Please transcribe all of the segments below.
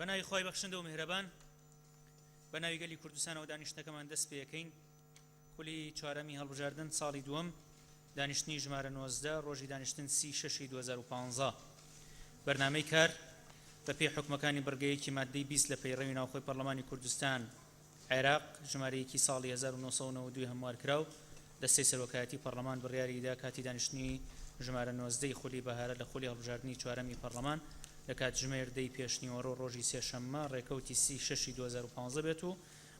بەناوی خۆی بەخشندە و میهرەبان بەناوی گەلی کوردستانەوە دانیشتەکەمان دەست پێ یەکەین کولی چوارەمی هەڵبژاردن ساڵی دووەم دانیشتنی ژمارە 19 ڕۆژی دانیشتن 30/6/2015 بەرنامەی کار بە پێی حکومەکانی بڕگەیەکی مادەی 20 لە پەیڕەوی ناوخۆی پەرلەمانی کوردستان عێراق ژمارەیەکی ساڵی 1992 هەموارکراو دەستەی سەرۆکایەتی پەرلەمان بڕیاریدا کاتی دانیشتنی ژمارە 19 خولی بەهارە لە خولی هەڵبژاردننی چوارەمی پەرلەمان لە کات ژمێردەی پێشنیوەڕۆ ڕۆژی سێشەممە ڕێکەوتی 30/6/2015 بێت و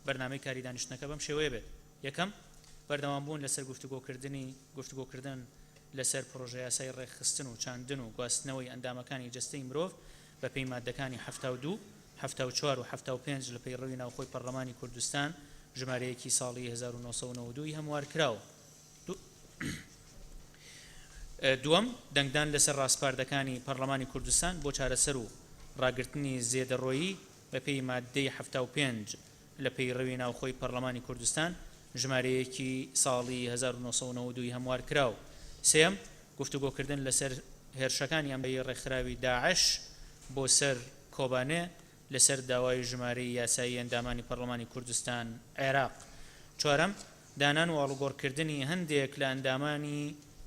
بەرنامەی کاری دانیشتنەکە بەم شێوەیە بێت. یەکەم بەردەوامبوون لەسەر گفتوگۆکردن لەسەر پرۆژە یاسای ڕێکخستن و چاندن و گواستنەوەی ئەندامەکانی جەستەی مرۆڤ بە پێی مادەکانی 72 74 و 75 لە پەیڕەوی ناوخۆی پەرلەمانی کوردستان ژمارەیەکی ساڵی 1992 هەموارکراوە. دووەم دەنگدان لەسەر ڕاستپاردەکانی پەرلەمانی کوردستان بۆ چارەسەر و ڕاگررتنی زێدەڕۆیی بە پێی مادەی 75 لە پەیڕەوی ناوخۆی پەرلەمانی کوردستان ژمارەیەکی ساڵی 1992 هەموارکراوە. سێم گفتوگۆکردن لەسەر هێرشەکانی ئەمەی ڕێکخراوی داعش بۆ سەر کۆبانێ لەسەر داوای ژمارەی یاسایی ئەندامانی پەرلەمانی کوردستان عێراق. چوارەم دانان و ئاڵوگۆڕکردنی هەندێک لە ئەندامانی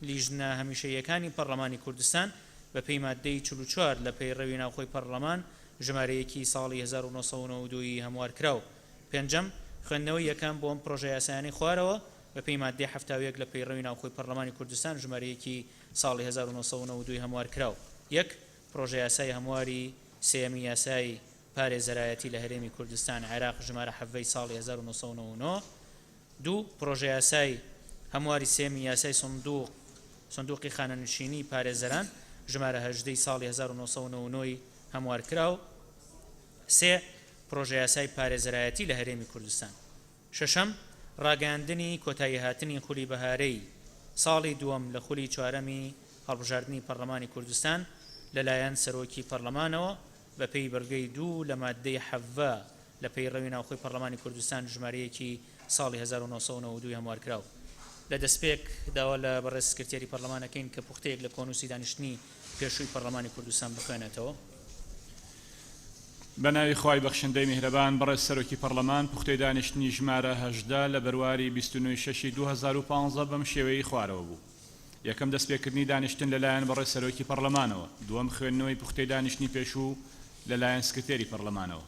لیژنە هەمیشەیەکانی پەرلەمانی کوردستان بە پێی مادەی 44 لە پەیڕەوی ناوخۆی پەرلەمان ژمارەیەکی ساڵی 1992 هەموارکراوە. پێنجەم خوێندنەوەی یەکەم بۆ ئەم پرۆژە یاسایانەی خوارەوە بە پێی مادەی 71 لە پەیڕەوی ناوخۆی پەرلەمانی کوردستان ژمارەیەکی ساڵی 1992 هەموارکراوە. یەک پرۆژە یاسای هەمواری سێمی یاسای پارێزەرایەتی لە هەرێمی کوردستان عێراق ژمارە 7 ساڵی 1999. دوو پرۆژە یاسای هەمواری سێمی یاسای سندوقی خانەنشینی پارێزەران ژمارە 18 ساڵی 1999 هەموارکراوە. سێ پرۆژە یاسای پارێزەرایەتی لە هەرێمی کوردستان. شەشەم ڕاگەاندنی کۆتایی هاتنی خولی بەهارەی ساڵی دووەم لە خولی چوارەمی هەڵبژاردننی پەرلەمانی کوردستان لەلایەن سەرۆکی پەرلەمانەوە بە پێی بەرگەی 2 لە مادەی 7 لە پەیڕەوی ناوخۆی پەرلەمانی کوردستان ژمارەیەکی ساڵی 1992 هەموارکراوە. لە دەستپێک داوا لە بەڕێز سکرتێری پەرلەمانەکەین کە پوختەیەک لە کۆنووسی دانیشتنی پێشووی پەرلەمانی کوردستان بخوێنێتەوە. بەناوی خوای بەخشندەی میهرەبان بەڕێز سەرۆکی پەرلەمان پوختەی دانیشتنی ژمارە 18 لە بەرواری 29/6/2015 بەم شێوەیەی خوارەوە بوو. یەکەم دەستپێکردنی دانیشتن لەلایەن بەڕێز سەرۆکی پەرلەمانەوە. دووەم خوێندنەوەی پوختەی دانیشتنی پێشوو لەلایەن سکرتێری پەرلەمانەوە.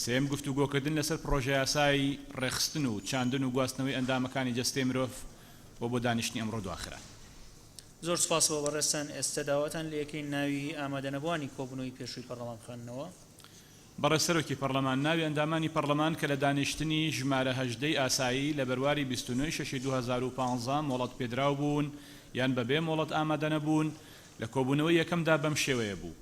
سێم گفتوگۆکردن لەسەر پرۆژە یاسایی ڕێکخستن و چاندن و گواستنەوەی ئەندامەکانی جەستەی مرۆڤ بۆ دانیشتنی ئەمڕۆ دواخرا. زۆر سپاس بۆ بەڕێستان. ئێستا داواتان لە یەکەی ناوی ئامادەنەبوانی کۆبوونەوەی پێشووی پەرلەمان خوێندنەوە. بەڕێز سەرۆکی پەرلەمان ناوی ئەندامانی پەرلەمان کە لە دانیشتنی ژمارە 18 ئاسایی لە بەرواری 29/6/2015 مۆڵەت پێدراو بوون یان بەبێ مۆڵەت ئامادە نەبوون لە کۆبوونەوەی یەکەمدا بەم شێوەیە بوو.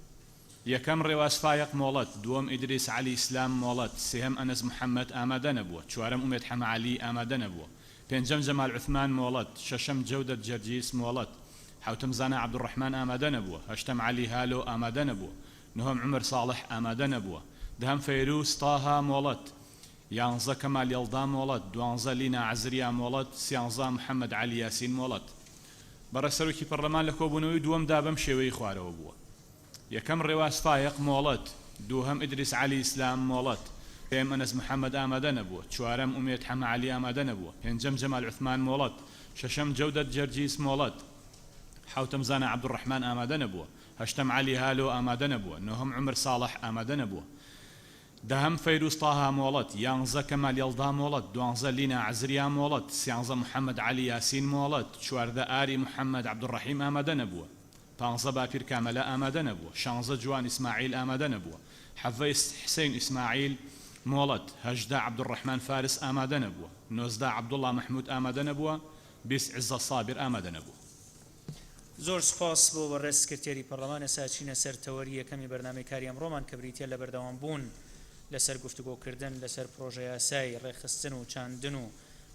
یەکەم ڕێواز فایق مۆڵەت، دووەم ئیدریس عەلی ئیسلام مۆڵەت، سێهەم ئەنەس محەممەد ئامادە نەبووە، چوارەم ئومێد حەمەعەلی ئامادە نەبووە، پێنجەم جەمال عوثمان مۆڵەت، شەشەم جەودەت جەرجیس مۆڵەت، حوتەم زانە عەبدوڕەحمان ئامادە نەبووە، هەشتەم عەلی هالۆ ئامادە نەبووە، نۆهەم عومەر ساڵح ئامادە نەبووە، دەهەم فەیروس تاها مۆڵەت، یانزە کەمال یەڵدا مۆڵەت، دوانزە لینا عەزریا مۆڵەت، سیانزە محەممەد عەلی یاسین مۆڵەت. بەڕێز سەرۆکی پەرلەمان لە کۆبوونەوەی دووەمدا بەم شێوەی خوارەوە بووە. یەکەم ڕێواز فایق مۆڵەت، دووهەم ئیدریس عەلی ئیسلام مۆڵەت، پێم ئەنەس محەممەد ئامادە نەبووە، چوارەم ئومێد حەمەعەلی ئامادە نەبووە، پێنجەم جەمال عوثمان مۆڵەت، شەشەم جەودەت جەرجیس مۆڵەت، حوتەم زانە عەبدوڕەحمان ئامادە نەبووە، هەشتەم عەلی هالۆ ئامادە نەبووە، نۆهەم عومەر ساڵح ئامادە نەبووە، دەهەم فەیروس تاها مۆڵەت، یانزە کەمال یەڵدا مۆڵەت، دوانزە لینا عەزریا مۆڵەت، سیانزە محەممەد عەلی یاسین مۆڵەت، چواردە ئاری محەممەد عەبدوڕەحیم ئامادە نەبووە، پانزە باپیر کامەلە ئامادە نەبووە، شانزە جوان ئیسماعیل ئامادە نەبووە، حەڤە حسین ئیسماعیل مۆڵەت، هەژدە عەبدوڕەحمان فارس ئامادە نەبووە، نۆزدە عەبدوڵڵا مەحموود ئامادە نەبووە، 20 عیزە سابر ئامادە نەبووە. زۆر سپاس بۆ بەڕێز سکرتێری پەرلەمان. ئێستا چینە سەر تەوەری یەکەمی بەرنامەی کاری ئەمڕۆمان کە بریتە لە بەردەوامبوون لەسەر گفتوگۆکردن لەسەر پرۆژە یاسای ڕێکخستن و چاندن و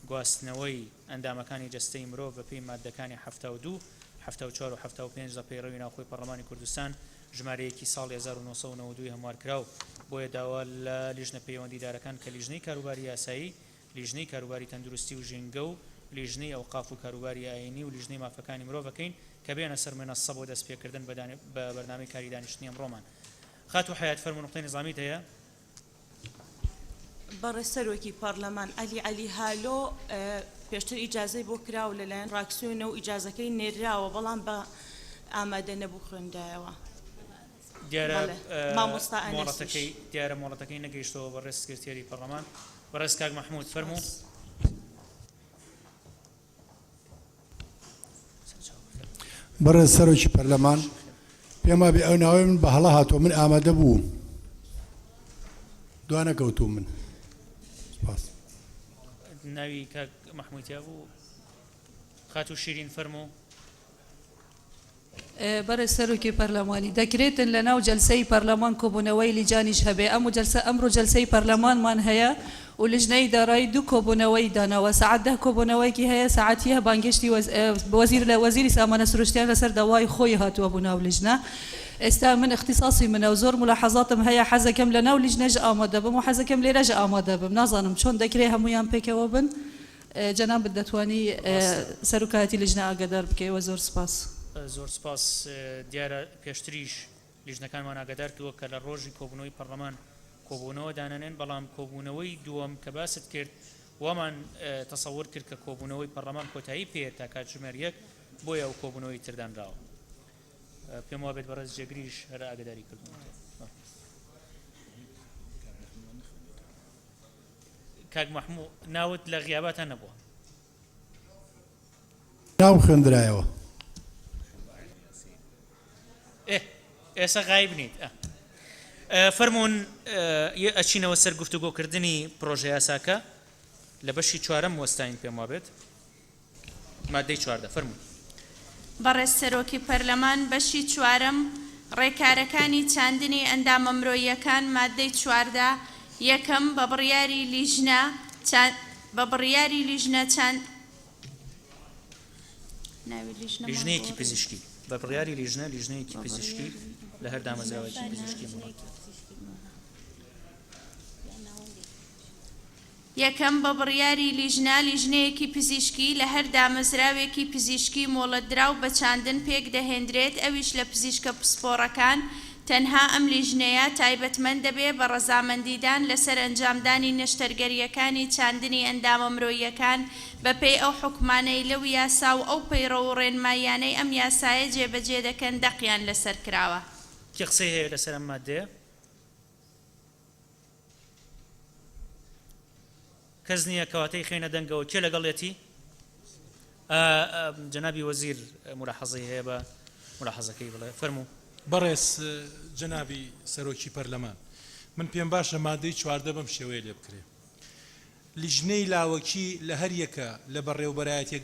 گواستنەوەی ئەندامەکانی جەستەی مرۆڤ بە پێی مادەکانی 72 74 و 75 لە پەیڕەوی ناوخۆی پەرلەمانی کوردستان ژمارەیەکی ساڵی 1992 هەموارکراوە. بۆیە داوا لە لیژنە پەیوەندیدارەکان کە لیژنەی کاروباری یاسایی، لیژنەی کاروباری تەندروستی و ژینگە و لیژنەی ئەوقاف و کاروباری ئاینی و لیژنەی مافەکانی مرۆڤەکەین کە بێنە سەر مەنەسە بۆ دەستپێکردن بە بەرنامەی کاری دانیشتنی ئەمڕۆمان. خاتو حياة فەرموو نقطەی نظامیت هەیە؟ بەڕێز سەرۆکی پەرلەمان ئەلی عەلی هالۆ پێشتر ئیجازەی بۆ کراوە لەلایەن ڕاکسیۆنە و ئیجازەکەی نێراوە بەڵام بە ئامادە نەبوو خوێندایەوە. دیارە مامۆستا ئەنەسیش. دیارە مۆڵەتەکەی نەگەیشتەوە بە ڕێز سکرتێری پەرلەمان. بەڕێز کاک مەحموود فەرموو. بەڕێز سەرۆکی پەرلەمان پێما بێ ئەو ناوەی من بە هەڵە هاتووە من ئامادە بووم دوا نەکەوتوم من. سپاس. ناوی کاک مەحموودیا بوو. خاتو شیرین فەرموو. بەڕێز سەرۆکی پەرلەمانی دەکرێتن لە ناو جەلسەی پەرلەمان کۆبوونەوەی لیجانیش هەبێ ئەمڕۆ جەلسەی پەرلەمانمان هەیە و لیژنەی دارایی دوو کۆبوونەوەی داناوە سەعات 10 کۆبوونەوەیکی هەیە سەعاتیە بانگشتی وەزیری سامانە سروشتیان لەسەر داوای خۆی هاتووە بوو ناو لیژنە. ئێستا من اختصاصی منە و زۆر ملاحەزاتم هەیە حەزەکەم لە ناو لیژنەش ئامادە بم و حەزەکەم لێرەش ئامادە بم نازانم چۆن دەکرێت هەمویان پێکەوە بن. جەناب دەتوانی سەرۆکایەتی لیژنە ئاگادار بکەیەوە. زۆر سپاس. زۆر سپاس. دیارە پێشتریش لیژنەکانمان ئاگادار کردووە کە لە ڕۆژی کۆبوونەوەی پەرلەمان کۆبوونەوە دانەنێن بەڵام کۆبوونەوەی دووەم کە باست کرد وەمان تەسەوور کرد کە کۆبوونەوەی پەرلەمان کۆتایی پێ تا کاتژمێر 1 بۆیە ئەو کۆبوونەوەی تردانراوە. پێم وابێت بەڕێز جێگریش هەر ئاگاداری کردوون. کاک مەحموود ناوت لە غیاباتە نەبووە؟ ناو خوێندرایەوە. ئێستا غایب نیت. فەرموون ئەچینەوە سەر گفتوگۆکردنی پرۆژە یاساکە لە بەشی چوارەم وەستاین پێم وابێت. مادەی 14 فەرموون. بەڕێز سەرۆکی پەرلەمان بەشی چوارەم ڕێکارەکانی چاندنی ئەندامە مرۆییەکان مادەی 14 یەکەم بە بڕیاری لیژنە چاند لیژنەیەکی پزیشکی بە بڕیاری لیژنەیەکی پزیشکی لە هەر دامەزراوەیەکی پزیشکی یەکەم بە بڕیاری لیژنەیەکی پزیشکی لە هەر دامەزراوێکی پزیشکی مۆڵەتدراو بە چاندن پێک دەهێنرێت ئەویش لە پزیشکە پسپۆڕەکان تەنها ئەم لیژنەیە تایبەتمەند دەبێت بە ڕەزامەندیدان لەسەر ئەنجامدانی نەشتەرگەریەکانی چاندنی ئەندامە مرۆییەکان بەپێی ئەو حکومانەی لەو یاسا و ئەو پەیڕە و ڕێنماییانەی ئەم یاسایە جێبەجێ دەکەن دەقیان لەسەر کراوە. کێ قسەی هەیە لەسەر ئەم مادەیە؟ کەس نییە کەواتەی خێنە دەنگەوە. کێ لەگەڵێتی؟ جەنابی وەزیر ملاحەزەی هەیە بە ملاحەزەکەی بڵێ. فەرموو. بەڕێز جەنابی سەرۆکی پەرلەمان من پێم باشە مادەی 14 بەم شێوەیە لێ بکرێ. لیژنەی لاوەکی لە هەر یەکە لە بەڕێوەبەرایەتیە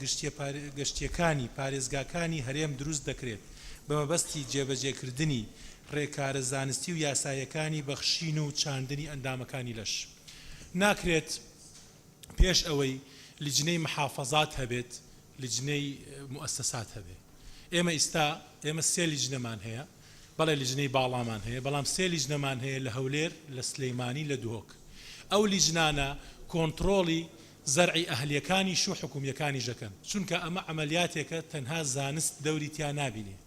گەشتیەکانی پارێزگاکانی هەرێم دروست دەکرێت بە مەبەستی جێبەجێکردنی ڕێکارە زانستی و یاسایەکانی بەخشین و چاندنی ئەندامەکانی لەش. ناکرێت پێش ئەوەی لیژنەی محافەزات هەبێت لیژنەی موەسسەسات هەبێت. ئێمە سێ لیژنەمان هەیە بەڵێ لیژنەی باڵامان هەیە بەڵام سێ لیژنەمان هەیە لە هەولێر لە سلەیمانی لە دوهۆک. ئەو لیژنانە کۆنتڕۆڵی زەرعی ئەهلیەکانی و حکومیەکانی ژەکەن چونکە ئەمە عملیاتێکە تەنها زانست دەوری تیا نابینێ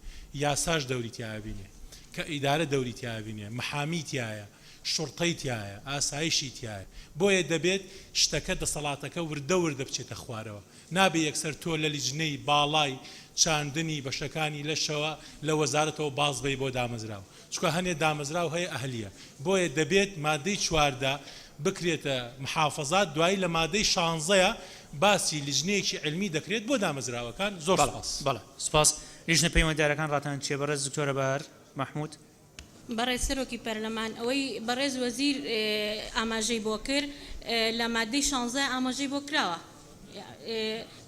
یاساش دەوری تیابینێ کە ئیدارە دەوری تیابینێ محامی تایە شوڕتەی تایە ئاسایشی تایە بۆیە دەبێت شتەکە دەسەڵاتەکە وردە وردە بچێتە خوارەوە نابێ یەکسەر تۆ لە لیژنەی باڵای چاندنی بەشەکانی لەشەوە لە وەزارەتەوە باز بی بۆ دامەزراو چکە هەنێ دامەزراو هەیە ئەهلیە بۆیە دەبێت مادەی 14 بکرێتە محافەزات دوایی لە مادەی 16 باسی لیژنەیەکی علمی دەکرێت بۆ دامەزراوەکان. زۆر بەڵێ سپاس. لیژنە پەیوەندیدارەکان ڕاتان چێ بەڕێز دکتۆرە بەهار مەحموود. بەڕێز سەرۆکی پەرلەمان ئەوەی بەڕێز وەزیر ئاماژەی بۆ کرد لە مادەی 16 ئاماژەی بۆ کراوە.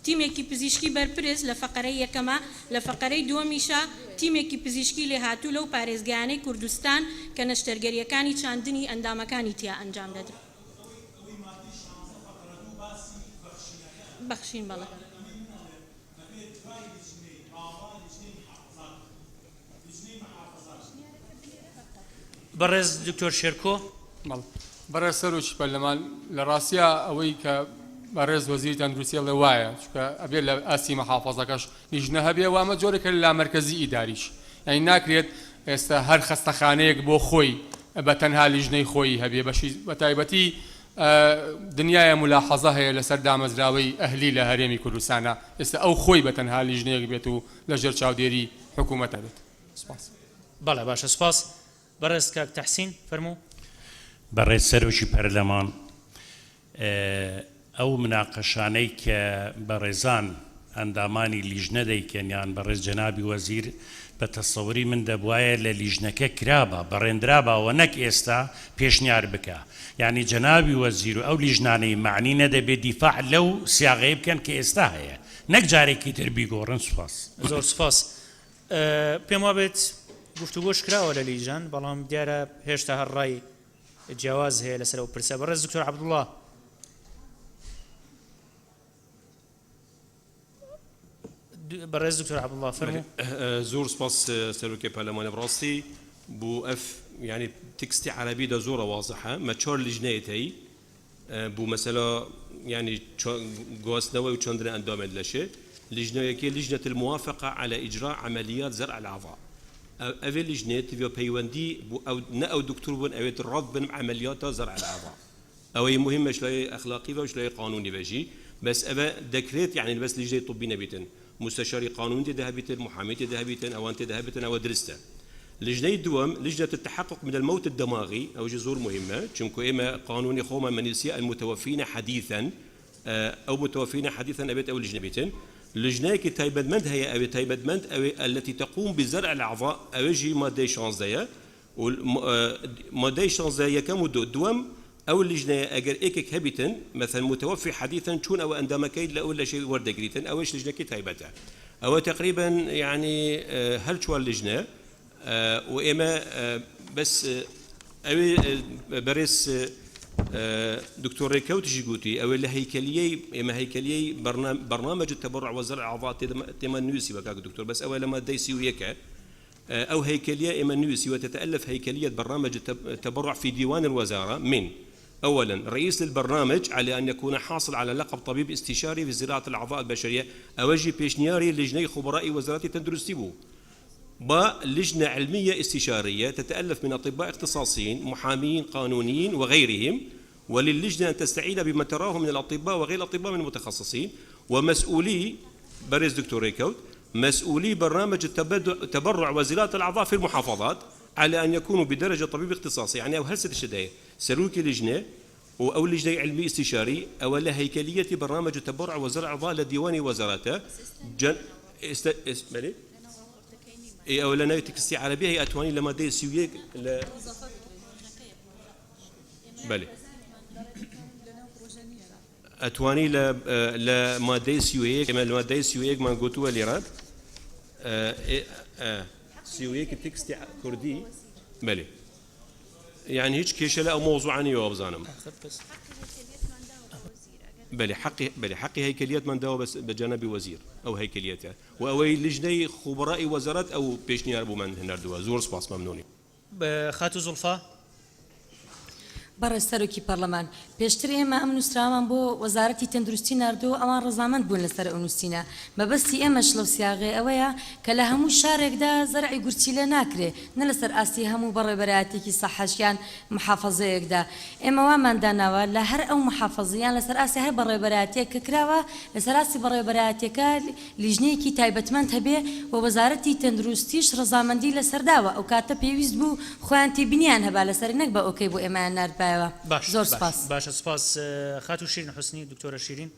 تیمێکی پزیشکی بەرپرس لە فەقەرەی یەکەمە لە فەقەرەی دووەمیشە تیمێکی پزیشکی لێ هاتوو لەو پارێزگایانەی کوردستان کە نەشتەرگەریەکانی چاندنی ئەندامەکانی تیا ئەنجام دەدرێت. بەخشین بەڵێ. بەڕێز دکتۆر شێرکۆ. بەڕێز سەرۆکی پەرلەمان لە ڕاستیە ئەوەی کە بەڕێز وەزیری تەندروستی لێ وایە چونکە ئەبێت لە ئاسی مەحافەزەکەش لیژنە هەبێ و ئەمە جۆرێکە لە لامەرکەزی ئیداریش یعنی ناکرێت ئێستا هەر خستەخانەیەک بۆ خۆی بە تەنها لیژنەی خۆی هەبێ بە تایبەتی دنیای ملاحەزە هەیە لەسەر دامەزراوەی ئەهلی لە هەرێمی کوردستانە ئێستا ئەو خۆی بە تەنها لیژنەیەک بێت و لەژێر چاودێری حکوومەتە بێت. سپاس. بەڵێ باشە سپاس. بەڕێز کاک تەحسین فەرموو. بەڕێز سەرۆکی پەرلەمان ئەو مناقەشانەی کە بەڕێزان ئەندامانی لیژنە دەیکەنیان بەڕێز جەنابی وەزیر بە تەسەوری من دەبوایە لە لیژنەکە کرابە بەڕێنرابەوە نەک ئێستا پێشنیار بکە یعنی جەنابی وەزیر و ئەو لیژنانەی معنی نەدەبێت دیفاع لەو سیاغەیە بکەن کە ئێستا هەیە نەک جارێکی تر بیگۆڕن. سوپاس. زۆر سپاس. پێم وابێت گفتوگۆش کراوە لە لیژان بەڵام دیارە هێشتا هەر ڕای جیاواز هەیە لەسەر ئەو پرسە. بەڕێز دکتۆر عەبدوڵڵا. بەڕێز دکتۆر عەبدوڵڵا فەرموو. زۆر سپاس سەرۆکی پەرلەمانی بڕاستی بۆ ئەف یعنی تکستی عەرەبی دا زۆرە واضحە مە چۆر لیژنەیەت هەی بۆ مەسەلا یعنی گواستنەوەی و چۆندنە ئەندامێت لەشێ لیژنەیەکی لیژنة الموافقة على إجراء عمليات زرع الأعضاء. أوي لجنة تبي بيوندي أو أو دكتور بن أو ترد بن عمليات زرع الأعضاء. أوي مهمة شوية أخلاقية وشوية قانوني بيجي بس أبا دكريت يعني بس لجنة طبية بيتن مستشاري قانوني تذهبتن محامي تذهبتن أو أنت تذهبتن أو درسته. لجنة دوم لجنة التحقق من الموت الدماغي أو جزور مهمة شنكو إما قانوني خوما من النساء المتوفين حديثا أو متوفين حديثا أبيت أو لجنة بيتن. لجنة تايبدمنت هي أو تايبدمنت أو التي تقوم بزرع الأعضاء أو جي مادة شانزية ومادة شانزية كم دوم أو اللجنة أجر إيكك هبتن مثلا متوفي حديثا شون أو عندما كيد لا ولا شيء ورد جريتن أو إيش لجنة كتايبتها أو تقريبا يعني هل شو اللجنة وإما بس أو بريس دكتور ريكوت جيجوتي أو اللي هيكلية إما هيكلية برنامج التبرع وزرع الأعضاء تمنيوسي وكاك دكتور بس أول لما دايسي وياك أو هيكلية إما نيوسي وتتألف هيكلية برنامج التبرع في ديوان الوزارة من أولا رئيس البرنامج على أن يكون حاصل على لقب طبيب استشاري في زراعة الأعضاء البشرية أوجي بيشنياري لجنة خبراء وزارة تندرسيبو لجنة علمية استشارية تتألف من أطباء اختصاصيين محامين قانونيين وغيرهم وللجنة أن تستعين بما تراه من الأطباء وغير الأطباء من المتخصصين ومسؤولي بريز دكتور ريكوت مسؤولي برنامج تبرع وزراعة الأعضاء في المحافظات على أن يكونوا بدرجة طبيب اختصاصي يعني أو هلسة الشداية سلوكي لجنة أو لجنة علمي استشاري أو لهيكلية برنامج تبرع وزراعة الأعضاء لديوان وزارته أو لنا تكستي عربية هي أتواني لما دي سويك بلي أتواني لما دي سويك لما دي سويك ما قلتوا ليران سويك تكستي كردي بلي يعني هيك كيش لا موضوع عني وابزانم بلي حقي هيكليات من دوا بس بجانب وزير او هيكليته واوي لجنه خبراء وزارات او بيشنيار بو من هنردوا زور سباس ممنوني خاتو زلفا بەڕێز سەرۆکی پەرلەمان پێشتر ئێمە ئەم نووسرامان بۆ وەزارەتی تەندروستی ناردووە ئەوان ڕەزامەند بوون لەسەر ئەو نووسینە مەبەستی ئێمەش لەو سیاغێ ئەوەیە کە لە هەموو شارێکدا زەرعی گورچیلە ناکرێ نە لەسەر ئاسی هەموو بەڕێبەرایەتێکی سەحەشیان محافەزەیەکدا ئێمە وامان داناوە لە هەر ئەو محافەزیان لەسەر ئاسی هەر بەڕێبەرایەتێک کە کراوە لەسەر ئاسی بەڕێبەرایەتەکە لیژنەیەکی تایبەتمەند هەبێ و وەزارەتی تەندروستیش ڕەزامەندی لەسەرداوە ئەو کاتە پێویست بوو خۆیان تێبینیان هەبا لەسەر نەک بە ئۆکەی بۆ ئێمەیان ناردبایەوە زۆر سپاس باشە سپاس خاتو شیرین حوسنی دکتۆرە شیرین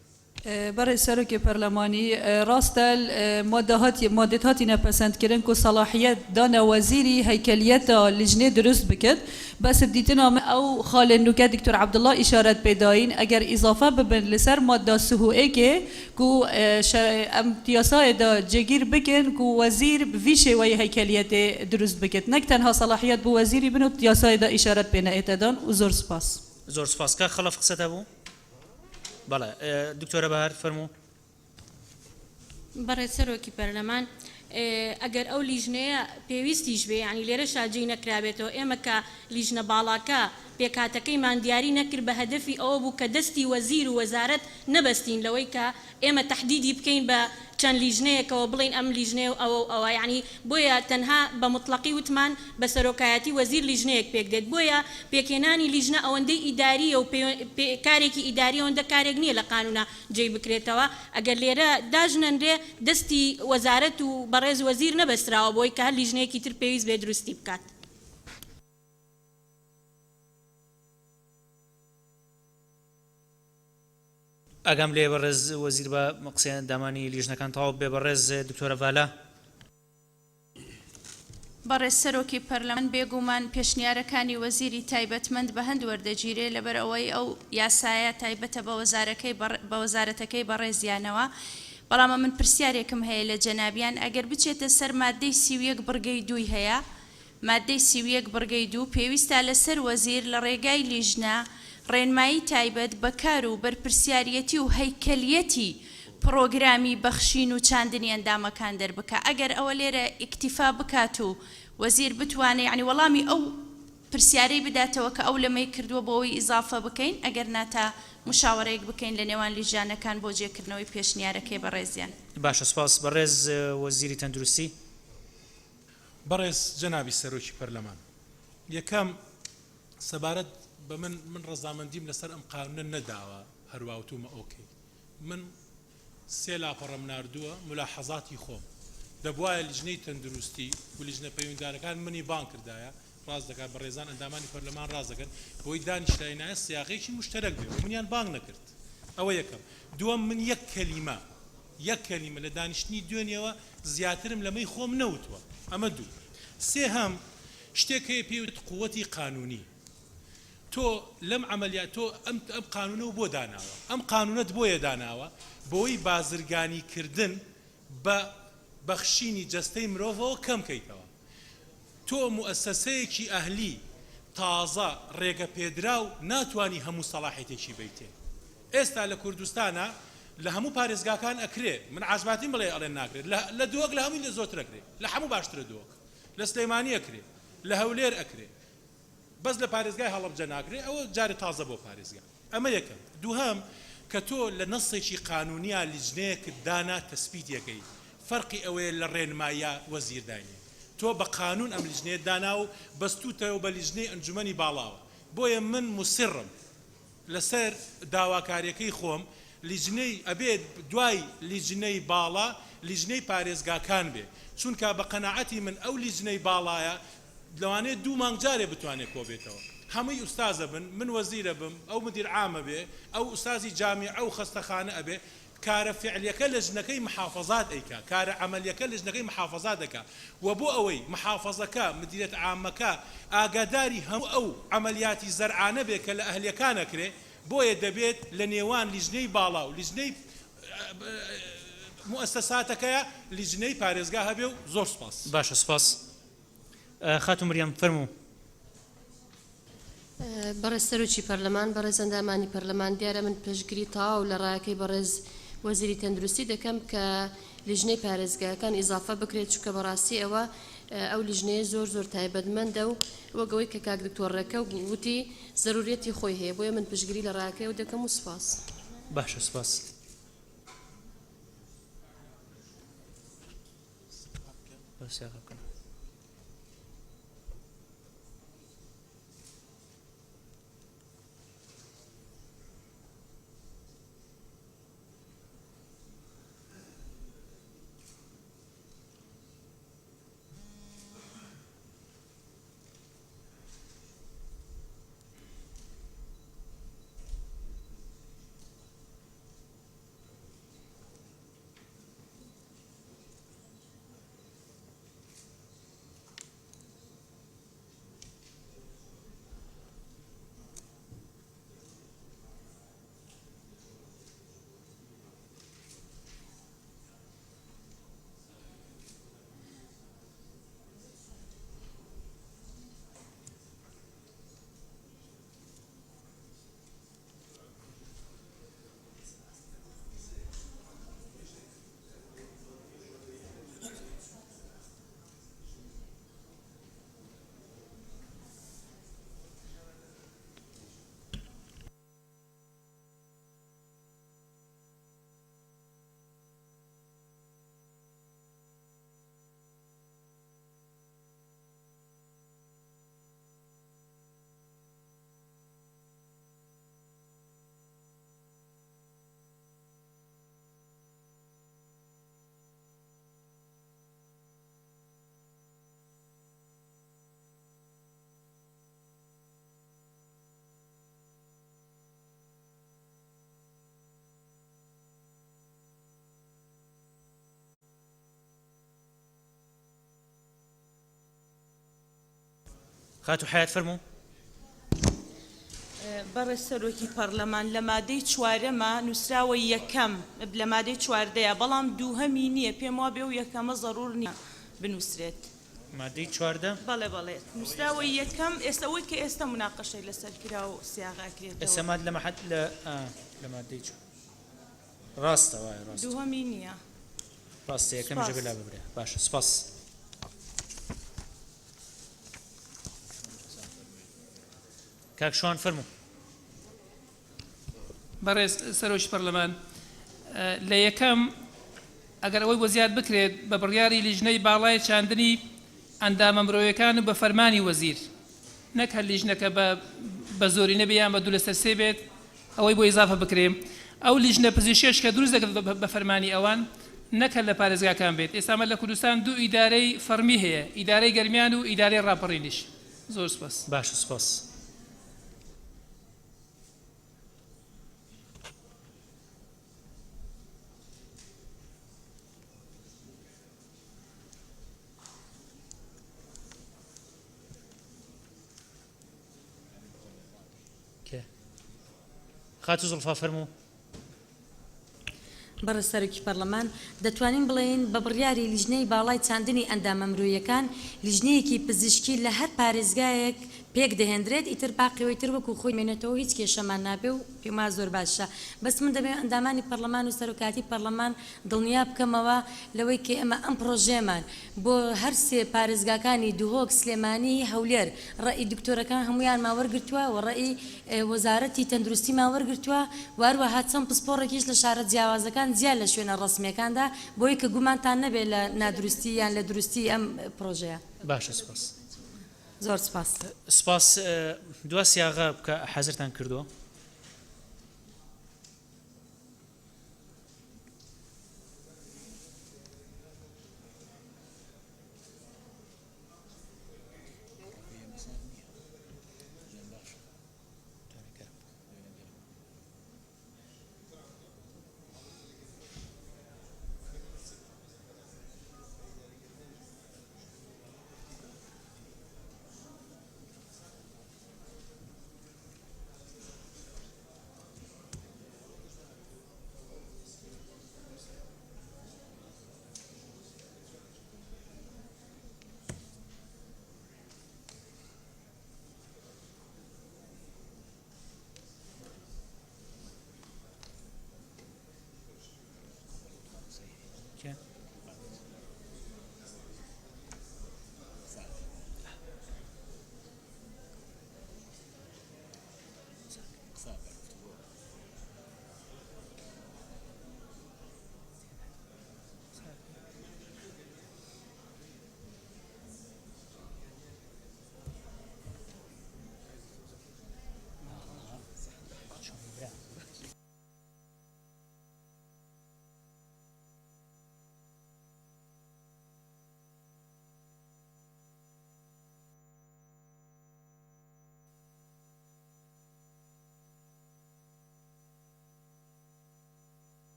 برای سەرۆکی پەرلەمانی ڕاستە مادەت هاتی نەپەسەندکردن و صلاحیت دانە وەزیری هەیکەلیەتە لیژنێ دروست بکرد بەس دیتنا ئەو خاڵێ نوکە دکتۆر عەبدوڵڵا ئیشارەت پێداین ئەگەر ئیزافە ببن لەسەر مادە سهوئێکێ و ئەم تیاسایەدا جێگیر بکن و وەزیر بڤی شێوەی هەیکەلیەتێ دروست بکرد نەک تەنها صلاحیت بۆ وەزیری بن و تیاسایەدا ئیشارەت پێ نەئێتەدان و زۆر سپاس زۆر سپاس کا خەڵەف قسەتە بوو بەڵێ دکتۆرە بەهار فەرموو بەڕێز سەرۆکی پەرلەمان ئەگەر ئەو لیژنەیە پێویستیش بێ ینی لێرە شاجی نەکرابێتەوە ئێمە کە لیژنە باڵاکە پێکاتەکەیمان دیاری نەکرد بە هەدەفی ئەوە بوو کە دەستی وەزیر و وەزارەت نەبەستین لەوەی کە ئێمە تەحدیدی بکەین بە چەند لیژنەیەکەوە بڵین ئەم لیژنەیە ئەوە یعنی بۆیە تەنها بە مطلقی وتمان بە سەرۆکایەتی وەزیر لیژنەیەک پێک دێت بۆیە پێکێنانی لیژنە ئەوەندەی ئیداریە و کارێکی ئیداری ئەوەندە کارێک نییە لە قانونا جێ بکرێتەوە ئەگەر لێرە داژنەنرێ دەستی وەزارەت و بەڕێز وەزیر نەبەستراوە بۆی کە هەر لیژنەیەکی تر پێویست بێ دروستی بکات. ئەگەم لێ بەڕێز وەزیر بە قسەیان دامانی لیژنەکان تەواو بێ بەڕێز دکتۆرە ڤالا. بەڕێز سەرۆکی پەرلەمان بێگومان پێشنیارەکانی وەزیری تایبەتمەند بە هەند وەردەگیرێ لەبەر ئەوەی ئەو یاسایە تایبەتە بە وەزارەتەکەی بەڕێزیانەوە. بەڵام من پرسیارێکم هەیە لە جەنابیان ئەگەر بچێتە سەر مادەی 31 بڕگەی 2 هەیە مادەی 31 بڕگەی 2 پێویستە لەسەر وەزیر لە ڕێگای لیژنە ڕێنمایی تایبەت بەکار و بەرپرسیارەتی و هەیکەلیەتی پرۆگرامی بەخشین و چاندنی ئەندامەکان دەربکە ئەگەر ئەوە لێرە ئیکتیفا بکات و وەزیر بتوانێت یعنی وەڵامی ئەو پرسیارەی بداتەوە کە ئەو لەمەی کردووە بۆەوەی ئیزافە بکەین ئەگەر ناتا مشاوەرەیەک بکەین لە نێوان لیژانەکان بۆ جێکردنەوەی پێشنیارەکەی بەڕێزیان. باشە سپاس. بەڕێز وەزیری تەندروستی. بەڕێز جەنابی سەرۆکی پەرلەمان یەکەم سەبارەت بە من ڕەزامەندیم لەسەر ئەم قانونە نەداوە هەروەوتومە ئۆکەی من سێ لاپەڕەم ناردووە ملاحەزاتی خۆم دەبوایە لیژنەی تەندروستی و لیژنە پەیوەنددارەکان منی بان کردایە ڕاز دەکات بە ڕێزان ئەندامانی پەرلەمان ڕاز دەکەن بۆی دانیشتینایە سیاقێکی مشتەرەک بێ منیان بانگ نەکرد ئەوە یەکەم. دووەم من یەک کەلیمە لە دانیشتنی دوێنیەوە زیاترم لەمەی خۆم نەوتوە ئەمە دوو. سێهەم شتێک هەیە پێوت قووەتی قانونی تۆ لەم عملیات تۆ ئەم قانونە و بۆ داناوە ئەم قانونەت بۆیە داناوە بۆی بازرگانی کردن بە بەخشینی جەستەی مرۆڤەوە کەم کەیتەوە. تۆ موسسەیەکی ئەهلی تازە ڕێگە پێدراو ناتوانی هەموو سەلاحیەتێکی بیتێ. ئێستا لە کوردستانە لە هەموو پارێزگاکان ئەکرێ من عازباتی بڵێ ئەڵێن ناکرێت لە دۆک لە هەمووی لە زۆرتر ئەکرێ لە هەموو باشترە دۆک لە سلەیمانی ئەکرێ لە هەولێر ئەکرێ بەس لە پارێزگای هەڵەبجە ناکرێ ئەوە جارێ تازە بۆ پارێزگا. ئەمە یەکەم. دووهەم کە تۆ لە نەسێکی قانونیە لیژنەیەکت دانا تەسبیت یەکەی فەرقی ئەوەیە لە ڕێنمایە وەزیردانی تۆ بە قانون ئەم لیژنەیە دانا و بەستوتەوە بە لیژنەی ئەنجومەنی باڵاوە. بۆیە من مسرم لەسەر داواکاریەکەی خۆم لیژنەی ئەبێت دوای لیژنەی باڵا لیژنەی پارێزگاکان بێ چونکە بە قەناعەتی من ئەو لیژنەی باڵایە لەوانەیە 2 مانگ جارێ بتوانێت کۆ بێتەوە هەمووی ئوستازە بن من وەزیرە بم ئەو مدیر عامە بێ ئەو ئوستازی جامیع ئەو خەستەخانە ئەبێ کارە فعلیەکە لە ژنەکەی محافەزات ئەیکا کارە عملیەکە لە ژنەکەی محافەزات دەکا و بۆ ئەوەی محافەزەکە مدیرێت عامەکە ئاگاداری هەموو ئەو عملیاتی زەرعانە بێ کە لە ئەهلیەکانە کرێ بۆیە دەبێت لە نێوان لیژنەی باڵا و لیژنەی مؤسساتەکەیە لیژنەی پارێزگا هەبێ و زۆر سپاس. باشە سپاس. خاتون مریەم فەرموو. بەڕێز سەرۆکی پەرلەمان بەڕێز ئەندامانی پەرلەمان دیارە من پێشگیری تاو لە ڕایەکەی بەڕێز وەزیری تەندروستی دەکەم کە لیژنەی پارێزگاکان ئیزافە بکرێت چونکە بەڕاستی ئەوە ئەو لیژنەیە زۆر تایبەتمەندە و وەگەوەی کە کاک دکتۆڕەکە وتی زەروریەتی خۆی هەیە بۆیە من پشگیری لە ڕایەکەی و دەکەم و سپاس. باشە سپاس. خاتو حیات فەرموو. بەڕێز سەرۆکی پەرلەمان لە مادەی چوارەمە نووسراوە یەکەم لە مادەی چواردەیە بەڵام دووهەمی نییە پێم وا بێ و یەکەمە ضرور نییە بنووسرێت. مادەی چواردە بەڵێ نووسراوە یەکەم ئێستا ئەوەی کە ئێستا مناقەشەی لەسەر کرا و سیاغاکرێتەوە. ئێستا ماد لە مەحەد لە مادەی ڕاستە وایە ڕاست دووهەمی نییە. ڕاستە یەکەم ژە بلا ببرێ باشە سپاس. کاک شوان فەرموو. بەڕێز سەرۆکی پەرلەمان لە یەکەم ئەگەر ئەوەی بۆ زیاد بکرێت بە بڕیاری لیژنەی باڵای چاندنی ئەندامە مرۆیەکان و بە فەرمانی وەزیر نەک هەر لیژنەکە بە زۆری نەبیان بە دوو لەسەر سێ بێت ئەوەی بۆ ئیزافە بکرێم ئەو لیژنە پزیشکیش کە دروست دەکرێت بە فەرمانی ئەوان نەکە لە پارێزگاکان بێت. ئێستامە لە کوردستان دوو ئیدارەی فەرمی هەیە، ئیدارەی گەرمیان و ئیدارەی ڕاپەڕینیش. زۆر سپاس. باشە سپاس. خاتو زڵفا فەرموو. بەڕێز سەرۆکی پەرلەمان دەتوانین بڵێین بە بڕیاری لیژنەی باڵای چاندنی ئەندامە مرۆیەکان لیژنەیەکی پزیشکی لە هەر پارێزگایەک پێک دەهێنرێت ئیتر باقیەوەی تر وەکو خۆی مێنێتەوە هیچ کێشەمان نابێ و پێما زۆر باشە. بەس من دەبێت ئەندامانی پەرلەمان و سەرۆکاتی پەرلەمان دڵنیا بکەمەوە لەوەی کە ئێمە ئەم پرۆژێمان بۆ هەر سێ پارێزگاکانی دوهۆک سلێمانی هەولێر ڕێی دکتۆرەکان هەمویان ماوەرگرتووە و ڕێی وەزارەتی تەندروستی ماوەرگرتووە واروەها چەند پسپۆڕێکیش لە شارە جیاوازەکان زیاد لە شوێنە ڕسمیەکاندا بۆی کە گومانتان نەبێت لە نادروستی یان لە دروستی ئەم پرۆژەیە. باشە سپاس. زۆر سپاس. سپاس. دوا سیاغا بکە حەزرتان کردووە.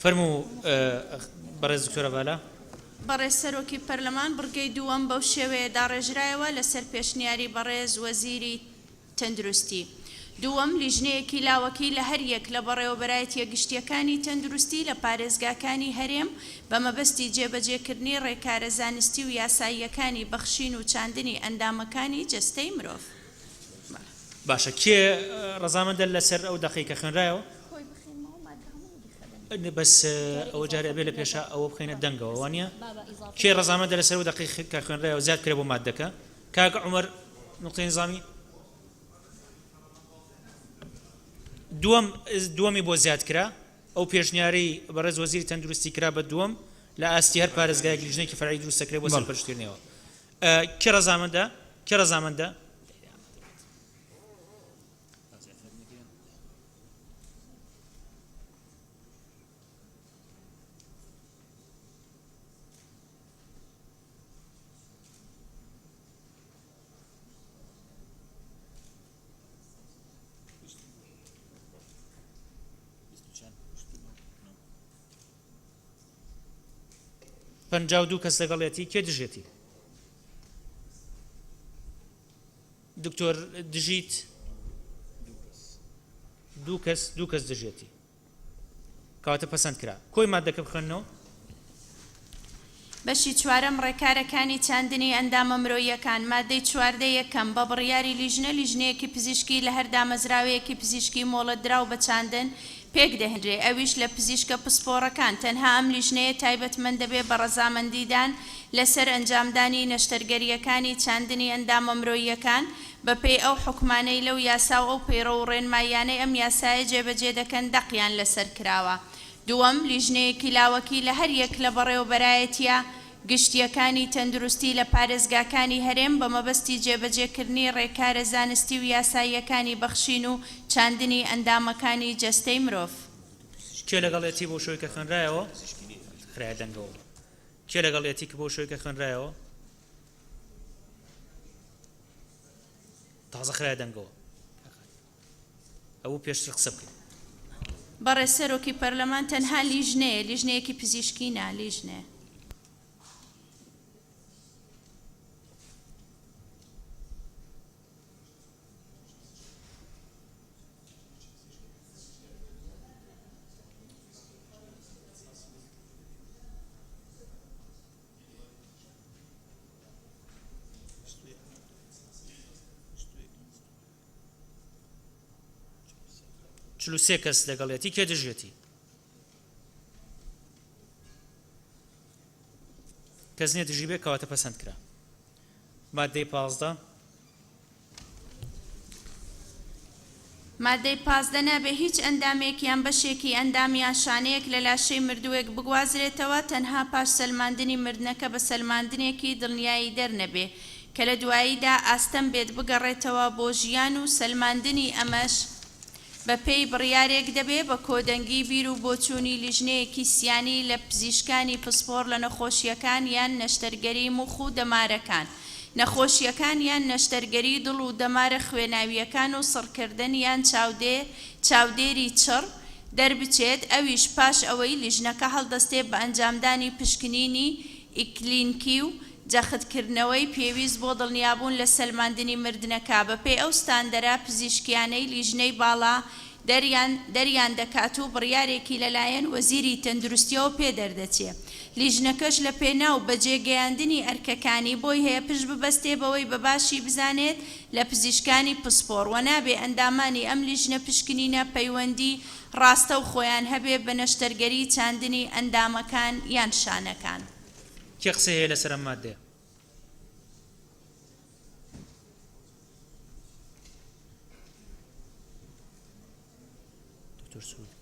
فەرموو بەڕێز دکتۆرە بالا. بەڕێز سەرۆکی پەرلەمان بڕگەی دووەم بەو شێوەیە داڕێژرایەوە لەسەر پێشنیاری بەڕێز وەزیری تەندروستی. دووەم لیژنەیەکی لاوەکی لە هەر یەک لە بەڕێوەبەرایەتیە گشتیەکانی تەندروستی لە پارێزگاکانی هەرێم بە مەبەستی جێبەجێکردنی ڕێکارە زانستی و یاساییەکانی بەخشین و چاندنی ئەندامەکانی جەستەی مرۆڤ. باشە کێ ڕەزامەندە لەسەر ئەو دەقیقە خوێنرایەوە؟ بەس ئەوە جارێ بێ لە پێشە ئەوە بخینە دەنگەوە وانە کێ ڕەزامەندە لەسەر ئەو دەقیقە خوێنرایەوە زیاد کرێ بۆ مادەکە. کاک عومەر نقطەی نظامی دووەمی بۆ زیاد کرا ئەو پێشنیارەی بەڕێز وەزیری تەندروستی کرا بە دووەم لە ئاستی هەر پارێزگایەک لیژنەیەکی فەرعی دروست دەکرێت بۆ سەرپەرشتکردنەوە. کێ ڕەزامەندە؟ 52 کەس لەگەڵێتی کێ دژێتی دکتۆر دژیت دوو کەس دژێتی کەواتە پەسەند کرا کۆی مادەکە بخوێنەوە بەشی چوارەم ڕێکارەکانی چاندنی ئەندامە مرۆییەکان مادەی 14 یەکەم بە بڕیاری لیژنەیەکی پزیشکی لە هەر دامەزراوەیەکی پزیشکی مۆڵەت دراو بە چاندن پێک دەهێنرێ ئەویش لە پزیشکە پسپۆڕەکان تەنها ئەم لیژنەیە تایبەتمەند دەبێت بە ڕەزامەندیدان لەسەر ئەنجامدانی نەشتەرگەریەکانی چاندنی ئەندامە مرۆییەکان بەپێی ئەو حکومانەی لەو یاسا و ئەو پەیڕە و ڕێنمایانەی ئەم یاسایە جێبەجێ دەکەن دەقیان لەسەر کراوە دووەم لیژنەیەکی لاوەکی لە هەر یەک لە بەڕێوەبەرایەتیە گشتیەکانی تەندروستی لە پارێزگاکانی هەرێم بە مەبەستی جێبەجێکردنی ڕێکارە زانستی و یاساییەکانی بەخشین و چاندنی ئەندامەکانی جەستەی مرۆڤ کێ لەگەڵێتی بۆ شوۆی کە خوێنرایەوە خرای دەنگەوە کێ لەگەڵێتی کە بۆ شوۆی کە خوێنرایەوە تازە خرای دەنگەوە ئەوە پێشتر قسە بکەین بەڕێ سەرۆکی پەرلەمان تەنها لیژنەیەکی پزیشکی نا لیژنێ سێ کەس لەگەڵێتی کێ دژێتی کەس نییە دژی بێ کەواتە پەسەند کرا مادەی 15 مادەی 15 نابێ هیچ ئەندامێکیان بەشێکی ئەندامیان شانەیەک لە لاشەی مردووێک بگوازرێتەوە تەنها پاش سەلماندنی مردنەکە بە سەلماندنێکی دڵنیایی دەرنەبێ کە لە دواییدا ئاستەم بێت بگەڕێتەوە بۆ ژیان و سەلماندنی ئەمەش بە پێی بڕیارێک دەبێ بە کۆدەنگی بیر و بۆچوونی لیژنەیەکی سیانی لە پزیشکانی پسپۆر لە نەخۆشیەکان یان نەشتەرگەری مخ و دەمارەکان نەخۆشیەکان یان نەشتەرگەری دڵ و دەمارە خوێناویەکان و سڕکردن یان چاودێری چڕ دەربچێت ئەویش پاش ئەوەی لیژنەکە هەڵدەستێت بە ئەنجامدانی پشکنینی ئیکلینکی و جەختکردنەوەی پێویست بۆ دڵنیابوون لە سەلماندنی مردنەکە بەپێی ئەو ستاندەرە پزیشکیانەی لیژنەی باڵا دەریان دەکات و بڕیارێکی لەلایەن وەزیری تەندروستیەوە پێ دەردەچێت لیژنەکەش لە پێناو بەجێگەیاندنی ئەرکەکانی بۆی هەیە پشت ببەستێ بەوەی بەباشی بزانێت لە پزیشکانی پسپۆڕ و نابێ ئەندامانی ئەم لیژنە پشکنینە پەیوەندی ڕاستە و خۆیان هەبێ بە نەشتەرگەری چاندنی ئەندامەکان یان شانەکان کێ قسە هەیە لەسەر ئەم مادەیە دکتۆر سعود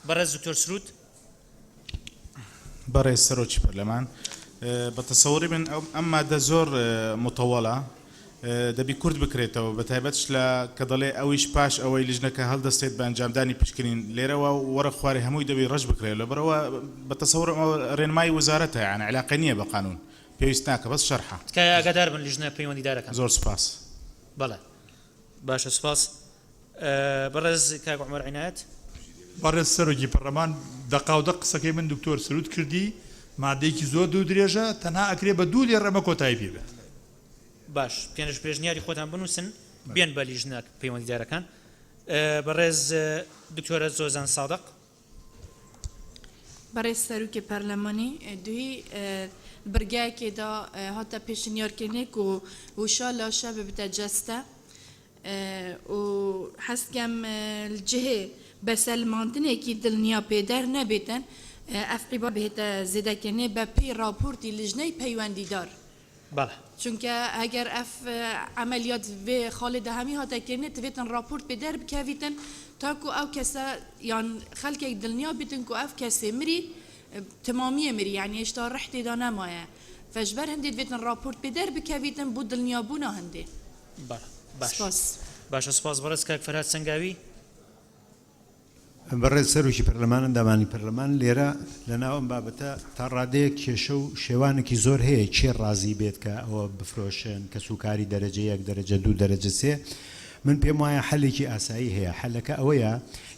بەڕێز دکتۆر سرود بەڕێز سەرۆکی پەرلەمان بە تەسەووری من ئەم مادە زۆر متەوەڵە دەبی کورد بکرێتەوە بە تایبەتش لە کە دەڵێ ئەویش پاش ئەوەی لیژنەکە هەڵدەستێت بە ئەنجامدانی پشکنین لێرەوە وەرە خوارێ هەمووی دەبی ڕەش بکرێت لەبەرەوە بە تەسەوور ڕێنمای وەزارەتە یعنی علاقە نییە بە قانون پێویست ناکە بەس شەرحە تکایە ئاگادار بن لیژنە پەیوەندیدارەکان زۆر سوپاس بەڵێ باشە سوپاس بەڕێز کاک عومەر عنایەت بەڕێز سەرۆکی پەرلەمان دەقاودە قسەکەی من دکتۆر سرود کردی مادەیەکی زۆر دوو درێژە تەنها ئەکرێ بە دوو لێ ڕەمە کۆتایی پێ بێت باش پێشنیاری خۆتان بنووسن بێن بە لیژنە پەیوەندیدارەکان بەڕێز دکتۆرە زۆزان سادق بەڕێز سەرۆکی پەرلەمانی دوی برگایەکێدا هاتە پێشنیارکردنێک و وشا لاشە ببتە جەستە و حەسکەم الجهێ بەسەلماندنێکی دڵنیا پێدەر نەبێتن ئەفقیبا بهێتە زێدەکردنێ بە پێی راپۆرتی لیژنەی پەیوەندیدار بەڵێ چونکە ئەگەر ئەف عملیات vê xalê de hemî hatekirine divêtin raport pê derbikevîtin ta ku ew kese yan xelkek dilniya bîtin ku ev kesê mirî timamiye mirî yani hêşta rehtê da nemaye فجبر هندي دبيتن رابورت بدر بكافيتن بود النيابونا هندي باش سپاس باشە سپاس بەڕێز کاک فەرهاد سەنگاوی. بەڕێز سەرۆکی پەرلەمان ئەندامانی پەرلەمان لێرە لەناو ئەم بابەتە تا ڕادەیەک کێشە و شێوانێکی زۆر هەیە چێ ڕازی بێت کە ئەوە بفرۆشن کە سوکاری دەرەجە 1 دەرەجە 2 دەرەجە 3 من پێم وایە حەلێکی ئاسایی هەیە حەلەکە ئەوەیە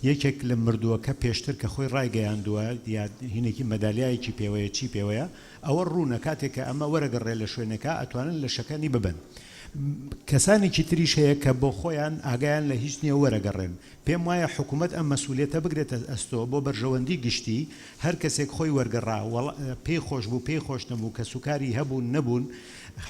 یەکێک لە مردووەکە پێشتر کە خۆی ڕایگەیاندووە یا هینێکی مەدالیایەکی پێوەیە چی پێوەیە ئەوە ڕوونە کاتێککە ئەمە وەرەگەڕێ لە شوێنەکە ئەتوانن لە شەکانی ببن. کەسانێکی تریش هەیە کە بۆ خۆیان ئاگایان لە هیچ نییە وەرەگەڕێن پێم وایە حکوومەت ئەم مەسوولێتە بگرێتە ئەستۆ بۆ بەرژەوەندی گشتی هەر کەسێک خۆی وەرگەڕا پێی خۆش بوو پێی خۆش نەبوو کە سوکاری هەبوون نەبوون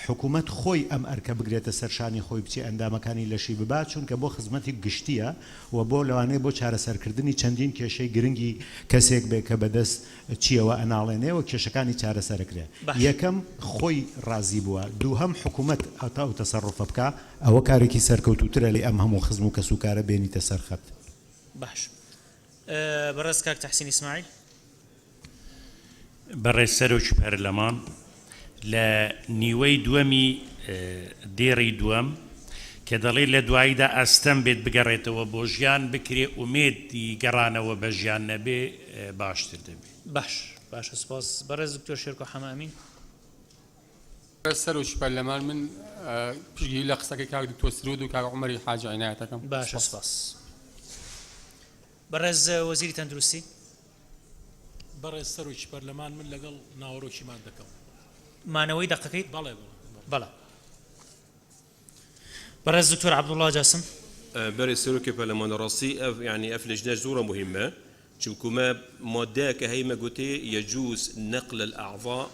حکوومەت خۆی ئەم ئەرکە بگرێتە سەرشانی خۆی بچی ئەندامەکانی لەشی ببات چونکە بۆ خزمەتی گشتیە و بۆ لەوانەیە بۆ چارەسەرکردنی چەندین کێشەی گرنگی کەسێک بێ کە بەدەست چیەوە ئەناڵێنێەوە کێشەکانی چارەسەرکرێ یەکەم خۆی ڕازی بووە دووهەم حکوومەت ئەتا و تەسەڕفە بکە ئەوە کارێکی سەرکەوتوترە لێ ئەم هەموو خزم و کە سوکارە بێنیتە سەرخەت. باش بەڕێز کاک تەحسین ئیسماعیل. بەڕێز سەرۆکی پەرلەمان لە نیوەی دووەمی دێڕی دووەم کە دەڵێ لە دواییدا ئەستەم بێت بگەڕێتەوە بۆ ژیان بکرێ ئومێدی گەڕانەوە بە ژیان نەبێ باشتر دەبێت. باشە سپاس بەڕێز دکتۆر شێرکۆ حەمامین. سەرۆکی پەرلەمان من پشتگیری لە قسەکەی کاک دکتۆر سرود و کاک عومەری حاجی عنایەتەکەم. باشە سپاس. بەڕێز وەزیری تەندروستی. بەڕێز سەرۆکی پەرلەمان من لەگەڵ ناوەڕۆکیمان دەکەم. مانەوەی دەقەکەی؟ بەڵێ. بەڕێز دکتۆر عەبدوڵڵا جاسم. بەڕێز سەرۆکی پەرلەمان ڕاستی يعني ئەف لجنە زۆرە مهمە چونکە ما مادەیەکە هەیمە گوتێ يجوز نقل الأعضاء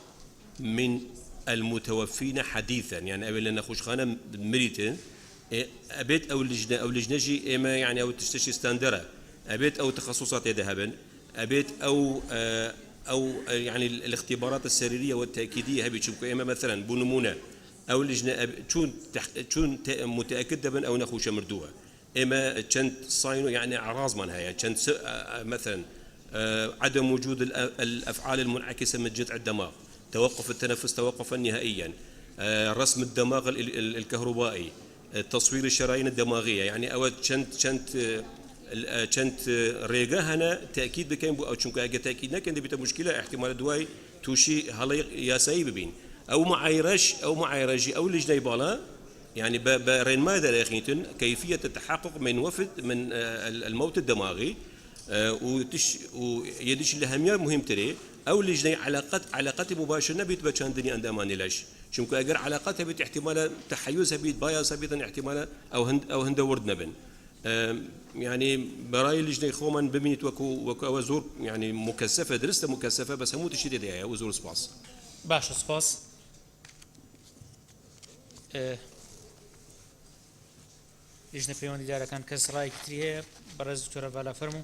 من المتوفين حديثا يعني أبي لنا خوشخانة مريتين أبيت أو لجنة جي إما يعني أو تشتشي ستاندرة أبيت أو تخصصات يذهبن أبيت أو يعني الاختبارات السريرية والتأكيدية هبي تشوفوا إما مثلا بنمونة أو لجنة شون متأكد بن أو نخوش مردوها إما كنت صاينو يعني أعراض منها يعني كنت مثلا عدم وجود الأفعال المنعكسة من جذع الدماغ توقف التنفس توقفا نهائيا رسم الدماغ الكهربائي تصوير الشرايين الدماغية يعني أو كنت ريجا هنا تأكيد بكين أو شنك أجا تأكيد لكن دي بتا مشكلة احتمال دواي توشي هلا يا سايب بين أو معايرجي أو لجنة بالا يعني برين ما دراخيتن كيفية التحقق من وفد من الموت الدماغي ويدش الأهمية مهم تري أو لجنة علاقات مباشرة نبيت بتشاندني عند أمان ليش شنك أجر علاقاتها بيت احتمال تحيزها بيت باياسها بيت احتمال أو هند ورد نبن يعني براي لجنة خومن بميت وكو زور يعني مكثفة درست مكثفة بس هموت الشيء ده وزور سباس. باش سپاس. لجنة پەیوەندی دارەکان کەس ڕایەکی هەیە بەڕێز دکتۆرە بالا فەرموو.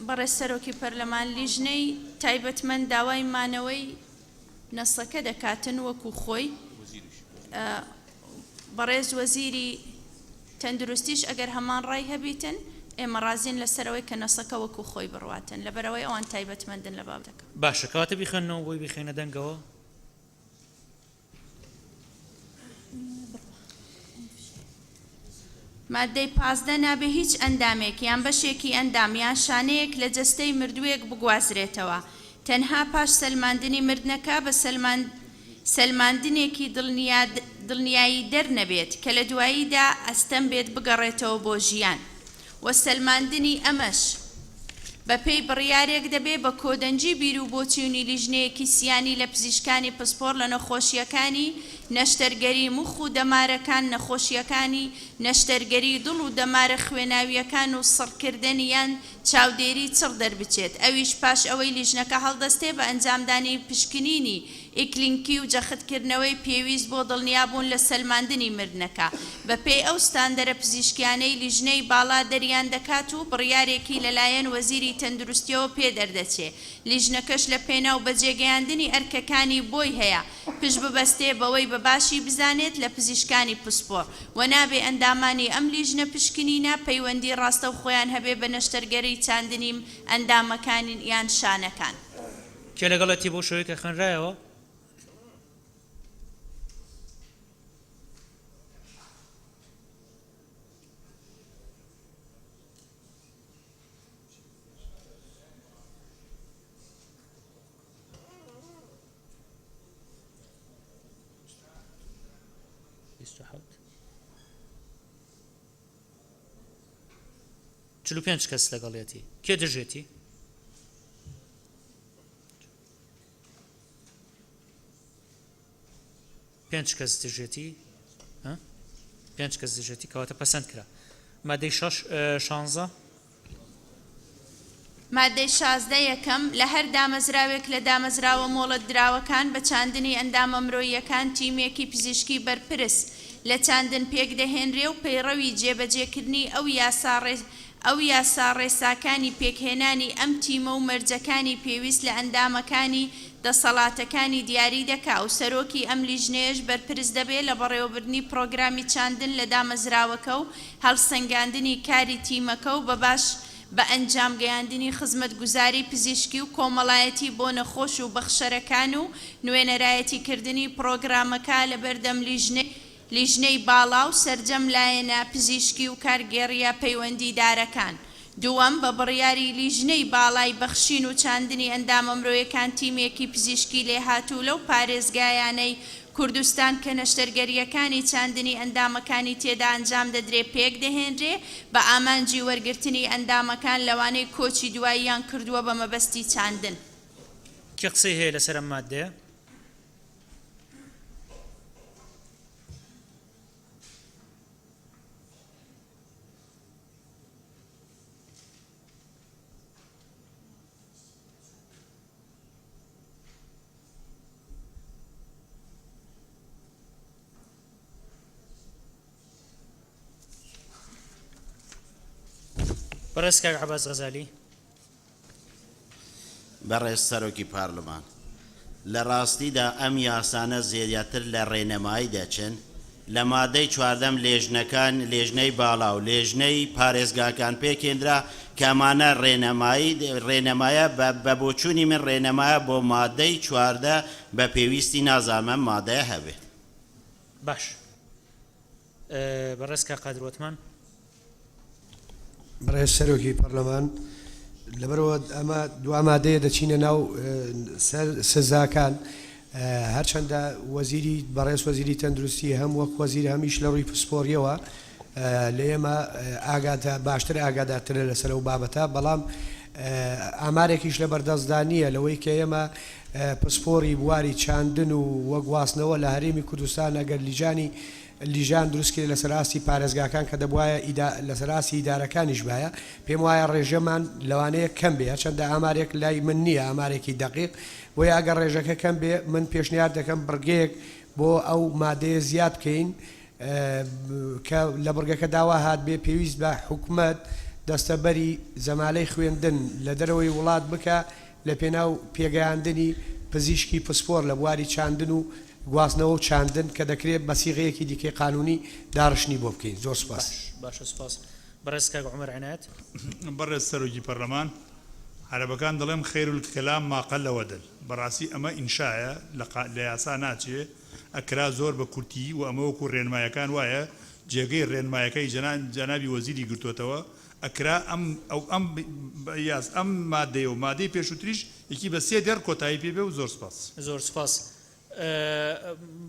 بەڕێز سەرۆکی پەرلەمان لیژنەی تایبەتمەند داوای مانەوەی نەسەکە دەکاتن وەکو خۆی بەڕێز وەزیری تەندروستیش ئەگەر هەمان ڕای هەبیتن ئێمە ڕازین لەسەرەوەی کە نەسەکە وەکو خۆی بڕواتن لەبەرەوەی ئەوان تایبەتمەندن لە بابەتەکە. باشە کەواتە بیخێنەوە بۆی بخێنە دەنگەوە. مادەی 15 نابێ هیچ ئەندامێک یان بەشێکی ئەندام یان شانەیەک لە جەستەی مردوویەک بگوازرێتەوە تەنها پاش سەلماندنی مردنەکە بە سەلماندنێکی دڵنیایی دەرنەبێت کە لە دواییدا ئەستەم بێت بگەڕێتەوە بۆ ژیان و سەلماندنی ئەمەش بە پێی بڕیارێک دەبێت بە کۆدەنجی بیر و بۆچوونی لیژنەیەکی سیانی لە پزیشکانی پسپۆر لە نەخۆشیەکانی نەشتەرگەری مخ و دەمارەکان نەخۆشیەکانی نەشتەرگەری دڵ و دەمارە خوێناویەکان و سڕکردنیان چاودێری چڕ دەربچێت ئەویش پاش ئەوەی لیژنەکە هەڵدەستێ بە ئەنجامدانی پشکنینی ئیکلینکی و جەختکردنەوەی پێویست بۆ دڵنیابوون لە سەلماندنی مردنەکە بە پێی ئەو ستاندەرە پزیشکیانەی لیژنەی باڵا دەریان دەکات و بڕیارێکی لەلایەن وەزیری تەندروستیەوە پێ دەردەچێ لیژنەکەش لە پێناو بەجێگەیاندنی ئەرکەکانی بۆی هەیە پشت ببەستێ بەوەی بەباشی بزانێت لە پزیشکانی پسپۆر و نابێ ئەندامانی ئەم لیژنە پشکنینە پەیوەندی ڕاستە و خۆیان هەبێ بە نەشتەرگەری چاندنی ئەندامەکانی یان شانەکان. کێ لەگەڵەتی بۆ شوەیە کە خوێنرایەوە چلو پێنج کەس لەگەڵێتی کێ دژێتی پێنج کەس دژێتی پێنج کەس دژێتی کەواتە پەسەند کرا مادەی 16 مادەی 16 یەکەم لە هەر دامەزراوێک لە دامەزراوە مۆڵەت دراوەکان بە چاندنی ئەندامە مرۆییەکان تیمێکی پزیشکی بەرپرس لە چاندن پێک دەهێنرێ و پەیڕەوی جێبەجێکردنی ئەو یاسا ڕێساکانی پێکهێنانی ئەم تیمە و مەرجەکانی پێویست لە ئەندامەکانی دەسەڵاتەکانی دیاری دەکا و سەرۆکی ئەم لیژنەیەش بەرپرس دەبێت لە بەڕێوەبردنی پرۆگرامی چاندن لە دامەزراوەکە و هەڵسەنگاندنی کاری تیمەکە و بەباش بە ئەنجام گەیاندنی خزمەتگوزاری پزیشکی و کۆمەڵایەتی بۆ نەخۆش و بەخشەرەکان و نوێنەرایەتیکردنی پرۆگرامەکە لە بەردەم لیژنەی باڵا و سەرجەم لایەنە پزیشکی و کارگێڕیە پەیوەندیدارەکان. دووەم بە بڕیاری لیژنەی باڵای بەخشین و چاندنی ئەندامە مرۆیەکان تیمێکی پزیشکی لێهاتوو لەو پارێزگایانەی کوردستان کە نەشتەرگەریەکانی چاندنی ئەندامەکانی تێدا ئەنجام دەدرێ پێک دەهێنرێ بە ئامانجی وەرگرتنی ئەندامەکان لەوانەی کۆچی دواییان کردووە بە مەبەستی چاندن. کێ قسەی هەیە لەسەر ئەم مادەیە؟ بەڕێز کاک عەباس غەزالی. بەڕێز سەرۆکی پارلمان لە ڕاستیدا ئەم یاسانە زیاتر لە ڕێنەمایی دەچن لە مادەی 14 لێژنەی باڵا و لێژنەی پارێزگاکان پێکێنرا کەمانە ڕێنەمایە بە بۆچوونی من ڕێنەمایە بۆ مادەی 14 بە پێویستی نازانم مادەیە هەبێ. باش بەڕێز کاک قادروەتمان. بەڕێز سەرۆکی پەرلەمان لەبەرەوە ئەمە دو مادەیە دەچینە ناو سزاکان هەرچەندە وەزیری بەڕێز وەزیری تەندروستی هەم وەک وەزیر هەمیش لە ڕووی پسپۆریەوە لە ئێمە باشتر ئاگادارترە لەسەر ئەو بابەتە بەڵام ئامارێکیش لە بەردەستدانیە لەوەی کە ئێمە پسپۆری بواری چاندن و وەگواستنەوە لە هەرێمی کوردستان ئەگەر لیژان دروستکرێ لە سەراستی پارێزگاکان کە دەبواە لە سەراستی ئیدارەکانیش باە پێم وایە ڕێژەمان لەوانەیە کەم بێ چەندە ئامارێک لای من نییە ئامارێکی دقیق بۆی ئەگەر ڕێژەکە کەم بێ من پێشنیار دەکەم بڕگەیەک بۆ ئەو مادەیە زیاد بکەین کە لە بڕگەکە داوا هات بێ پێویست بە حکوومەت دەستەبەری زەمالەی خوێندن لە دەرەوەی وڵات بکە لە پێناو پێگەیاندنی پزیشکی پسپۆر لە بواری چاندن و گواستنەوە و چاندن کە دەکرێت بە سیغەیەکی دیکەی قانونی داڕشنی بۆ بکەین. زۆر سپاس. باشە سپاس. بەڕێز کاک عومەر عنایەت. بەڕێز سەرۆکی پەرلەمان عەرەبەکان دەڵێن خەیرولکەلام ما قەل وەدل بەڕاستی ئەمە ئینشایە لە یاسا ناچێ ئەکرا زۆر بە کورتی و ئەمە وەکو ڕێنمایەکان وایە جێگەی ڕێنمایەکەی جەنابی وەزیری گرتووەتەوە ئەکرا ئەم مادەیە و مادەی پێشووتریش یەکی بە 3 دەر کۆتایی پێ بێ و زۆر سپاس. زۆر سپاس.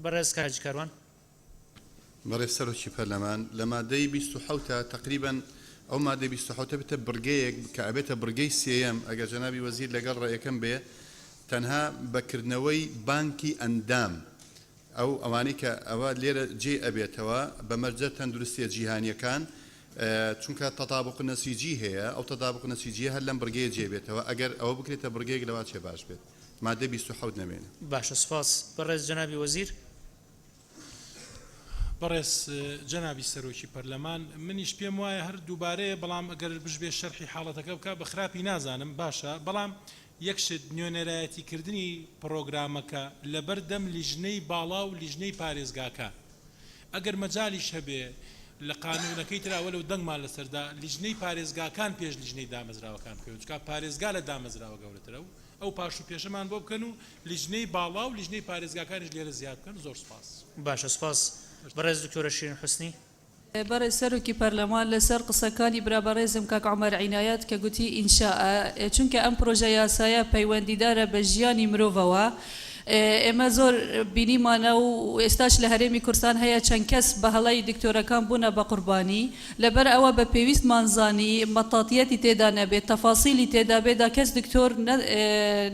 بەڕێز کاج کاروان. بەڕێز سەرۆکی پەرلەمان لە مادەی 27 تقریبا ئەو مادەی 27 بێتە بڕگەیەک کە ئەبێتە بڕگەی سێەم ئەگەر جەنابی وەزیر لەگەڵ ڕێیەکەم بێ تەنها بەکردنەوەی بانکی ئەندام ئەوانەی کە ئەوە لێرە جێ ئەبێتەوە بە مەرجە تەندروستیە جیهانیەکان چونکە تەطابق نەسیجی هەیە ئەو تەطابق نەسیجیە هەر لەم بڕگەیە جێبێتەوە ئەگەر ئەوە بکرێتە بڕگەیەک لەوا چێ باش بێت. مادە 27 نەمێنێ. باشە سپاس. بەڕێز جەنابی وەزیر. بەڕێز جەنابی سەرۆکی پەرلەمان منیش پێم وایە هەر دووبارەیە بەڵام ئەگەر بژبێ شەرحی حاڵەتەکە بکە بە خراپی نازانم باشە بەڵام یەکشت نوێنەرایەتیکردنی پرۆگرامەکە لەبەردەم لیژنەی باڵا و لیژنەی پارێزگاکە ئەگەر مەجالیش هەبێ لە قانونەکەی تراوە لەو دەنگمان لەسەردا لیژنەی پارێزگاکان پێش لیژنەی دامەزراوەکان بکەوێت چکە پارێزگا لە دامەزراوە گەورەترە و ئەو پاش و پێشەمان بۆ بکەن و لیژنەی باڵا و لیژنەی پارێزگاکانیش لێرە زیاد بکەن. زۆر سپاس. باشە سپاس. بەڕێز دکتۆرە شیرین حوسنی. بەڕێز سەرۆکی پەرلەمان لەسەر قسەکانی برا بەڕێزم کاک عومەر عینایەت کە گوتی ئینشاء چونکە ئەم پرۆژە یاسایە پەیوەندیدارە بە ژیانی مرۆڤەوە ئێمە زۆر بینیمانە و ئێستاش لە هەرێمی کوردستان هەیە چەند کەس بە هەڵی دکتۆرەکان بوونە بە قوربانی لەبەر ئەوە بە پێویستمان زانی مەتاتیەتی تێدا نەبێت تەفاسیلی تێدا بێدا کەس دکتۆر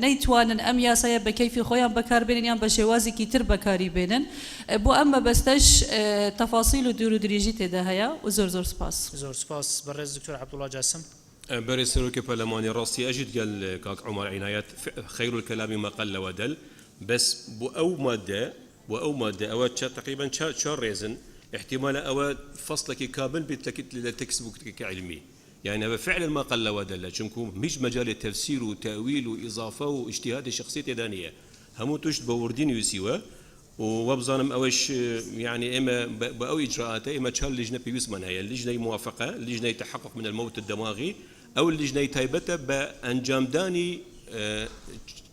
نەیتوانن ئەم یاسایە بە کەیفی خۆیان بەکاربێنن یان بە شێوازێکی تر بەکاری بێنن بۆ ئەم مەبەستەش تەفاسیل و دوور و درێژی تێدا هەیە و زۆر زۆر سپاس. زۆر سپاس. بەڕێز دکتۆر عەبدوڵڵا جاسم. برئ سەرۆکی پەرلەمانی ڕاستی ئەژیت قال كاك عمر عنايات خير الكلام ما قل ودل بس بو أو مادة أو تقريبا شهر ريزن احتمال أو فصلك كامل بالتأكيد للتكست بوك كعلمي يعني هذا فعلا ما قل ودل شنكم مش مجال التفسير وتأويل وإضافة واجتهاد شخصية دانية همو تشت بوردين يسيوا وبظنم أوش يعني إما بأو إجراءاته إما تشال لجنة بيوس من هي اللجنة موافقة اللجنة تحقق من الموت الدماغي أو اللجنة تايبته بأنجام داني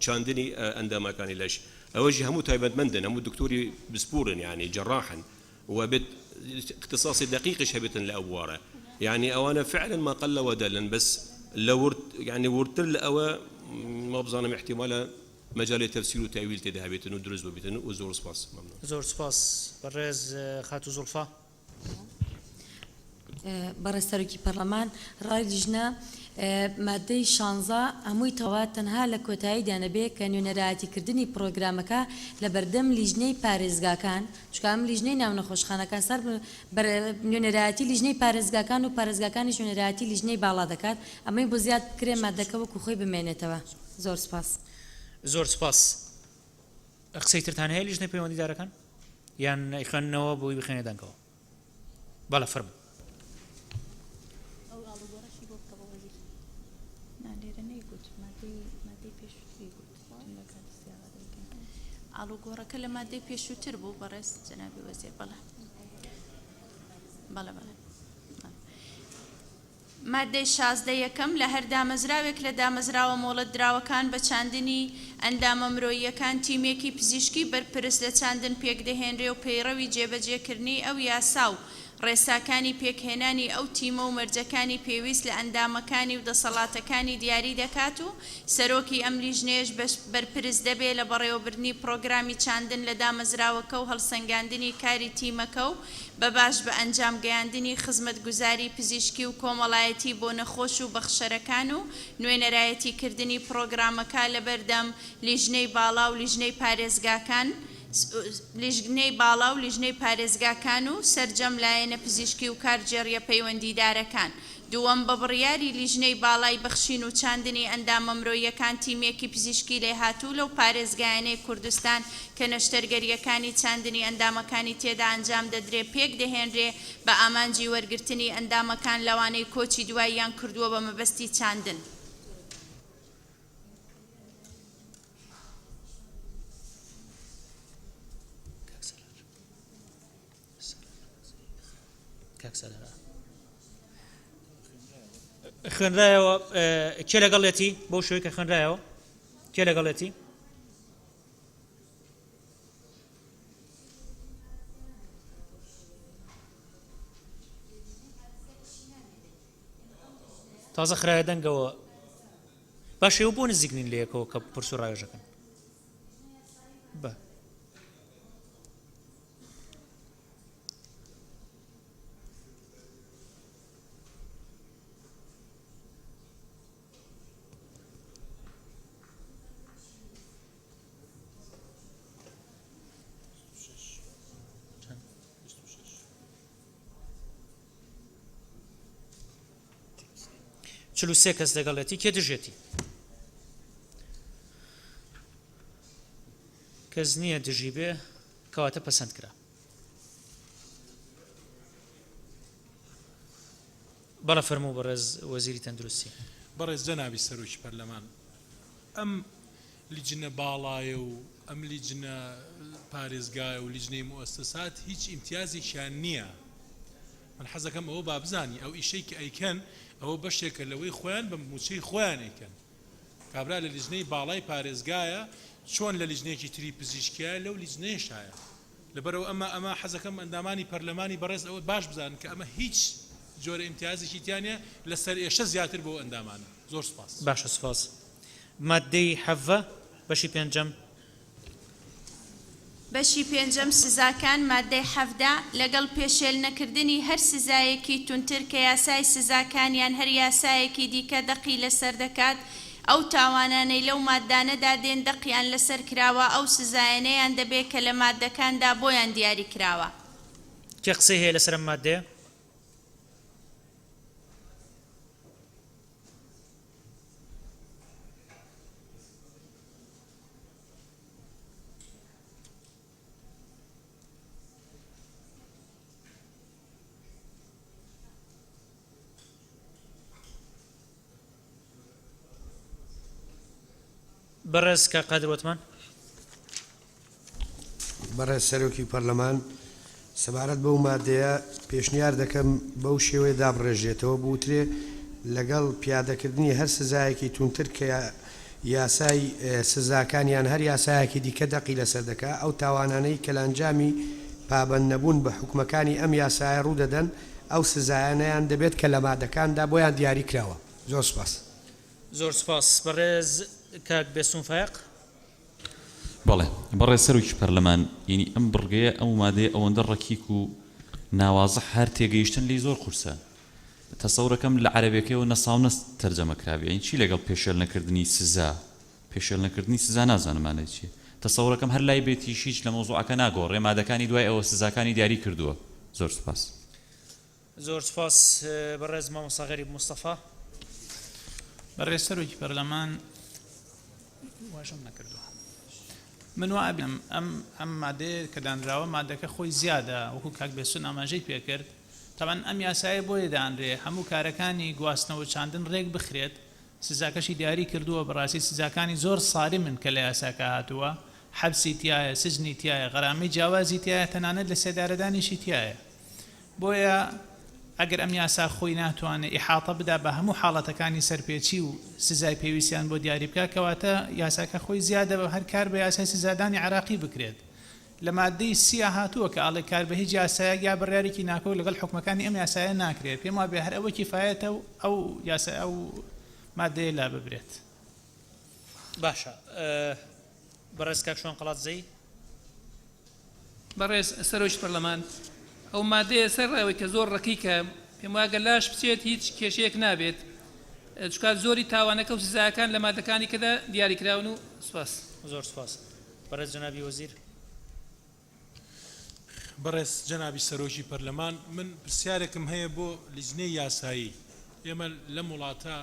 شاندني عندما كان ليش أوجه همو تايبت مندن همو دكتوري بسبورن يعني جراحا وبت اختصاصي دقيق شبيتا لأواره يعني أوانا فعلا ما قل ودلا بس لو يعني ورتل أو ما بظنم احتمالا مجال التفسير والتأويل تذهبيتن ودرس ببيتن وزور سباس ممنون. زور سباس. برز خاتو زلفا. بەڕێز سەرۆکی پەرلەمان ڕای لیژنە مادەی 16 هەمووی تەواو تەنها لە کۆتاییدا نەبێت کە نوێنەرایەتیکردنی پرۆگرامەکە لە بەردەم لیژنەی پارێزگاکان چونکە ئەم لیژنەی ناونەخۆشخانەکان سەر نوێنەرایەتی لیژنەی پارێزگاکان و پارێزگاکانیش نوێنەرایەتی لیژنەی باڵا دەکات ئەمەی بۆ زیاد بکرێ مادەکە وەکو خۆی بمێنێتەوە. زۆر سپاس. زۆر سپاس. قسەی ترتان هەیە لیژنەی پەیوەندیدارەکان یان ئەیخەنەوە بۆی بخێنێ دەنگەوە؟ بەڵێ فەرموو. ئاڵوگۆڕەکە لە مادەی پێشووتر بوو بەڕێز جەنابی وەزیر. بەڵێ مادەی 16 یەکەم لە هەر دامەزراوێک لە دامەزراوە مۆڵەت دراوەکان بە چاندنی ئەندامە مرۆییەکان تیمێکی پزیشکی بەرپرس لە چاندن پێکدەهێنرێ و پەیڕەوی جێبەجێکردنی ئەو یاسا و ڕێساکانی پێکهێنانی ئەو تیمە و مەرجەکانی پێویست لە ئەندامەکانی و دەسەڵاتەکانی دیاری دەکات و سەرۆکی ئەم لیژنەیەش بەرپرس دەبێت لە بەڕێوەبردنی پرۆگرامی چاندن لە دامەزراوەکە و هەڵسەنگاندنی کاری تیمەکە و بەباش بە ئەنجام گەیاندنی خزمەتگوزاری پزیشکی و کۆمەڵایەتی بۆ نەخۆش و بەخشەرەکان و نوێنەرایەتیکردنی پرۆگرامەکە لە بەردەم لیژنەی باڵا و لیژنەی پارێزگاکان لیژنەی باڵا و لیژنەی پارێزگاکان و سەرجەم لایەنە پزیشکی و کارجێڕیە پەیوەندیدارەکان. دووەم بە بڕیاری لیژنەی باڵای بەخشین و چاندنی ئەندامە مرۆییەکان تیمێکی پزیشکی لێهاتوو لەو پارێزگایانەی کوردستان کە نەشتەرگەریەکانی چاندنی ئەندامەکانی تێدا ئەنجام دەدرێ پێک دەهێنرێ بە ئامانجی وەرگرتنی ئەندامەکان لەوانەی کۆچی دواییان کردووە بە مەبەستی چاندن. خوێنرایەوە کێ لەگەڵێتی بۆ شوێی کە خوێنرایەوە کێ لەگەڵێتی؟ تازە خرایە دەنگەوە باشەوە بۆ نزیکنین لەیەکەوە کە پرس و ڕایۆژەکەن. بە چلو سێ کەس لەگەڵێتی کێ دژێتی؟ کەس نییە دژی بێ کەواتە پەسەند کرا. بەڵە فەرموو بەڕێز وەزیری تەندروستی. بەڕێز جەنابی سەرۆکی پەرلەمان ئەم لیجنە باڵایە و ئەم لیجنە پارێزگایە و لیجنەی مؤسسات هیچ ئیمتیازێکیان نییە. من حەزەکەم ئەوە با بزانی ئەو ئیشەی کە ئەیکەن ئەوە بەشێکە لەوەی خۆیان بە موچەی خۆیان ئەیکەن کابرا لە لیژنەی باڵای پارێزگایە چۆن لە لیژنەیەکی تری پزیشکیە لەو لیژنەیەشایە لەبەرەوە ئەمە حەزەکەم ئەندامانی پەرلەمانی بەڕێز ئەوە باش بزانن کە ئەمە هیچ جۆرە ئیمتیازێکی تیانە لەسەر ئێشە زیاتر بۆ ئەندامانە زۆر سپاس باشە سپاس مادەی حەڤە بەشی پێنجەم بەشی پێنجەم سزاکان مادەی حەڤدا لەگەڵ پێشێل نەکردنی هەر سزایەکی تونتر کە یاسای سزاکانیان هەر یاسایەکی دیکە دەقی لەسەر دەکات ئەو تاوانانەی لەو مادانەدا دێن دەقیان لەسەر کراوە ئەو سزایانەیان دەبێت کە لە مادەکاندا بۆیان دیاری کراوە کێ قسەی هەیە لەسەر مادەیە بەڕێز کە قادر وتمان بەڕێز سەرۆکی پەرلەمان سەبارەت بەو مادەیە پێشنیار دەکەم بەو شێوەیە دابڕێژێتەوە بوترێ لەگەڵ پیادەکردنی هەر سزایەکی تونتر کە یاسای سزاکانیان هەر یاسایەکی دیکە دەقی لەسەر دەکا ئەو تاوانانەی کە لە ئەنجامی پابەند نەبوون بە حکومەکانی ئەم یاسایە ڕوودەدەن ئەو سزایانەیان دەبێت کە لە مادەکاندا بۆیان دیاری کراوە زۆر سپاس زۆر سپاس بەڕێز کاک بێسوون فایق بەڵێ بەڕێز سەرۆکی پەرلەمان ینی ئەم بڕگەیە ئەو مادەیە ئەوەندە ڕەکیک و ناوازە هەر تێگەیشتن لی زۆر قورسە تەسەورەکەم لە عەرەبیەکەیەوە نەساو تەرجەمە کراوی یعنی چی لەگەڵ پێشێل نەکردنی سزا پێشێل نەکردنی سزا نازانمانە چیە تەسەورەکەم هەر لای بێتی هیچ لە مۆزوعەکە ناگۆڕێ مادەکانی دوای ئەوە سزاکانی دیاری کردووە زۆر سپاس زۆر سپاس بەڕێز مامۆستا غەریب مستەفا بەڕێز سەرۆکی پەرلەمان واژەم نەکردووە من وابم ئەم مادەیە کە دانراوە مادەکە خۆی زیادە وەکو کاک بێسوون ئاماژەی پێکرد تاوان ئەم یاسایە بۆیە دانرێ هەموو کارەکانی گواستنەوە چاندن ڕێک بخرێت سزاکەشی دیاری کردووە بەڕاستی سزاکانی زۆر ساری من کە لە یاساکە هاتووە حەبسی تایە سجنی تایە غەرامەی جیاوازی تایە تەنانەت لە سێدارەدانیشی تایە بۆیە ئەگەر ئەم یاسا خۆی ناتوانێت ئیحاطە بدا بە هەموو حاڵەتەکانی سەرپێچی و سزای پێویستیان بۆ دیاری بکات کەواتە یاساکە خۆی زیادە بە هەر کار بە یاسای سزادانی عراقی بکرێت لە مادەی سیا هاتووە کە ئاڵێ کار بە هیچ یاسایەک یا بڕیارێکی ناکۆ لەگەڵ حکومەکانی ئەم یاسایە ناکرێت پێم وابێ هەر ئەوە کیفایەتە و ئەو یاسا ئەو مادەیە لا ببرێت باشە بەڕێز کاک شۆن قەڵات زەی بەڕێز سەرۆکی پەرلەمان ئەو مادەیە سەر ڕێوەی کە زۆر ڕەکیکە پێم وایە لاش بچێت هیچ کێشەیەک نابێت چکار زۆری تاوانەکە و سزاکان لە مادەکانی کەدا دیاری کراون و سپاس زۆر سپاس بەڕێز جەنابی وەزیر بەڕێز جەنابی سەرۆکی پەرلەمان من پرسیارێکم هەیە بۆ لیژنەی یاسایی ئێمە لەم وڵاتە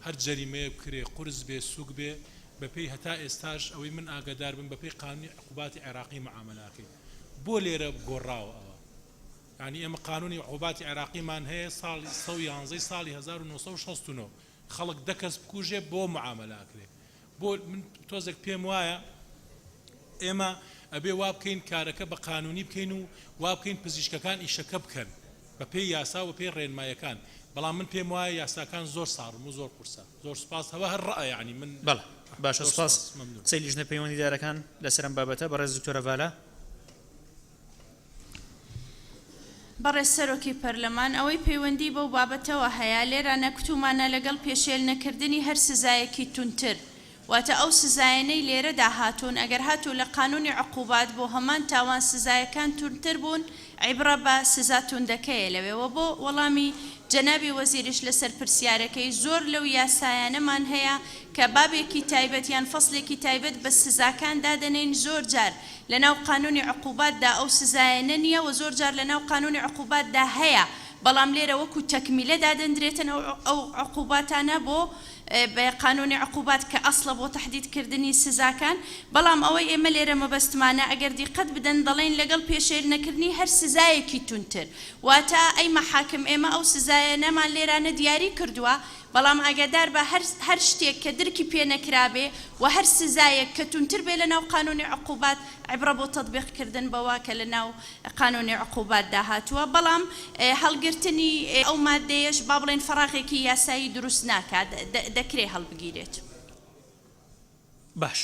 هەر جەریمەیە بکرێ قورس بێ سووک بێ بەپێی هەتا ئێستاش ئەوەی من ئاگادار بم بەپێی قانونی عقوباتی عێراقی معاملەکەی بۆ لێرە گۆڕاوە ئەوە یعنی ئێمە قانونی عقوباتی عێراقیمان هەیە ساڵی 111 ساڵی 1969 خەڵک دەکەس بکوژێ بۆ معاملەکرێ بۆ من تۆزێک پێم وایە ئێمە ئەبێ وا بکەین کارەکە بە قانونی بکەین و وا بکەین پزیشکەکان ئیشەکە بکەن بە پێی یاسا و پێی ڕێنمایەکان بەڵام من پێم وایە یاساکان زۆر ساڕم و زۆر قورسە زۆر سپاس هەوە هەر ڕائە یعنی من بەڵێ باشە سپاس قسەی لیژنە پەیوەندیدارەکان لەسەر ئەم بابەتە بەڕێز دکتۆرە ڤالا بەڕێز سەرۆکی پەرلەمان ئەوەی پەیوەندی بەو بابەتەوە هەیە لێرە نەکوتومانە لەگەڵ پێشێل نەکردنی هەر سزایەکی تونتر واتە ئەو سزایەنەی لێرەدا هاتوون ئەگەر هاتوو لە قانونی عقوبات بۆ هەمان تاوان سزایەکان تونتر بوون عیبرە بە سزا توندەکەیە لەوێەوە بۆ وەڵامی جەنابی وەزیریش لەسەر پرسیارەکەی زۆر لەو یاسایانەمان هەیە کە بابێکی تایبەت یان فەصلێکی تایبەت بە سزاکان دادەنین زۆر جار لەناو قانونی عقوباتدا ئەو سزایەنە نییە و زۆر جار لەناو قانونی عقوباتدا هەیە بەڵام لێرە وەکو تەکمیلە دادەندرێتن ئەو عقوباتانە بۆ بقانونی عقوبات کە ئەسڵە بۆ تحدیدکردنی سزاکان بەڵام ئەوەی ئێمە لێرە مەبەستمانە ئەگەر دیقەت بدەن دەڵێن لەگەڵ پێشێر نەکردنی هەر سزایەکی تونتر واتە ئەی مەحاکم ئێمە ئەو سزایە نەمان لێرانە دیاری کردووە بەڵام ئاگادار بە هەر شتێک کە درکی پێ نەکرابێ و هەر سزایەک کە تونتر بێ لەناو قانونی عقوبات عیبرە بۆ تەطبیقکردن بەوە کە لەناو قانونی عقوبات داهاتووە بەڵام هەڵگرتنی ئەو مادەیەش با بڵێن فەراغێکی یاسایی دروست ناکات دەکرێ هەڵبگیرێت باش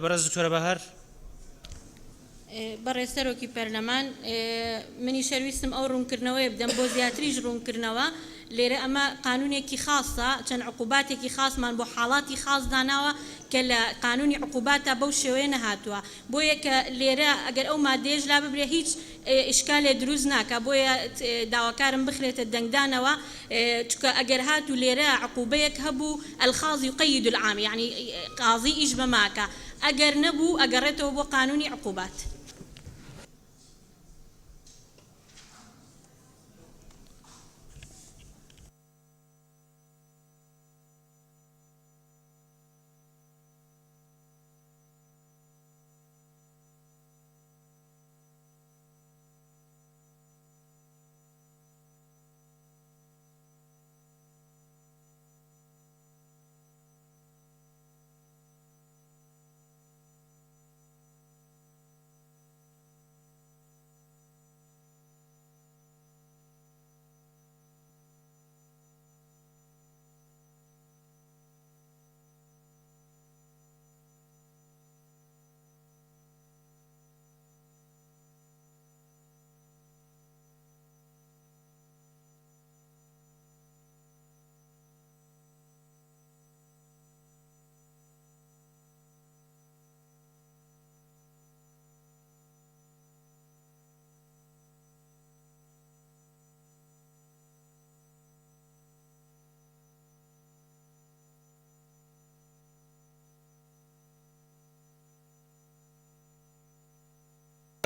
بەڕێز دکتۆرە بەهار بەڕێز سەرۆکی پەرلەمان منی شەرویستم ئەو ڕوونکردنەوەی بدەم بۆ زیاتریش ڕوونکردنەوە لێرە ئەمە قانونێکی خاصە چەند عقوباتێکی خاصمان بۆ حاڵاتی خاص داناوە کە لە قانونی عقوباتە بەو شێوەیە نەهاتووە بۆیە کە لێرە ئەگەر ئەو مادێژ لا ببرێ هیچ ئشکالێ دروست ناکە بۆیە داواکارم بخرێتە دەنگدانەوە چکە ئەگەر هاتو لێرە عقوبەیەک هەبوو الخاز يقيد العام يعني قاضي ئیش بەماکە ئەگەر نەبوو ئەگەڕێتەوە بۆ قانونی عقوبات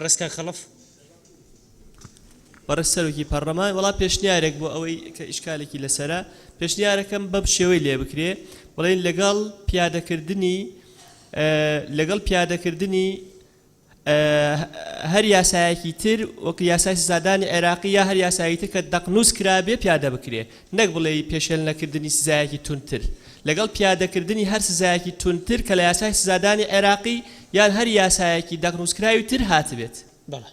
ڕێزکا خەڵف بەڕێز سەرۆکی پەرلەمان وەڵام پێشنیارێک بۆ ئەوەی کە ئیشکالێکی لەسەرە پێشنیارەکەم بەم شێوەی لێ بکرێ بڵێن لەگەڵ پیادەکردنی هەر یاسایەکی تر وەک یاسای سزادانی عێراقی یا هەر یاسایی تر کە دەقنووس کرابێ پیادە بکرێ نەک بڵێ پێشێل نەکردنی سزایەکی تونتر لەگەڵ پیادەکردنی هەر سزایەکی تونتر کە لە یاسای سزادانی عێراقی یان هەر یاسایەکی دەقنووسکراوی تر هاتبێت بەڵێ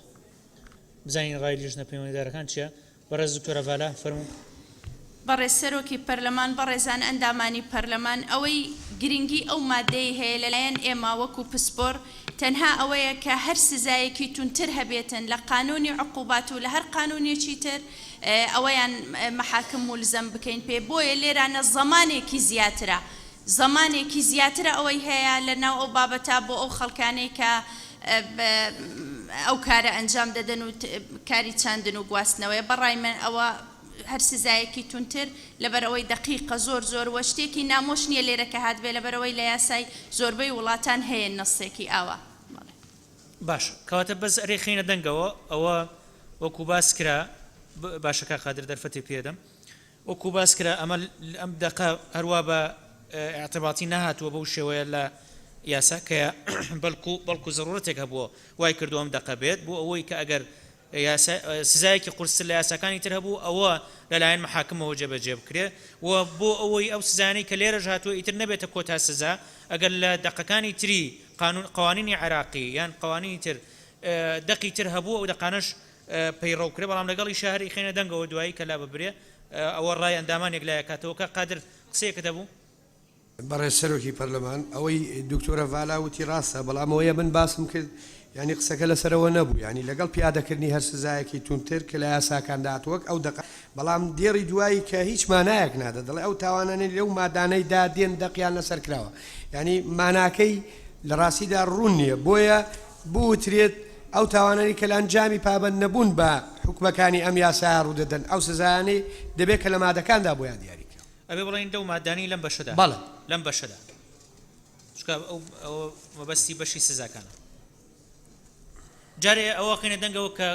بزانین ڕای لیژنە پەیوەندیدارەکان چییە بەڕێز دکتۆرە ڤالا فەرموو بەڕێز سەرۆکی پەرلەمان بەڕێزان ئەندامانی پەرلەمان ئەوەی گرنگی ئەو مادەی هەیە لەلایەن ئێمە وەکو پسپۆر تەنها ئەوەیە کە هەر سزایەکی تونتر هەبێتن لە قانونی عقوبات و لە هەر قانونێکی تر ئەوەیان مەحاکم مولزەم بکەین پێ بۆیە لێرانە زەمانێکی زیاترە ئەوەی هەیە لە ناو ئەو بابەتا بۆ ئەو خەڵکانەی کە ئەو کارە ئەنجام دەدەن و کاری چاندن و گواستنەوەی بەڕای من ئەوە هەر سزایەکی تونتر لەبەرەوەی دقیقە زۆر وە شتێکی نامۆش نییە لێرە کە هاتبێ لەبەرەوەی لە یاسای زۆربەی وڵاتان هەیە نەسێکی ئاوا باش کەواتە بەس ئەرێ خینە دەنگەوە ئەوە وەکو باس کرا باشەکە قادر دەرفەتی پێدەم وەکو باس کرا ئەمە ئەم دقە هەروە بە اعتباطی نەهاتووە بەو شێوەیە لە یاسا کە بەڵکو ضرورەتێک هەبووە وای کردو ئەم دقە بێت بۆ ئەوەی کە ئەگەر سزایەکی قورستر لە یاساکانی تر هەبوو ئەوە لەلایەن محاکمەوە جێبەجێ بکرێ و بۆ ئەوەی ئەو سزانەی کە لێرەژ هاتووە ئیتر نەبێتە کۆتا سزا ئەگەر لە دقەکانی تری قوانینی عێراقی یان قوانینی تر دقی تر هەبوو ئەو دقانەش پەیڕەو کرێ بەڵام لەگەڵی شاری خێنە دەنگەوە دوایی کە لا ببرێ ئەوە ڕای ئەندامانێک لای کاتەوە کە قادر قسەیەکە دەبوو بەڕێز سەرۆکی پەرلەمان ئەوەی دکتۆرە ڤالا وتی ڕاستە بەڵام ئەوەیە من باسم کرد ینی قسەکە لەسەرەوە نەبوو ینی لەگەڵ پیادەکردنی هەر سزایەکی تونتر کە لە یاساکاندا هاتووەک ئەو دقە بەڵام دێڕی دوایی کە هیچ مانایەک نادە دەڵێ ئەو تاوانانەی لەو مادانەیدا دێن دەقیان لەسەر کراوە ینی ماناکەی لە ڕاستیدا ڕوون نییە بۆیە بوترێت ئەو تاوانانی کە لە ئەنجامی پابەند نەبوون بە حکومەکانی ئەم یاسا ڕوودەدەن ئەو سزایانەی دەبێت کە لە مادەکاندا بۆیان دیاری ئەبێ بڵێن دەو مادانی لەم بەشەدا بەڵێ لەم بەشەدا چکە ئەو مەبەستی بەشی سزاکانە جارێ ئەوە قینە دەنگەوە کە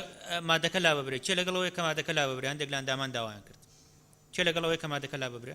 مادەکە لا ببرێت چێ لەگەڵەوەی کە مادەکە لا ببرێ هەندێک لە ئەندامان داوایان کرد چێ لەگەڵەوەی کە مادەکە لا ببرێ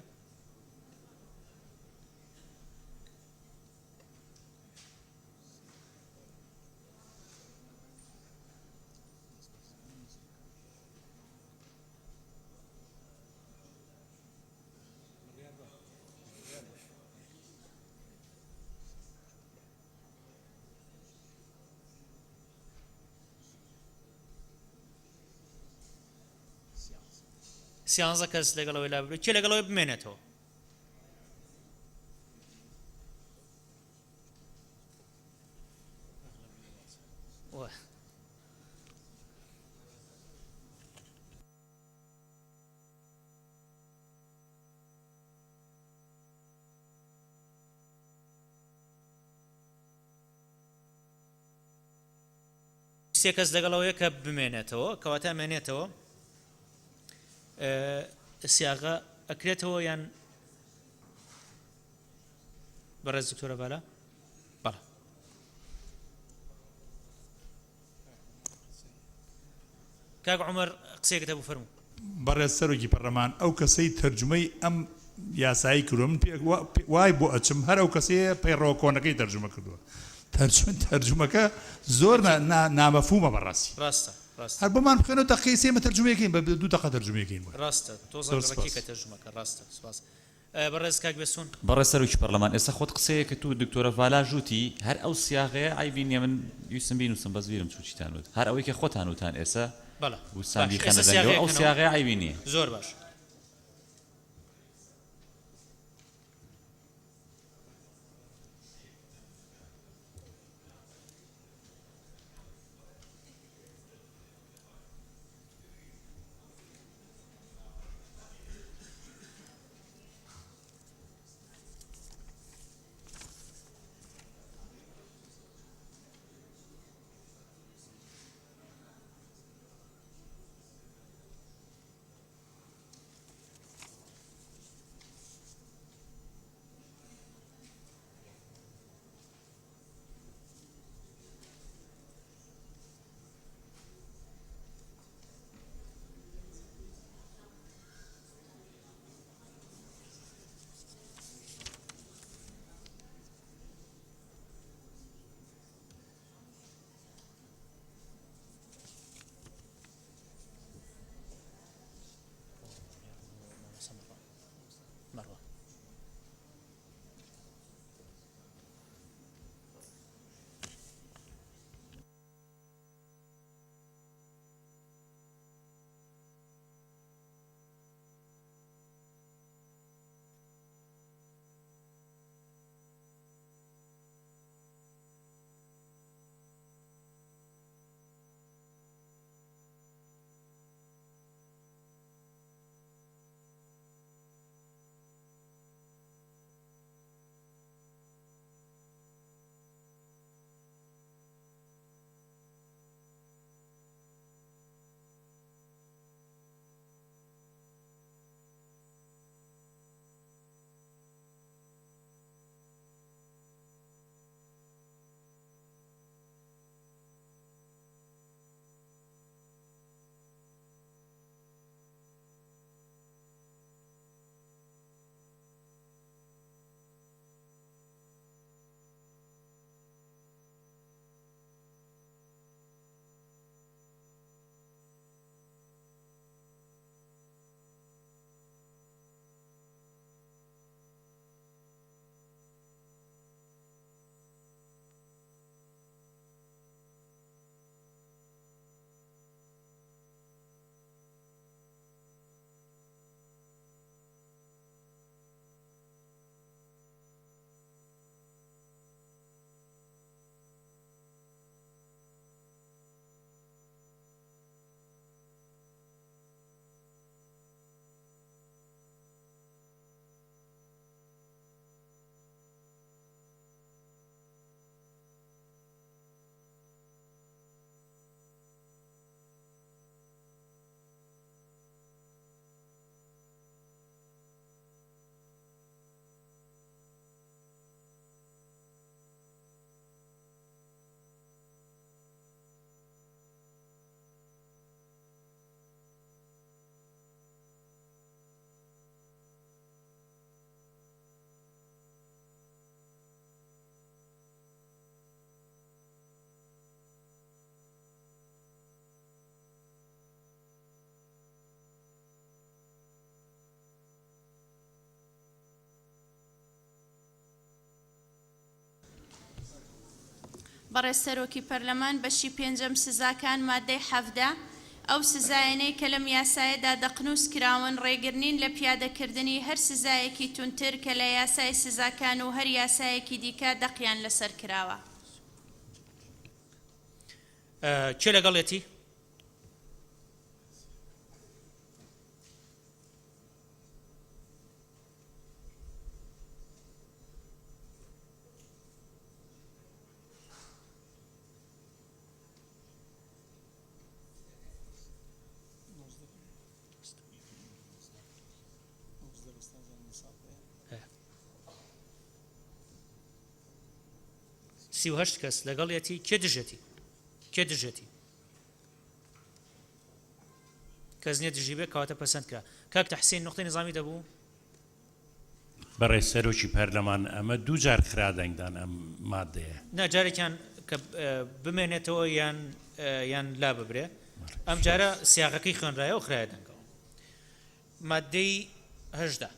سیانزە کەس لەگەڵەوەی لا ببرێت چێ لەگەڵەوەی بمێنێتەوە سێ کەس لەگەڵەوەیە کە بمێنێتەوە کەواتە مێنێتەوە سیاغە ئەکرێتەوە یان بەڕێز دکتۆرە بالا بەڵێ کاک عومەر قسەیەکت هەبوو فەرموو بەڕێز سەرۆکی پەرلەمان ئەو کەسەی تەرجمەی ئەم یاسایی کردو من وای بۆ ئەچم هەر ئەو کەسەیە پەیڕەوە کۆنەکەی تەرجمە کردووە تەرجمەکە زۆر نامەفهومە بەڕاستی ڕاستە هەر بۆمان بخێنەوە دەقەی سێمە تەرجمەیەکەین بە 2 دقە تەرجمەیەکەین ڕاستە تۆزەڕێکی کە تەرجمەکە ڕاستە سپاس بەڕێز کاک بێسوون بەڕێز سەرۆکی پەرلەمان ئێستا خۆت قسەیەکە تو دکتۆرە ڤالا ژووتی هەر ئەو سیاغەیە ئایبی نییە من ویستم بینوسم بەس بیرم چوچیتان وت هەر ئەوەی کە خۆتان وتان ئێستا وسان بیخەنە دەنگەوە ئەو سیاغەیە ئایبی نییە زۆر باش بەڕێز سەرۆکی پەرلەمان بەشی پێنجەم سزاکان مادەی 17 ئەو سزایانەی کە لەم یاسایەدا دەقنووس کراون ڕێگرنین لە پیادەکردنی هەر سزایەکی تونتر کە لە یاسای سزاکان و هەر یاسایەکی دیکە دەقیان لەسەر کراوە. چێ لەگەڵێتی؟ سیوهشت کەس لەگەڵ یەتی کێ دژێتی کەس نییە دژی بێ کەواتە پەسەند کە کاک تەحسین نقطەی نظامی دەبوو بەڕێز سەرۆکی پەرلەمان ئەمە دوو جار خرا دەنگدان ئەم مادەیە جارێکیان کە بمێنێتەوە یان لا ببرێ ئەم جارە سیاقەکەی خوێنرایە و خرایە دەنگەوە مادەی 18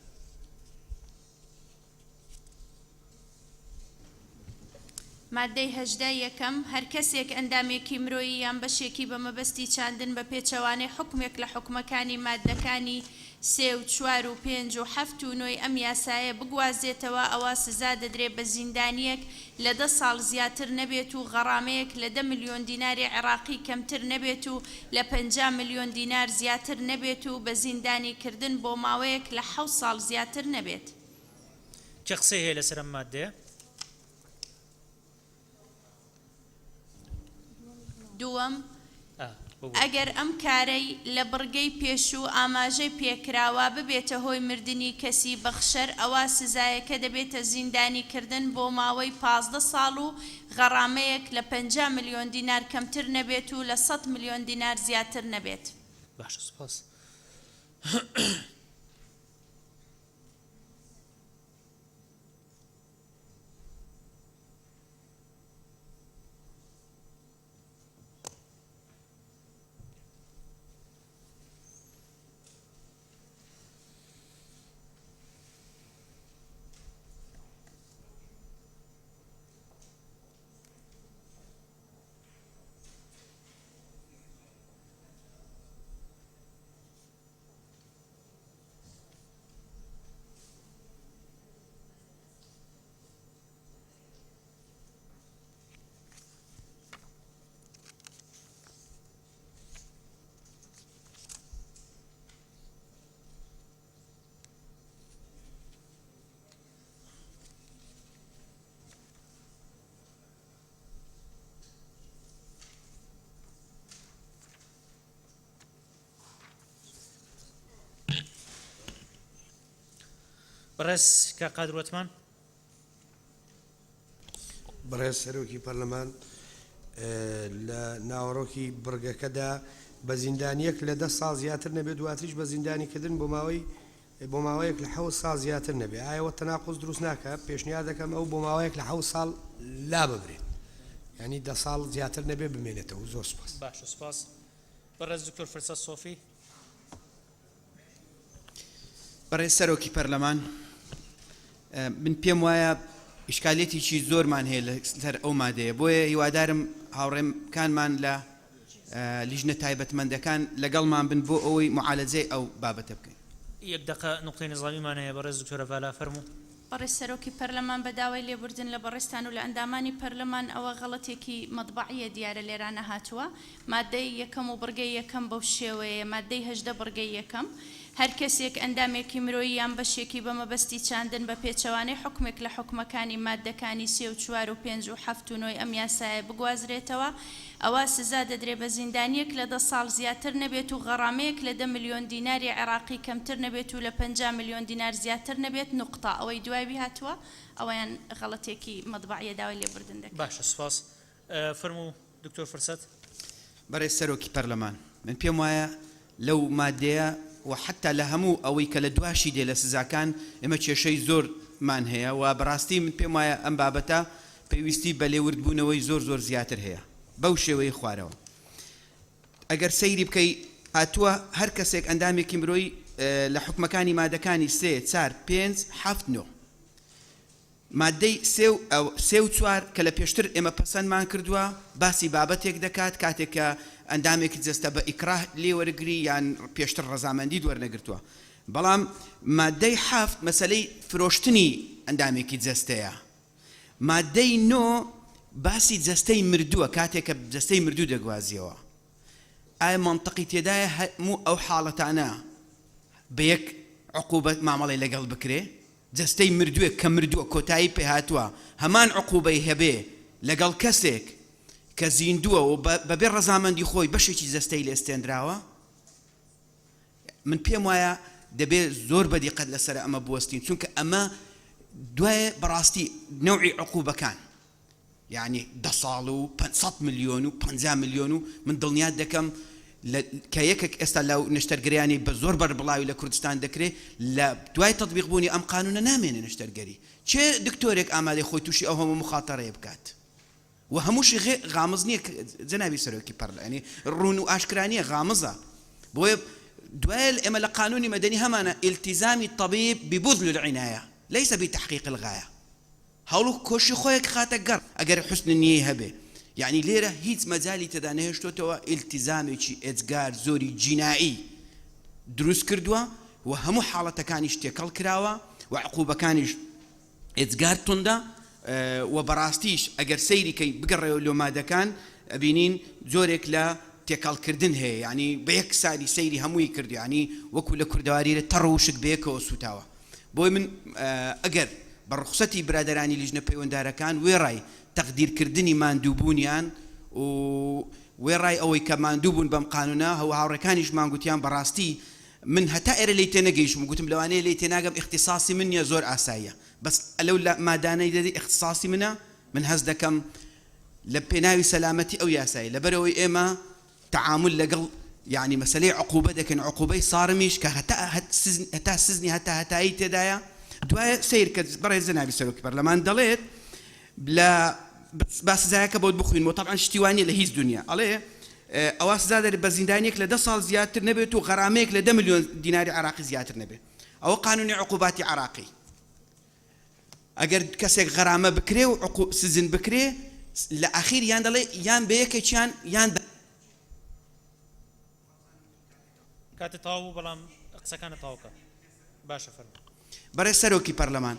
مادەی 18 یەکەم هەر کەسێک ئەندامێکی مرۆیی یان بەشێکی بە مەبەستی چاندن بە پێچەوانەی حکمێک لە حکومەکانی مادەکانی 3 و 4 و 5 و 7 و 9 ئەم یاسایە بگوازێتەوە ئەوە سزا دەدرێت بە زیندانیەک لە 10 ساڵ زیاتر نەبێت و غەڕامەیەک لە 10 ملیۆن دیناری عێراقی کەمتر نەبێت و لە 50 ملیۆن دینار زیاتر نەبێت و بە زیندانی کردن بۆ ماوەیەک لە 7 ساڵ زیاتر نەبێت. چه قسەی هەیە لەسەر ئەم مادەیە؟ دووەم ئەگەر ئەم کارەی لە بڕگەی پێشوو ئاماژەی پێکراوە ببێتە هۆی مردنی کەسی بەخشەر ئەوە سزایەکە دەبێتە زیندانیکردن بۆ ماوەی 15 ساڵ و غەڕامەیەک لە 50 ملیۆن دینار کەمتر نەبێت و لە 100 ملیۆن دینار زیاتر نەبێت. باشە سپاس. بەڕێز کە قادروەتمان بەڕێز سەرۆکی پەرلەمان لە ناوەڕۆکی بڕگەکەدا بە زیندانیەک لە 10 ساڵ زیاتر نەبێت دواتریش بە زیندانیکردن بۆ ماوەیەک لە 7 ساڵ زیاتر نەبێت ئایەوە تەناقوز دروست ناکە پێشنیار دەکەم ئەو بۆ ماوەیەک لە 7 ساڵ لا ببرێت ینی 10 ساڵ زیاتر نەبێت بمێنێتەوە. زۆر سپاس. باشە سپاس. بەڕێز دکتۆر فرسەت سۆفی. بەڕێز سەرۆکی پەرلەمان من پێم وایە ئیشکالێتێکی زۆرمان هەیە لەسەر ئەو مادەیە بۆیە هیوادارم هاوڕێمکانمان لە لیژنە تایبەتمەندەکان لەگەڵمان بن بۆ ئەوەی معالەجەی ئەو بابەتە بکەین. یەک دقە نقطەی نظامیمان هەیە بەڕێز دکتۆرە ڤالا فەرموو. بەڕێز سەرۆکی پەرلەمان بەداوای لێبوردن لە بەڕێستان و لە ئەندامانی پەرلەمان ئەوە غەڵەتێکی مەطبەعیە دیارە لێرانە هاتووە مادەی یەکەم و بڕگەی یەکەم بەو شێوەیە مادەی 18 بڕگەی یەکەم هەر کەسێک ئەندامێکی مرۆیی یان بەشێکی بە مەبەستی چاندن بە پێچەوانەی حکمێک لە حکومەکانی مادەکانی 3 و 4 و 5 و 7 و 9 ئەم یاسایە بگوازرێتەوە ئەوە سزا دەدرێت بە زیندانیەک لە 10 ساڵ زیاتر نەبێت و غەڕامەیەک لە 10 ملیۆن دیناری عێراقی کەمتر نەبێت و لە 50 ملیۆن دینار زیاتر نەبێت نقطە ئەوەی دوای هاتووە ئەوەیان غەڵەتێکی مەطبەعیە داوای لێبوردن دەکەن. باشە سپاس. فەرموو دکتۆر فرسەت. بەڕێز سەرۆکی پەرلەمان من پێم وایە لەو مادەیە و حتا لە هەموو ئەوەی کە لە دواشی دێ لە سزاکان ئێمە کێشەی زۆرمان هەیە و بەڕاستی من پێم وایە ئەم بابەتە پێویستی بە لێوردبوونەوەی زۆر زیاتر هەیە بەو شێوەی خوارەوە. ئەگەر سەیری بکەی هاتووە هەر کەسێک ئەندامێکی مرۆیی لە حکومەکانی مادەکانی 3 4 5 7 9 مادەی 3 و 4 کە لە پێشتر ئێمە پەسەندمان کردووە باسی بابەتێک دەکات کاتێک کە ئەندامێکی جەستە بە ئیکراه لێوەرگری یان پێشتر ڕەزامەندی دووەرنەگرتووە بەڵام مادەی 7 مەسەلەی فرۆشتنی ئەندامێکی جەستەیە مادەی 9 باسی جەستەی مردووە کاتێک کە جەستەی مردوو دەگوازیەوە ئایا منطقی تێدایە هەموو ئەو حاڵەتانە بە یەک عقوبەت مامەڵی لەگەڵ بکرێ جەستەی مردووە کە مردووە کۆتایی پێ هاتووە هەمان عقوبەی هەبێ لەگەڵ کەسێک کە زیندووە و بەبێ ڕەزامەندی خۆی بەشێکی جەستەی لێستێنراوە من پێم وایە دەبێت زۆر بەدیقەت لەسەر ئەمە بوەستین چونکە ئەمە دوایە بەڕاستی نەوعی عقوبەکان یعنی 10 ساڵ و 500 ملیۆن و 50 ملیۆن و من دڵنیات دەکەم کە یەکێک ئێستا لەو نیشتەرگەریانی بە زۆر بەربڵاوی لە کوردستان دەکرێت لە دوای تەطبیقبوونی ئەم قانونە نامێنێ نیشتەرگەری چێ دکتۆرێک ئامادەی خۆی تووشی ئەو هەموو مخاتەڕەیە بکات و هەمووشی غامز نییە جەنابی سەرۆکی پەرلە ینی ڕوون و ئاشکرانیە غامزە بۆیە دوای ئێمە لە قانونی مەدەنی هەمانە التزامی طبيب ببذل العناية ليس بتحقيق الغاية هەوڵ و کۆشی خۆیەک خاتە گەڕ ئەگەر حسن نییە هەبێ یعنی لێرە هیچ مەجالی تێدا نەهێشتۆتەوە ئیلتیزامێکی ئێجگار زۆری جینایی دروست کردووە و هەموو حاڵەتەکانیش تێکەڵ کراوە و عقوبەکانیش ئێجگار توندە و بەڕاستیش ئەگەر سەیریکەی بگەڕێەوە لۆ مادەکان ئەبینین جۆرێک لە تێکەڵکردن هەیە ینی بە یەک ساری سەیری هەمووی کرد ینی وەکو لە کوردەواریرە تەڕەوشک بەیەکەوە سوتاوە بۆی من ئەگەر بە ڕوخسەتی برادەرانی لیژنە پەیوەنددارەکان وێڕای تەقدیرکردنی ماندووبوونیان و وێڕای ئەوەی کە ماندوو بوون بەم قانونە هاوڕەکانیش مانگوتیان بەڕاستی من هەتا ئێرە لی تێنەگەیشتم گوتم لەوانەیە لی تێناگەم اختصاصی من نیە زۆر ئاساییە بەس ئەلەو لە مادانەی دەدی اختصاصی منە من هەز دەکەم لە پێناوی سەلامەتی ئەو یاسایی لەبەرەوەی ئێمە تعامل لەگەڵ يعني مەسەلەی عقوبە دەکەن عقوبەی ساڕمیش کە هەتا سزنی هەتایی تێدایە دوایە سیر کە بەڕێز جەنابی سەرۆکی پەرلەمان دەڵێت لە با سزایەکە بۆت بخوێنەوە طبعا شتیوانیە لە هیچ دنیا ئەڵێ ئەوە سزا دەرێت بە زیندانێک لە 10 ساڵ زیاتر نەبێت و غەرامەیەک لە 10 ملیۆن دیناری عراقی زیاتر نەبێت ئەوە قانونی عقوباتی عراقی ئەگەر کەسێک غەرامە بکرێ و سزن بکرێ لە ئاخیر یان دەڵێ یان بەیەکێکیان یان کاتە تاو بەڵام قسەکانە تاوکە باشە فەرموو بەڕێز سەرۆکی پەرلەمان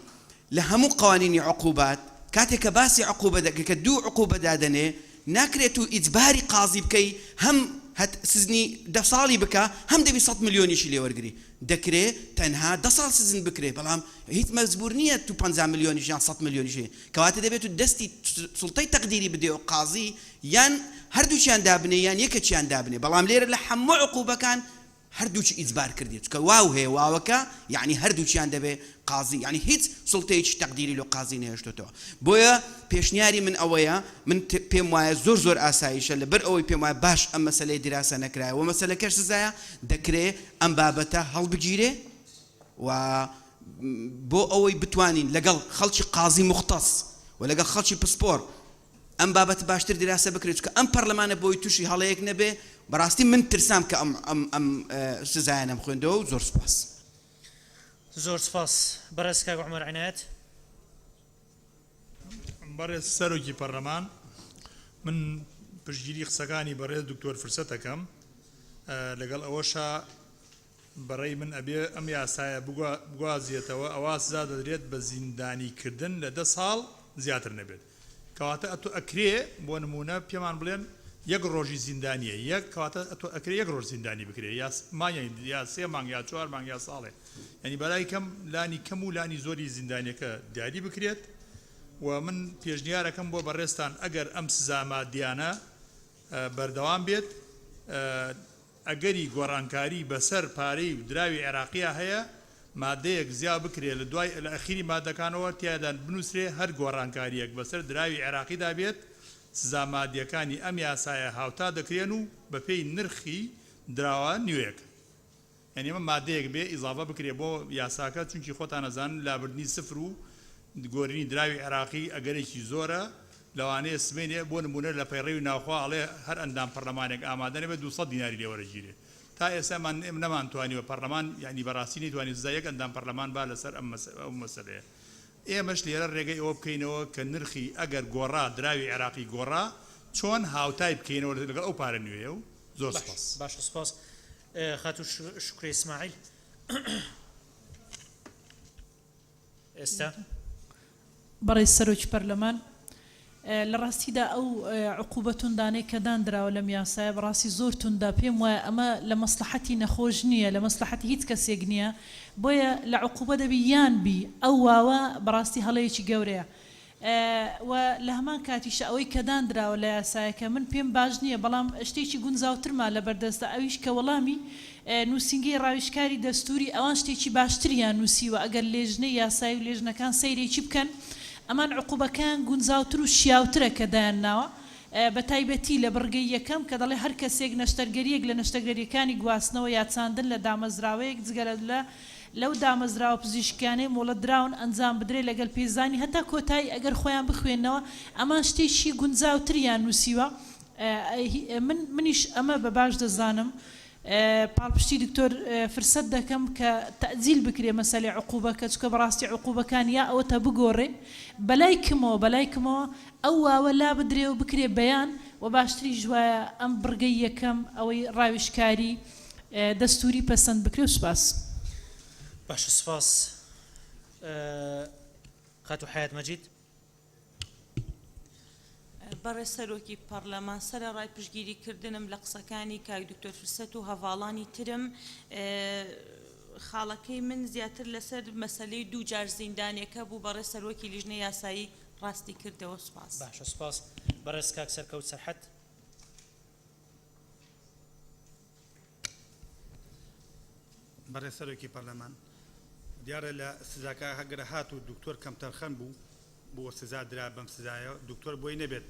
لە هەموو قوانینی عقوبات کاتێک کە باسی عقوبە دەکە کە دوو عقوبە دادەنێ ناکرێت و ئیجباری قازی بکەی هەم سزنی 10 ساڵی بکە هەم دەبی 100 ملیۆنیشی لێوەرگری دەکرێت تەنها 10 ساڵ سزن بکرێ بەڵام هیچ مەجبور نییە تو 50 ملیۆنیش یان 100 ملیۆنیشی کەواتە دەبێت و دەستی سوڵتەی تەقدیری بدێ و قازی یان هەردووچیان دابنێ یان یەکەچیان دابنێ بەڵام لێرە لە هەموو عقوبەکان هەردووچی ئیجبار کردێت چکە واو هەیە واوەکە یعنی هەردووچیان دەبێ قازی یعنی هیچ سوڵتەیەکی تەقدیری لۆ قازی نەهێشتۆتەوە بۆیە پێشنیاری من ئەوەیە من پێم وایە زۆر ئاساییشە لەبەر ئەوەی پێم وایە باش ئەم مەسەلەی دراسە نەکرایەوە مەسەلەکەش سزایە دەکرێت ئەم بابەتە هەڵبگیرێ و بۆ ئەوەی بتوانین لەگەڵ خەڵکی قازی مختص و لەگەڵ خەڵکی پسپۆر ئەم بابەت باشتر دراسە بکرێت چکە ئەم پەرلەمانە بۆی تووشی هەڵەیەک نەبێ بەڕاستی من ترسام کە ئەم سزایانەم خوێندەوە و زۆر سپاس بەڕێز کاک عومەر عنایەت بەڕێز سەرۆکی پەرلەمان من پشتگیری قسەکانی بەڕێز دکتۆر فرسەت دەکەم لەگەڵ ئەوەشە بەڕێی من ئەبێ ئەم یاسایە بگوازیێتەوە ئەوە سزا دەدرێت بە زیندانیکردن لە 10 ساڵ زیاتر نەبێت کەواتە ئەتۆ ئەکرێ بۆ نمونە پێمان بڵێن یەک ڕۆژی زیندانیە یەک کەواتە ئەتۆ ئەکرێ یەک ڕۆژ زیندانی بکرێ یا 3 مانگ یا 4 مانگ یا ساڵێ ینی بەلای کەم لانی کەم و لانی زۆری زیندانیەکە دیاری بکرێت و من پێشنیارەکەم بۆ بەڕێستان ئەگەر ئەم سزامادیانە بەردەوام بێت ئەگەری گۆڕانکاری بەسەر پارەی و دراوی عێراقیە هەیە مادەیەک زیا بکرێ لە دوای لە ئەخیری مادەکانەوە تیادان بنووسرێ هەر گۆڕانکاریەک بەسەر دراوی عێراقیدا بێت سزامادیەکانی ئەم یاسایە هاوتا دەکرێن و بە پێی نرخی دراوە نیوەیەک یعنی ئەمە مادەیەک بێ ئیزافە بکرێ بۆ یاساکە چونکی خۆتان نەزانن لابردنی سفر و گۆڕینی دراوی عێراقی ئەگەرێکی زۆرە لەوانەیە سمێنێ بۆ نمونە لە پەیڕێوی ناوخوا ئەڵێ هەر ئەندام پەرلەمانێک ئامادە نەبێت 200 دیناری لێوەرەگیرێ تا ئێستامان نەمانتوانیوە پەرلەمان یعنی بەڕاستی نەیتوانی سزایەک ئەندام پەرلەمان با لەسەر ئەم مەسەلەیە ئێمەش لێرە ڕێگەی ئەوە بکەینەوە کە نرخی ئەگەر گۆڕا دراوی عێراقی گۆڕا چۆن هاوتای بکەینەوە لەگەڵ ئەو پارە نوێیە و زۆر سپاس باشە سپاس خاتو شکری ئیسماعیل ئێستا بەڕێز سەرۆکی پەرلەمان لە ڕاستیدا ئەو عقوبە توندانەی کە دانراوە لەم یاسایە بەڕاستی زۆر توندا پێم وایە ئەمە لە مەسلحەتی نەخۆش نییە لە مەسلحەتی هیچ کەسێک نییە بۆیە لە عقوبە دەبی یان بی ئەو واوە بەڕاستی هەڵەیەکی گەورەیە و لە هەمان کاتیشە ئەوەی کە دانراوە لە یاسایەکە من پێم باش نییە بەڵام شتێکی گونجاوترما لە بەردەستە ئەویش کە وەڵامی نووسنگی ڕاویشکاری دەستوری ئەوان شتێکی باشتریان نووسیوە ئەگەر لێژنەی یاسایی و لێژنەکان سەیرێکی بکەن ئەمان عقوبەکان گونجاوتر و شیاوترە کە دایانناوە بە تایبەتی لە بڕگەی یەکەم کە دەڵێ هەر کەسێک نەشتەرگەریەک لە نەشتەرگەریەکانی گواستنەوە یا چاندن لە دامەزراوەیەک جگەرە لەو دامەزراوە پزیشکانەی مۆڵەت دراون ئەنجام بدرێت لەگەڵ پێزانی هەتا کۆتایی ئەگەر خۆیان بخوێنەوە ئەمان شتێکی گونجاوتریان نووسیوە منیش ئەمە بە باش دەزانم پاڵپشتی دکتۆر فرسەت دەکەم کە تەعجیل بکرێ مەسەلەی عقوبەکە چکە بەڕاستی عقوبەکان یا ئەوە تا بگۆڕێ بەلای کمەوە ئەو واوە لا بدرێ و بکرێ بەیان و باشتری ژوایە ئەم بڕگەی یەکەم ئەوەی ڕاویشکاری دەستوری پەسەند بکرێ و سوپاس. باشە سپاس. خاتو حیات مەجید. بەڕێز سەرۆکی پەرلەمان سەرە ڕای پشتگیریکردنم لە قسەکانی کاک دکتۆر فرسەت و هەڤاڵانی ترم خاڵەکەی من زیاتر لەسەر مەسەلەی دوو جار زیندانیەکە بوو بەڕێز سەرۆکی لیژنەی یاسایی ڕاستی کردەوە. سوپاس. باشە سپاس. بەڕێز کاک سەرکەوت سەرحەت. بەڕێز سەرۆکی پەرلەمان دیارە لە سزاکە هەگەرە هات و دکتۆر کەمتەرخەن بوو بۆ سزا درا بەم سزایە دکتۆر بۆی نەبێت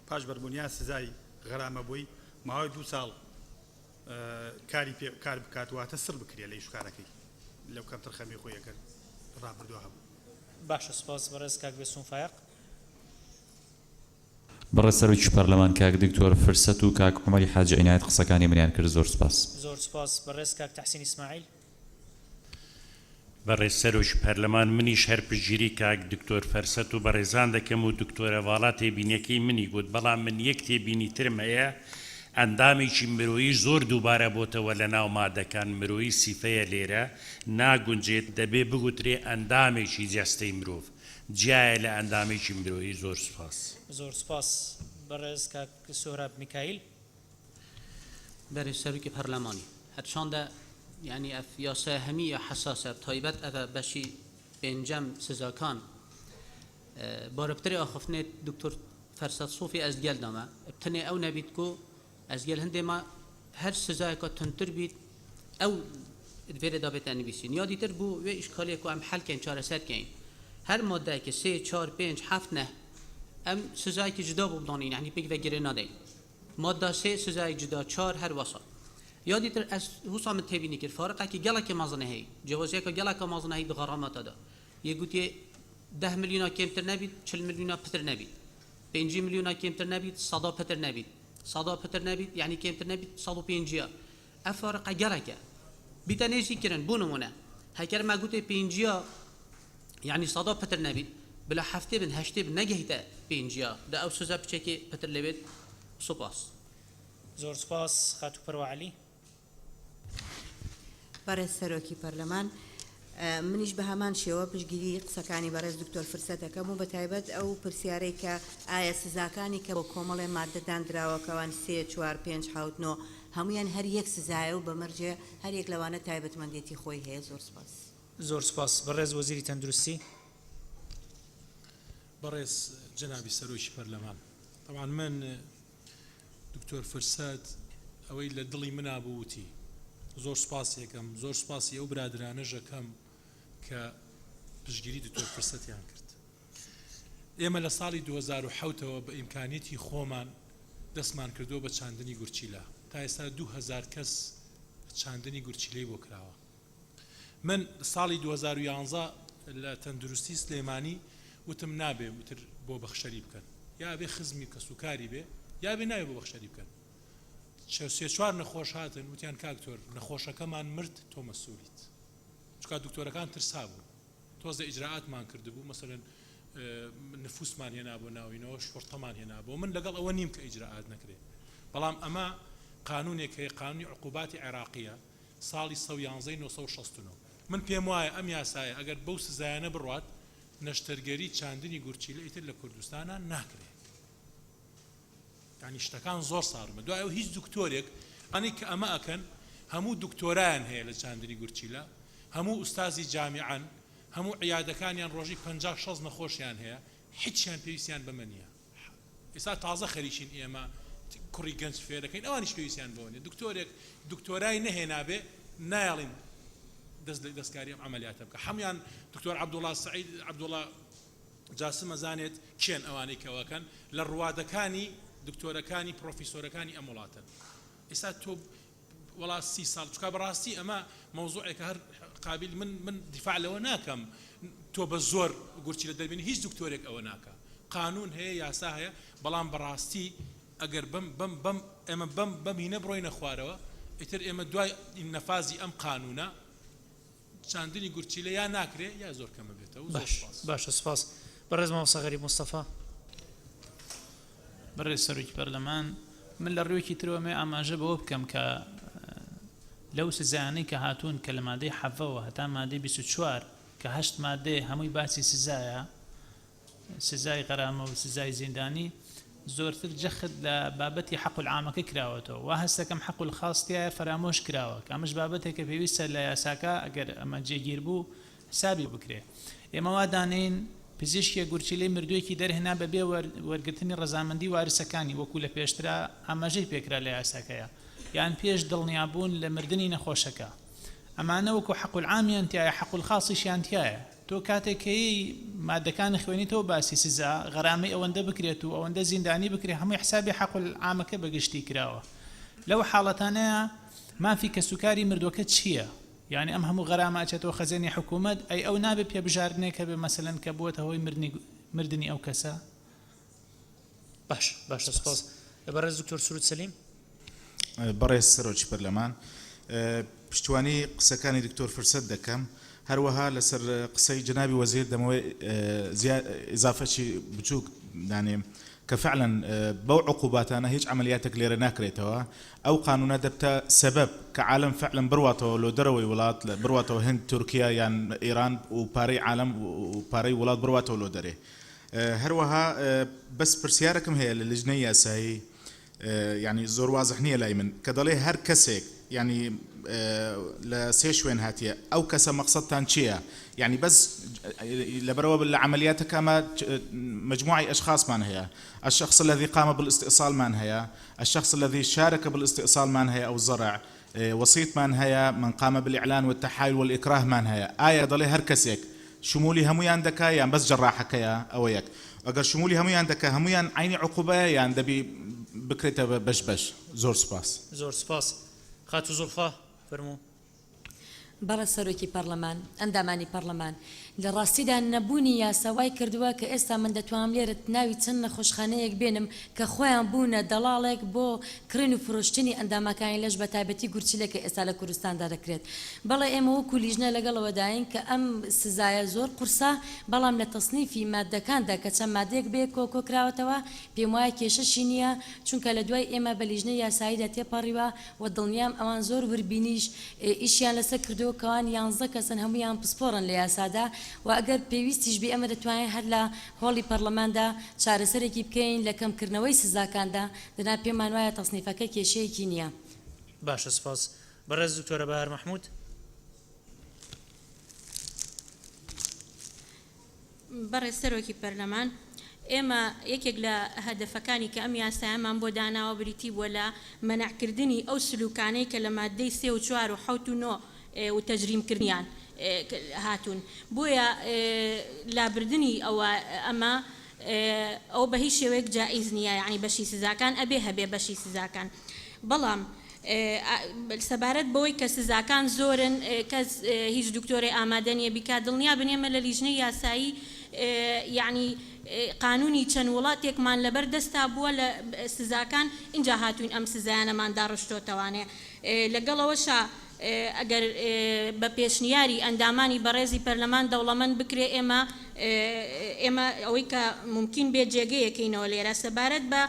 پاش بەربوونیان سزای غەرامە بووی ماوەی 2 ساڵ کار بکات واتە سڕ بکرێ لە ئیشکارەکەی لەو کەمتەرخەمی خۆی ئەگەر ڕابردووە هەبوو. باشە سپاس. بەڕێز کاک بێسوون فایق. بەڕێز سەرۆکی پەرلەمان کاک دکتۆر فرسەت و کاک عومەری حاجی عینایەت قسەکانی منیان کرد. زۆر سپاس. زۆر سپاس. بەڕێز کاک تەحسین ئیسماعیل. بەڕێز سەرۆکی پەرلەمان منیش هەر پشتگیری کاک دکتۆر فەرسەت و بەڕێزان دەکەم و دکتۆرە ڤاڵا تێبینیەکەی منی گوت بەڵام من یەک تێبینی ترم هەیە ئەندامێکی مرۆیی زۆر دووبارە بۆتەوە لە ناو مادەکان مرۆیی سیفەیە لێرە ناگونجێت دەبێ بگوترێ ئەندامێکی جەستەی مرۆڤ جیایە لە ئەندامێکی مرۆیی. زۆر سپاس. زۆر سپاس. بەڕێز کاک سۆراب میکایل. بەڕێز سەرۆکی پەرلەمانی هەرچۆندە يعني اف ياسا همية حساسة تايبت اف بشي بينجم سزاكان باربتري اخفنت دكتور فرسات صوفي ازجل داما ابتني او نبيتكو ازجل هندي ما هر سزاكا تنتر بيت او الفيري دابت اني بيسين يادي تربو و اشكاليه كو ام حل كين چاره سد كين هر ماده كي 3 4 5 7 نه ام سزاكي جدا بودانين يعني بيك وگره نادين ماده 3 سزاي جدا 4 هر وسط یادی تر از حسام تبینی کرد فارقه که گله که مازنه هی جوازی که گله که مازنه هی دغرامات داد یه گویی 10 میلیون کمتر نبید 40 میلیون پتر نبید 5 میلیون کمتر نبید 100 پتر نبید 100 پتر نبید یعنی کمتر نبید 150 افارقه گله که بیتنیزی کردن بونمونه هکر ما گویی 50 یعنی 100 پتر نبید بلا هفته بن هشته بن نگهیده 50 ده او سوزا بچکی پتر لبید. سپاس. زۆر سپاس. خاتو پەروا عەلی. بەڕێز سەرۆکی پەرلەمان منیش بە هەمان شێوە پشتگیری قسەکانی بەڕێز دکتۆر فرسەت دەکەم و بە تایبەت ئەو پرسیارەی کە ئایا سزاکانی کە بۆ کۆمەڵێ مادەدان دراوەکەوان 3 4 5 7 9 هەمویان هەر یەک سزایە و بەمەرجێ هەر یەک لەوانە تایبەتمەندێتی خۆی هەیە. زۆر سپاس. زۆر سپاس. بەڕێز وەزیری تەندروستی. بەڕێز جەنابی سەرۆکی پەرلەمان طبعا من دکتۆر فرسەت ئەوەی لە دڵی منا بووتی زۆر سپاس یەکەم زۆر سپاسی ئەو برادرانەژەکەم کە پشتگیری دکتۆر فرسەتیان کرد. ئێمە لە ساڵی 2007ەوە بە ئیمکانیەتی خۆمان دەستمان کردووە بە چاندنی گورچیلە تا ئێستا 2000 کەس چاندنی گورچیلەی بۆ کراوە. من ساڵی 2011 لە تەندروستی سلێمانی وتم نابێ وتر بۆ بەخشەری بکەن یا بێ خزمی کەسوکاری بێ یا بێ ناوێ بۆ بەخشەری بکەن. 3-4 نەخۆش هاتن وتیان کاکتۆر نەخۆشەکەمان مرد تۆ مەسئولیت چکە دکتۆرەکان ترسا بوون تۆزە ئیجراعاتمان کردبوو مەسەلەن نفوسمان هێنا بۆ ناوینەوە شۆرتەمان هێنا بۆ من لەگەڵ ئەوە نیم کە ئیجراعات نەکرێت بەڵام ئەمە قانونێک هەیە قانونی عقوباتی عێراقیە ساڵی 1969 من پێم وایە ئەم یاسایە ئەگەر بەو سزایانە بڕوات نەشتەرگەری چاندنی گورچیلە ئیتر لە کوردستانە ناکرێت. يعني شتەکان زۆر ساڕمە دوای ئەو هیچ دکتۆرێک ئەنی کە ئەمە ئەکەن هەموو دکتۆرایان هەیە لە چاندنی گورچیلە هەموو ئوستازی جامیعان هەموو عیادەکانیان ڕۆژی 50-60 نەخۆشیان هەیە هیچیان پێویستیان بەمە نییە. ئێستا تازە خەریکین ئێمە کوڕی گەنج فێرەکەین ئەوانیش پێویستیان بۆنێ دکتۆرای نەهێنابێ نایڵین دەستکاری ئەم عملیاتە بکە هەمویان دکتۆر عەبدوڵڵا سەعید عەبدوڵڵا جاسم ئەزانێت کێن ئەوانەی کەواکەن لە ڕوادەکانی دکتۆرەکانی پرۆفیسۆرەکانی ئەم وڵاتن ئێستا تۆ وڵات 30 ساڵ چکە بەڕاستی ئەمە مەوزوعێکە هەر قابل من دیفاع لەوە ناکەم تۆ بە زۆر گورچی لە دەربێنی هیچ دکتۆرێک ئەوە ناکە قانون هەیە یاسا هەیە بەڵام بەڕاستی ئەگەر ئێمە بەم هینە بڕۆینە خوارەوە ئیتر ئێمە دوای نەفازی ئەم قانونە چاندنی گورچی لە یا ناکرێ یا زۆر کەمە بێتەوە باشە سپاس بەڕێز مامۆستا غەریب مستەفا بەڕێز سەرۆکی پەرلەمان من لە ڕوویەکی ترەوەمێ ئاماژە بەوە بکەم کە لەو سزایانەی کە هاتوون کە لە مادەی حەڤەوە هەتا مادەی 24 کە 8 مادەی هەمووی باسی سزایە سزای غەرامە و سزای زیندانی زۆرتر جەخت لە بابەتی حەق العامەکە کراوەتەوە وا هەستەکەم حەق الخاستیایە فرامۆش کراوە کە ئەمەش بابەتێکە پێویستە لە یاساکە ئەگەر ئەمە جێگیر بوو حسابی بکرێ ئێمە وا دانین پزیشکیە گورچیلەی مردوویەکی دەرهێنا بەبێ وەرگرتنی ڕەزامەندی وارسەکانی وەکو لە پێشترا ئاماژەی پێکرا لە یاساکەیە یان پێش دڵنیابوون لە مردنی نەخۆشەکە ئەمانە وەکو حەق العامیان تایە حەق الخاصیشیان تایە تۆ کاتێکەی مادەکان خوێنیتەوە باسی سزا غەرامەی ئەوەندە بکرێت و ئەوەندە زیندانی بکرێت هەمووی حسابی حەق العامەکە بەگشتی کراوە لەو حاڵەتانەیە مافی کە سوکاری مردووەکە چییە یعنی ئەم هەموو غەرامە ئەچێتەوە خەزێنی حکوومەت ئەی ئەو نابێت پێبژاردنێکە بێ مەسەلەن کە بووەتە هۆی مردنی ئەو کەسە باشە سپاس بەڕێز دکتۆر سروود سەلیم بەڕێز سەرۆکی پەرلەمان پشتوانی قسەکانی دکتۆر فرسەت دەکەم هەروەها لەسەر قسەی جنابی وەزیر دەمەوەی ئیزافەی بچووک دانێم کە فعلا بەو عقوباتانە هیچ عملیاتێک لێرە ناکرێتەوە ئەو قانونە دەبتە سەبەب کە عالم فعلا بڕواتەوە لۆ دەرەوەی وڵات بڕواتەوە هەند تورکیا یان ئێران و پارەی عالم و پارەی وڵات بڕواتەوە لۆ دەرێ هەروەها بەس پرسیارەکەم هەیە لە لجنەی یاسایی يعني زۆر واضح نییە لای من کە دەڵێ هەر کەسێک يعني لە سێ شوێن هاتیە ئەو کەسە مەقسەدتان چییە يعني بەس لەبەرەوە لە عملیاتەکە ئەمە مجموعة أشخاص مان هي الشخص الذي قام بالاستئصال مان هي الشخص الذي شارك بالاستئصال مان هي أو الزرع وسيط مان هي من قام بالإعلان والتحايل والإكراه مان هي آية ضلي هركسيك شمولي هميان دكا يعني بس جراحك يا أويك أجر شمولي هميان دكا هميان عيني عقوبة يعني دبي بكريتا بش زور سباس خاتو زلفا فرمو بەڕە سەرۆکی پەرلەمان ئەندامانی پەرلەمان لە ڕاستیدا نەبوونی یاساوای کردووە کە ئێستا من دەتوانم لێرت ناوی چەند نەخۆشخانەیەک بێنم کە خۆیان بوونە دەڵاڵێک بۆ کڕین و فرۆشتنی ئەندامەکانی لەش بە تایبەتی گورچیلەکە ئێستا لە کوردستاندا دەکرێت بەڵێ ئێمە وەکو لیژنە لەگەڵەوە داین کە ئەم سزایە زۆر قورسە بەڵام لە تەصنیفی مادەکاندا کە چەند مادەیەک بێ کۆکراوەتەوە پێم وایە کێشەشی نییە چونکە لە دوای ئێمە بە لیژنەی یاساییدا تێپەڕیوە و دڵنیام ئەوان زۆر وربینیش ئیشیان لەسەر کردو کەوان 11 کەسن هەمویان پسپۆڕن لە یاسادا و ئەگەر پێویستیش بێ ئەمە دەتوانین هەر لە هۆڵی پەرلەماندا چارەسەرێکی بکەین لە کەمکردنەوەی سزاکاندا دەنا پێمان وایە تەصنیفەکە کێشەیەکی نییە. باشە سپاس. بەڕێز دکتۆرە بەهار مەحموود. بەڕێز سەرۆکی پەرلەمان ئێمە یەکێک لە هەدەفەکانی کە ئەم یاسایەمان بۆ داناوە بریتی بووە لە مەنعکردنی ئەو سلوکانەی کە لە مادەی 3 و 4 و 7 و 9 و تەجریمکردنیان هاتوون بۆیە لابردنی ئەمە ئەو بە هیچ شێوەیەک جائز نییە یعنی بەشی سزاکان ئەبێ هەبێ بەشی سزاکان بەڵام سەبارەت بەوەی کە سزاکان زۆرن کەس هیچ دکتۆری ئامادە نییە بیکا دڵنیا بنێمە لە لیژنەی یاسایی یعنی قانونی چەند وڵاتێکمان لەبەر دەستا بووە لە سزاکان اینجا هاتوین ئەم سزایانەماندا ڕشتۆتەوانێ لەگەڵەوەشە ئەگەر بە پێشنیاری ئەندامانی بەڕێزی پەرلەمان دەوڵەمەند بکرێ ئێمە ئەوەی کە ممکن بێت جێگەیەکەینەوە لێرە سەبارەت بە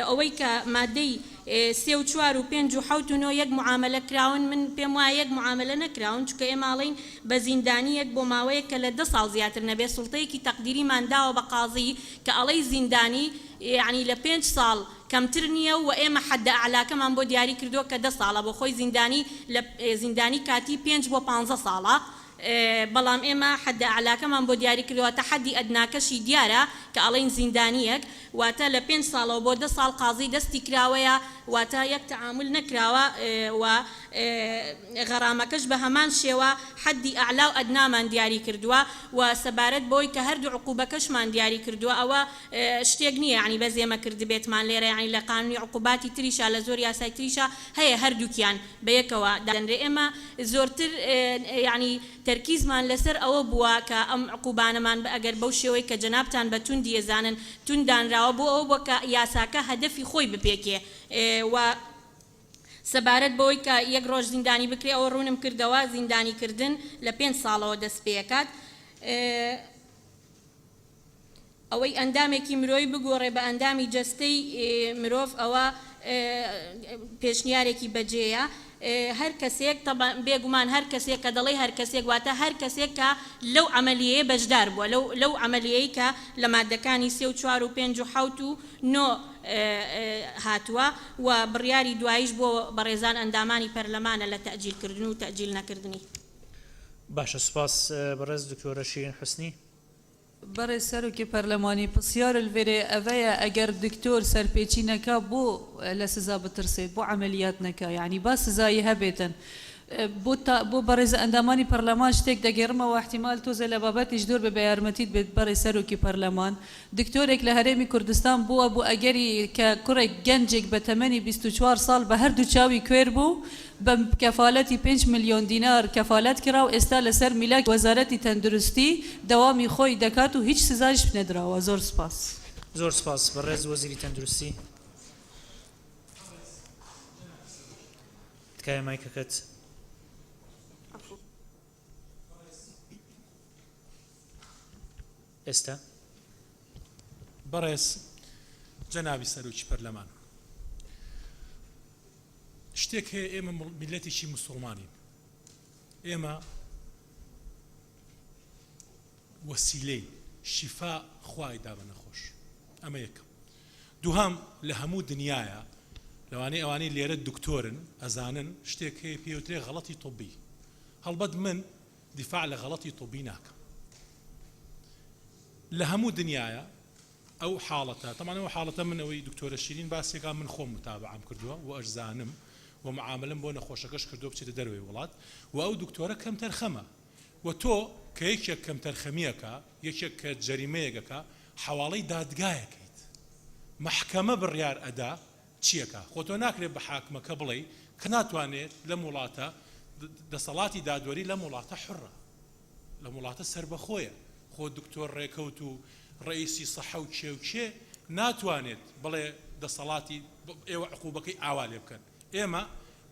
ئەوەی کە مادەی 3 و 4 و 5 و 7 و 9 یەک معاملە کراون من پێم وایە یەک معاملە نەکراون چونکە ئێماڵین بە زیندانیەک بۆ ماوەیە کە لە 10 ساڵ زیاتر نەبێت سوڵتەیەکی تەقدیری ماداوە بە قازی کە ئەڵەی زیندانی یعنی لە 5 ساڵ کەمتر نییە و ئێمە حەدە ئەعلاکەمان بۆ دیاری کردووە کە 10 ساڵە بۆ خۆی زیندانی لە زیندانی کاتی 5 بۆ 15 ساڵە بەڵام ئێمە حد ئاعلاکەمان بۆ دیاری کردەوە تا حدی ئەدناکەشی دیارە کە ئەڵێن زیندانیەک واتە لە 5 ساڵەوە بۆ 10 ساڵ قازی دەستی کراوەیە واتە یەک تەعامل نەکراوە و غەرامەکەش بە هەمان شێوە حدی ئاعلا و ئەدنامان دیاری کردووە و سەبارەت بۆی کە هەردوو عقوبەکەشمان دیاری کردووە ئەوە شتێک نییە ینی بە زێمە کردبێتمان لێرە ینی لە قانونی عقوباتی تریشە لە زۆر یاسای تریشە هەیە هەردووکیان بە یەکەوە دەنرێ ئێمە زۆرتر ینی تەرکیزمان لەسەر ئەوە بووە کە ئەم عقوبانەمان ئەگەر بەو شێوەی کە جەنابتان بە توندی ێزانن توندانراوە بۆ ئەوە بۆ کە یاساکە هەدەفی خۆی بپێکێ و سەبارەت بەوەی کە یەک ڕۆژ زیندانی بکرێ ئەوە ڕوونم کردەوە زیندانیکردن لە 5 ساڵەوە دەست پێکات ئەوەی ئەندامێکی مرۆی بگۆڕێ بە ئەندامی جەستەی مرۆڤ ئەوە پێشنیارێکی بەجێیە هەر کەسێک بێگومان هەر کەسێک کە دەڵێ هەر کەسێک واتە هەر کەسێک کە لەو عملیەیە بەشدار بووە لەو عملیەی کە لە مادەکانی 3 و 4 و 5 و 7 و 9 هاتووە و بڕیاری دواییش بۆ بەڕێزان ئەندامانی پەرلەمانە لە تەجیلکردن و تەجیل نەکردنی. باشە سوپاس بەڕێز دکتۆرە شیرین حوسنی. برای سەرۆکی پەرلەمانی پرسیار الوێرێ ئەڤەیە ئەگەر دکتۆر سەرپێچی نەکا بۆ لە سزا بترسێت بۆ عملیات نەکا یعنی با سزایی هەبێتن بۆ بەڕێز ئەندامانی پەرلەمان شتێک دەگەڕمەوە احتیمال تۆزە لە بابەتیش دوور بە یارمەتیت بێت بەڕێز سەرۆکی پەرلەمان دکتۆرێک لە هەرێمی کوردستان بووە بۆ ئەگەری کە کوڕێک گەنجێک بە تەمەنی 24 ساڵ بە هەردوو چاوی کوێر بوو بە کەفالەتی 5 ملیۆن دینار کەفالەت کرا و ئێستا لەسەر میلاک وەزارەتی تەندروستی دەوامی خۆی دەکات و هیچ سزایش نەدراوە. زۆر سپاس. زۆر سپاس بەڕێز وەزیری تەندروستی. تکایە مایکەکەت. ئێستا بەڕێز جەنابی سەرۆکی پەرلەمان شتێک هەیە ئێمە میلەتێکی موسڵمانین ئێمە وەسیلەی شیفا خوای دا بە نەخۆش ئەمە یەکەم دووهەم لە هەموو دنیاە لەوانەیە ئەوانەی لێرە دکتۆرن ئەزانن شتێک هەیە پێوترێ غەڵەتی طبی هەڵبەت من دیفاع لە غەڵەتی طبی ناکەم لە هەموو دنیاە ئەو حاڵەتە تەمان ئەو حاڵەتە من ئەوەی دکتۆرە شیرین باسێکا من خۆم متابعام کردووە و ئەشزانم و معاملم بۆ نەخۆشەکەش کردو بچێتە دەروێ وڵات و ئەو دکتۆرە کەم تەرخەمە و تۆ کە یەکێک کەم تەرخەمیەکە یەکێک کە جەریمەیەکەکە حواڵەی دادگایەکەیت محکەمە بڕیار ئەدا چیەکە خۆ تۆ ناکرێت بە حاکمەکە بڵێ کە ناتوانێت لەم وڵاتە دەسەڵاتی دادوەری لەم وڵاتە حڕە لەم وڵاتە سربەخۆیە خۆ دکتۆر ڕێکەوت و ڕئیسی سەحە و کێ و کێ ناتوانێت بڵێ دەسەڵاتی ئێوە عقوبەکەی ئاوا لێ بکەن ئێمە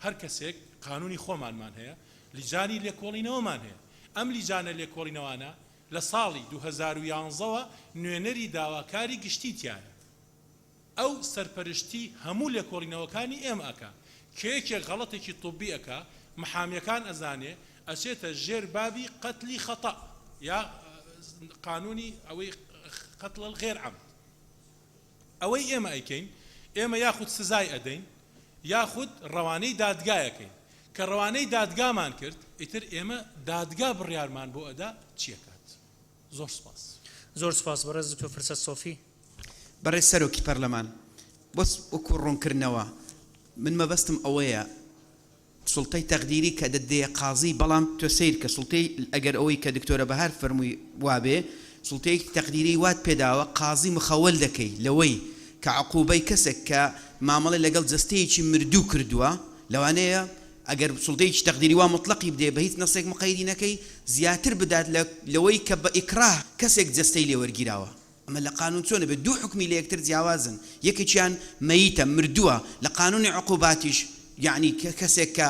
هەر کەسێک قانونی خۆمانمان هەیە لیجانی لێکۆڵینەوەمان هەیە ئەم لیجانە لێکۆڵینەوانە لە ساڵی 2011ەوە نوێنەری داواکاری گشتیتیانە ئەو سەرپەرشتی هەموو لێکۆڵینەوەکانی ئێمە ئەکا کێکێک غەڵەتێکی طبی ئەکا محامیەکان ئەزانێ ئەچێتە ژێر بابی قەتلی خەتە یا قانونی ئەوەی قەتڵ غێر عەمد ئەوەی ئێمە ئەیکەین ئێمە یاخود سزای ئەدەین یاخود ڕەوانەی دادگایەکەین کە ڕەوانەی دادگامان کرد ئیتر ئێمە دادگا بڕیارمان بۆ ئەدا چیەکات. زۆر سپاس. زۆر سپاس بەڕێز دکتۆر فرسەت سۆفی. بەڕێز سەرۆکی پەرلەمان بەس وەکو ڕوونکردنەوە من مەبەستم ئەوەیە سڵتەی تەقدیری کە دەدەیە قازی بەڵام تۆ سیر کە سڵتەی ئەگەر ئەوەی کە دکتۆرە بەهار فەرمووی وابێ سڵتەیەکی تەقدیری وات پێداوە قازی مخەوەل دەکەی لەوەی کە عقوبەی کەسێک کە مامەڵی لەگەڵ جەستەیەکی مردوو کردووە لەوانەیە ئەگەر سڵتەیەکی تەقدیری وا مطلقی بدێ بە هیچ نەسێک مقەیدی نەکەی زیاتر بدات لەوەی کە بە ئیکراه کەسێک جەستەی لێ وەرگیراوە ئەمە لە قانون چۆنە بێت دوو حکمی لە یەکتر جیاوازن یەکێکیان مەیتە مردووە لە قانونی عقوباتیش یعنی کەسێک کە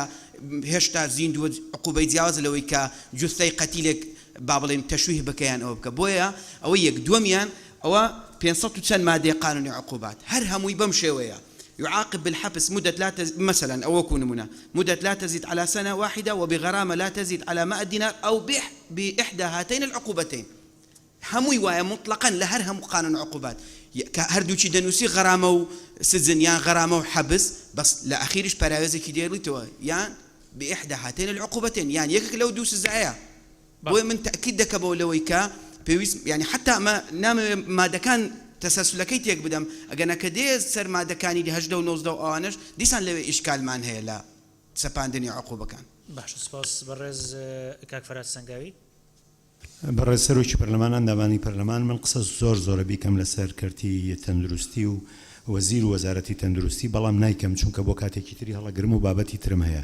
هێشتا زیندووە عقوبەی جیاواز لەوەی کە جوستەی قەتیلێک با بڵێم تەشویه بکەیان ئەوە بکە بۆیە ئەوە یەک دووەمیان ئەوە 500 چەند مادەی قانونی عقوبات هەر هەمووی بەم شێوەیە يعاقب بالحبس مدة لا مثلا أو أكون منها مدة لا تزيد على سنة واحدة وبغرامة لا تزيد على 100 دينار أو بإحدى هاتين العقوبتين هموي وايا مطلقا لهرهم قانون عقوبات هردوشي دنوسي غرامة وسجن يا غرامة وحبس بس لا أخيرش براوزي كديري توا يعني بإحدى هاتين العقوبتين يعني يكك لو دوس الزعيا بۆی من تأکید دەکە بۆ لەوەی کە پێویست یعنی حتا نام مادەکان تەسەلسولەکەی تێک بدەم ئەگەنەکە دێ سەر مادەکانی 18 و 19 ئەوانش دیسان لەوێ ئیشکالمان هەیە لە سەپاندنی عقوبەکان. باش سپاس بەڕێز کاک فەرات سەنگاوی. بەڕێز سەرۆکی پەرلەمان ئەندامانی پەرلەمان من قسە زۆر بیکەم لەسەر کەرتی تەندروستی و وەزیر و وەزارەتی تەندروستی بەڵام نایکەم چونکە بۆ کاتێکی تری هەڵەگرم و بابەتی ترم هەیە.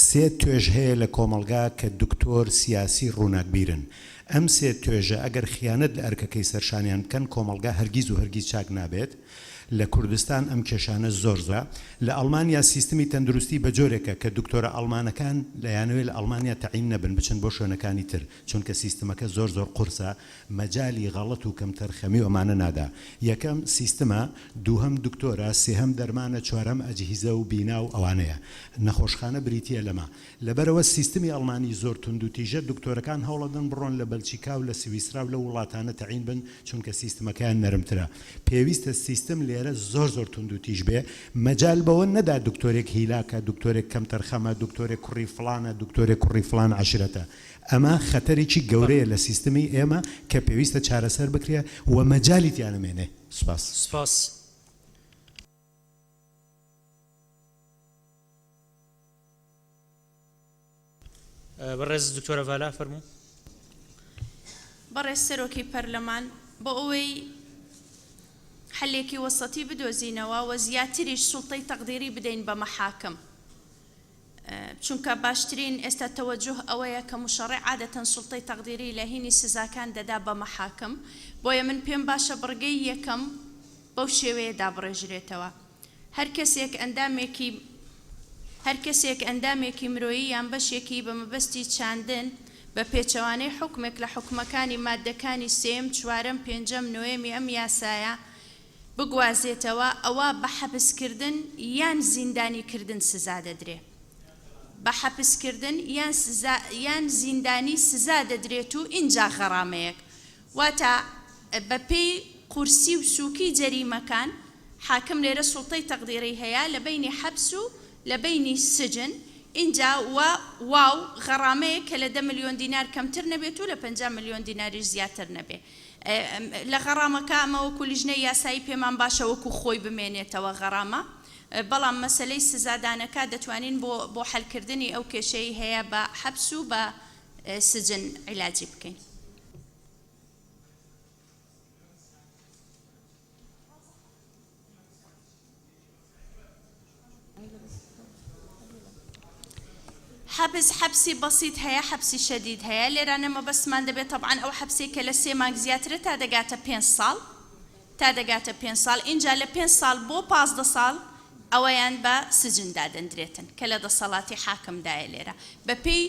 سێ توێژ هەیە لە کۆمەلگا کە دکتۆر سیاسی ڕووناکبیرن. ئەم سێ توێژە ئەگەر خیانەت لە ئەرکەکەی سەرشانیان بکەن کۆمەلگا هەرگیز چاک نابێت. لە کوردستان ئەم کێشانە زۆرە. لە ئەڵمانیا سیستمی تەندروستی بە جۆرێکە کە دکتۆرە ئەڵمانەکان لەیانەوێت لە ئەڵمانیا تەعین نەبن بچن بۆ شوێنەکانی تر چونکە سیستمەکە زۆر قورسە مەجالی غەڵەت و کەم تەرخەمی ئەمانە نادا. یەکەم سیستمە، دووهەم دکتۆرە، سێهەم دەرمانە، چوارەم ئەجهیزە و بینا و ئەوانەیە. نەخۆشخانە بریتیە لەمە. لەبەرەوە سیستمی ئەڵمانی زۆر تونند و تیژە دکتۆرەکان هەوڵەدەن بڕۆن لە بەلجیکا و لە سویسرا و لە وڵاتانە تەعین بن چونکە سیستمەکەیان نەرمترە. پێویستە سیستم لێرە زۆر تونند و تیژ بێ مەجال بەوە نەدا دکتۆرێک هیلاکە، دکتۆرێک کەم تەرخەمە، دکتۆرێک کوڕی فڵانە، دکتۆرێک کوڕی فڵان عەشرەتە. ئەمە خەتەرێکی گەورەیە لە سیستمی ئێمە کە پێویستە چارەسەر بکرێ و مەجالی تیانەمێنێ. سپاس. بەڕێز دکتۆرە ڤالا فەرموو. بەڕێز سەرۆکی پەرلەمان بۆ ئەوەی حلێکی وەسەتی بدۆزینەوە و زیاتریش سوڵتەی تەقدیری بدەین بە مەحاکم چونکە باشترین ئێستا تەوەجه ئەوەیە کە مشەڕع عادەتەن سوڵتەی تەقدیری لە هینی سزاکان دەدا بە مەحاکم بۆیە من پێم باشە بڕگەی یەکەم بەو شێوەیە دابڕێژرێتەوە. هەر کەسێک ئەندامێکی مرۆیی یان بەشێکی بە مەبەستی چاندن بە پێچەوانەی حکمێک لە حکومەکانی مادەکانی سێم، چوارەم، پێنجەم، نوێمی ئەم یاسایە بگوازێتەوە ئەوە بە حەبسکردن یان زیندانیکردن سزا دەدرێ. بە حەبسکردن یان زیندانی سزا دەدرێت و ئینجا غەرامەیەک واتە بە پێی قورسی و سووکی جەریمەکان حاکم لێرە سوڵتەی تەقدیری هەیە لە بینی حەبس و لە بینی سجن اینجا واو غەرامەیە کە لە 10 ملیۆن دینار کەمتر نەبێت و لە 50 ملیۆن دیناریش زیاتر نەبێ. لە غەرامەکە ئەمە وەکو لیژنەی یاسایی پێمان باشە وەکو خۆی بمێنێتەوە غەرامە بەڵام مەسەلەی سزادانەکە دەتوانین بۆ حەلکردنی ئەو کێشەی هەیە بە حەبس و بە سجن عیلاجی بکەین. حبسی بەسیط هەیە، حبسی شەدید هەیە. لێرانەمە بەسمان دەبێت طبعاً ئەو حبسێک کە لە 3 مانگ زیاترە تا دەگاتە 5 ساڵ اینجا لە 5 ساڵ بۆ 15 ساڵ ئەوەیان بە سجندا دەندرێتن کە لە دەسەڵاتی حاکمدایە. لێرە بەپێی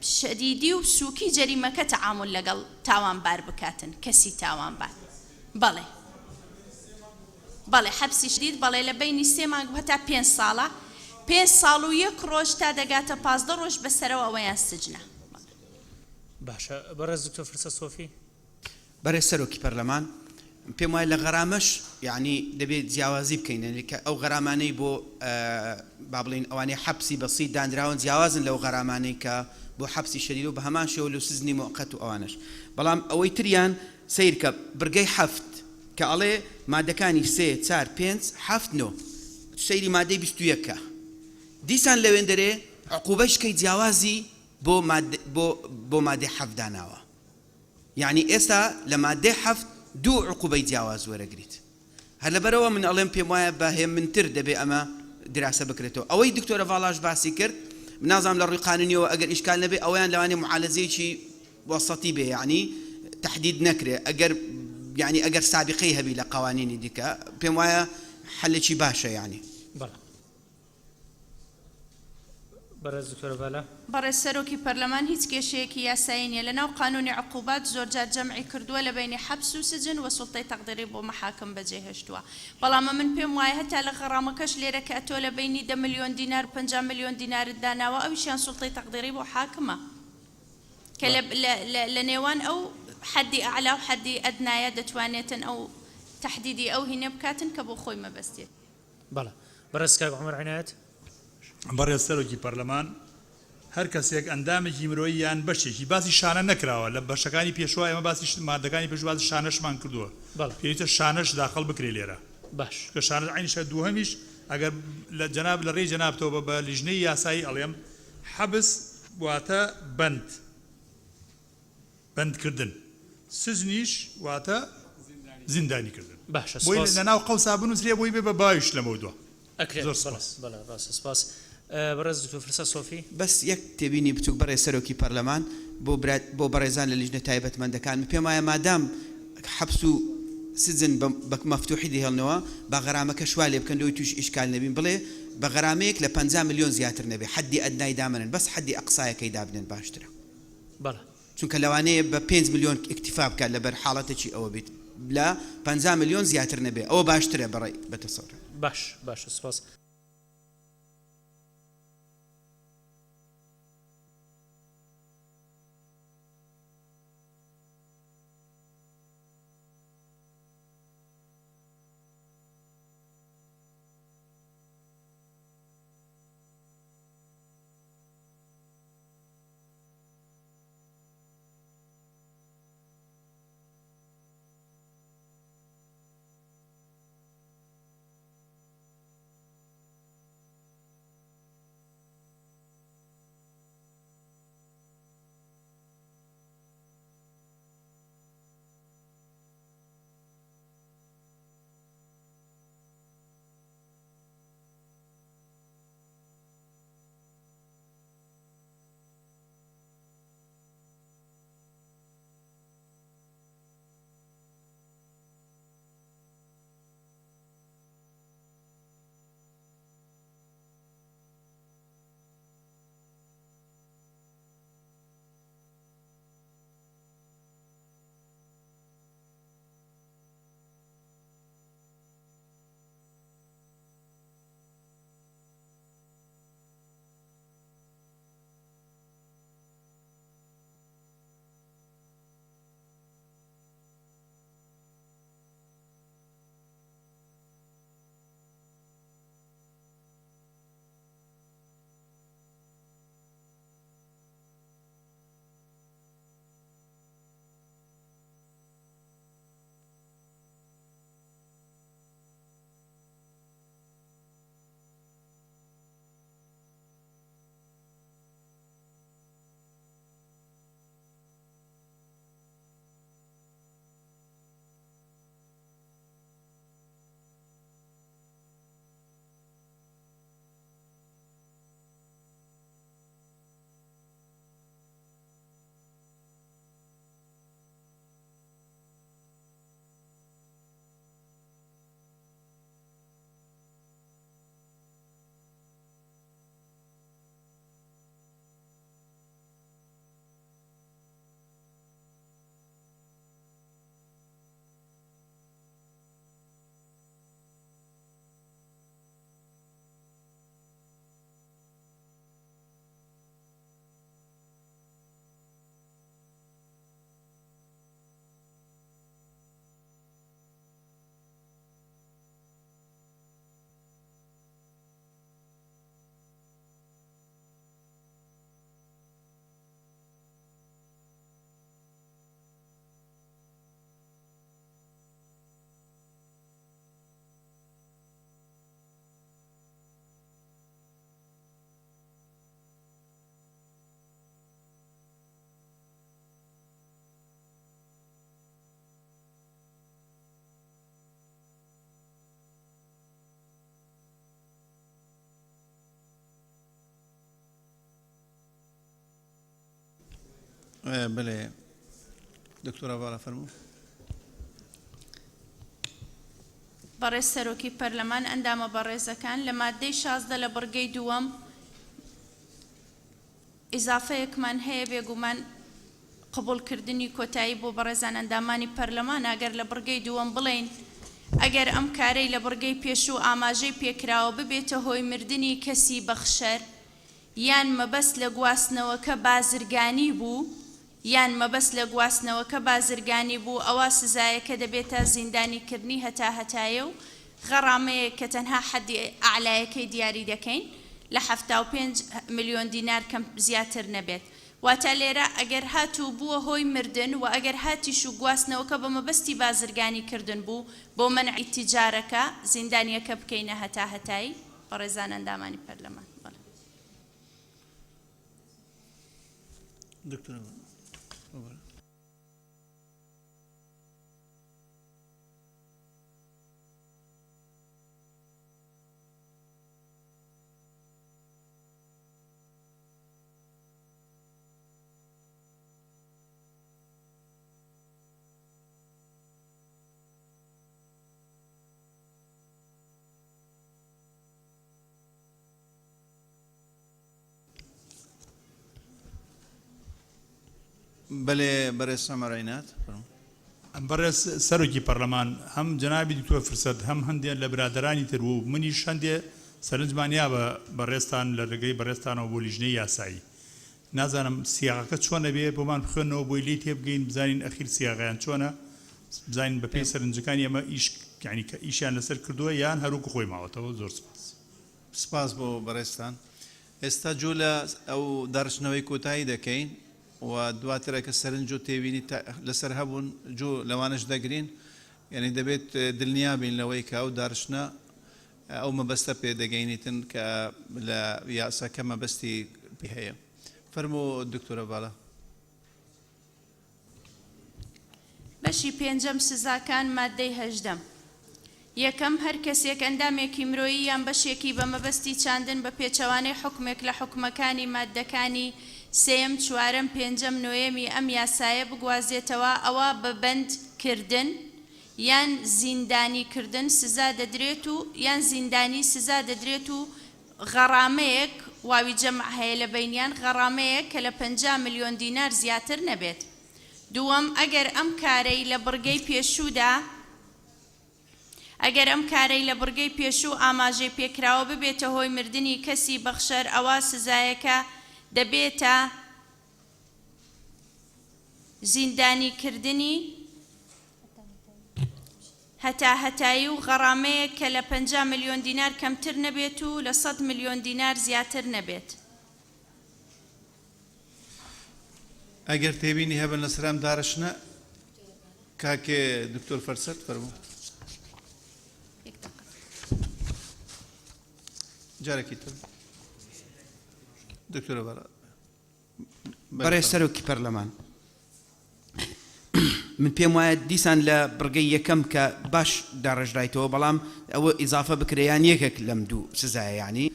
شەدیدی و سووکی جەریمەکە تەعامل لەگەڵ تاوانبار بکاتن، کەسی تاوانبار. بەڵێ حبسی شدید بەڵێ لە بینی 3 مانگ هەتا 5 ساڵە، 5 ساڵ و 1 ڕۆژ تا دەگاتە 15 ڕۆژ بەسەرەوە ئەوەیان سجنە. باشە بەڕێز دکتۆر فرسە سۆفی. بەڕێز سەرۆکی پەرلەمان پێم وایە لە غەرامەش یعنی دەبێت جیاوازی بکەین کە ئەو غەرامانەی بۆ با بڵین ئەوانەی حەبسی بەسیط دانراون جیاوازن لەو غەرامانەی کە بۆ حەبسی شەدید و بە هەمان شێوە لە سزنی موقەت و ئەوانش. بەڵام ئەوەی تریان سیر کە برگەی 7 کە ئەڵێ مادەکانی 3 4 5 7 9 سەیری مادەی 21 دیسان لەوێن دەرێ عقوبەشکەی جیاوازی بۆ مادەی 7 داناوە. یعنی ئێستا لە مادەی 7 دوو عقوبەی جیاواز وەرەگریت. هەر لەبەرەوە من ئەڵێم پێم وایە بەهێمنتر دەبێ ئەمە دراسە بکرێتەوە. ئەوەی دکتۆرە ڤاڵاش باسی کرد نازانم لە ڕووی قانونیەوە ئەگەر ئیشکال نەبێ ئەویان لەوانێ معالەزەیەکی وەسەطی بێ یعنی تحدید نەکرێ ئەگەر سابقەی هەبی لە قوانینی دیکە پێم وایە حەلێکی باشە یعنی. بەڕێز سەرۆکی پەرلەمان هیچ کێشەیەکی یاسایی نیە لەناو قانونی عقوبات زۆرجار جەمعی کردووە لە بینی حەبس و سجن و سوڵتەی تەقدیری بۆ مەحاکم بەجێهێشتووە. بەڵام من پێم وایە هەتا لە غەرامەکەش لێرە کە ئەتۆ لە بینی 10 ملیۆن دینار 50 ملیۆن دینارت داناوە ئەویشیان سوڵتەی تەقدیری بۆ حاکمە کە لە نێوان ئەو حەدی ئەعلا و حەدی ئەدنایە دەتوانێتن ئەو تەحدیدی ئەو هینە بکاتن کە بۆ خۆی مەبەستێت. بەڵێ بەڕێز کاک عومەر عنایەت. بەڕێز سەرۆکی پەرلەمان هەر کەسێک ئەندامێکی مرۆیی یان بەشێکی باسی شانە نەکراوە لە بەشەکانی پێشوە ئێمە باسی مادەکانی پێش باسی شانەشمان کردووە پێویستە شانەش داخڵ بکرێ لێرە باش کە شانە عینیشە دووهەمیش ئەگەر لە جەناب لە ڕێی جەنابتەوە بە لیژنەی یاسایی ئەڵێم حەبس واتە بەندکردن سزنیش واتە زیندانی کردن باشە بۆی لەناو قەوسا بنووسرێ بۆی بێ بە باویش لەمەوە دووە زۆر سپاس بەڕێز دکتۆر فرسە سۆفی بەس یەک تێبینی بچووک بەڕێ سەرۆکی پەرلەمان بۆ بەڕێزان لە لیژنە تایبەتمەندەکان پێم وایە مادام حەبس و سزن بە مەفتوحی دێهێڵنەوە بە غەرامەکە شوا لێ بکەن لەوەی توش ئیشکال نەبین بڵێ بە غەرامەیەک لە 50 ملیۆن زیاتر نەبێ حەدی ئەدنای دامنن بەس حەدی ئەقسایەکەی دابنێن باشترە چونکە لەوانەیە بە 5 ملیۆن ئیکتیفا بکات لەبەر حاڵەتێکی ئەوە بیت لە 50 ملیۆن زیاتر نەبێ ئەوە باشترە بەڕێ بەتەسەوڕ باش سپاس بله دکتۆر ئەڤاڵە فەرموو بەڕێز سەرۆکی پەرلەمان ئەندامە بەڕێزەکان لە مادەی 16 لە بڕگەی دووەم ئیزافەیەکمان هەیە بێگومان قبولکردنی کۆتایی بۆ بەڕێزان ئەندامانی پەرلەمان ئەگەر لە بڕگەی دووەم بڵێن ئەگەر ئەم کارەی لە بڕگەی پێشوو ئاماژەی پێکراوە ببێتە هۆی مردنی کەسی بەخشەر یان مەبەست لە گواستنەوەکە بازرگانی بوو یان مەبەست لە گواستنەوەکە بازرگانی بوو ئەوە سزایەکە دەبێتە زیندانیکردنی هەتا هەتایە و غەڕامەیە کە تەنها حەدی ئەعلایەکەی دیاری دەکەین لە 75 ملیۆن دینار کەم زیاتر نەبێت. واتە لێرە ئەگەر هاتوو بووە هۆی مردن و ئەگەر هاتیش و گواستنەوەکە بە مەبەستی بازرگانی کردن بوو بۆ منعی تیجارەکە زیندانیەکە بکەینە هەتا هەتایی بە ڕێزان ئەندامانی پەرلەمان. دکتۆر بەڵێ بەڕێز سەمەڕێنات ئەم بەڕێز سەرۆکی پەرلەمان هەم جەنابی دکتۆر فرسەت هەم هەندێک لە برادرانی تر و منیش هەندێ سەرنجمانیا بە بەڕێستان لە ڕێگەی بەڕێستانەوە بۆ لیژنەی یاسایی. نازانم سیاغەکە چۆنە بێ بۆمان بخوێنەوە بۆی لی تێبگەین بزانین ئەخیر سیاغیان چۆنە بزانین بە پێی سەرنجەکانی ئەمە یعنی کە ئیشیان لەسەر کردووە یان هەروکو خۆی ماوەتەوە. زۆر سپاس. سپاس بۆ بەڕێستان. ئێستا جۆ لە ئەو دەرچنەوەی کۆتایی دەکەین و دواترە کە سەرنج و تێبینی لەسەر هەبوون جۆ لەوانش دەگرین یعنی دەبێت دڵنیابین لەوەی کە ئەو دارشنە ئەو مەبەستە پێدەگەینیتن کە لە یاساکە مەبەستی پێ هەیە. فەرمۆ دکتۆرە باڵا. بەشی پێنجەم سزاکان مادەی 18. یەکەم هەر کەسێک ئەندامێکی مرۆیی یان بەشێکی بە مەبەستی چاندن بە پێچەوانەی حکمێک لە حکومەکانی مادەکانی سێم چوارەم پێنجەم نۆیەمی ئەم یاسایە بگوازێتەوە ئەوە بە بەندکردن یان زیندانیکردن سزا دەدرێت و یان زیندانی سزا دەدرێت و غەڕامەیەک واوی جەمع هەیە لە بینیان غەڕامەیەک کە لە 50 ملیۆن دینار زیاتر نەبێت. دووەم ئەگەر ئەم کارەی لە بڕگەی پێشوودا ئەگەر ئەم کارەی لە بڕگەی پێشوو ئاماژەی پێکراوە ببێتە هۆی مردنی کەسی بەخشەر ئەوە سزایەکە دەبێتە زیندانیکردنی هەتا هەتایی و غەڕامەیەک کە لە 50 ملیۆن دینار کەمتر نەبێت و لە 100 ملیۆن دینار زیاتر نەبێت. ئەگەر تێبینی هەبن لە سەرام دارشنە کاکێ دکتۆر فەرسەت فەرموو. جارێکی تر دکتۆرە باڵا. بەڕێز سەرۆکی پەرلەمان من پێم وایە دیسان لە بڕگەی یەکەم کە باش داڕژرایتەوە بەڵام ئەوە ئیزافە بکرێیان یەکێک لەم دوو سزایە یعنی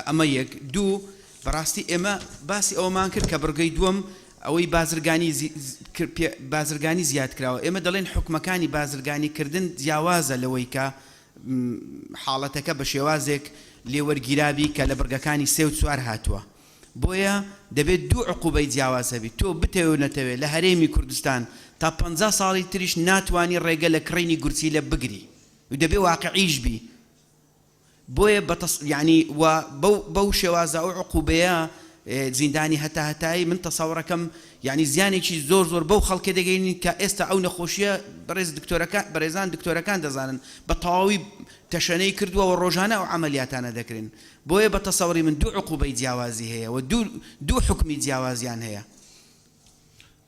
ئەمە یەک دوو بەڕاستی ئێمە باسی ئەومان کرد کە بڕگەی دووەم ئەوەی بازرگانی زیاد کراوە. ئێمە دەڵێن حکومەکانی بازرگانیکردن جیاوازە لەوەی کە حاڵەتەکە بە شێوازێک لێوەرگیرابی کە لە بڕگەکانی 3 و 4 هاتووە. بۆیە دەبێت دوو عقوبەی جیاوازەبی تۆ بتەوێ نەتەوێت لە هەرێمی کوردستان تا 50 ساڵی تریش ناتوانانی ڕێگە لە کڕینی گورچی لە بگری و دەبێت واقعیش بی. بۆیە ینی بەو شێوازە ئەو عقوبەیە زیندانی هەتا هەتایی من تەسەوڕەکەم یعنی زیانێکی زۆر زۆر بەو خەڵکە دەگەینین کە ئێستا ئەو نەخۆشیە بەڕێزان دکتۆرەکان دەزانن بە تەواوی تەشەنەی کردووە و ڕۆژانە ئەو عملیاتانە دەکرێن. بۆیە بە تەسەوری من دوو عقوبەی جیاوازی هەیە و دوو حکمی جیاوازیان هەیە.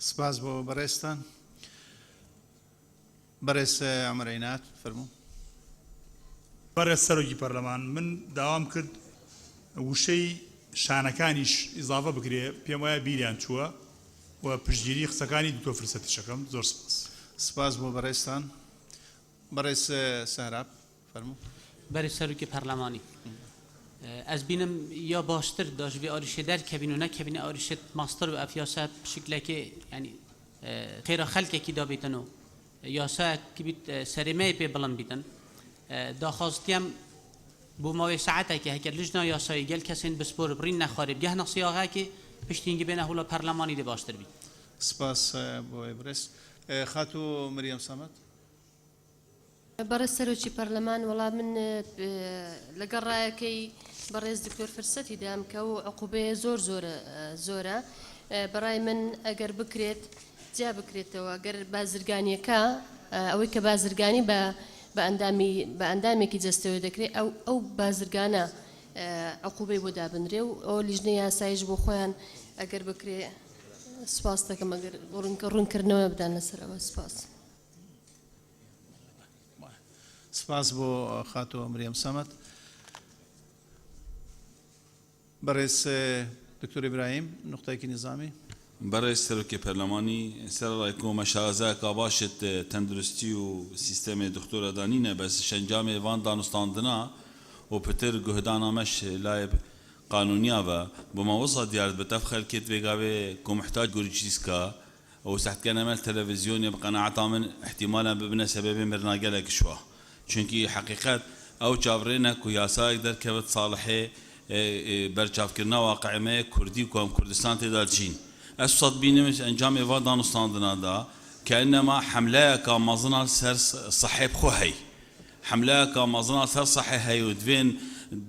سپاس بۆ بەڕێزتان. بەڕێز ئەمرەینات فەرموو. بەڕێز سەرۆکی پەرلەمان من داوام کرد وشەی شانەکانیش ئیزافە بکرێ پێم وایە بیریان چووە و پشتگیری قسەکانی دکتۆر فرسەتی شەکەم. زۆر سپاس. سپاس بۆ بەڕێزتان. بەڕێز سەهراب فەرموو. بەرێز سەرۆکی پەرلەمانی ئەس بینم یا باشتر داژبێ ئاریشێدەر کەبین و نەکەبینە ئاریشێت ماستەر و ئەف یاسا پشکلەکێ ینی خێرە خەلکێکی دابێتنەوە یاسایەکی بیت سەرێمەیە پێ بڵند بیتن داخواستیم بۆ ماوەی سەعاتێکی هەکە لژنا یاسایی گەل کەسێن بسپۆر بڕین نەخوارێ بگەهنە سیاغاکێ پشتینگی بێنە هوڵە پەرلەمانی دێ باشتر بیت. سپاس بۆ بەڕێز. خاتو مریەم سەمەد. بەڕێز سەرۆکی پەرلەمان وەڵام من لەگەڵ ڕایەکەی بەڕێز دکتۆر فرسەتی دام کە و عقوبەیە زۆرە بەڕای من ئەگەر بکرێت جا بکرێتەوە ئەگەر بازرگانیەکە ئەوەی کە بازرگانی بە ئەندامێکی جەستەوە دەکرێت ئەو بازرگانە عقوبەی بۆ دابنرێ و ئەو لیژنەی یاساییش بۆ خۆیان ئەگەر بکرێ سپاس دەکەم ئەگەر ڕوونکردنەوە بدان لەسەرەوە سپاس. سپاس بۆ خاتۆ مریەم سەمەد. بەڕێز دکتۆر ئیبراهیم نقطەیەکی نظامی. برای سەرۆکی پەرلەمانی سەرڕای کۆمە شازایەکە باشت تەندروستی و سیستەمی دکتۆرە دانینە بەس شەنجامی وان دانوستاندنا و پتر گهدانامەش لای قانونیاوە بۆ مەوەسا دیارت بەتەف خەلکێت وێگاوێ کۆمحتاج گوریچیسکە و سەحتکەنەمەل تەلەڤیزیۆنی بقەناعەتا من احتیمالا ببنە سەبەبێ مرناگەلێک شوە چونکی حقیقەت ئەو چاوڕێنە و یاسایەک دەرکەوت ساڵحێ بەرچاوکردنا واقعمەیە کوردی و کۆم کوردستان تێدا چین ئەسڵ بینمش ئەنجام ئێوا دانوستاندنادا کەئەنەما حملەیەکە مەزنە سەر سەحێب خۆ هەی حملەیەکە مەزنە سەر سەحێ هەی و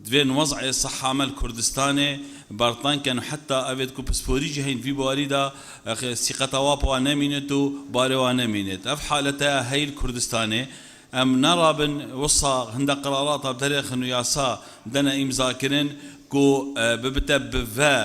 دوێن وەزعێ سەحامەل کوردستانێ بەرتانکەن حتا ئەوێت و پسپۆریجی هەین وی بواریدا سیقەتەوا پوا نەمینێت و بارێوا نەمینێت ئەف حالەتەیە هەیل کوردستانێ ئەم نەڕابن وەسا هەندە قراراتە دەرێخن و یاسا دەنە ئیمزاکردن کو ببتە بڤە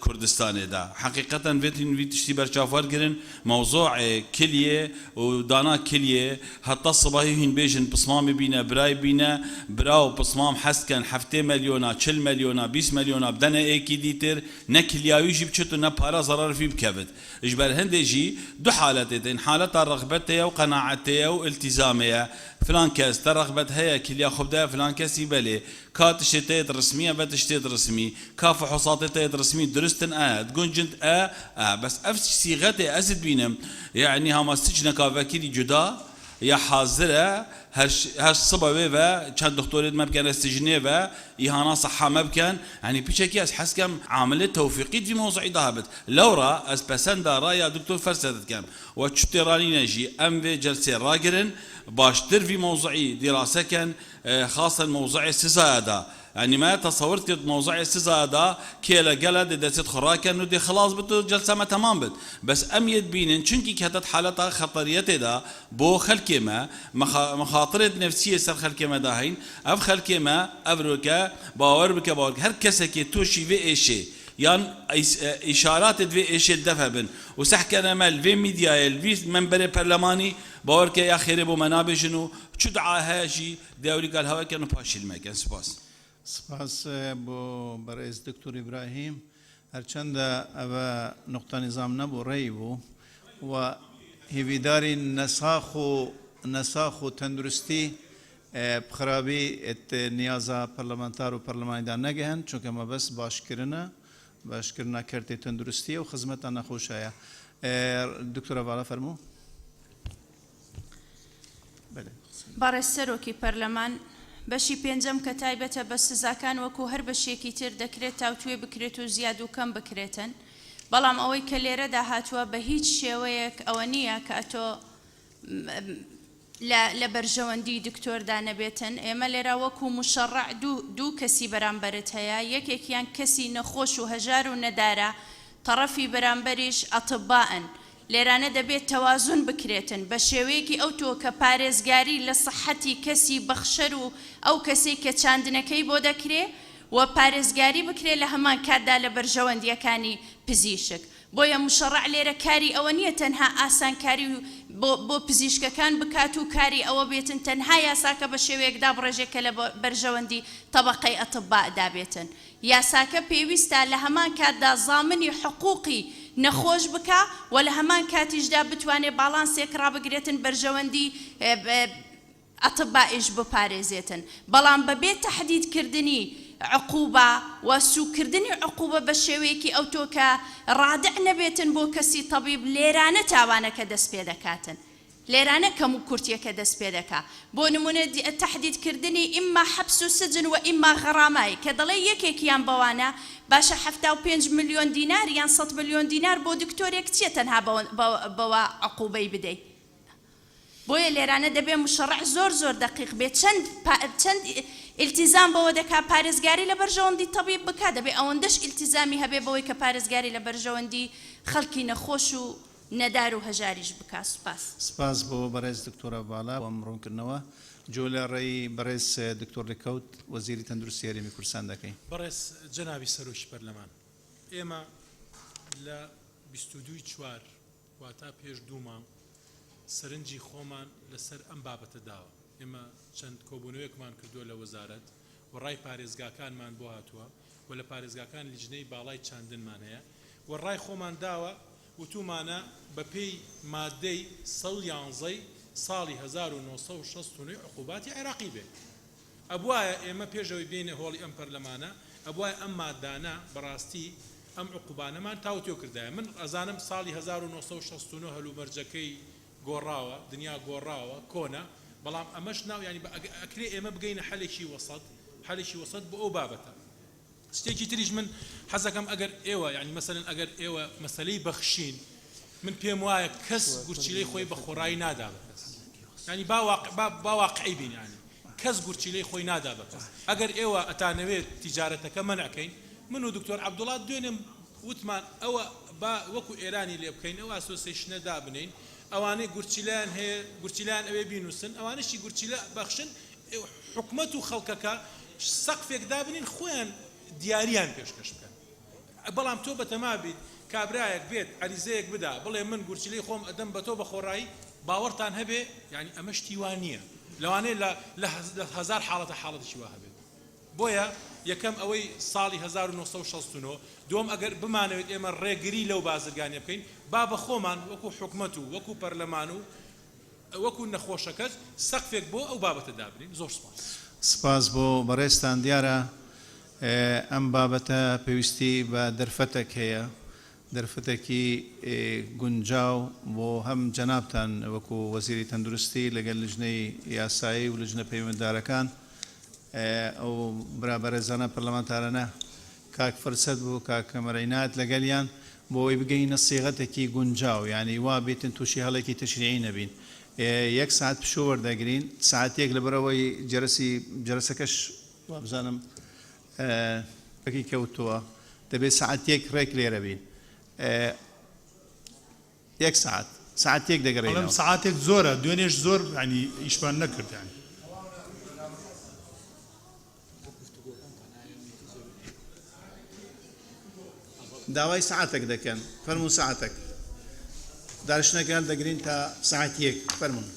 کوردستانێدا حقیقەتەن vêtin vî tiştî berçavwargirin mewzuê kiliyê û dana kiliyê heta sibahî hîn bêjin pismamê bîne birayê bîne bira û pismam hestken 7 milyona 40 milyona 20 milyona bidene êkî dîtir ne kiliyawî jî biçit û ne para zarar fî bikevit ji ber hindê jî du haletê tên haleta rexbetê û qenaetê û iltîzamê ye filan kes te rexbet heye kiliya xwe bidaya filan kesî belê ka tiştê tê resmiye ve tiştê resmî ka fihosatê tê resmî duristin guncint bes ev sîğetê ez bînim yani hema sicneka vekîlî cuda ya hazir e her sıba wê ve çend doktorê me bikin estijinê ve îhana seha me bikin yani pîçekî ez heskem amilê tewfîqî vî mewzuî da hebit lewra ez pesenda raya doktor ferset dikim we çûtê ranîne jî em vê celsê ragirin baştir vî mewzuî dîrasekin xasen mewzuî sizaya da يعني ما تصورت كنت موضوع استزادة كيلا جلد دست خراكن ودي خلاص بتو جلسة ما تمام بت بس أميد بينن چونكي كانت حالتها خطرية دا بو خلكي ما مخاطرة نفسية سر خلكي ما داهين أف خلكي ما أفروكا باور بك باور هر كسكي توشي في إشي يعني إشارات في إشي الدفع وسحكي أنا مال في ميديا في منبر برلماني باور كي يا خير بو منابجنو شو دعاء هاجي داولي قال هوا كانوا باشي المكان سباس سپاس بۆ بەڕێز دکتۆر ئیبراهیم هەرچەندە ئەوە نقطە نظام نەبوو ڕێی بوو و هیویداری نەساخ و تەندروستی بخرابی نیازە پەرلەمانتار و پەرلەمانیدا نەگەهێن چونکە مەبەست باشکردنا کەرتێ تەندروستیە و خزمەتان نەخۆشایە دکتۆرە ڤاڵە فەرموو بەڕێز سەرۆکی پەرلەمان بەشی پێنجەم کە تایبەتە بە سزاکان وەکو هەر بەشێکی تر دەکرێت تاوتوێ بکرێت و زیاد و کەم بکرێتن بەڵام ئەوەی کە لێرەدا هاتووە بە هیچ شێوەیەک ئەوە نییە کە ئەتۆ لە بەرژەوەندی دکتۆردا نەبێتن ئێمە لێرە وەکو مشەڕع دوو کەسی بەرامبەرت هەیە یەکێکیان کەسی نەخۆش و هەژار و نەدارە تەڕەفی بەرامبەریش ئەتباءن لێرانە دەبێت تەوازن بکرێتن بە شێوەیەکی ئەو تۆ کە پارێزگاری لە سەحەتی کەسی بەخشەر و ئەو کەسێک کە چاندنەکەی بۆ دەکرێ و پارێزگاری بکرێت لە هەمان کاتدا لە بەرژەوەندیەکانی پزیشک بۆیە مشەڕع لێرە کاری ئەوە نییە تەنها ئاسانکاری بۆ پزیشکەکان بکات و کاری ئەوە بێتن تەنها یاساکە بە شێوەیەکدا بڕێژێکە لە بەرژەوەندی تەبەقەی ئەتباءدا بێتن یاساکە پێویستە لە هەمان کاتدا زامنی حقوقی نەخۆش بکە و لە هەمان کاتیشدا بتوانێت باڵانسێک ڕابگرێتن بەرژەوەندی ئەتبائیش بپارێزێتن بەڵام بەبێت تەحدیدکردنی عقوبە و سوکردنی عقوبە بە شێوەیەکی ئەو تۆ کە ڕادع نەبێتن بۆ کەسی تەبیب لێرانە تاوانەکە دەست پێ دەکاتن لێرانە کەم و کورتیەکە دەست پێ دەکا بۆ نمونە تەحدیدکردنی ئیما حەبس و سجن و ئیما غەرامای کە دەڵێ یەکێکیان بەوانە باشە 75 ملیۆن دینار یان 100 ملیۆن دینار بۆ دکتۆرێک چیە تەنها بەوە عقوبەی بدەیت بۆیە لێرانە دەبێ مشەڕع زۆر دقیق بێت چەند التیزام بەوە دەکا پارێزگاری لە بەرژەوەندی تەبیب بکا دەبێ ئەوەندەش التیزامی هەبێ بەوەی کە پارێزگاری لە بەرژەوەندی خەڵکی نەخۆش و نەدار و هەژاریش بکا سپاس سپاس بۆ بەڕێز دکتۆرە ڤاڵە و ئەمڕۆنکردنەوە جۆلە ڕێی بەڕێز دکتۆر ڕێکەوت وەزیری تەندروستی هەرێمی کوردستان دەکەین. بەڕێز جەنابی سەرۆکی پەرلەمان، ئێمە لە 22 چوار واتا پێش 2 مانگ سەرنجی خۆمان لەسەر ئەم بابەتە داوە. ئێمە چەند کۆبوونەوەیەکمان کردووە لە وەزارەت و ڕای پارێزگاکانمان بۆ هاتووە و لە پارێزگاکان لیژنەی باڵای چاندنمان هەیە و ڕای خۆمان داوە وتومانە بە پێی مادەی 111 ساڵی 1969 عقوباتی عێراقی بێت. ئەبوایە ئێمە پێشەوەی بینە هۆڵی ئەم پەرلەمانە ئەبوایە ئەم مادانە بەڕاستی ئەم عقوبانەمان تاوتۆ کردایە. من ئەزانم ساڵی 1969 هەلومەرجەکەی گۆڕاوە، دنیا گۆڕاوە کۆنا، بەڵام ئەمەش ناو ینی ئەکرێ ئێمە بگەینە حەلێکی وەسەد بۆ ئەو بابەتە. شتێکی تریش من حەزەکەم ئەگەر ئێوە ینی مەسەلەن ئەگەر ئێوە مەسەلەی بەخشین، من پێم وایە کەس گورچیلەی خۆی بە خۆڕایی نادا بە کەس، ینی با واقعی بین، ینی کەس گورچیلەی خۆی نادا بە کەس. ئەگەر ئێوە ئەتانەوێت تیجارەتەکە مەنعکەین، من و دکتۆر عەبدوڵڵا دوێنێ وتمان ئەوە با وەکو ئێرانی لێ بکەین، ئەوە ئەسۆسییشنە دابنین، ئەوانەی گورچیلایان هەیە گورچیلایان ئەوێ بینوسن، ئەوانشی گورچیلە بەخشن، حکومەت و خەڵکەکە سەقفێک دابنین خۆیان دیاریان پێشکەش بکەن. بەڵام تۆ بەتەما بیت کابرایەک بێت عەریزەیەک بدا بڵێ من گورچیلەی خۆم ئەدەم بە تۆ بە خۆڕایی، باوەڕتان هەبێ ینی ئەمە شتیوان نییە، لەوانەیە لە هەزار حاڵەتە حاڵەتێکی وا هەبێت. بۆیە یەکەم ئەوەی ساڵی 1969 دوم ئەگەر بمانەوێت ئێمە ڕێگری لەو بازرگانیە بکەین، با بە خۆمان وەکو حکومەت و وەکو پەرلەمان و وەکو نەخۆشەکەس سەقفێک بۆ ئەو بابەتە دابنین. زۆر سپاس. سپاس بۆ بەڕێستان. دیارە ئەم بابەتە پێویستی بە دەرفەتێک هەیە، دەرفەتێکی گونجاو بۆ هەم جەنابتان وەکو وەزیری تەندروستی لەگەڵ لژنەی یاسایی و لژنە پەیوەنددارەکان، ئەو برابەرەزانە پەرلەمانتارانە کاک فرسەد بوو کاک مەرەینات لەگەڵیان بۆی بگەینە سیغەتێکی گونجاو، یعنی وا بێتن تووشی هەڵێکی تشریعی نەبین. 1 ساعت پشوو وەردەگرین، ساعتێک لەبەرەوەی جەرەسەکەش بزانم بەکی کەوتووە، دەبێت ساعتێک ڕێک لێرە بین. 1 ساعتێک دەگەڕێن. ساعتێک زۆرە، دوێنێش زۆر ینی ئیشمان نەکرد. داوای ساعتێک دەکەن، فەرموون ساعتێک دارشنەکان دەگرین تا ساعتێک فەرموون.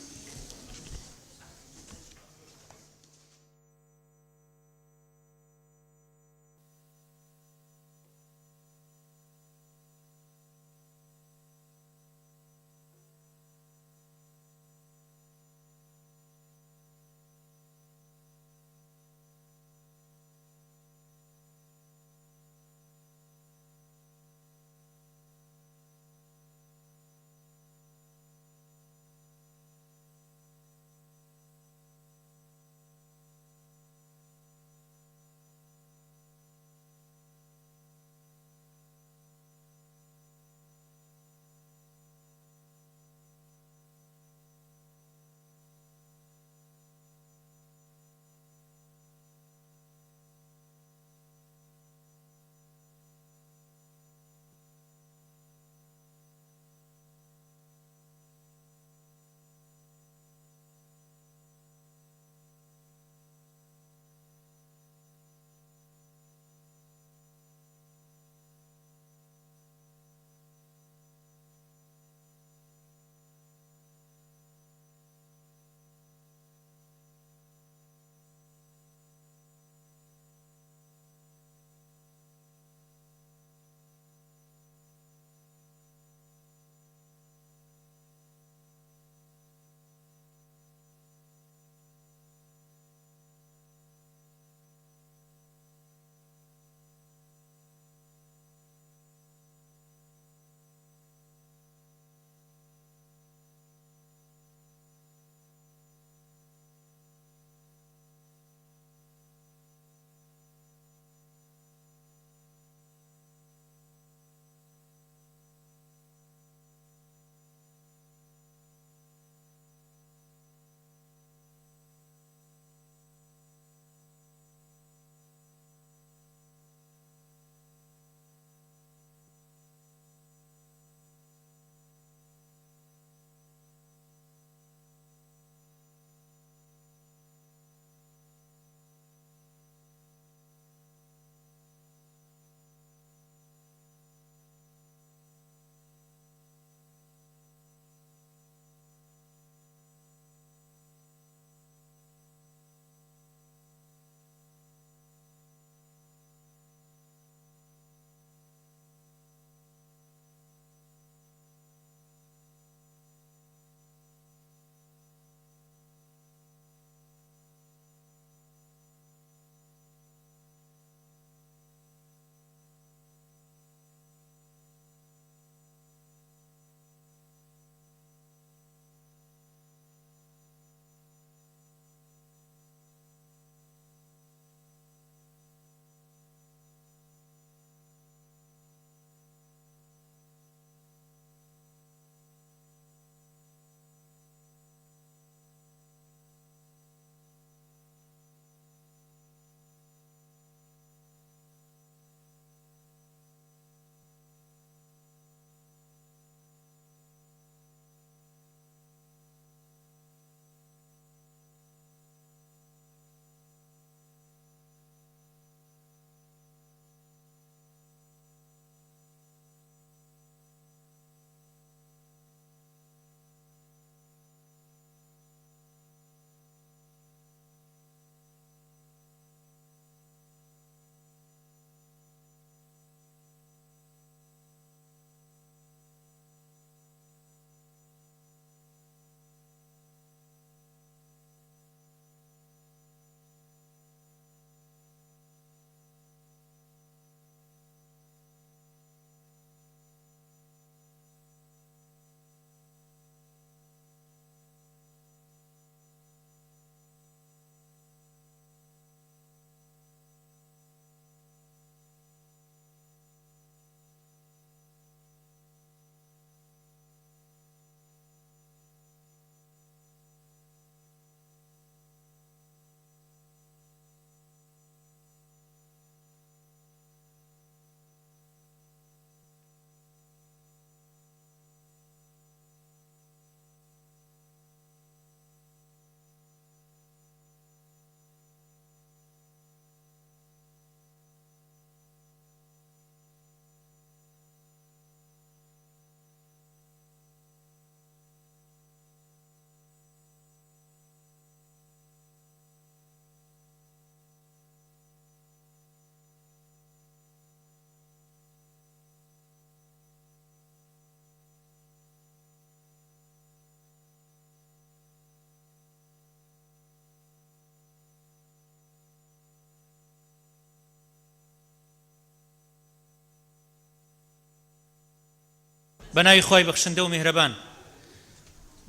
بەناوی خۆی بەخشندە و میهرەبان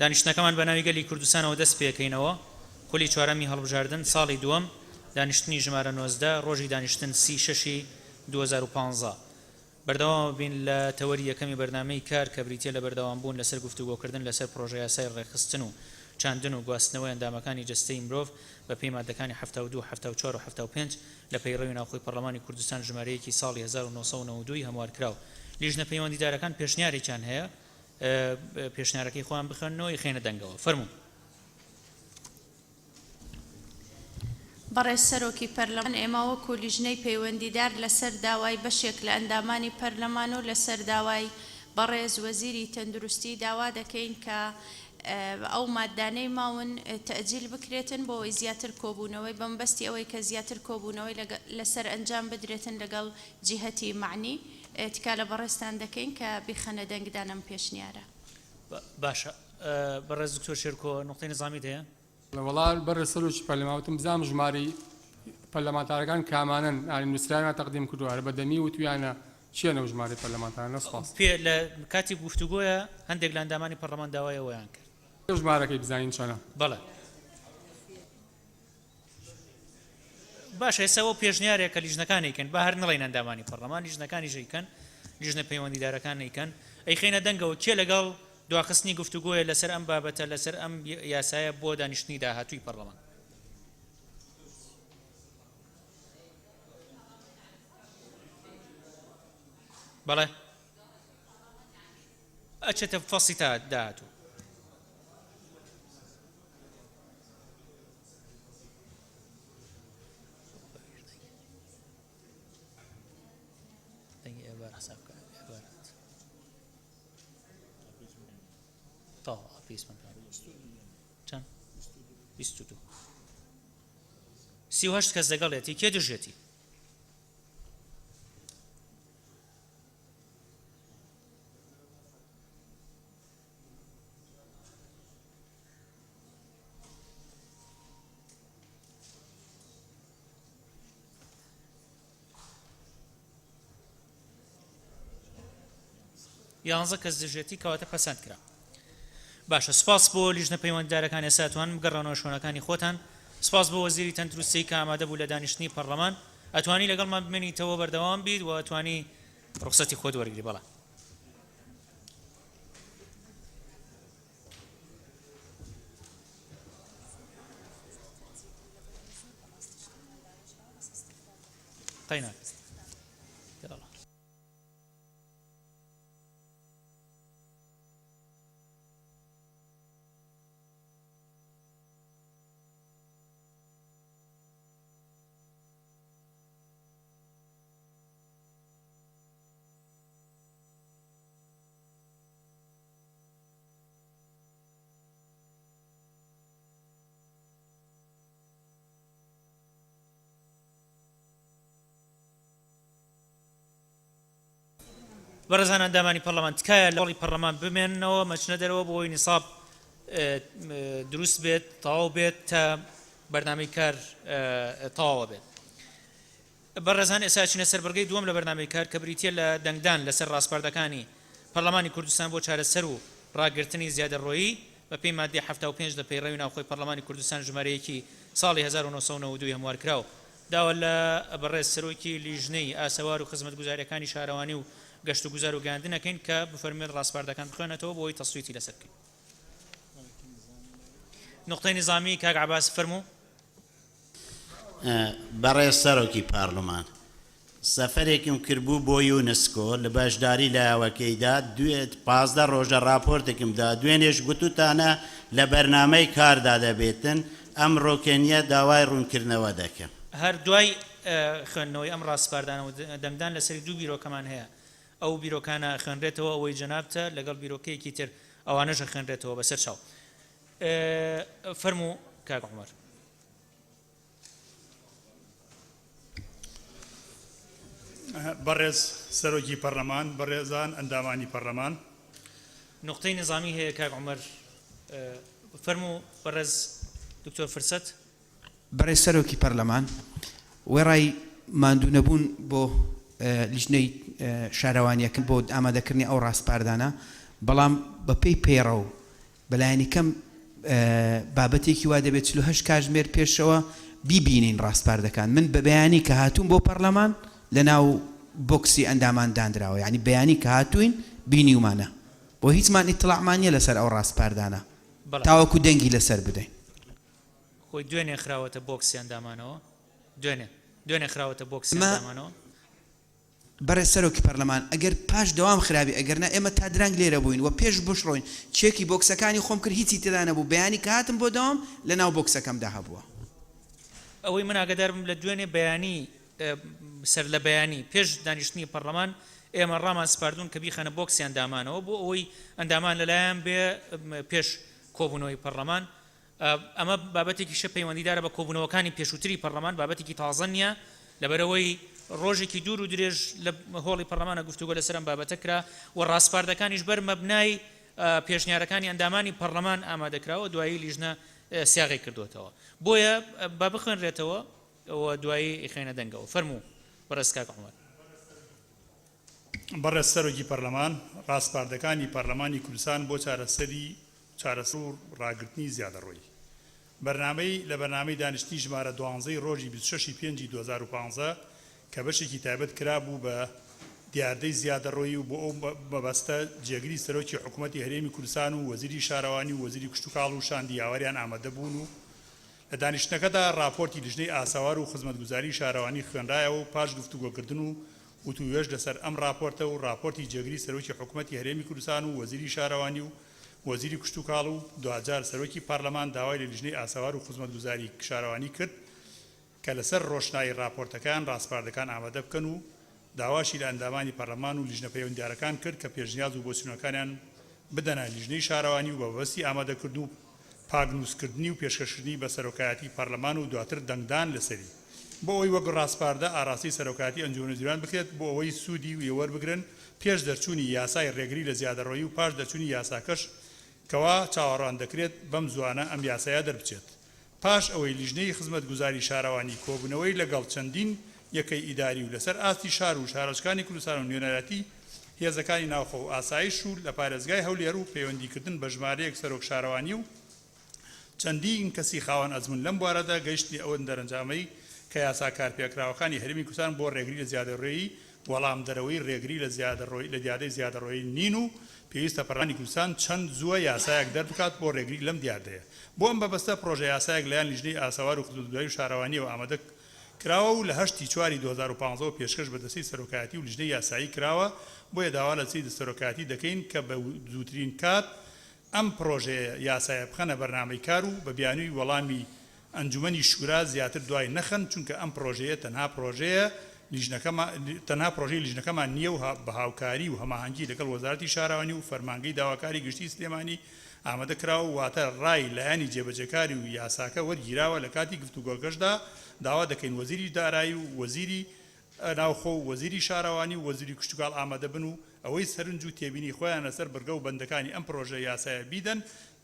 دانیشتنەکەمان بە ناوی گەلی کوردستانەوە دەست پێکەینەوە خولی چوارەمی هەڵبژاردن ساڵی دووەم دانیشتنی ژمارە 19 ڕۆژی دانیشتن 36 2015 بەردەوام بین لە تەوەری یەکەمی بەرنامەی کار کە بریتە لە بەردەوامبوون لەسەر گفتوگۆکردن لەسەر پرۆژە یاسای ڕێخستن و چاندن و گواستنەوەی ئەندامەکانی جەستەی مرۆڤ بە پێی مادەکانی 72 74 و 75 لە پەیڕەوی ناوخۆی پەرلەمانی کوردستان ژمارەیەکی ساڵی 1992 هەموارکراو لیژنە پەیوەندیدارەکان پێشنیارێکیان هەیە پێشنیارەکەی خۆیان بخەنەوە خێنە دەنگەوە فەرموو بەڕێز سەرۆکی پەرلەمان ئێمە وەکو لیژنەی پەیوەندیدار لەسەر داوای بەشێک لە ئەندامانی پەرلەمان و لەسەر داوای بەڕێز وەزیری تەندروستی داوا دەکەین کە ئەو مادانەی ماون تەجیل بکرێتن بۆ زیاتر کۆبوونەوەی بەمبەستی ئەوەی کە زیاتر کۆبوونەوەی لەسەر ئەنجام بدرێتن لەگەڵ جیهەتی معنی تکا لە بەڕێستان دەکەین کە بیخەنە دەنگدانم پێشنیارە باشە بەڕێز دکتۆر شێرکۆ نقطەی نظامیت هەیە وەڵام بەڕێز سەرۆکی پەرلەمانوتم بزانم ژمارەی پەرلەمانتارەکان کامانن ئاین نووسراویان تەقدیم کردووە بەدەمی وتویانە چیانە و ژمارەی پەرلەمانتارە سپاس لە کاتی گفتوگۆیە هەندێک لە ئەندامانی پەرلەمان داوای ئەوەیان کرد ژمارەکەی بزانین چەنە بەڵێ باشە ئێستا ئەوە پێشنیارێک کە لیژنەکانیکەن با هەر نڵێن ئەندامانی پەرلەمان لیژنەکانیش ئەیکەن لیژنە پەیوەندیدارەکان ئەیکەن ئەی خێنە دەنگەوە کێ لەگەڵ دواخستنی گفتوگۆیە لەسەر ئەم بابەتە لەسەر ئەم یاسایە بۆ دانیشتنی داهاتووی پەرلەمان بەڵێ ئەچێتە فەسی تا داهاتوو چەند 22 38 کەس لەگەڵێتی کێ دژێتی یانزە کەس دژێتی کەواتە پەسەند کرا باشە سپاس بۆ لیژنە پەیوەندیدارەکان ئێساتوان بگەڕانەوە شوێنەکانی خۆتان سپاس بۆ وەزیری تەندروستی کە ئامادە بوو لە دانیشتنی پەرلەمان ئەتوانی لەگەڵمان بمێنیتەوە بەردەوام بیت و ئەتوانی ڕوخسەتی خۆت وەرگری بەڵێ قەیناک بەڕێزان ئەندامانی پەرلەمان تکایە لە وەڵی پەرلەمان بمێننەوە مەچنە دەرەوە بۆ ئەوی نیساب دروست بێت تەواو بێت تا بەرنامەی کار تەواوە بێت بەڕێزان ئێستا چینە سەربەرگەی دووەم لە بەرنامەی کار کە بریتە لە دەنگدان لەسەر ڕاستپەردەکانی پەرلەمانی کوردستان بۆ چارەسەر و ڕاگررتنی زیادەڕۆیی بە پێی مادەی 75 لە پەیڕەوی ناوخۆی پەرلەمانی کوردستان ژمارەیەکی ساڵی 1992 هەموارکراوە داوە لە بەڕێز سەرۆکی لیژنەی ئاسەوار و خزمەتگوزاریەکانی شارەوانی و گەشت و گوزار و گەاندنەکەین کە بفەرمێن ڕاستپاردەکان بخوێنێتەوە بۆی تەسویتی لەسەر بکەین نقطەی نظامی کاک عەباس فەرموو بەڕێز سەرۆکی پارلەمان سەفەرێکم کردبوو بۆ یونسکۆ لە بەشداری لە ئەوەکەیدا 15 ڕۆژە راپۆرتێکمدا دوێنێش گوتوتانە لە بەرنامەی کاردا دەبێتن ئەم ڕۆکێنیە داوای ڕوونکردنەوە دەکەم هەر دوای خوێندنەوەی ئەم ڕاستپاردانەوە دەنگدان لەسەری دوو بیرۆکەمان هەیە ئەو بیرۆکانە خوێنرێتەوە ئەوەی جەنابتە لەگەڵ بیرۆکەیەکی تر ئەوانەش خوێنرێتەوە بەسەر چاو فەرموو کاک عومەر بەڕێز سەرۆکی پەرلەمان بەڕێزان ئەندامانی پەرلەمان نقطەی نظامی هەیە کاک عومەر فەرموو بەڕێز دکتۆر فرسەت بەڕێز سەرۆکی پەرلەمان وێڕای ماندوو نەبوون بۆ لیژنەی شارەوانیەکە بۆ ئامادەکردنی ئەو ڕاستپاردانە بەڵام بەپێی پەیڕە و بەلایەنی کەم بابەتێکی وا دەبێت 48 کاتژمێر پێشەوە بیبینین ڕاستپاردەکان من بە بەیانی کە هاتوون بۆ پەرلەمان لە ناو بۆکسی ئەندامان دانراوە یعنی بەیانی کە هاتوین بینیومانە بۆ هیچمان ئیتڵاعمان نیە لەسەر ئەو ڕاستپاردانە تاوەکو دەنگی لەسەر بدەین خۆی دوێنێ خراوەتە بۆکسی ئەندامانەوە دوێنێ خراوەتە بۆکسی ئەندامانەوە بەڕێز سەرۆکی پەرلەمان ئەگەر پاش دەوام خراپی ئەگەرنا ئێمە تا درەنگ لێرە بووین و پێش بشڕۆین چێکی بۆکسەکانی خۆم کرد هیچی تێدا نەبوو بەیانی کە هاتم بۆ دەوام لە ناو بۆکسەکەمدا هەبووە ئەوەی من ئاگادارم لە دوێنێ بەیانی سەر لە بەیانی پێش دانیشتنی پەرلەمان ئێمە ڕامان سپاردون کە بیخەنە بۆکسی ئەندامانەوە بۆ ئەوەی ئەندامان لەلایەن بێ پێش کۆبوونەوەی پەرلەمان ئەمە بابەتێکی شە پەیوەندیدارە بە کۆبوونەوەکانی پێشووتری پەرلەمان بابەتێکی تازە نییە لەبەرەوەی ڕۆژێکی دوور و درێژ لە هۆڵی پەرلەمانە گفتوگۆ لەسەرم بابەتە کرا و ڕاستپاردەکانیش بەر مەبنای پێشنیارەکانی ئەندامانی پەرلەمان ئامادەکراوە دوایی لیژنە سیاغی کردوێتەوە بۆیە با بخوێنرێتەوە ئەوە دوایی ئیخێنە دەنگەوە فەرموو بەڕێز کاک عومەر بەڕێز سەرۆکی پەرلەمان ڕاستپاردەکانی پەرلەمانی کوردستان بۆ چارەسەر و ڕاگررتنی زیادەڕۆیی لە بەرنامەی دانیشتنی ژمارە 12 ڕۆژی 26 پێنجی 2015 کە بەشێکی تایبەت کرابوو بە دیاردەی زیادەڕۆیی و بۆ ئەو مەبەستە جێگری سەرۆکی حکوومەتی هەرێمی کوردستان و وەزیری شارەوانی و وەزیری کشتوکاڵ و شاندی یاوەریان ئامادە بوون و لە دانیشتنەکەدا راپۆرتی لیژنەی ئاساوار و خزمەتگوزاری شارەوانی خوێنرایەوە و پاش گفتوگۆکردن و وتووێژ لەسەر ئەم راپۆرتە و راپۆرتی جێگری سەرۆکی حکوومەتی هەرێمی کوردستان و وەزیری شارەوانی و وەزیری کشتوکاڵ و دوجار سەرۆکی پارلەمان داوای لە لیژنەی ئاساوار و خزمەتگوزاری شارەوانی کرد کە لەسەر ڕۆشنایی راپۆرتەکان ڕاستپاردەکان ئامادە بکەن و داواشی لە ئەندامانی پەرلەمان و لیژنە پەیوەندیارەکان کرد کە پێشنیاز و بۆچوونەکانیان بدەنە لیژنەی شارەوانی و بەبەستی ئامادەکردن و پاگنووسکردنی و پێشکەشکردنی بە سەرۆکایەتی پەرلەمان و دواتر دەنگدان لەسەری بۆ ئەوەی وەک ڕاستپاردە ئاراستی سەرۆکاتی ئەنجومەنە بکرێت بۆ ئەوەی سوودی و یێوەربگرن پێش دەرچوونی یاسای ڕێگری لە زیادەڕۆیی و پاش دەرچوونی یاساکەش کەوا چاوەڕوان دەکرێت بەم زوانە ئەم یاسایە دەربچێت پاش ئەوەی لیژنەی خزمەتگوزاری شارەوانی کۆبوونەوەی لەگەڵ چەندین یەکەی ئیداری و لەسەر ئاستی شار و شارۆچکانی کوردستان و نوێنەراتی هێزەکانی ناوخۆ و ئاسایش و لە پارێزگای هەولێر و پەیوەندیکردن بە ژمارەیەک سەرۆک شارەوانی و چەندین کەسی خاوەن ئەزمون لەم بوارەدا گەیشتی ئەوەن دەرەنجامەی کە یاسا کارپێکراوەکانی هەرێمی کوردستان بۆ ڕێگری لە زیادەڕۆیی وەڵام دەرەوەی ڕێگری لە دیادەی زیادەڕۆیی نین و پێویستە پەرلەمانی کوردستان چەند زووە یاسایەک دەربکات بۆ ڕێگری لەم دیاردەیە بۆ ئەم بەبەستە پرۆژە یاسایەک لەلایەن لیژنەی ئاساوار و خزمەتگوزاری و شارەوانیەوە ئامادە کراوە و لە 8 چواری 2015 پێشکەش بە دەستەی سەرۆکایەتی و لیژنەی یاسایی کراوە بۆیە داوا لە چی سەرۆکایەتی دەکەین کە بە زووترین کات ئەم پرۆژەیە یاسایە بخەنە بەرنامەی کار و بە بیانووی وەڵامی ئەنجومەنی شورا زیاتر دوای نەخەن چونکە ئەم پرۆژەیە تەنها پرۆژەی لیژنەکەمان نییە و بە هاوکاری و هەماهەنگی لەگەڵ وەزارەتی شارەوانی و فەرمانگەی داواکاری گشتی سلێمانی ئامادە کراوە واتە ڕای لایەنی جێبەجێکاری و یاساکە وەرگیراوە لە کاتی گفتوگۆکەشدا داوا دەکەین وەزیری دارایی و وەزیری ناوخۆ و وەزیری شارەوانی و وەزیری کشتوکاڵ ئامادە بن و ئەوەی سەرنج و تێبینی خۆیان لەسەر بەرگە و بەندەکانی ئەم پرۆژە یاسایە بیدەن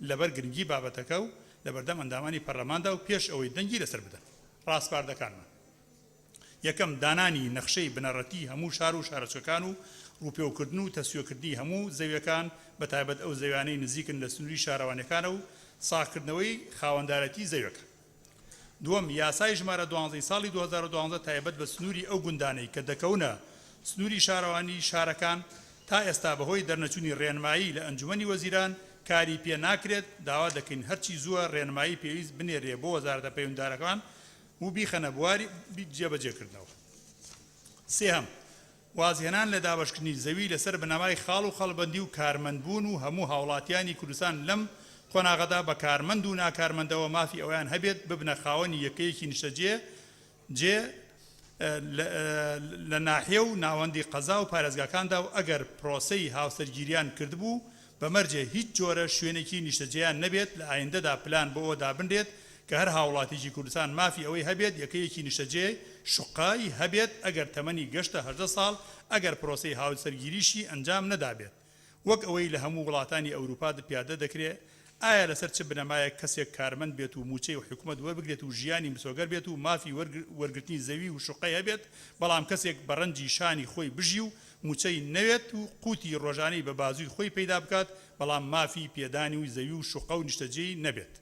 لەبەر گرنگی بابەتەکە و لە بەردەم ئەندامانی پەرلەماندا و پێش ئەوەی دەنگی لەسەر بدەن ڕاستپاردەکانمان یەکەم دانانی نەخشەی بنەڕەتی هەموو شار و شارەچەکان و ڕووپێوکردن و تەسویەکردنی هەموو زەویەکان بەتایبەت ئەو زەویانەی نزیکن لە سنووری شارەوانەکانە و ساختکردنەوەی خاوەندارەتی زەویەکە دووەم یاسای ژمارە 12 ساڵی 2012 تایبەت بە سنووری ئەو گوندانەی کە دەکەونە سنووری شارەوانی شارەکان تا ئێستا بەهۆی دەرنەچوونی ڕێنمایی لە ئەنجومەنی وەزیران کاری پێ ناکرێت داوا دەکەین هەرچی زووە ڕێنمایی پێویست بنێرێ بۆ وەزارەتە پەیوەنددارەکان و بیخەنە بواری جێبەجێکردنەوە سێهەم وازهێنان لە دابەشکردنی زەوی لەسەر بنەمای خاڵ و خەڵبەندی و کارمەندبوون و هەموو هاوڵاتیانی کوردستان لەم قۆناغەدا بە کارمەند و ناکارمەندەوە مافی ئەویان هەبێت ببنە خاوەنی یەکەیەکی نیشتەجێ لە ناحیە و ناوەندی قەزا و پارێزگاکاندا و ئەگەر پرۆسەی هاوسەرگیریان کردبوو بەمەرجێ هیچ جۆرە شوێنێکی نیشتەجێیان نەبێت لە ئایندەدا پلان بۆ ئەوە دابنرێت کە هەر هاوڵاتێکی کوردستان مافی ئەوەی هەبێت یەکەیەکی نیشتەجێ شوقایی هەبێت ئەگەر تەمەنی گەشتە 18 ساڵ ئەگەر پرۆسەی هاوسەرگیریشی ئەنجام نەدابێت وەک ئەوەی لە هەموو وڵاتانی ئەوروپا پیادە دەکرێت ئایا لەسەر چ بنەمایە کەسێک کارمەند بێت و موچەی و حکوومەت وەربگرێت و ژیانی مسۆگەر بێت و مافی وەرگرتنی زەوی و شوقەی هەبێت بەڵام کەسێک بە ڕەنجی شانی خۆی بژی و موچەی نەوێت و قوتی ڕۆژانەی بە بازووی خۆی پەیدا بکات بەڵام مافی پێدانی و زەوی و شوقە و نیشتەجێی نەبێت.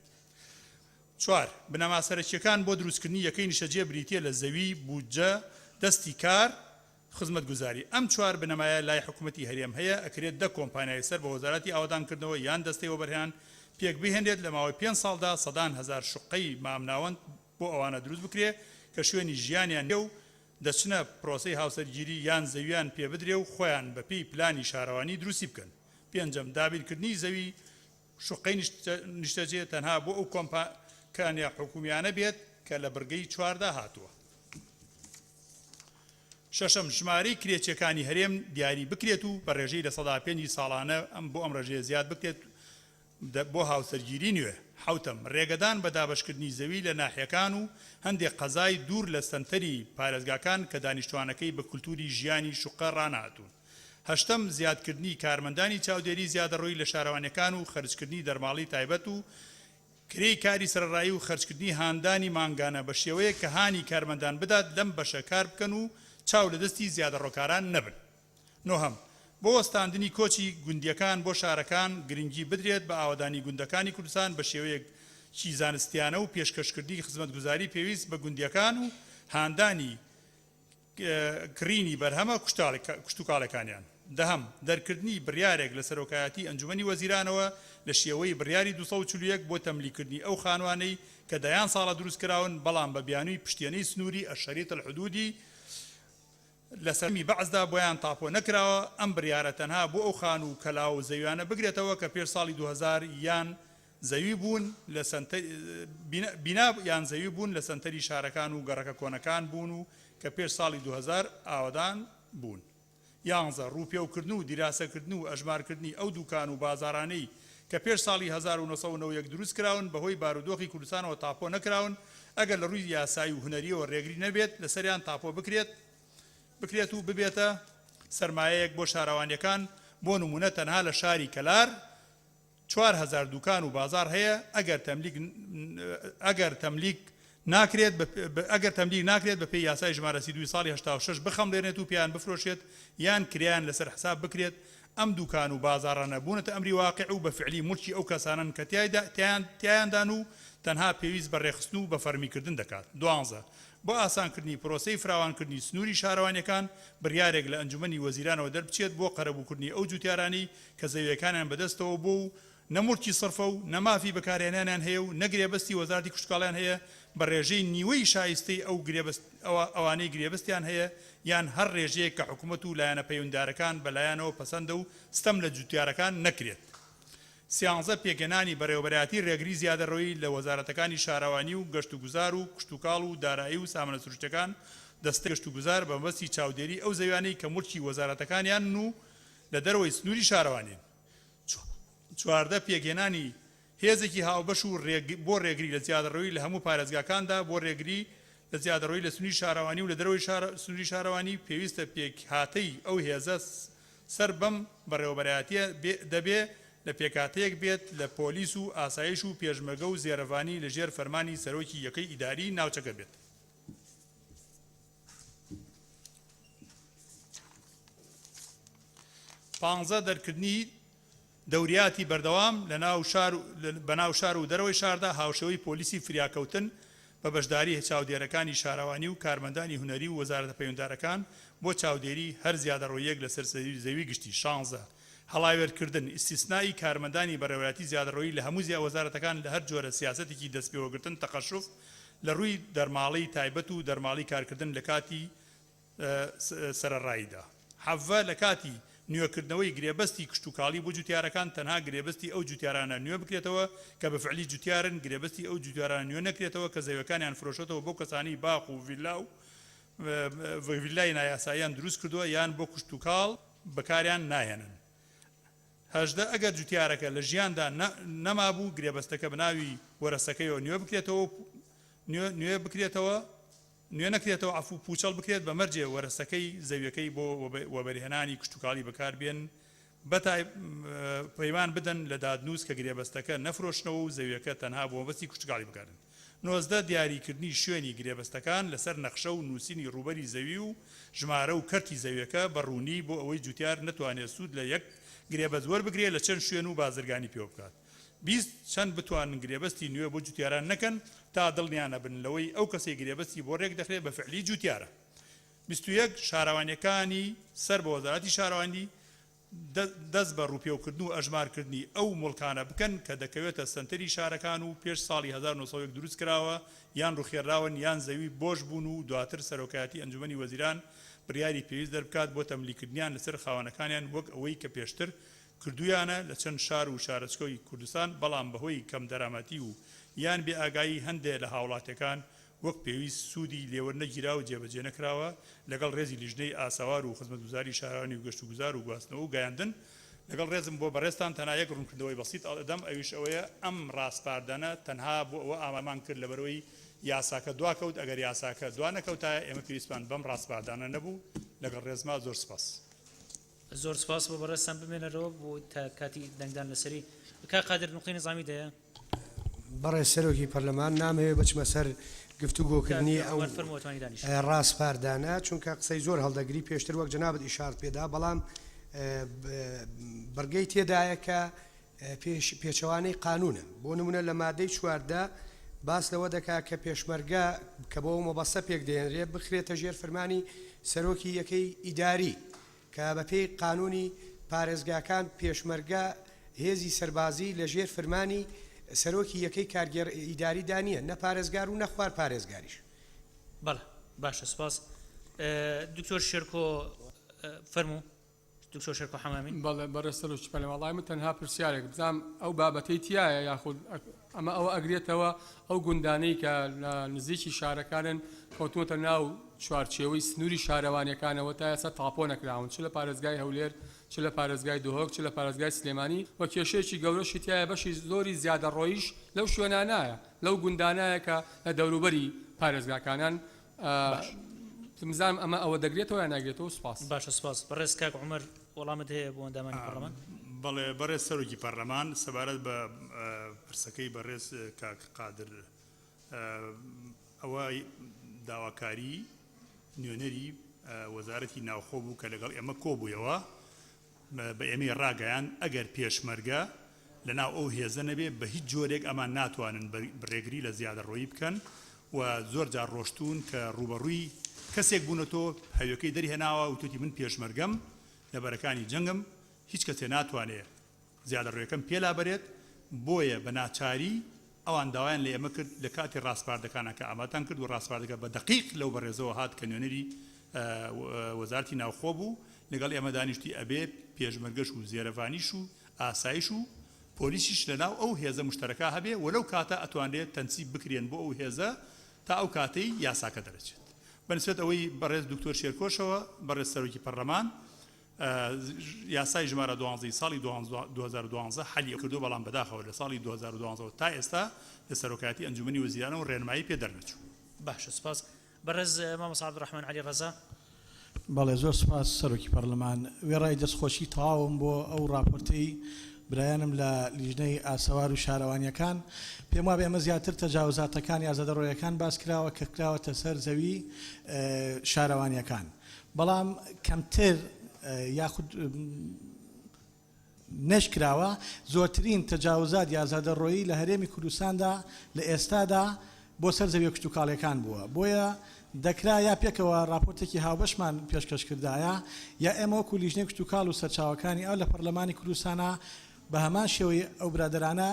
4. بنەما سەرەکیەکان بۆ دروستکردنی یەکەی نیشتەجێ بریتیە لە زەوی بودجە دەستی کار خزمەت گوزاری. ئەم 4 بنەمایە لای حکوومەتی هەرێم هەیە ئەکرێت دە کۆمپانیای سەر بە وەزارەتی ئاوادانکردنەوە یان دەستەی وەبەرهێنان پێک بهێنرێت لە ماوەی 5 ساڵدا سەدان هەزار شوقەی مامناوەند بۆ ئەوانە دروست بکرێ کە شوێنی ژیانیان لێو دەچنە پرۆسەی هاوسەرگیری یان زەویان پێ بدرێ و خۆیان بەپێی پلانی شارەوانی دروستی بکەن. 5. دابینکردنی زەوی شوقەی نیشتەجێ تەنها بۆ ئەو کۆمپانیا حکومیانە بێت کە لە بڕگەی 4 هاتووە. 6. ژمارەی کرێچەکانی هەرێم دیاری بکرێت و بە ڕێژەی لە 5 ساڵانە بۆ ئەم ڕێژەیە زیاد بکرێت بۆ هاوسەرگیری نوێ. 7. ڕێگەدان بە دابەشکردنی زەوی لە ناحیەکان و هەندێک قەزای دوور لە سنتەری پارێزگاکان کە دانیشتوانەکەی بە کولتوری ژیانی شوقە ڕانهاتوون. 8. زیادکردنی کارمەندانی چاودێری زیادەڕۆی لە شارەوانەکان و خەرجکردنی دەرماڵی تایبەت و کرێی کاری سەرڕایی و خەرجکردنی هاندانی مانگانە بە شێوەیە کە هانی کارمەندان بدات لەم بەشە کار بکەن و چاو لە دەستی زیادەڕۆکاران نەبن. 9. بۆ وەستاندنی کۆچی گوندیەکان بۆ شارەکان گرنگی بدرێت بە ئاوادانی گوندەکانی کوردستان بە شێوەیەکی زانستیانە و پێشکەشکردنی خزمەتگوزاری پێویست بە گوندیەکان و هاندانی کرینی بەرهەمە کوشتتوکاڵەکانیان. 10. دەرکردنی بڕیارێک لە سەرۆکایەتی ئەنجومەنی وەزیرانەوە لە شێوەی بڕیاری 241 بۆ تەملیکردنی ئەو خانوانەی کە دەیان ساڵە دروستکراون بەڵام بە بیانووی پشتێنەی سنووری ئەشەریت الحدودی لە سەرمی بەعزدا بۆیان تاپۆ نەکراوە. ئەم بڕیارە تەنها بۆ ئەو خان و کەلاو و زەویانە بگرێتەوە کە پێش ساڵی 2000 یان زەوی بوون لە بینا یان زەوی بوون لە سنتەری شارەکان و گەڕەکە کۆنەکان بوون و کە پێش ساڵی 2000 ئاوادان بوون. 11. ڕووپێوکردن و دیراسەکردن و ئەژمارکردنی ئەو دوکان و بازارانەی کە پێش ساڵی 1991 دروست کراون بەهۆی بارودۆخی کوردستانەوە تاپۆ نەکراون ئەگەر لە ڕووی یاسایی و هونەریەوە ڕێگری نەبێت لەسەریان تاپۆ بکرێت و ببێتە سەرمایەیەک بۆ شارەوانیەکان. بۆ نمونە تەنها لە شاری کەلار 4000 دوکان و بازار هەیە ئەگەر تەملیک ناکرێت بە پێی یاسای ژمارە 32 ساڵی 86 بخەملێنێت و پیان بفرۆشێت یان کریان لەسەر حساب بکرێت. ئەم دوکان و بازارانە بوونەتە ئەمری واقع و بە فعلی ملکی ئەو کەسانن کە تیایاندان و تەنها پێویست بە ڕێخستن و بە فەرمیکردن دەکات. 12. بۆ ئاسانکردنی پرۆسەی فراوانکردنی سنووری شارەوانیەکان بڕیارێک لە ئەنجومەنی وەزیرانەوە دەربچێت بۆ قەرەبووکردنی ئەو جوتیارانی کە زەویەکانیان بەدەستەوە بۆ و نەمورکی سرفە و نەمافی بەکارهێنانیان هەیە و نەگرێبەستی وەزارەتی کوشتکاڵیان هەیە بە ڕێژەی نیوەی شایستەی ئەوانەی گرێبەستیان هەیە یان هەر ڕێژەیە کە حکوومەت و لایەنە پەیوەنددارەکان بەلایەنەوە پەسەندە و ستەم لە جوتیارەکان نەکرێت. 13. پێگەنانی بەڕێوەبەرایەتی ڕێگری زیادەڕۆیی لە وەزارەتەکانی شارەوانی و گەشت و گوزار و کشتتوکاڵ و دارایی و سامانە سروشتەکان دەستە گەشت و گوزار بە مەبەستی چاودێری ئەو زەویانەی کە ملکی وەزارەتەکانیان و لە دەرەوەی سنووری شارەوانیان. 14. پێگەێنانی هێزێکی هاوبەش و بۆ ڕێگری لە زیادەڕۆیی لە هەموو پارێزگاکاندا بۆ ڕێگری لە زیادەڕۆیی لە سنووری شارەوانی و لە دەرەوەی سنووری شارەوانی پێویستە پێکهاتەی ئەو هێزە سەر بەم بەڕێوەبەرایەتیە دەبێ لە پێکاتەیەک بێت لە پۆلیس و ئاسایش و پێشمەرگە و زێرەڤانی لە ژێر فەرمانی سەرۆکی یەکەی ئیداری ناوچەکە بێت. 15. دەرکردنی دەوریاتی بەردەوام بەناو شار و دەرەوەی شاردا هاوشێوەی پۆلیسی فریاکەوتن بە بەشداری چاودێرەکانی شارەوانی و کارمەندانی هونەری و وەزارەتە پەیوەنددارەکان بۆ چاودێری هەر زیادەڕۆیەک لەسەر زەوی گشتی. 16. هەڵاوێرکردن ئیسیسنایی کارمەندانی بەڕێوەتی زیادەڕۆیی لە هەموو وەزارەتەکان لە هەر جۆرە سیاسەتێکی دەستپێوەگرتن تەقەشوف لە ڕووی دەرماڵی تایبەت و دەرماڵی کارکردن لە کاتی سەرەڕاییدا. 17. لە کاتی نوێکردنەوەی گرێبەستی کشتتوکاڵی بۆ جوتیارەکان تەنها گرێبەستی ئەو جوتیارانە نوێ بکرێتەوە کە بە فعلی جوتیارن گرێبەستی ئەو جوتیارانە نوێ نەکرێتەوە کە زەویەکانیان فرۆشێتەوە بۆ کەسانی باخ و ڤیلای نایاساییان دروست کردووە یان بۆ کشتتوکاڵ بەکاریان ناهێنن. 18. ئەگەر جوتیارەکە لە ژیاندا نەمابوو گرێبەستەکە بناوی وەرەسەکەیەوە نوێ نەکرێتەوە عەفو پوچەڵ بکرێت بە مەرجێ وەرەسەکەی زەویەکەی بۆ وەبەرهێنانی کشتتوکاڵی بەکاربێن پەیمان بدەن لە دادنووس کە گرێبەستەکە نەفرۆشنەوە و زەویەکە تەنها بۆ مەبەستی کوشتگاڵی بکارن. 19 دیاریکردنی شوێنی گرێبەستەکان لەسەر نەخشە و نووسینی ڕوبەری زەوی و ژمارە و کەرتی زەویەکە بەڕوونی بۆ ئەوەی جوتیار نەتوانێت سوود لە یەک گرێبەست وەربگرێت لە چەند شوێن و بازرگانی پێ بکات. 20 چەند بتوانن گرێبەستی نوێ بۆ جوتیاران نەکەن تا دڵنیانە بن لەوەی ئەو کەسێک گرێبەستی بۆ ڕێک دەخرێت بە فعلی جوتیارە. 21 شارەوانیەکانی سەر بە وەزارەتی شارەوانی دەست بە ڕوپێوکردن و ئەژمارکردنی ئەو مڵکانە بکەن کە دەکەوێتە سنتەری شارەکان و پێش ساڵی 1970 دروست کراوە یان ڕوخێراون یان زەوی بۆش بوون و دواتر سەرۆکایەتی ئەنجومەنی وەزیران بڕیاری پێویست دەربکات بۆ تەملیکردنیان لەسەر خاوەنەکانیان وەک ئەوەی کە پێشتر کردویانە لە چەند شار و شارەچکەوی کوردستان بەڵام بەهۆی کەم دەرامەتی و یان بێ ئاگایی هەندێک لە هاوڵاتەکان وەک پێویست سوودی لێوەرنەگیرا و جێبەجێ نەکراوە لەگەڵ ڕێزی لیژنەی ئاساوار و خزمەتگوزاری شارەوانی و گەشت و گوزار و گواستنەوە و گەیاندن لەگەڵ ڕێزم بۆ بەڕێستان تەنها یەک ڕوونکردنەوەی بەسیط ئەدەم ئەویش ئەوەیە ئەم ڕاستپاردانە تەنها بۆ ئەوە ئامامان کرد لەبەرەوەی یاساکە دواکەوت ئەگەر یاساکە دوا نەکەوتایە ئێمە پێویستمان بەم ڕاستپاردانە نەبوو لەگەڵ ڕێزما زۆر سپاس. زۆر سپاس بۆ بەڕێستان بمێنەرەوە بۆ تا کاتی دەنگدان لەسەری کا قادر نوقی نظامی دەیە بەڕێز سەرۆکی پەرلەمان نامەوێت بچمە سەر گفتوگۆکردنی ئەو ڕاستپاردانە چونکە قسەی زۆر هەڵدەگری پێشتر وەک جەنابەت ئیشارەت پێدا بەڵام بەرگەی تێدایە کە پێچەوانەی قانونە بۆ نمونە لە مادەی 14 باس لەوە دەکات کە پێشمەرگە کە بۆ مەبەستە پێک دێنرێت بخرێتە ژێر فەرمانی سەرۆکی یەکەی ئیداری کە بەپێی قانونی پارێزگاکان پێشمەرگە هێزی سەربازی لە ژێر فەرمانی سەرۆکی یەکەی کارگەر ئیداری دانیە نە پارێزگار و نەخوار پارێزگاریش. بەڵێ باشە سپاس. دکتۆر شێرکۆ فەرموو دکتۆر شێرکۆ حەمامی. بەڵێ بەڕێز سەرۆکی پەرلەمانڵای من تەنها پرسیارێک بزانم ئەو بابەتەی تایە یاخود ئەمە ئەوە ئەگرێتەوە ئەو گوندانەی کە لە نزیکی شارەکانن کەوتووەتە ناو چوارچێوەی سنووری شارەوانیەکانەوە تا ئێستا تاپۆ نەکراون چ لە پارێزگای هەولێر چ لە پارێزگای دۆهۆک چ لە پارێزگای سلێمانی وە کێشەیەکی گەورەشی تایە بەشی زۆری زیادە ڕۆیش لەو شوێنانایە لەو گوندانایە کە لە دەوروبەری پارێزگاکانان مزانم ئەمە ئەوە دەگرێتەوە یان ناگرێتەوە. سپاس. باشە سپاس. بەڕێز کاک عومەر وەڵامت هەیە بۆ ئەندامانی پەرلەمان؟ بەڵێ بەڕێز سەرۆکی پەرلەمان سەبارەت بە پرسەکەی بەڕێز کاک قادر ئەوە داواکاری نوێنەری وەزارەتی ناوخۆ بوو کە لەگەڵ ئێمە کۆبوویەوە بە ئێمەی ڕاگەیان ئەگەر پێشمەرگە لەناو ئەو هێزە نەبێ بە هیچ جۆرێک ئەمان ناتوانن بڕێگری لە زیادە ڕۆیی بکەن و زۆر جار ڕۆشتون کە ڕوبەڕووی کەسێک بوونەتەوە هەویەکەی دەری هێناوە و توتی من پێشمەرگەم لە بەرەکانی جەنگم هیچ کەسێ ناتوانێت زیادە ڕۆیەکەم پێلا بەرێت بۆیە بە ناچاری ئەوان داوایان لە ئێمە کرد لە کاتی ڕاستپاردەکانە کە ئاماتان کرد و ڕاستپاردەکە بە دقیق لەو بەڕێزەوە هات کە نوێنەری وەزارەتی ناوخۆ بوو لەگەڵ ئێمە دانیشتی ئەبێ پێشمەرگەش و زێرەڤانیش و ئاسایش و پۆلیسیش لەناو ئەو هێزە مشتەرەکە هەبێ وەلەو کاتە ئەتوانرێت تەنسیب بکرێن بۆ ئەو هێزە تا ئەو کاتەی یاساکە دەرەچێت. بەنسبەت ئەوەی بەڕێز دکتۆر شێرکۆشەوە بەڕێز سەرۆکی پەرلەمان یاسای ژمارە 12 ساڵی 2012 حەلی کردو بەڵام بەداخەوە لە ساڵی 2012 تا ئێستا لە سەرۆکایەتی ئەنجومەنی وەزیرانە و ڕێنمایی پێ دەرنەچوو. باشە سپاس. بەڕێز مامۆستا عەبدوڕەحمان عەلی ڕەزا. بەڵێ زۆر سپاس سەرۆکی پەرلەمان وێڕای دەستخۆشی تەواوم بۆ ئەو راپۆرتەی برایانم لە لیژنەی ئاسەوار و شارەوانیەکان پێم وابێ ئەمە زیاتر تەجاوزاتەکانی ئازادەڕۆیەکان باس کراوە کە کراوەتە سەر زەوی شارەوانیەکان بەڵام کەمتر یاخود نەشکراوە زۆرترین تەجاوزات ئازادەڕۆیی لە هەرێمی کوردستاندا لە ئێستادا بۆ سەر زەویە کشتوکاڵیەکان بووە بۆیە دەکرا یا پێکەوە راپۆرتێکی هاوبەشمان پێشکەش کردایە یا ئێمە وەکو لیژنەی کشتوکاڵ و سەرچاوەکانی ئەو لە پەرلەمانی کوردستانە بە هەمان شێوەی ئەو برادرانە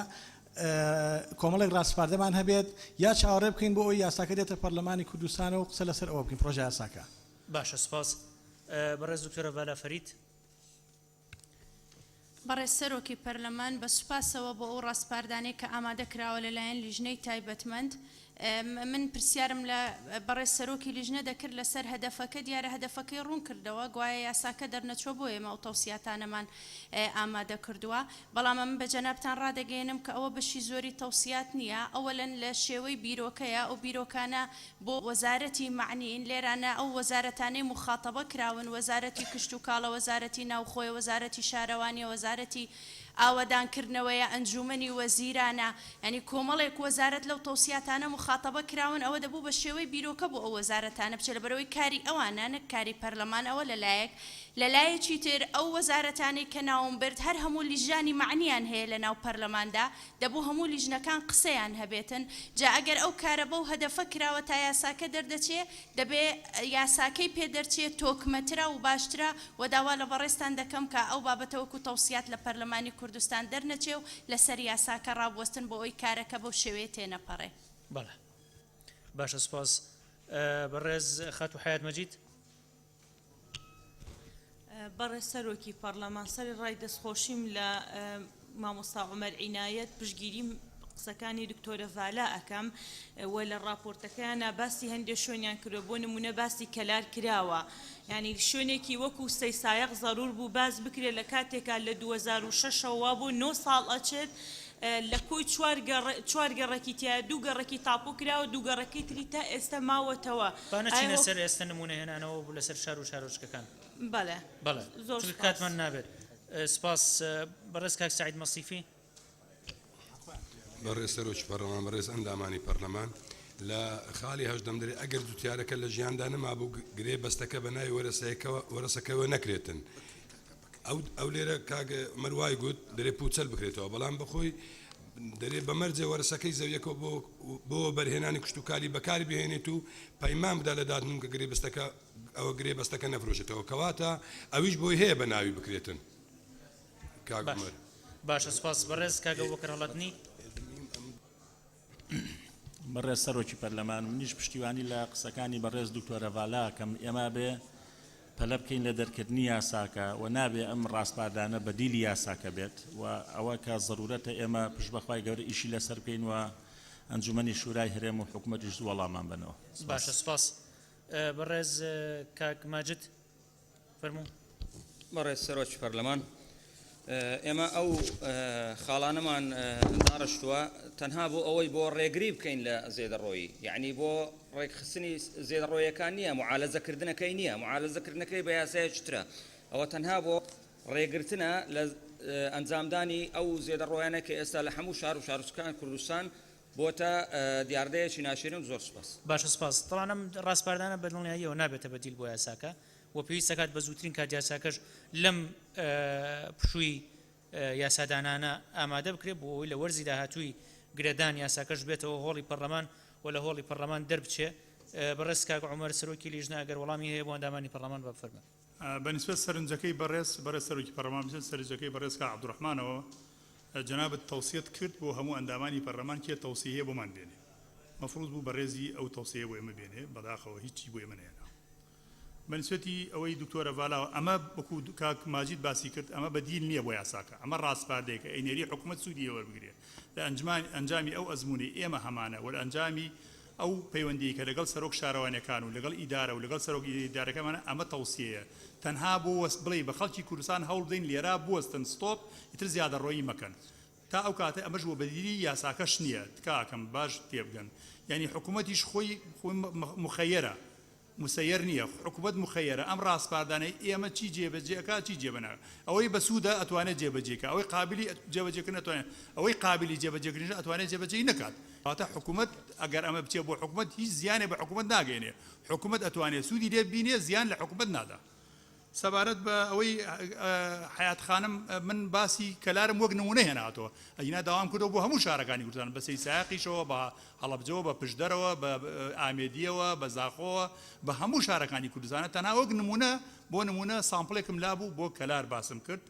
کۆمەڵێک ڕاستپاردەمان هەبێت یا چاوەڕێ بکەین بۆ ئەوی یاساکە دێتە پەرلەمانی کوردستانە و قسە لەسەر ئەوە بکەین پرۆژە یاساکە. باشە سپاس. بەڕێز دکتۆرە ڤالا فەرید. بەڕێز سەرۆکی پەرلەمان بە سوپاسەوە بۆ ئەو ڕاستپاردانەی کە ئامادە کراوە لەلایەن لیژنەی تایبەتمەند من پرسیارم لە بەڕێز سەرۆکی لیژنە دەکرد لەسەر هەدەفەکە دیارە هەدەفەکەی ڕوون کردەوە گوایە یاساکە دەرنەچۆ بۆ ئێمە و تەوسیاتانەمان ئامادە کردووە بەڵام من بە جەنابتان ڕادەگەێنم کە ئەوە بەشی زۆری تەوسیات نییە ئەوەلەن لە شێوەی بیرۆکەیە ئەو بیرۆکانە بۆ وەزارەتی معنین لێرانە ئەو وەزارەتانەی مخاتەبە کراون وەزارەتی کشت و کاڵە وەزارەتی ناوخۆی وەزارەتی شارەوانی وەزارەتی ئاوەدانکردنەوەیە ئەنجومەنی وەزیرانە ینی کۆمەڵێک وەزارەت لەو تەوسیاتانە مخاتەبە کراون ئەوە دەبوو بە شێوەی بیرۆکە بۆ ئەو وەزارەتانە بچێت لەبەرەوەی کاری ئەوانە کاری پەرلەمان ئەوە لەلایەک لەلایەکی تر ئەو وەزارەتانی کە ناومبرد هەر هەموو لیژانی معنیان هەیە لە ناو پەرلەماندا دەبوو هەموو لیژنەکان قسەیان هەبێتن جا ئەگەر ئەو کارە بەو هەدەفە کراوە تا یاساکە دەردەچێ دەبێ یاساکەی پێدەرچێت تۆکمەترا و باشترا و داوا لە بەڕێستان دەکەم کە ئەو بابەتەوەکو تەوسیات لە پەرلەمانی کوردستان دەرنەچێ و لەسەر یاساکە ڕابوەستن بۆ ئەوی کارەکە بەو شێوەیە تێنەپەڕێ بەڵێ باشە سپاس بەڕێز خاتو حیات مەجید بەڕێز سەرۆکی پەرلەمان سەری ڕای دەستخۆشیم لە مامۆستا عومەر عینایەت پشتگیریم قسەکانی دکتۆرە ڤالا ئەەکەم و لە ڕاپۆرتەکەیانە باسی هەندێک شوێنیان کردو بۆ نمونە باسی کەلار کراوە ینی شوێنێکی وەکو سەی سایەق زەرور بوو باز بکرێت لە کاتێکا لە 2006ەوە بۆ 9 ساڵ ئەچێت لە کۆی چوار گەڕێکی تیا دوو گەڕێکی تاپۆ کراوە دوو گەڕەکەی تری تا ئێستا ماوەتەوە بانەچینە سەر ئێستا نمونە هێنانەوە بوو لەسەر شار و شارۆچکەکان بەڵێ زۆر کاتمان نابێت سپاس بەڕێز کاک سعید مەسیفی بەڕێز سەرۆکی پەرلەمان بەڕێز ئەندامانی پەرلەمان لە خاڵی هەژدەمدەری ئەگەر دووتیارەکە لە ژیاندا نەمابوو گرێ بەستەکە بە ناوی وەرەسەکەەوە نەکرێتن ئەو لێرە کاگە مەروای گوت دەرێ پوچەل بکرێتەوە بەڵام بەخۆی دەرێ بەمەرجێ وەرەسەکەی زەویەکەەوە بۆ بەرهێنانی کشت و کاری بەکاری بهێنێت و پەیمان بدا لە دادنم کە گرێ بەستەکە ئەوە گرێ بەستەکە نەفرۆشێتەوە کەواتە ئەویش بۆی هەیە بە ناوی بکرێتن کاگمەر باشە سپاس بەڕێز کاگە بۆکە هەڵەتنی بەڕێز سەرۆکی پەرلەمان منیش پشتیوانی لە قسەکانی بەڕێز دکتۆرە ڤالا کەم ئێمە بێ پەلە بکەین لە دەرکردنی یاساکە و نابێ ئەم ڕاستپاردانە بەدیلی یاساکە بێت و ئەوە کە ضرورەتە ئێمە پشت بەخوای گەورە ئیشی لەسەر بکەین و ئەنجومەنی شورای هەرێم و حکوومەتیش وەڵامان بنەوە باشە سپاس بەڕێز کاک ماجد فەرموو بەڕێز سەرۆکی پەرلەمان ئێمە ئەو خاڵانەمان داڕشتووە تەنها بۆ ئەوەی بۆ ڕێگری بکەین لە زێدەڕۆیی یعنی بۆ ڕێکخستنی زێدەڕۆیەکان نییە معالەزەکردنەکەی نییە معالەزەکردنەکەی بە یاسایە چترە ئەوە تەنها بۆ ڕێگرتنە لە ئەنجامدانی ئەو زێدەڕۆیانە کە ئێستا لە هەموو شار و شارچکان کوردستان بۆتە دیاردەیەکی ناشرین و زۆر سپاس باشە سپاس تەڵانم ڕاستپاردانە بەدڵنیاییەوە نابێتە بەدیل بۆ یاساکە و پێویستە کات بە زووترین کات یاساکەش لەم پشووی یاسادانانە ئامادە بکرێت بۆ ئەوەی لە وەرزی داهاتووی گرێدان یاساکەش بێتەوە هۆڵی پەرلەمان و لە هۆڵی پەرلەمان دەربچێ بەڕێز کاک عومەر سەرۆکی لیژنە ئەگەر وەڵامی هەیە بۆ ئەندامانی پەرلەمان بفەرمە بەنسبەت سەرنجەکەی بەڕێز سەرۆکی پەرلەمان بچێت سەرنجەکەی بەڕێز کاک عەبدوڕەحمانەوە جەنابەت تەوسیەت کرد بۆ هەموو ئەندامانی پەرلەمان کێ تەوسیە هەیە بۆمان بێنێ مەفروض بوو بەڕێزی ئەو تەوسیە بۆ ئێمە بێنێ بەداخەوە هیچی بۆ ئێمە نێنا بەنسبەتی ئەوەی دکتۆرە ڤالاوە ئەمە وەکو کاک ماجید باسی کرد ئەمە بەدیل نییە بۆ یاساکە ئەمە ڕاستپاردەیەکە ئەینێری حکوومەت سوودی وەربگرێ لە ئەنجامی ئەو ئەزمموی ئێمە هەمانە وە ئەنجامی ئەو پەیوەندی کە لەگەڵ سەرۆک شارەوانەکان و لەگەڵ ئیدارە و لەگەڵ سەرۆک ئیدارەکەمانە ئەمە تەوسیەیە تەنها بۆ وەست بڵێ بە خەڵکی کوردستان هەوڵ بدەین لێرە بوەستن ستۆپ ئیتر زیادە ڕۆیی مەکەن تا ئەو کاتە ئەمەش بۆ بەدیلی یاساکەش نییە تکاکەم باش تێبگەن یعنی حکوومەتیش خۆی مخەیرە مسەیر نییە حکوومەت مخەیرە ئەم ڕاستپاردانەی ئێمە چی جێبەجێکە چی جێبەناوە ئەوەی بەسوودە ئەتوانێت جێبەجێکە ئەوەی قابلی جێبەجێکردن ئەتوانێت ئەوەی قابلی جێبەجێکردن ئەتوانێت جێبەجێ نکات واتە حکوومەت ئەگەر ئەمە بچێت بۆ حکوومەت هیچ زیانێ بە حکوومەت ناگەێنێ حکوومەت ئەتوانێت سوودی لێ بینێ زیان لە حکوومەت نادا سەبارەت بە ئەوەی حیات خانم من باسی کەلارم وەک نمونە هێناتەوە ئەینا داوام کردەوە بۆ هەموو شارەکانی کوردستان بە سەی سایقیشەوە بە هەڵەبجەوە بە پشدەرەوە بە ئامێدیەوە بە زاخۆوە بە هەموو شارەکانی کوردستانە تەنها وەک نمونە بۆ نمونە سامپڵێکم لابوو بۆ کەلار باسم کرد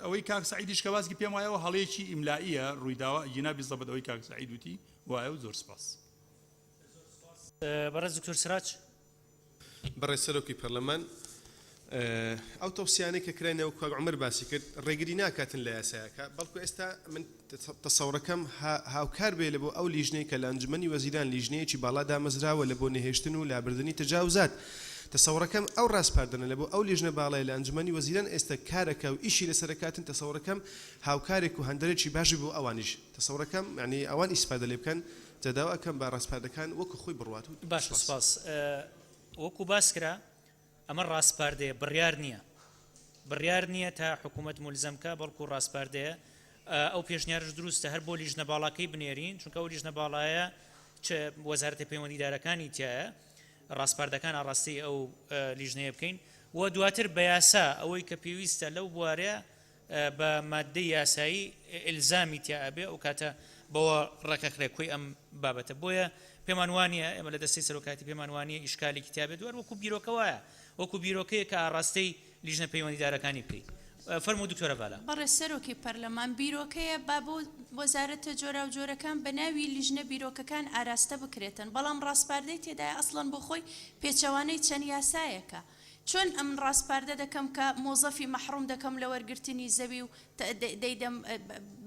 ئەوەی کاک سعیدیش کە باسکی پێم وایەوە هەڵەیەکی ئیملائیە ڕوویداوە جنابی زەبەت ئەوەی کاک سعید وتی وایە و زۆر سپاس بەڕێز دکتۆر سراج بەڕێز سەرۆکی پەرلەمان ئەو تەوسیانەی کە کرێنەوە عمر باسی کرد ڕێگری ناکاتن لە یاسایەکە بەڵکو ئێستا من تەسەوڕەکەم هاوکار بێ لە بۆ ئەو لیژنەی کە لە ئەنجومەنی وەزیران لیژنەیەکی باڵا دامەزراوە لە بۆ نەهێشتن و لابردنی تەجاوزات تەسەوڕەکەم ئەو ڕاستپاردنە لە بۆ ئەو لیژنە باڵای لە ئەنجومەنی وەزیران ئێستا کارەکە و ئیشی لەسەرکاتن تەسەوڕەکەم هاوکارێک و هەندێکی باشی بۆ ئەوانیش تەسەوڕەکەم یعنی ئەوان ئیسپادە لێ بکەن جەداواکەم بە ڕاستپاردەکان وەکو خۆی بڕوات و باش سپاس وەکو باس کرا ئەمە ڕاستپاردەیە بڕیار نییە تا حکوومەت مولزەمکە بەڵکو ڕاستپاردەیە ئەو پێشنیارش دروستە هەر بۆ لیژنە باڵاکەی بنێرین چونکە ئەو لیژنە باڵایە چ وەزارەتی پەیوەندیدارەکانی تایە ڕاستپاردەکان ئاڕاستی ئەو لیژنەیە بکەین و دواتر بە یاسا ئەوەی کە پێویستە لەو بوارەیە بە مادەی یاسایی ئیلزامی تیا ئەبێ ئەو کاتە بەوە ڕێکەخرێکۆی ئەم بابەتە بۆیە پێمان وانە ئێمە لە دەستی سەرۆکاتی پێمان وانە ئیشکالی کتابێت دووار وەکو بیرۆکە وایە وەکو بیرۆکەیە کە ئاڕاستەی لیژنە پەیوەندیدارەکانی بکەیت فەرموو دکتۆرە بالا بەڕێ سەرۆکی پەرلەمان بیرۆکەیە با بۆ وەزارەتە جۆرا و جۆرەکان بە ناوی لیژنە بیرۆکەکان ئاراستە بکرێتن بەڵام ڕاستپاردەی تێدایە ئەسڵەن بۆ خۆی پێچەوانەی چەند یاسایەکە چۆن ئەم ڕاستپاردە دەکەم کە مۆزەفی مەحروم دەکەم لە وەرگرتنی زەوی و دەیدەم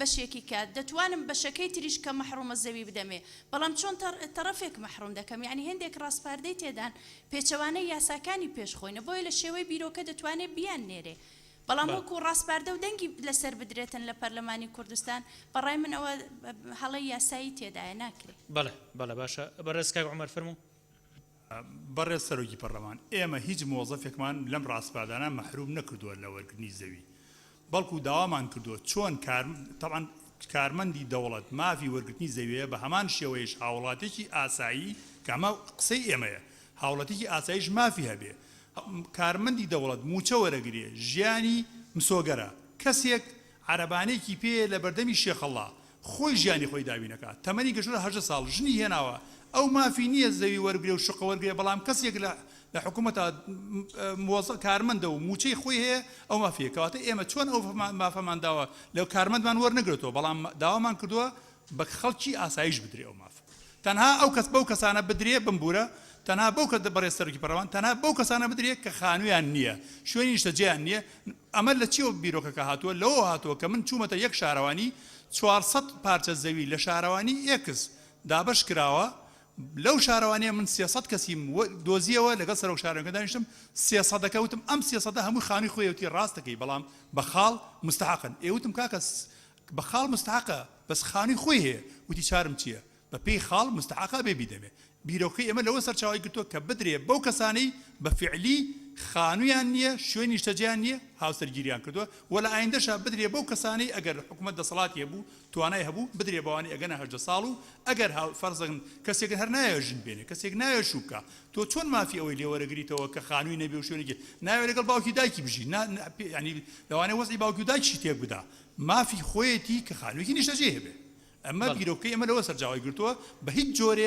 بەشێکی کات دەتوانم بەشەکەی تریش کە مەحرومە زەوی بدەمێ بەڵام چۆن تەرەفێک مەحروم دەکەم یعنی هێندێک ڕاستپاردەی تێدان پێچەوانەی یاساکانی پێشخۆینە بۆیە لە شێوەی بیرۆکە دەتوانێت بیان نێرێ بەڵام وەکو ڕاستپاردە و دەنگی لەسەر بدرێتن لە پەرلەمانی کوردستان بەڕای من ئەوە هەڵی یاسایی تێدایە ناکرێت بەڵێ باشە بەڕێز کاک عومەر فەرموو بەڕێز سەرۆکی پەرلەمان ئێمە هیچ مۆزەفێکمان لەم ڕاستپاردانە مەحروم نەکردووە لە وەرگرتنی زەوی بەڵکو داوامان کردووە چۆن طبعاً کارمەندی دەوڵەت مافی وەرگرتنی زەویە بە هەمان شێوەیەش هاوڵاتێکی ئاسایی کە ئەمە قسەی ئێمەیە هاوڵاتێکی ئاساییش مافی هەبێ کارمەندی دەوڵەت موچە وەرەگرێ ژیانی مسۆگەرە کەسێک عەرەبانەیەکی پێ لە بەردەمی شێخەڵڵا خۆی ژیانی خۆی دابینەکات تەمەنی گەشتە 8 ساڵ ژنی هێناوە ئەو مافی نییە زەوی وەرگێ و شقە وەرگێ بەڵام کەسێک لە حکوومەتە کارمەندە و موچەی خۆی هەیە ئەو مافیە کەواتە ئێمە چۆن ئەو مافەمان داوە لەو کارمەندمان وەرنەگرێتەوە بەڵام داوامان کردووە بە خەڵکی ئاسایش بدرێ ئەو ماف تەنها ئەو کەس بەو کەسانە بدرێ بمبورە تەنها بەو کە بەڕێز سەرۆکی پەرلەمان تەنها بەو کەسانە بدرێ کە خانوویان نییە شوێنی نیشتەجێیان نییە ئەمە لە چیەوە بیرۆکەکە هاتووە لەوە هاتووە کە من چوومەتە یەک شارەوانی 400 پارچە زەوی لە شارەوانی ئێکس دابش کراوە لەو شارەوانەیە من 300 کەسیم دۆزیەوە لەگەڵ سەرۆک شارەکە دانیشتم 300 دەکەوتم ئەم 300 هەموو خانووی خۆیەوتی ڕاستەکەی بەڵام بە خاڵ مستحقن ئێوتم کاکە بە خاڵ مستحقە بەس خانووی خۆی هەیە وتی چارم چییە بە پێی خاڵ مستحقە بێ بیدەمێ بیرۆکەی ئەمە لەوە سەرچاوی گرتووە کە بدرێ بەو کەسانەی بە فعلی خانوویان نییە شوێنی نیشتەجێیان نییە هاوسەرگیریان کردووە وە لە ئایندەشە بدرێ بەو کەسانەی ئەگەر حکوومەت دەسەڵاتی هەبوو توانای هەبوو بدرێ بەوانی ئەگەنە 8 ساڵ و ئەگەر فەرزەن کەسێک هەر نایە ژن بێنێ کەسێک نایە شوکە تۆ چۆن مافی ئەوەی لێوەرەگریتەوە کە خانووی نەبێ و شوێنێکی ناوێت لەگەڵ باوکی دایکی بژی ینی لەوانەیە وەزعی باوکی و دایکی تێک بدا مافی خۆیەتی کە خانوویەکی نیشتەجێ هەبێ ئەمە بیرۆکەی ئەمە لەوە سەرجاوی گرتووە بە هیچ جۆرێ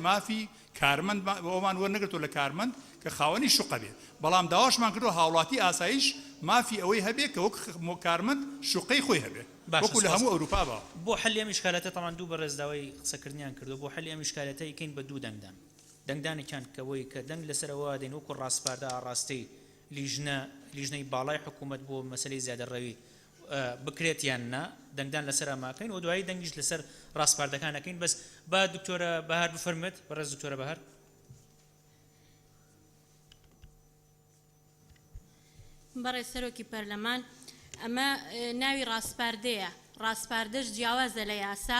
مافی کارمەند ئەومان وەرنەگرتووە لە کارمەند کە خاوەنی شوقە بێ بەڵام داواشمان کردووە هاوڵاتی ئاسایش مافی ئەوەی هەبێ کە وەک کارمەند شوقەی خۆی هەبێ وەکو لە هەموو ئەوروپا بە بۆ حەلی ئەم ئیشکالەتە تەمان دوو بەڕێزداوای قسەکردنیان کردو بۆ حەلی ئەم ئیشکالەتە یکەین بە دوو دەنگدانێکیان کەوەی کە دەنگ لەسەرەوە دێن وەکو ڕاستپاردە ئاڕاستی لیژنەی باڵای حکوومەت بۆ مەسەلەی زیادەڕەوی بکرێت یان نا دەنگدان لەسەر ئەماکەین و دوایی دەنگیش لەسەر ڕاستپاردەکانەکەین بەس با دکتۆرە بەهار بفەرمێت بەڕێز دکتۆرە بەهار بەڕێ سەرۆکی پەرلەمان ئەمە ناوی ڕاستپاردەیە ڕاستپاردەش جیاوازە لە یاسا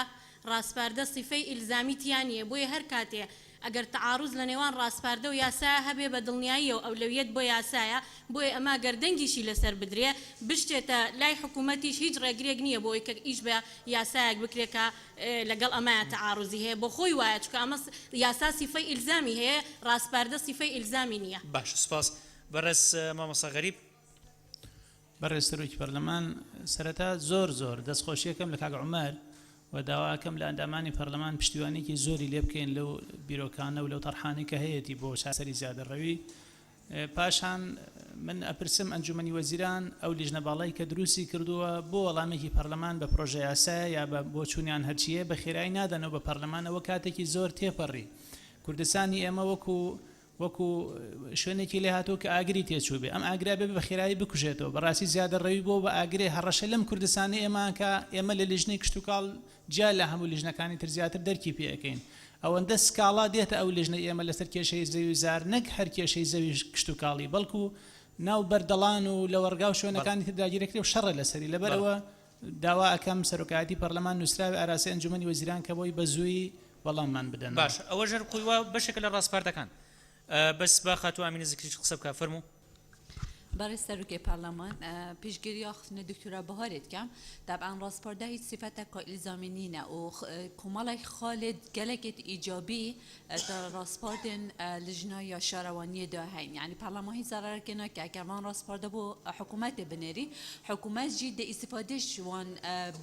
ڕاستپاردە سیفەی ئیلزامیتیان نیە بۆیە هەر کاتێ ئەگەر تعاڕوز لە نێوان ڕاستپاردە و یاسایە هەبێ بە دڵنیایی و ئەولەویەت بۆ یاسایە بۆیە ئەما گەردەنگیشی لەسەر بدرێ بشتێتە لای حکوومەتیش هیچ ڕێگرێک نییە بۆی کە ئیش بە یاسایەک بکرێکە لەگەڵ ئەمایە تعاڕوزی هەیە بۆ خۆی وایە چکە ئەمە یاسا سیفەی ئیلزامی هەیە ڕاستپاردە سیفەی ئیلزامی نییە باش سپاس بەڕێز مامۆستا غەریب بەڕێز سەرۆکی پەرلەمان سەرەتا زۆر دەستخۆشیەکەم لە کاک عومەر و داواکەم لە ئەندامانی پەرلەمان پشتیوانێکی زۆری لێ بکەین لەو بیرۆکانە و لەو تەرحانی کە هەیەی بۆ چاسەری زیادەڕەوی پاشان من ئەپرسم ئەنجومەنی وەزیران ئەو لیژنە باڵای کە دروستی کردووە بۆ وەڵامێکی پەرلەمان بە پرۆژە یاسایە یا بۆ چوونیان هەرچیە بە خێرایی نادەنەوە بە پەرلەمانەوە کاتێکی زۆر تێپەڕی کوردستانی ئێمە وەکو وەکو شوێنێکی لێ هاتوو کە ئاگری تێچوو بێ ئەم ئاگرا بێ بە خێرایی بکوژێتەوە بەڕاستی زیادە ڕەوی بۆ بە ئاگرێ هەڕەشە لەم کوردستانی ئێمانکە ئێمە لە لیژنەی کشت و کاڵ جیا لە هەموو لیژنەکانی تر زیاتر دەرکی پێەکەین ئەوەندە سکاڵا دێتە ئەو لیژنە ئێمە لەسەر کێشەی زەوی زار نەک هەر کێشەی زەوی کشت و کاڵی بەڵکو ناو بەردەڵان و لە وەرگا و شوێنەکانی ترداگیرەکرێ و شەڕە لەسەری لەبەرەوە داوا ئەەکەم سەرۆکایەتی پەرلەمان نووسراوی ئاراسی ئەنجومەنی وەزیران کە بۆی بە زووی وەڵاممان بدەن باش ئەوە ژەر قویوە بەشێکە لە ڕاستپاردەکان بەس با خاتو ئامینە زیکریش قسە بکە فەرموو برای سروکی پارلمان پیشگیری آخرین دکترا بهارید کم طبعا راسپارده هیچ صفت که الزامی نه و کمال خالد گلگت ایجابی در راسپاردن لجنه یا شهروانی داهین یعنی پارلمان هیچ ضرر کنه که اگر من راسپارده بو حکومت بنری حکومت جد استفاده شوان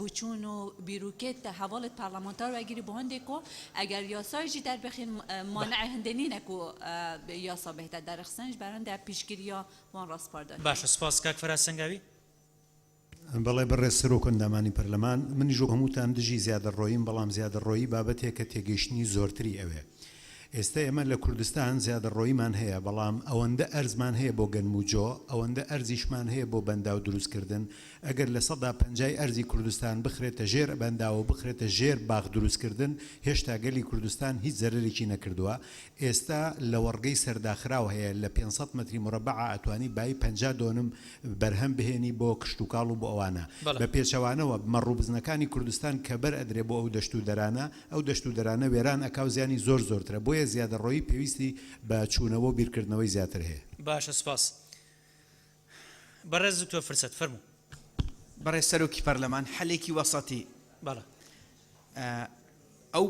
بچون و بیروکت حوالت پارلمانتار و اگری بهنده کو اگر یاسای جد در بخیر مانع هندنی نکو یاسا بهتر در خسنج برنده پیشگیری وان راسپارده باشە سپاس کاک فەرات سەنگاوی بەڵێ بەڕێز سەرۆک ئەندامانی پەرلەمان منیش هەمووتان دژی زیادەڕۆییم بەڵام زیادەڕۆیی بابەتێک کە تێگەیشتنی زۆرتری ئەوێ ئێستا ئێمە لە کوردستان زیادەڕۆییمان هەیە بەڵام ئەوەندە ئەرزمان هەیە بۆ گەنموجۆ ئەوەندە ئەرزیشمان هەیە بۆ بەنداو دروستکردن ئەگەر لە 150 ئەرزی کوردستان بخرێتە ژێر بەنداوە بخرێتە ژێر باغ دروستکردن هێشتا گەلی کوردستان هیچ زەرێکی نەکردووە ئێستا لە وەرگەی سەرداخراو هەیە لە 500 متری مربع ئەتوانی بای 50 دۆنم بەرهەم بهێنی بۆ کشت و کاڵ و بۆ ئەوانە بە پێچەوانەوە مەڕووبزنەکانی کوردستان کە بەر ئەدرێ بۆ ئەو دەشت و دەرانە ئەو دەشت و دەرانە وێران ئەکاو زیانی زۆر زۆرترە بۆیە زیادەڕۆیی پێویستی بە چوونەوە و بیرکردنەوەی زیاتر هەیە باشە سپاس بەڕێز دکتۆر فرسەت فەرموو بەڕێز سەرۆکی پەرلەمان حەلێکی وەسەطی ئەو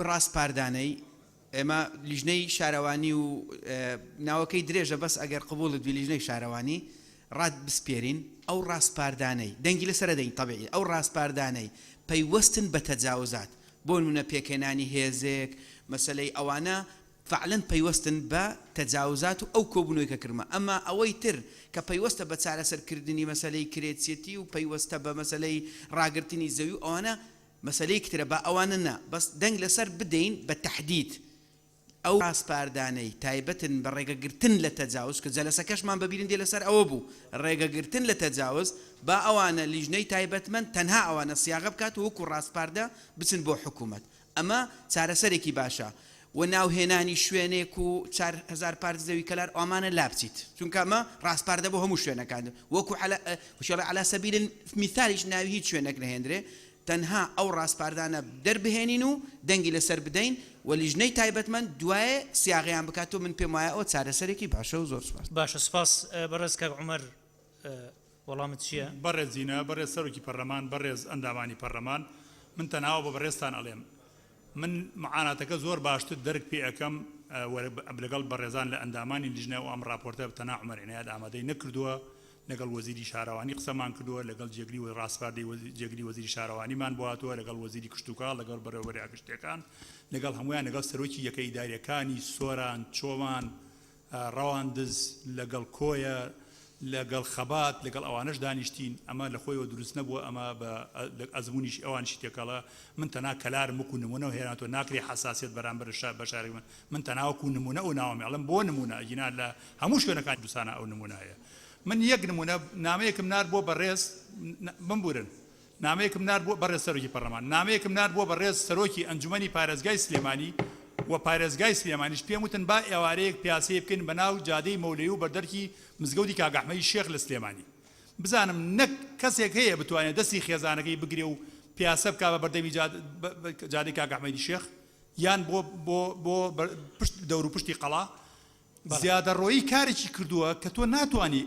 ڕاستپاردانەی ئێمە لیژنەی شارەوانی و ناوەکەی درێژە بەس ئەگەر قبولت بی لیژنەی شارەوانی ڕات بسپێرین ئەو ڕاستپاردانەی دەنگی لەسەر دەین تەبیعی ئەو ڕاستپاردانەی پەیوەستن بە تەجاوزات بۆ نمونە پێکهێنانی هێزێک مەسەلەی ئەوانە فعلا پەیوەستن بە تەجاوزات و ئەو کۆبوونەوەی کە کردمە ئەمما ئەوەی تر کە پەیوەستە بە چارەسەرکردنی مەسەلەی کرێچێتی و پەیوەستە بە مەسەلەی ڕاگررتنی زەوی و ئەوانە مەسەلەی کترە بە ئەوانە نا بەس دەنگ لەسەر بدەین بە تەحدید ئەو ڕاستپاردانەی تایبەتن بە ڕێگەگرتن لە تەجاوز کە جەلەسەکەشمان بەبیرن دێ لەسەر ئەوە بوو ڕێگەگرتن لە تەجاوز با ئەوانە لیژنەی تایبەتمەند تەنها ئەوانە سیاغە بکات و وەکو ڕاستپاردە بچن بۆ حکوومەت ئەمە چارەسەرێکی باشە و ناوهێنانی شوێنێک و 4000 پارت زەوی کەلار ئەمانە لابچیت چونکە ئەمە ڕاستپاردە بۆ هەموو شوێنەکان وەکو على سبیل مثالیش ناوی هیچ شوێنێک نەهێنرێ تەنها ئەو ڕاستپاردانە دەربهێنین و دەنگی لەسەر بدەین و لیژنەی تایبەتمەند دوایە سیاغیان بکات و من پێم وایە ئەو چارەسەرێکی باشە و زۆر سپاس باشە سپاس بەڕێز کاک عومەر وەڵامت چییە بەڕێز زینە بەڕێز سەرۆکی پەرلەمان بەڕێز ئەندامانی پەرلەمان من تەناوە بە بەڕێزتان ئەڵێم من معاناتەکە زۆر باشتر دەرک پێ ئەەکەم لەگەڵ بەڕێزان لە ئەندامانی لیژنە و ئەم راپۆرتە تەنا عومەر عنایەت ئامادەی نەکردووە لەگەڵ وەزیری شارەوانی قسەمان کردووە لەگەڵ جێگری و ڕاستپاردەی جێگری وەزیری شارەوانیمان بواتوە لەگەڵ وەزیری کشت و کاڵ لەگەڵ بەڕێوەبەری ئاگشتەکان لەگەڵ هەمویان لەگەڵ سەرۆکی یەکەی ئیداریەکانی سۆران چۆمان ڕەواندز لەگەڵ کۆیە لەگەڵ خەبات لەگەڵ ئەوانش دانیشتین ئەمە لە خۆیەوە دروست نەبووە ئەمە بە ئەزمونیش ئەوانشی تێکەڵە من تەنا کەلارم وەکو نمونە و هێناتۆ ناکرێ حساسیت بەرامبەر بە شارێک من تەناوەکو نمونە و ناوەمیاڵم بۆ نمونە ئەگینا لە هەموو شوێنەکان دووسانە ئەو نمونە هەیە من یەک نمونە نامەیەکم نار بۆ بەڕێز بمبورن نامەیەکم نار بۆ بەڕێز سەرۆکی پەرلەمان نامەیەکم نار بۆ بەڕێز سەرۆکی ئەنجومەنی پارێزگای سلێمانی و پارێزگای سلێمانیش پێم وتن با ئێوارەیەک پیاسەیە بکەین بەناو جادەی مەولەی و بەردەرکی مزگەوتی کاگەحمەدی شێخ لە سلێمانی بزانم نەک کەسێک هەیە بتوانێت دەستی خێزانەکەی بگرێ و پیاسە بکا بە بەردەمی جادەی کاگەحمەدی شێخ یان بۆ دەور و پشتی قەڵا زیادەڕۆیی کارێکی کردووە کە تۆ ناتوانانی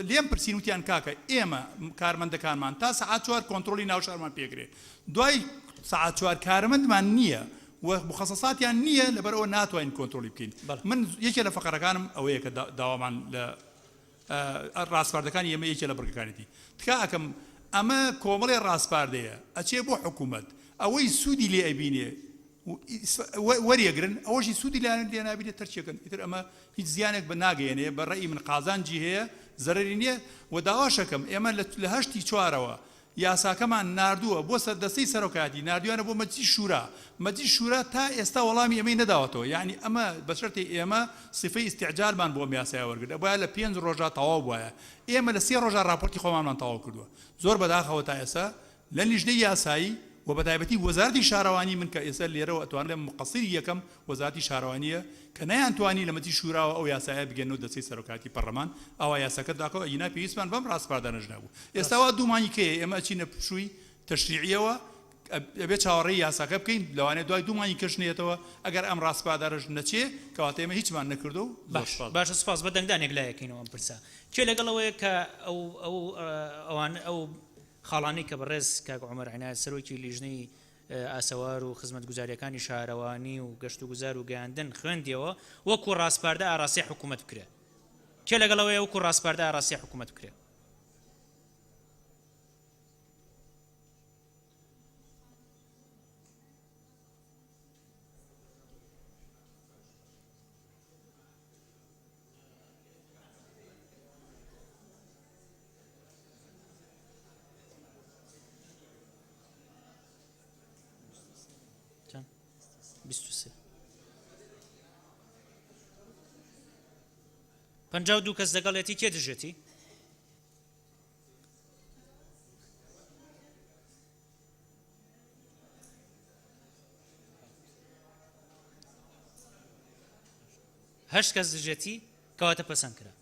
لێم پرسین وتیان کاکە ئێمە کارمەندەکانمان تا سەعات 4 کۆنتترۆلی ناوشارمان پێگرێ دوای سەعات 4 کارمەندمان نییە و مخصصاتیان نییە لەبەرەوە ناتوانین کۆنتترۆلی بکەین من یەکێ لە فەقەرەکانم ئەوەیە کە داوامان لە ڕاستپاردەکانی ئێمە یەکێ لە بڕگەکانێتی تکا ئەکەم ئەمە کۆمەڵی ڕاستپاردەیە ئەچێ بۆ حکوومەت ئەوەی سوودی لێ ئەبینێ وەریەگرن ئەوەشی سوودی لێ نابینێت تەرچێکن ئیتر ئەمە هیچ زیانێک بە ناگەیەنێ بە ڕێی من قازانجی هەیە زەرری نییە و داواشەکەم ئێمە لە 8 چوارەوە یاساکەمان نردووە بۆ سەردەستەی سەرۆکاتی نردویانە بۆ مەجلیسی شورا مەجلیسی شورا تا ئێستا وەڵامی ئەمەی نەداوەتەوە یعنی ئەمە بە شەرتی ئێمە سفەی ئیستیعجالمان بۆ ئەم یاسایە وەرگرت بۆیە لە 5 ڕۆژە تەواو بووە ئێمە لە 3 ڕۆژە راپۆرتی خۆمانمان تەواو کردووە زۆر بەداخەوە تا ئێستا لە لیژنەی یاسایی و بەتایبەتی وەزارەتی شارەوانی من کە ئێستا لێرەوە ئەتوانم مقصری یەکەم وەزارەتی شارەوانیە کە نەیانتوانی لە مەجلیسی شوراوە ئەو یاسایە بگەنەوە دەستەی سەرۆکاتی پەرلەمان ئەوە یاساکە داکەوە ئینا پێویستمان بەم ڕاستپاردانەش نەبوو ئێستا وا دوومانی کەیە ئێمە چینە پشووی تەشریعیەوە ئەبێ چاوەڕێی یاساکە بکەین لەوانێت دوای دوومانی کەشنێتەوە ئەگەر ئەم ڕاستپاردانەش نەچێ کەواتە ئێمە هیچمان نەکردو و باشە سپاس بە دەنگدانێک لایەکەینەوە ئەم پرسە چێ لەگەڵەوەیە کە ئەو خاڵانەی کە بەڕێز کاک عومەر عنایەت سەرۆکی لیژنەی ئاسەوار و خزمەتگوزاریەکانی شارەوانی و گەشت و گوزار و گەیاندن خوێندیەوە وەکو ڕاستپاردە ئاراسی حکوومەت بکرێت چێ لەگەڵەوەیە وەکو ڕاستپاردە ئاراسی حکوومەت بکرێت پەنجاو دوو کەس لەگەڵێتی کێ دژێتی؟ هەشت کەس دژێتی کەواتە پەسەند کرا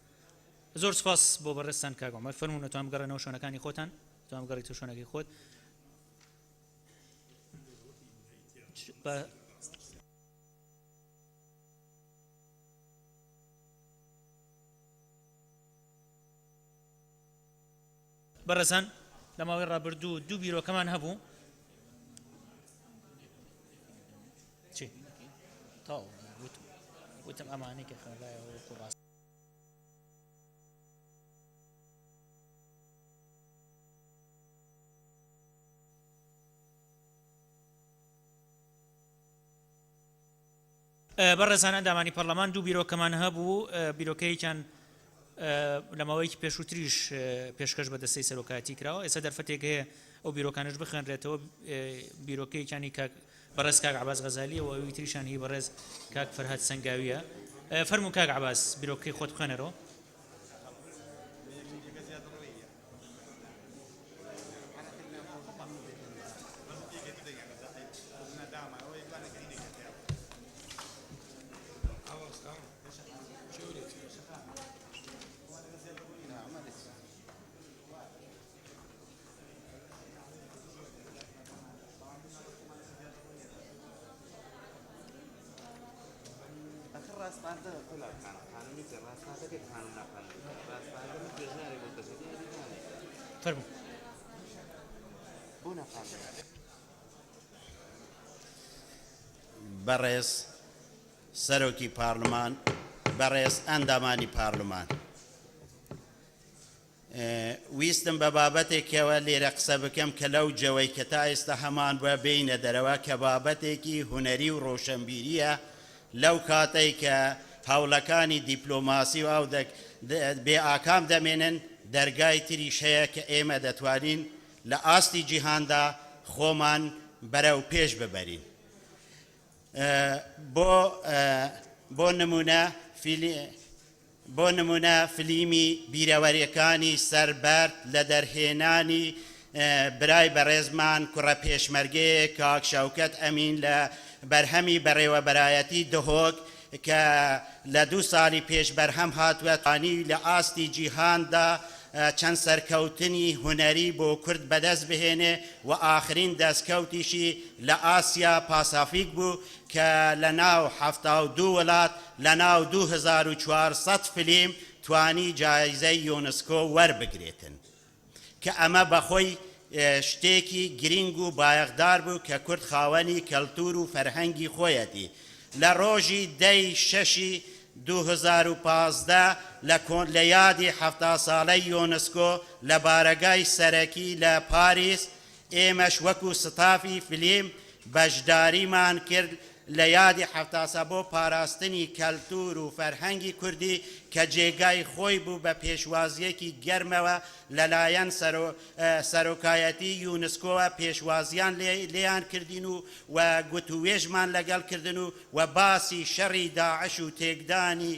زۆر سپاس بۆ بەڕێستان کاک عومەر فەرموون ئەتوان بگەڕێنەوە شوێنەکانی خۆتان ئەتوان بگەڕێتەوە شوێنەکەی خۆت بەڕێزان لە ماوەی ڕابردوو دوو بیرۆکەمان هەبوو چی تاو وتم ئەمانەی کە خەلایەوە وەکو ڕاست بەڕێزان ئەندامانی پەرلەمان دوو بیرۆکەمان هەبوو بیرۆکەیەکیان لە ماوەیەکی پێشووتریش پێشکەش بە دەستەی سەرۆکاتی کراوە ئێستا دەرفەتێک هەیە ئەو بیرۆکانش بخوێنرێتەوە بیرۆکەیەکیانی کاک بەڕێز کاک عەباس غەزالیە و ئەوی تریشان هی بەڕێز کاک فەرهاد سەنگاویە فەرموو کاک عەباس بیرۆکەی خۆت بخوێنەرەوە بەڕێز سەرۆکی پارلمان بەڕێز ئەندامانی پارلمان ویستم بە بابەتێکەوە لێرە قسە بکەم کە لەو جەوەی کە تا ئێستا هەمان بە بینە دەرەوە کە بابەتێکی هونەری و ڕۆشنبیریە لەو کاتەی کە هەوڵەکانی دیپلۆماسی و ئەو بێ ئاکام دەمێنن دەرگای تریش هەیە کە ئێمە دەتوانین لە ئاستی جیهاندا خۆمان بەرەو پێش ببەرین بۆ نمونە فیلمی بیرەوەریەکانی سەربەرد لە دەرهێنانی برای بەڕێزمان کوڕە پێشمەرگەیە کاک شەوکەت ئەمین لە بەرهەمی بەڕێوەبەرایەتی دهۆک کە لە 2 ساڵی پێش بەرهەم هاتووەتانی لە ئاستی جیهاندا چەند سەرکەوتنی هونەری بۆ کورد بەدەست بهێنێ و ئاخرین دەستکەوتیشی لە ئاسیا پاسافیک بوو کە لە ناو 72 وڵات لە ناو 2400 فیلم توانی جایزەی یونسکۆ وەربگرێتن کە ئەمە بەخۆی شتێکی گرنگ و بایەخدار بوو کە کورد خاوەنی کەلتور و فەرهەنگی خۆیەتی لە ڕۆژی 10/6 2015 لە یادی 70 ساڵەی یۆنسکۆ لە بارەگای سەرەکی لە پاریس ئێمەش وەکو ستافی فیلم بەشداریمان کرد لە یادی حەفتاسە بۆ پاراستنی کەلتور و فەرهەنگی کوردی کە جێگای خۆی بوو بە پێشوازیەکی گەرمەوە لەلایەن سەرۆکایەتی یونسکۆوە پێشوازیان لێیان کردین و گوتوێژمان لەگەڵ کردن و باسی شەڕی داعش و تێکدانی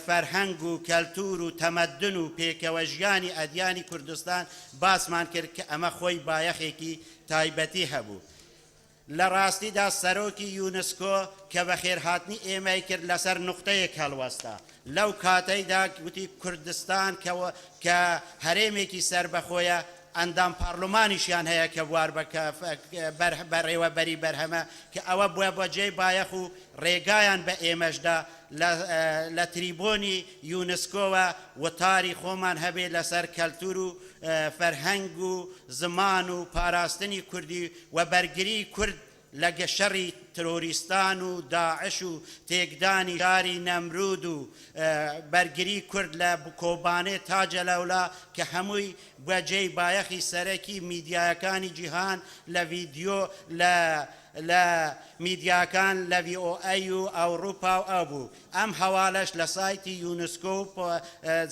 فەرهەنگ و کەلتور و تەمەدن و پێکەوە ژیانی ئەدیانی کوردستان باسمان کرد کە ئەمە خۆی بایەخێکی تایبەتی هەبوو. لە ڕاستیدا سەرۆکی یونسکۆ کە بە خێرهاتنی ئێمەی کرد لەسەر نقطەیەک هەڵوەستا لەو کاتەیدا گوتی کوردستان کە هەرێمێکی سربەخۆیە ئەندام پارلۆمانیشیان هەیە کە بوار بەڕێوەبەری بەرهەمە کە ئەوە بووە بۆ جێی بایەخ و ڕێگایان بە ئێمەشدا لە تریبۆنی یونسکۆوە وتاری خۆمان هەبێ لەسەر کەلتور و فەرهەنگ و زمان و پاراستنی کوردی و بەرگری کورد لە شەڕی ترۆریستان و داعش و تێکدانی شاری نەمرود و بەرگری کورد لە کۆبانێ تاجە لەولا کە هەمووی بەجێی بایەخی سەرەکی میدیایەکانی جیهان لە ڤیدیۆ لە میدیاکان لە VOA و ئەوروپا و ئەبوو ئەم هەواڵەش لە سایتی یونسکۆ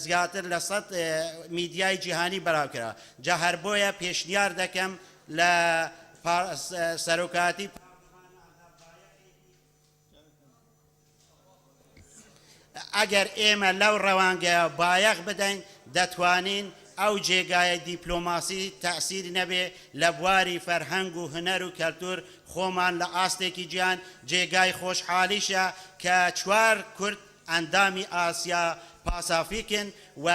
زیاتر لە 100 میدیای جیهانی بەراوکرا جا هەر بۆیە پێشنیار دەکەم لە سەرۆکاتی ئەگەر ئێمە لەو ڕەوانگەیە بایەخ بدەین دەتوانین ئەو جێگایە دیپلۆماسی تەسیر نەبێ لە بواری فەرهەنگ و هونەر و کەلتور خۆمان لە ئاستێکی گیان جێگای خۆشحالیشە کە 4 کورد ئەندامی ئاسیا پاسافیکن و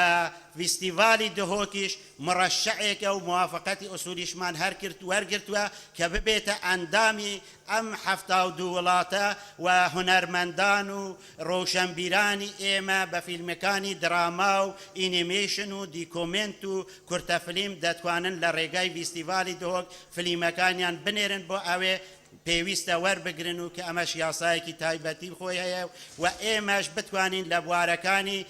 فیستیڤالی دهۆکیش مڕەشەعێکە و موافقەتی ئوسولیشمان وەرگرتووە کە ببێتە ئەندامی ئەم 72 وڵاتە و هونەرمەندان و ڕۆشنبیرانی ئێمە بە فیلمەکانی دراما و ئینیمێشن و دیکۆمنت و کورتەفلیم دەتوانن لە ڕێگای فیستیڤالی دهۆک فلیمەکانیان بنێرن بۆ ئەوێ پێویستە وەربگرن و کە ئەمەش یاسایەکی تایبەتی خۆی هەیە و ئێمەش بتوانین لە بوارەکانی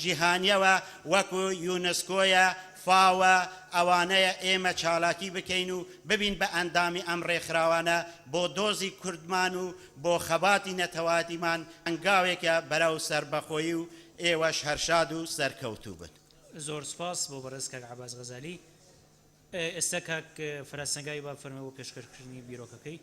جیهانیەوە وەکو یونسکۆیە فاوە ئەوانەیە ئێمە چالاکی بکەین و ببین بە ئەندامی ئەم ڕێکخراوانە بۆ دۆزی کوردمان و بۆ خەباتی نەتەواتیمان ئەنگاوێکە بەرەو سەربەخۆیی و ئێوەش هەرشاد و سەرکەوتوو بن. زۆر سپاس بۆ بەڕێز کاک عەباس غەزالی. ئێستا کاک فەرەسەنگای با فەرمە بۆ پێشکەشکردنی بیرۆکەکەی.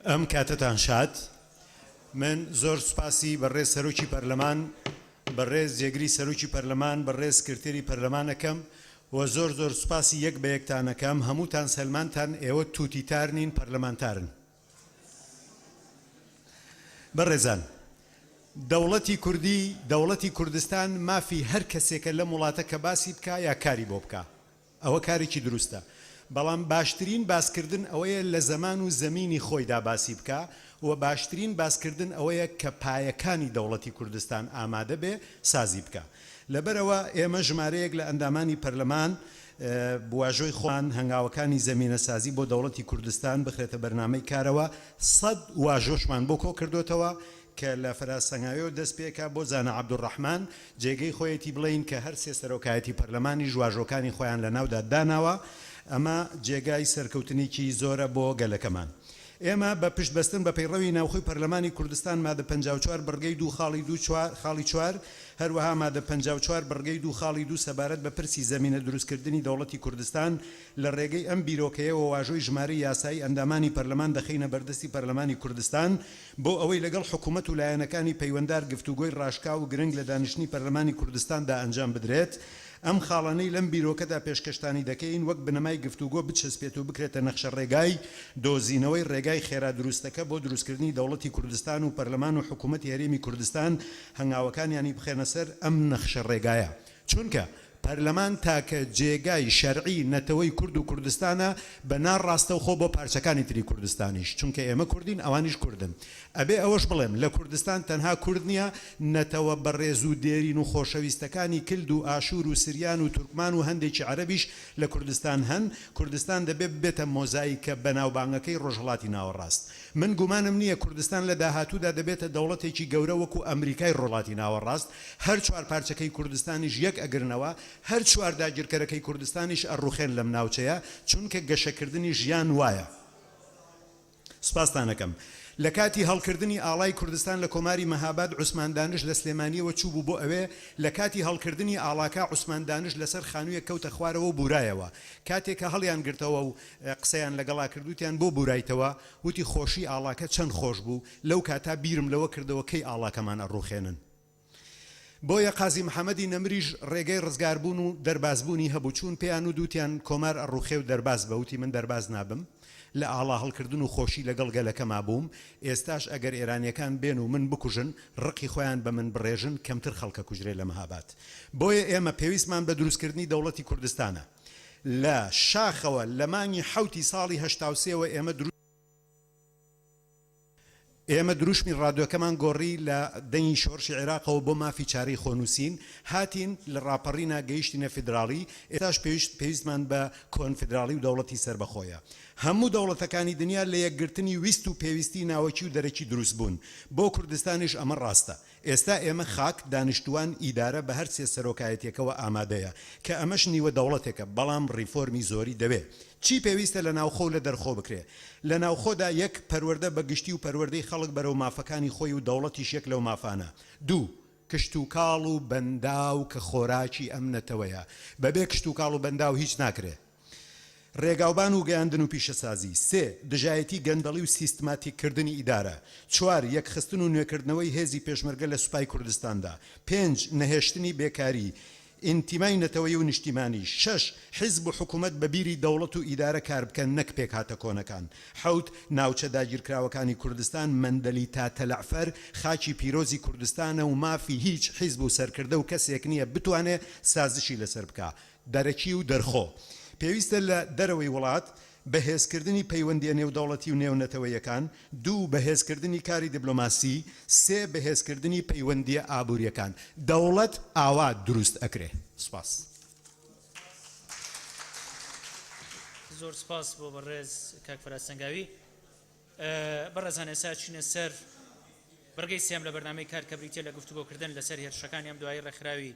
ئەم کاتتان شاد من زۆر سوپاسی بەڕێز سەرۆکی پەرلەمان بەڕێز جێگری سەرۆکی پەرلەمان بەڕێز سکرتێری پەرلەمانەکەم و زۆر سوپاسی یەک بە یەکتانەکەم هەمووتان سەلمانتان ئێوە تووتیتارنین پەرلەمانتارن. بەڕێزان دەوڵەتی کوردی دەوڵەتی کوردستان مافی هەر کەسێکە لە وڵاتە کە باسی بکە یا کاری بۆ بکە ئەوە کارێکی دروستە بەڵام باشترین باسکردن ئەوەیە لە زەمان و زەمینی خۆیدا باسی بکە و باشترین باسکردن ئەوەیە کە پایەکانی دەوڵەتی کوردستان ئامادە بێ سازی بکە لەبەرەوە ئێمە ژمارەیەک لە ئەندامانی پەرلەمان بواژۆی خۆیان هەنگاوەکانی زەمینە سازی بۆ دەوڵەتی کوردستان بخرێتە بەرنامەی کارەوە 100 واژۆشمان بۆ کۆ کردوتەوە کە لە فەراسەنگاویەوە دەست پێکا بۆ زانە عەبدوڕەحمان جێگەی خۆیەتی بڵین کە هەر سێ سەرۆکایەتی پەرلەمانی ژواژۆکانی خۆیان لە ناودا داناوە ئەمە جێگای سەرکەوتنێکی زۆرە بۆ گەلەکەمان. ئێمە بە پشتبەستن بە پەیڕەوی ناوخۆی پەرلەمانی کوردستان مادە 54 بڕگەی 2 خاڵی 4 هەروەها مادە 54 بڕگەی 2 خاڵی 2 سەبارەت بە پرسی زەمینە دروستکردنی دەوڵەتی کوردستان لە ڕێگەی ئەم بیرۆکەیەوە واژۆی ژمارەی یاسایی ئەندامانی پەرلەمان دەخینە بەردەستی پەرلەمانی کوردستان بۆ ئەوەی لەگەڵ حکوومەت و لایەنەکانی پەیوەنددار گفتوگۆی ڕاشکا و گرنگ لە دانیشتنی پەرلەمانی کوردستاندا ئەنجام بدرێت. ئەم خاڵانەی لەم بیرۆکەدا پێشکەشتانی دەکەین وەک بنەمای گفتوگۆ بچەسپێت و بکرێتە نەخشە ڕێگای دۆزینەوەی ڕێگای خێرا دروستەکە بۆ دروستکردنی دەوڵەتی کوردستان و پەرلەمان و حکوومەتی هەرێمی کوردستان هەنگاوەکانیانی بخێنە سەر ئەم نەخشە ڕێگایە چونکە پەرلەمان تاکە جێگای شەرعی نەتەوەی کورد و کوردستانە بەنار ڕاستەوخۆ بۆ پارچەکانی تری کوردستانیش چونکە ئێمە کوردین ئەوانیش کوردن ئەبێ ئەوەش بڵێم لە کوردستان تەنها کورد نییە نەتەوە بەڕێز و دێرین و خۆشەویستەکانی کلد و ئاشور و سریان و تورکمان و هەندێکی عەرەبیش لە کوردستان هەن کوردستان دەبێت بێتە مۆزاییکە بەناوبانگەکەی ڕۆژهەڵاتی ناوەڕاست من گومانم نییە کوردستان لە داهاتوودا دەبێتە دەوڵەتێکی گەورە وەکو ئەمریکای ڕۆڵاتی ناوەڕاست هەر چوار پارچەکەی کوردستانیش یەک ئەگرنەوە هەر چوار داگیرکەرەکەی کوردستانیش ئەڕوخێن لەم ناوچەیە چونکە گەشەکردنی ژیان وایە سپاستانەکەم لە کاتی هەڵکردنی ئاڵای کوردستان لە کۆماری مەهاباد عوسمان دانش لە سلێمانیەوە چوو بوو بۆ ئەوێ لە کاتی هەڵکردنی ئاڵاکە عوسمان دانش لەسەر خانوویە کەوتە خوارەوە و بورایەوە کاتێککە هەڵیان گرتەوە و قسەیان لەگەڵا کردوتیان بۆ بورایتەوە وتی خۆشی ئاڵاکە چەند خۆش بوو لەو کاتا بیرم لەوە کردەوە کەی ئاڵاکەمان ئەڕوخێنن بۆیە قازی محەممەدی نەمریش ڕێگەی ڕزگاربوون و دەربازبوونی هەبوو چوون پێیان و دووتیان کۆمار ئەڕوخێ و دەرباز بەوتی من دەرباز نابم لە ئاڵا هەڵکردن و خۆشی لەگەڵ گەلەکەما بووم ئێستاش ئەگەر ئێرانیەکان بێن و من بکوژن ڕقی خۆیان بە من بڕێژن کەمتر خەڵکە کوژرێ لە مەهابات بۆیە ئێمە پێویستمان بە دروستکردنی دەوڵەتی کوردستانە لە شاخەوە لە مانگی حوتی ساڵی هەشتاوسێەوە ئێمە دروشمی ڕادیۆکەمان گۆڕی لە دەنگی شۆڕشی عێراقەوە بۆ مافی چارەی خۆنووسین هاتین لە ڕاپەڕینا گەیشتینە فیدراڵی ئێستاش پێویستمان بە کۆنفیدراڵی و دەوڵەتی سربەخۆیە هەموو دەوڵەتەکانی دنیا لە یەکگرتنی ویست و پێویستی ناوەکی و دەرەکی دروست بوون بۆ کوردستانیش ئەمە ڕاستە ئێستا ئێمە خاک دانیشتوان ئیدارە بە هەر سێ سەرۆکایەتێکەوە ئامادەیە کە ئەمەش نیوە دەوڵەتێکە بەڵام ڕیفۆرمی زۆری دەوێت چی پێویستە لە ناوخۆ و لە دەرخۆ بکرێ لە ناوخۆدا یەک پەروەردە بە گشتی و پەروەردەی خەڵک بەرەو مافەکانی خۆی و دەوڵەتیش یەک لەو مافانە دوو کشت و کاڵ و بەنداو کە خۆراکی ئەم نەتەوەیە بەبێ کشت و کاڵ و بەنداو هیچ ناکرێ ڕێگاوبان و گەیاندن و پیشەسازی سێ دژایەتی گەندەڵی و سیستماتیککردنی ئیدارە چوار یەکخستن و نوێکردنەوەی هێزی پێشمەرگە لە سوپای کوردستاندا پێنج نەهێشتنی بێکاری ئینتیمای نەتەوەی و نیشتیمانی شش حیزب و حکوومەت بە بیری دەوڵەت و ئیدارە کار بکەن نەک پێک هاتە کۆنەکان حوت ناوچە داگیرکراوەکانی کوردستان مەندەلی تا تەلەعفەر خاکی پیرۆزی کوردستانە و مافی هیچ حیزب و سەرکردە و کەسێک نییە بتوانێت سازشی لەسەر بکە دەرەکی و دەرخۆ پێویستە لە دەرەوەی وڵات بەهێزکردنی پەیوەندیە نێودەوڵەتی و نێونەتەوەیەکان دوو بەهێزکردنی کاری دیبلۆماسی سێ بەهێزکردنی پەیوەندیە ئابوووریەکان دەوڵەت ئاوا دروست ئەکرێ سپاس زۆر سپاس بۆ بەڕێز کاک فەراسەنگاوی بەڕێزان ئێستا چینە سەر بەرگەی سێم لە بەرنامەی کار کە بریتە لە گفتوگۆکردن لەسەر هێرشەکانی ئەم دوایی ڕێکخراوی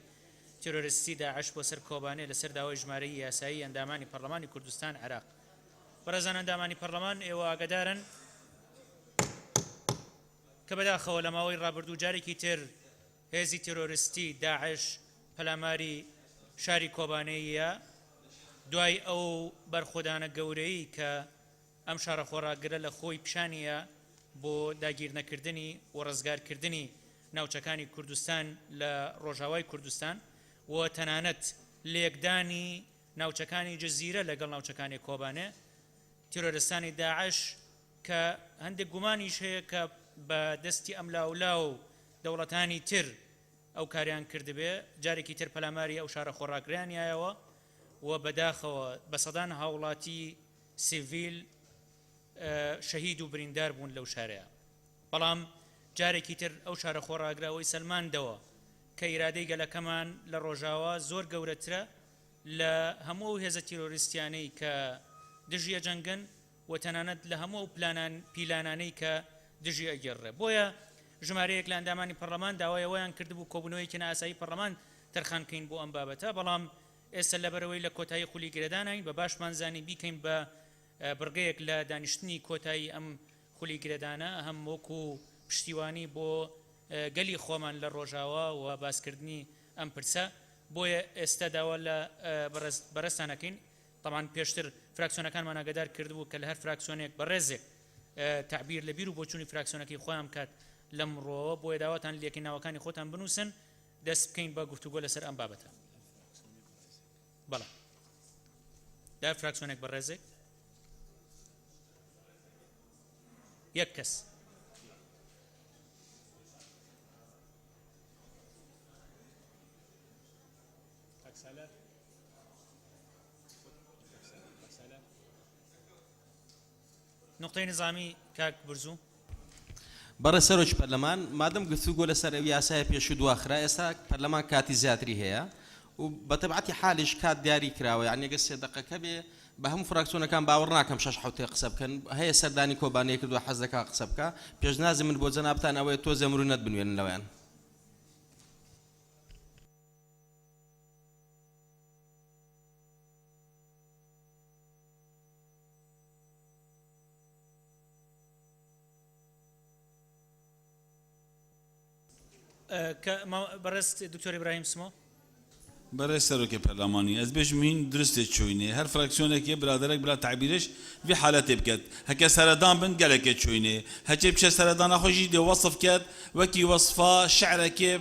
تیرۆریستی داعش بۆ سەر کۆبانێ لەسەر داوای ژمارەی یاسایی ئەندامانی پەرلەمانی کوردستان عێراق بەڕێزان ئەندامانی پەرلەمان ئێوە ئاگادارن کە بەداخەوە لە ماوەی ڕابردوو جارێکی تر هێزی تیرۆریستی داعش پەلاماری شاری کۆبانەیە دوای ئەو بەرخۆدانە گەورەی کە ئەم شارە خۆراگرە لە خۆی پیشانیە بۆ داگیر نەکردنی و ڕزگارکردنی ناوچەکانی کوردستان لە ڕۆژاوای کوردستان و تەنانەت لێکدانی ناوچەکانی جەزیرە لەگەڵ ناوچەکانی کۆبانێ تیرۆریستانی داعش کە هەندێک گومانیش هەیە کە بە دەستی ئەم لاولا و دەوڵەتانی تر ئەو کاریان کردبێ جارێکی تر پەلاماری ئەو شارە خۆڕاگریانیایەوە و بەداخەوە بە سەدان هاوڵاتی سیڤیل شەهید و بریندار بوون لەو شارەیە بەڵام جارێکی تر ئەو شارە خۆڕاگراوەی سەلماندەوە کە ئیرادەی گەلەکەمان لە ڕۆژاوا زۆر گەورەترە لە هەموو هێزە تیرۆریستیانەی کە دژیە جەنگن و تەنانەت لە هەموو پیلانانەی کە دژی ئەگەڕێ بۆیە ژمارەیەک لە ئەندامانی پەرلەمان داوایەوەیان کردبوو کۆبوونەوەیەکی نائاسایی پەرلەمان تەرخانکەین بۆ ئەم بابەتە بەڵام ئێستا لەبەرەوەی لە کۆتایی خولی گرێدانین بە باشمان زانی بیکەین بە بڕگەیەک لە دانیشتنی کۆتایی ئەم خولی گرێدانە هەم وەکو پشتیوانی بۆ گەلی خۆمان لە ڕۆژاوا و باسکردنی ئەم پرسە بۆیە ئێستا داوا لە بەرەستانەکەین طبعاً پێشتر فراکسیۆنەکانمان ئاگادار کردبوو کە لە هەر فراکسیۆنێک بەڕێزێک تعبیر لە بیر و بۆچوونی فراکسیۆنەکەی خۆیان کات لەمڕۆ بۆیە داواتان لێکی ناوەکانی خۆتان بنووسن دەست بکەین بە گفتوگۆ لەسەر ئەم بابەتە بەڵێ دا فراکسیۆنێک بەڕێزێک یەک کەس نقطەی نظامی کاک برزوو بەڕێ سەرۆکی پەرلەمان مادەم گفتوگۆ لەسەر ئەو یاسایە پێش و دواخرا ئێستا پەرلەمان کاتی زیاتری هەیە و بە تەبعەتی حالیش کات دیاری کراوە یعنی ئەگەر 3 دقەکە بێ بە هەموو فراکسیۆنەکان باوەڕ ناکەم 6 حوتێ قسە بکەن هەیە سەردانی کۆبانەیە کردووە حەز دەکا قسە بکە پێشنازی من بۆ جەنابتان ئەوەیە تۆ زەمرونەت بنوێنن لەوەیان بەڕێست دکتۆر ئیبراهیم سمۆ برای سروک پارلمانی از بیش مین درسته چوینه هر فراکسیونه که برادرک بلا تعبیرش وی حالت بکد هک سردان بند گلک چوینه هچه بچه سردان خوشی دی وصف کد وکی وصفه شعر که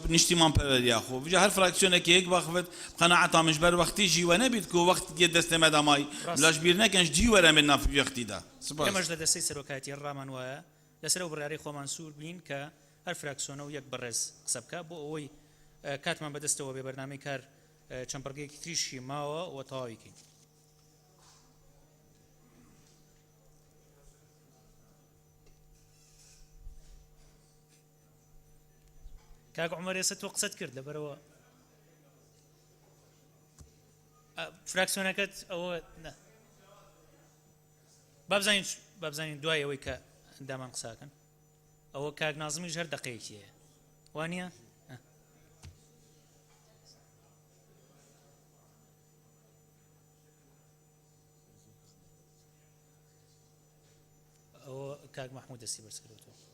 نشتیمان پریا خو وجه هر فراکسیونه که یک وقت قناعت مش بر وقتی جی و نبید کو وقت گید دست مدامای بلاش بیر نکنش جی ور من نفی وقتی دا کمش دستی سروکاتی الرمان ویا لسرو براری خو منصور بین که هر فراکسیونه و یک برز سبکه بو اوی کاتمان بەدەستەوە بێ بەرنامەی کار چەمپەرگەیەکی تریشی ماوە و تەواویکەین کاک عومەر ئێستا تۆ قسەت کرد لەبەرەوە فراکسیۆنەکەت ئەوە بابزانین دوای ئەوەی کە ئەندامان قساکەن ئەوە کاک نازمیش هەر دەقەیەکی هەیە وانە ئەوە کاک محمود دەستی بەرز کردوەوە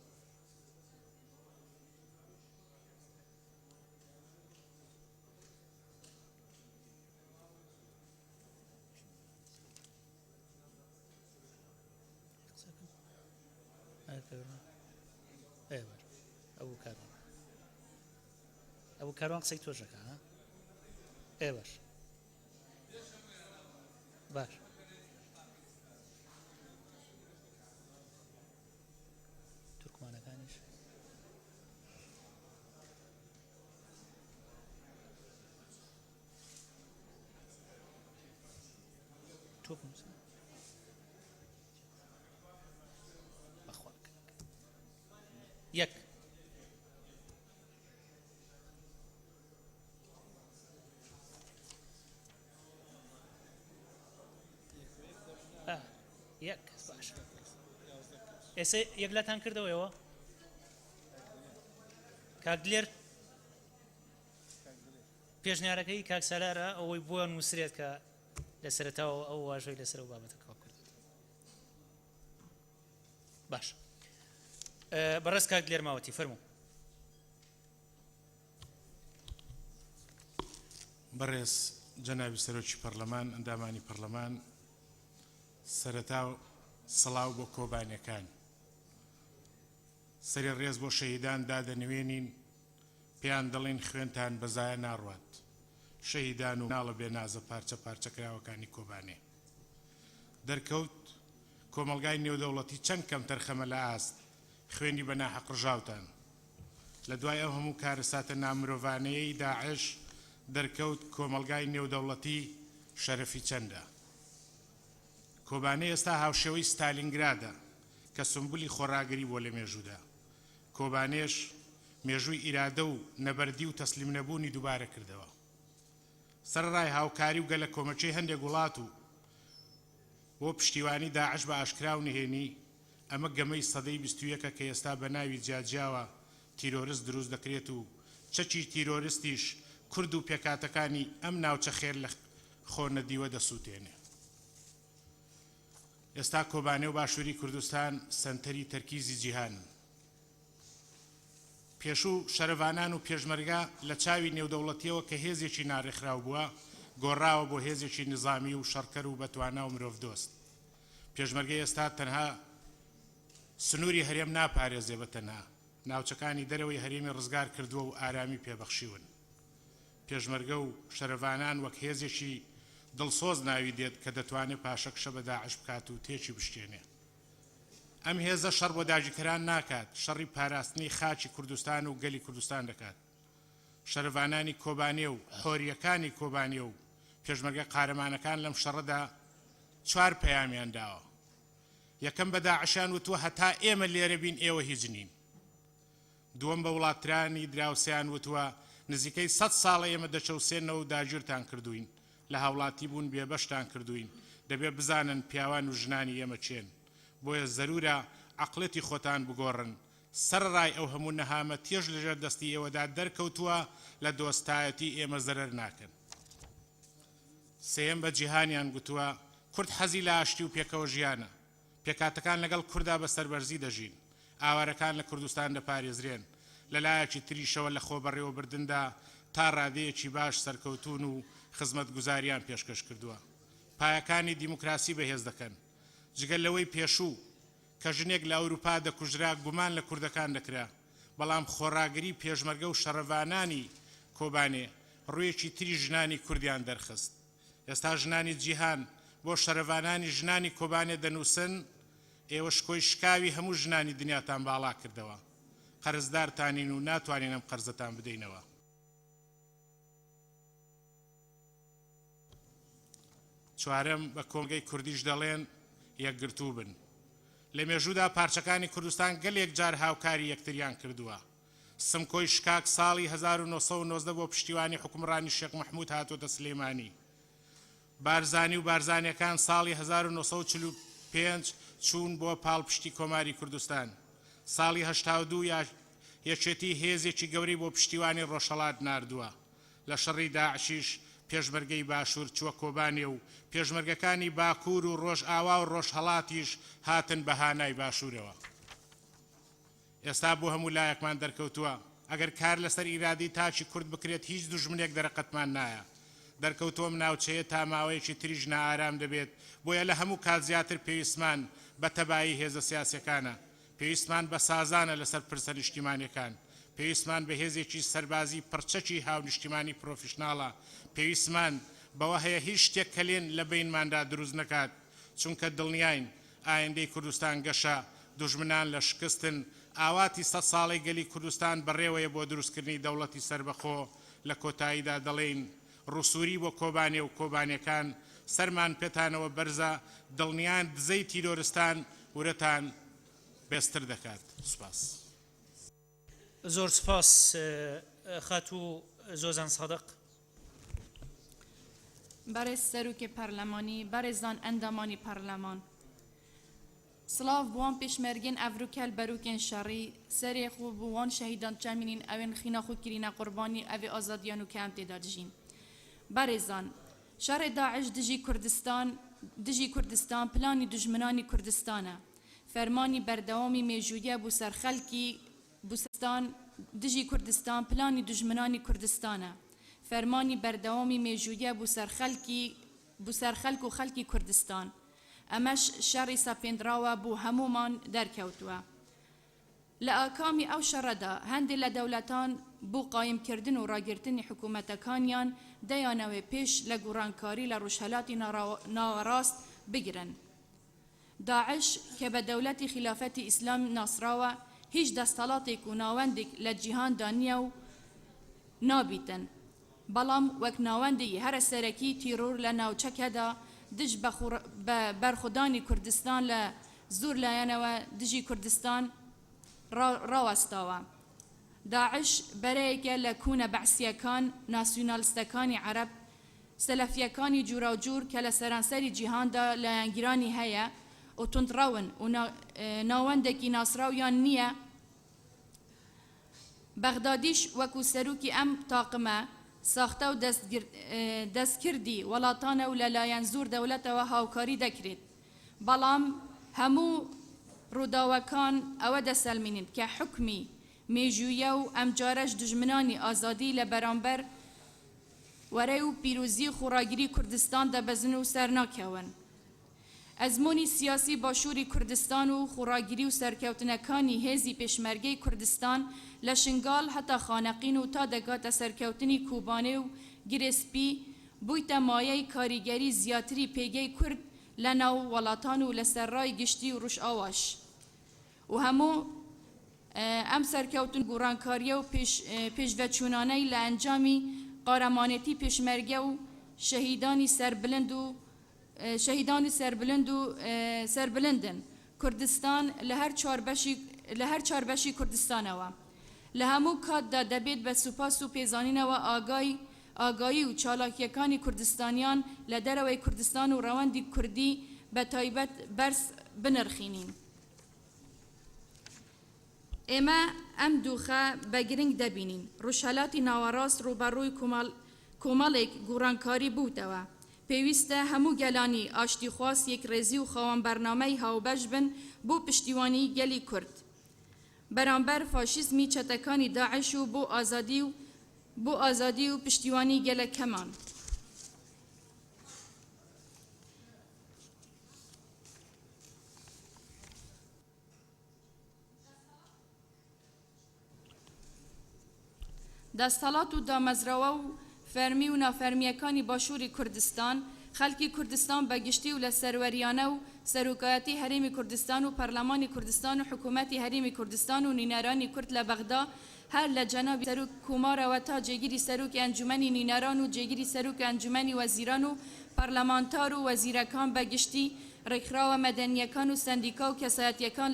ئەو کاروان قسەی تۆژەکە باش باش تورکمانەکانیش تۆ بەخوا یەک یەک باش ئێستا یەک لاتان کردەوەیەوە کاک دلێر پێشنیارەکەی کاک سالارە ئەوەی بووە نووسرێت کە لە سەرەتاوە ئەو واژۆی لەسەر و بابەتەکەوە کرد باش بەڕێز کاک دلێر ماوەتی فەرموو بەڕێز جەنابی سەرۆکی پەرلەمان ئەندامانی پەرلەمان سەرەتا سڵاو بۆ کۆبانیەکان سەری ڕێز بۆ شەهیدان دادەنوێنین پێیان دەڵێن خوێنتان بەزایە ناڕوات شەهیدان و ناڵە بێنازە پارچە پارچەکراوەکانی کۆبانێ دەرکەوت کۆمەلگای نێودەوڵەتی چەند کەم تەرخەمە لە ئاست خوێنی بە ناحەق ڕژاوتان لە دوای ئەو هەموو کارەساتە نامرۆڤانەیەی داعش دەرکەوت کۆمەلگای نێودەوڵەتی شەرەفی چەندە کۆبانێ ئێستا هاوشێوەی ستالینگرادە کە سمبولی خۆڕاگری بۆ لە مێژوودا کۆبانێش مێژووی ئیرادە و نەبەردی و تەسلیم نەبوونی دووبارە کردەوە سەرڕای هاوکاری و گەلە کۆمەچەی هەندێک وڵات و بۆ پشتیوانی داعش بە ئاشکرا و نهێنی ئەمە گەمەی سەدەی 21ەکە کە ئێستا بە ناوی جیاجیاوە تیرۆریست دروست دەکرێت و چەکی تیرۆریستیش کورد و پێکاتەکانی ئەم ناوچە خێر لە خۆ نەدیوە دەسووتێنێ ئێستا کۆبانێ و باشووری کوردستان سەنتەری تەرکیزی جیهان پێشوو شەرەوانان و پێشمەرگا لە چاوی نێودەوڵەتیەوە کە هێزێکی ناڕێکخراو بووە گۆڕاوە بۆ هێزێکی نظامی و شەڕکەر و بەتوانا و مرۆڤ دۆست پێشمەرگەی ئێستا تەنها سنووری هەرێم ناپارێزێ بە تەنها ناوچەکانی دەرەوەی هەرێمی ڕزگار کردووە و ئارامی پێبەخشیون پێشمەرگە و شەرەوانان وەک هێزێکی دڵسۆز ناوی دێت کە دەتوانێت پاشەکشە بە داعش بکات و تێکی بشتێنێ ئەم هێزە شەڕ بۆ داگیرکەران ناکات شەڕی پاراستنی خاچی کوردستان و گەلی کوردستان دەکات شەرڤانانی کۆبانێ و حۆریەکانی کۆبانێ و پێشمەرگە قارەمانەکان لەم شەڕەدا 4 پەیامیان داوە. یەکەم بە داعشان وتووە هەتا ئێمە لێرە بین ئێوە هیچ نین. دووەم بە وڵاترانی دراوسیان وتووە نزیکەی 100 ساڵە ئێمە دەچەوسێنەوە و داگیرتان کردوین، لە هاوڵاتی بوون بێبەشتان کردوین، دەبێ بزانن پیاوان و ژنانی ئێمە چێن. بۆیە زەرورە عەقڵەتی خۆتان بگۆڕن. سەرڕای ئەو هەموو نەهامە تێژ لەژێر دەستی ئێوەدا دەرکەوتووە لە دۆستایەتی ئێمە زەرەر ناکەن. سێم بە جیهانیان گوتووە کورد حەزی لە ئاشتی و پێکەوە ژیانە. پێکاتەکان لەگەڵ کووردا بە سەربەرزی دەژین. ئاوارەکان لە کوردستان دەپارێزرێن. لەلایەکی تریشەوە لە خۆبەڕێوەبردندا تا ڕادەیەکی باش سەرکەوتون و خزمەتگوزاریان پێشکەش کردووە. پایەکانی دیموکراسی بەهێز دەکەن. جگەل لەوەی پێشوو کە ژنێک لە ئەوروپا دەکوژرا گومان لە کوردەکان دەکرا، بەڵام خۆڕاگری پێشمەرگە و شەڕەڤانانی کۆبانێ ڕوویەکی تری ژنانی کوردیان دەرخست. ئێستا ژنانی جیهان بۆ شەرەڤانانی ژنانی کۆبانێ دەنووسن، ئێوە شکۆی شکاوی هەموو ژنانی دنیاتان باڵا کردەوە. قەرزدارتانین و ناتوانین ئەم قەرزەتان بدەینەوە. چوارەم بە کۆمەلگەی کوردیش دەڵێن یەکگرتوو بن. لە مێژوودا پارچەکانی کوردستان گەلێک جار هاوکاری یەکتریان کردووە. سمکۆی شکاک ساڵی 1990 بۆ پشتیوانی حکومڕانی شێخ مەحموود هاتوۆتە سلێمانی. بارزانی و بارزانیەکان ساڵی 1945 چوون بۆ پاڵپشتی کۆماری کوردستان. ساڵی 1982 یەکێتی هێزێکی گەوری بۆ پشتیوانی ڕۆژهەڵات ناردووە. لە شەڕی داعشیش پێشمەرگەی باشوور چووە کۆبانێ و پێشمەرگەکانی باکوور و ڕۆژ ئاوا و ڕۆژهەڵاتیش هاتن بەهانای باشوورەوە. ئێستا بۆ هەموو لایەکمان دەرکەوتووە ئەگەر کار لەسەر ئیرادی تاچی کورد بکرێت هیچ دوژمنێک دەرەقەتمان نایە. دەرکەوتۆم ناوچەیە تا ماوەیەکی تریژ نائارام دەبێت، بۆیە لە هەموو کات زیاتر پێویستمان بە تەبایی هێزە سیاسیەکانە، پێویستمان بە سازانە لەسەر پرسە نیشتیمانیەکان، پێویستمان بە هێزێکی سەربازی پڕچەکی هاونیشتیمانی پرۆفیشناڵە، پێویستمان بەوە هەیە هیچ شتێک کە لێن لە بینماندا دروست نەکات، چونکە دڵنیاین ئایندەی کوردستان گەشە، دوژمنان لە شکستن، ئاواتی 100 ساڵی گەلی کوردستان بەڕێوەیە بۆ دروستکردنی دەوڵەتی سربەخۆ. لە کۆتاییدا دەڵێن ڕووسوری بۆ کۆبانێ و کۆبانیەکان سەرمان پێتانەوە بەرزە، دڵنیان دزەی تیرۆرستان ورەتان بێستر دەکات. سوپاس. زۆر سپاس خاتو زۆزان سادق. برای سروک پارلمانی، برای زان اندامانی پارلمان. سلاف بوان پیشمرگین افروکل بروکن شری سری خوب بوان شهیدان چمینین اوین خینا خو کرینا قربانی اوی آزادیانو کم تدارجین. برای زان شر داعش دجی کردستان پلانی دشمنانی کردستانه. فرمانی بردوامی میجویه بو سرخلکی بوستان دجی کردستان پلانی دشمنانی کردستانه. فرمانی بردوامی میجویه بو سرخلک و خلکی کردستان. امش شری سپندراوه بو همومان درکوتوه. لآکامی او شرده هندی لدولتان بو قایم کردن و راگرتن حکومتکانیان دیانوی پیش لگورانکاری لروشهلاتی ناراست بگیرن. داعش که به دولت خلافت اسلام ناصراوه هیچ دستالاتی که ناوندک لجیهان دانیه و نابیتن. بلام وک ناوندی هر سرکی تیرور لناوچکه دا دج برخودانی کردستان لزور لایانوه دجی کردستان راوستاوه. داعش برای که لکون بعثیکان ناسیونالستکانی عرب سلفیکانی جورا و جور که لسرانسری جیهان دا لانگیرانی هیا و تندراون و ناوندکی ناصراویان نیه بغدادیش وکو سروکی ام طاقمه ساخته و دست کردی ولاتانه و للاین زور دولت و هاوکاری دکرید. بلام همو روداوکان او دسلمینید که حکمی میجویه و امجارش دجمنانی آزادی لبرانبر وره و پیروزی خوراگیری کردستان ده بزنو سرناکون. ازمونی سیاسی باشوری کردستان و خوراگیری و سرکوتنکانی هزی پیشمرگی کردستان لشنگال حتی خانقین و تا دگات سرکوتنی کوبانه و گرسپی بویت مایه کاریگری زیاتری پیگی کرد لناو ولاتان و لسرای گشتی و روش آواش. و همو ئەم سەرکەوتن گۆڕانکاریە و پێشڤەچوونانەی لە ئەنجامی قارەمانێتی پێشمەرگە و شەهیدانی سەربلندن کوردستان لە هەر چاربەشی کوردستانەوە لە هەموو کاتدا دەبێت بە سوپاس و پێزانینەوە ئاگایی و چالاکیەکانی کوردستانیان لە دەرەوەی کوردستان و ڕەوەندی کوردی بە تایبەت بەرز بنرخینین. ئێمە ئەم دووخە بە گرنگ دەبینین. ڕۆژهەلاتی ناوەڕاست ڕوبەڕووی کۆمەڵێک گۆڕانکاری بووتەوە. پێویستە هەموو گەلانی ئاشتیخواست یەکڕێزی و خاوەن بەرنامەی هاوبەش بن بۆ پشتیوانی گەلی کورد. بەرامبەر فاشیزمی چەتەکانی داعش و بۆ ئازادی و پشتیوانی گەلەکەمان. دەسەڵات و دامەزراوە و فەرمی و نافەرمیەکانی باشووری کوردستان خەڵکی کوردستان بەگشتی و لە سەروەریانە و سەرۆکایەتی هەرێمی کوردستان و پەرلەمانی کوردستان و حکوومەتی هەرێمی کوردستان و نینارانی کورد لە بەغدا هەر لە جەنابی سەرۆک کۆمارەوە تا جێگیری سەرۆکی ئەنجومەنی نیناران و جێگیری سەرۆکی ئەنجومەنی وەزیران و پەرلەمانتار و وەزیرەکان بەگشتی ڕێکخراوە مەدەنیەکان و سندیکا و کەسایەتیەکان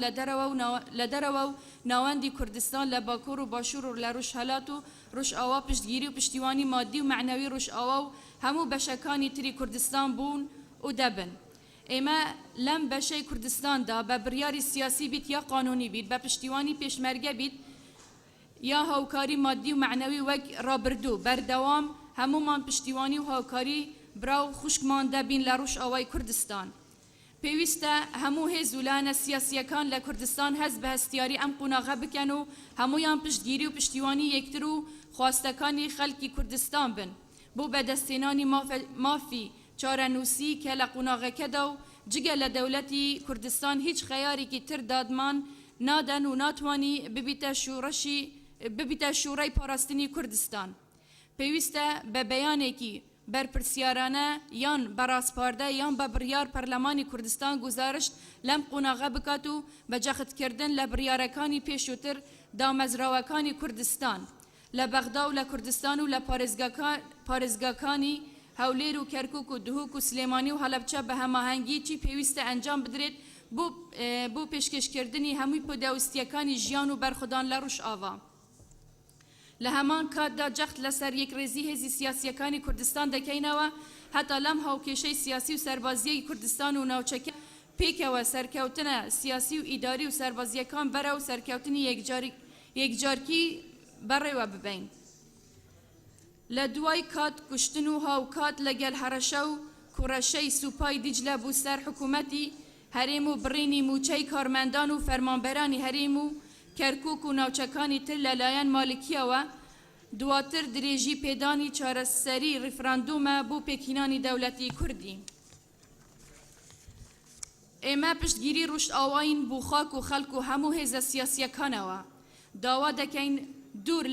لە دەرەوە و ناوەندی کوردستان لە باکوور و باشوور و لە ڕۆژهەلات و ڕۆژئاوا پشتگیری و پشتیوانی مادی و معنەوی ڕۆژئاوا و هەموو بەشەکانی تری کوردستان بوون و دەبن. ئێمە لەم بەشەی کوردستاندا بە بڕیاری سیاسی بیت یا قانونی بیت بە پشتیوانی پێشمەرگە بیت یا هاوکاری مادی و معنەوی وەک ڕابردوو بەردەوام هەمومان پشتیوانی و هاوکاری براو خوشکمان دەبین لە ڕۆژئاوای کوردستان. پێویستە هەموو هێز و لایەنە سیاسیەکان لە کوردستان هەست بە هەستیاری ئەم قۆناغە بکەن و هەمویان پشتگیری و پشتیوانی یەکتر و خواستەکانی خەڵکی کوردستان بن بۆ بەدەستێنانی مافی چارەنووسی کە لە قۆناغەکەدا و جگە لە دەوڵەتی کوردستان هیچ خەیارێکی تر دادمان نادەن و ناتوانی ببیتە شوڕەی پاراستنی کوردستان. پێویستە بە بەیانێکی بەرپرسیارانە یان بەڕاستپاردە یان بە بڕیار پەرلەمانی کوردستان گزارشت لەم قۆناغە بکات و بەجەختکردن لە بڕیارەکانی پێشووتر دامەزراوەکانی کوردستان لە بەغدا و لە کوردستان و لە پارێزگاکانی هەولێر و کەرکوک و دهوک و سلێمانی و هەڵەبچە بە هەماهەنگی چی پێویستە ئەنجام بدرێت بۆ پێشکەشکردنی هەمووی پۆداویستیەکانی ژیان و بەرخودان لە ڕۆژئاوا. لە هەمان کاتدا جەخت لەسەر یەکڕێزی هێزی سیاسیەکانی کوردستان دەکەینەوە هەتا لەم هاوکێشەی سیاسی و سەربازیەی کوردستان و ناوچەکە پێکەوە سەرکەوتنە سیاسی و ئیداری و سەربازیەکان بەرە و سەرکەوتنی یەکجارکی بەڕێوە ببین. لە دوای کات کوشتن و هاوکات لەگەل هەرەشە و کوڕەشەی سوپای دیجلە بوو سەر حکوومەتی هەرێم و بڕینی موچەی کارمەندان و فەرمانبەرانی هەرێم و کەرکوک و ناوچەکانی تر لەلایەن مالکیەوە دواتر درێژی پێدانی چارەسەری ڕیفراندومە بۆ پێکهێنانی دەوڵەتی کوردی. ئێمە پشتگیری ڕۆژئاواین بۆ خاک و خەڵک و هەموو هێزە سیاسیەکانەوە داوا دەکەین دوور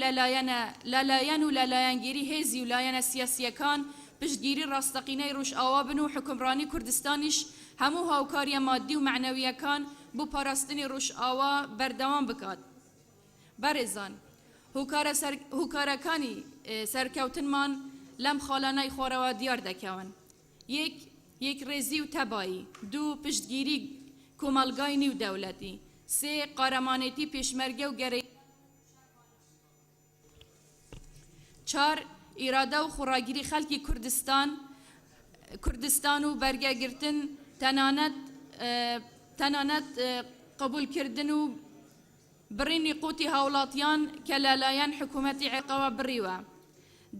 لەلایەن و لەلایەنگیری هێزی و لایەنە سیاسیەکان پشتگیری ڕاستەقینەی ڕۆژئاوا بن و حکومڕانی کوردستانیش هەموو هاوکاریە مادی و معنەویەکان بۆ پاراستنی ڕۆژئاوا بەردەوام بکات. بەڕێزان، هوکارەکانی سەرکەوتنمان لەم خاڵانەی خۆرەوە دیار دەکەون. یەک ڕێزی و تەبایی، دوو پشتگیری کۆمەلگای نێو دەوڵەتی، سێ قارەمانێتی پێشمەرگە و گەرەی، چار ئیرادە و خۆڕاگیری خەڵکی کوردستان و بەرگەگرتن تەنانەت قبولکردن و بڕینی قوتی هاوڵاتیان کە لەلایەن حکوومەتی عێراقەوە بڕیوە.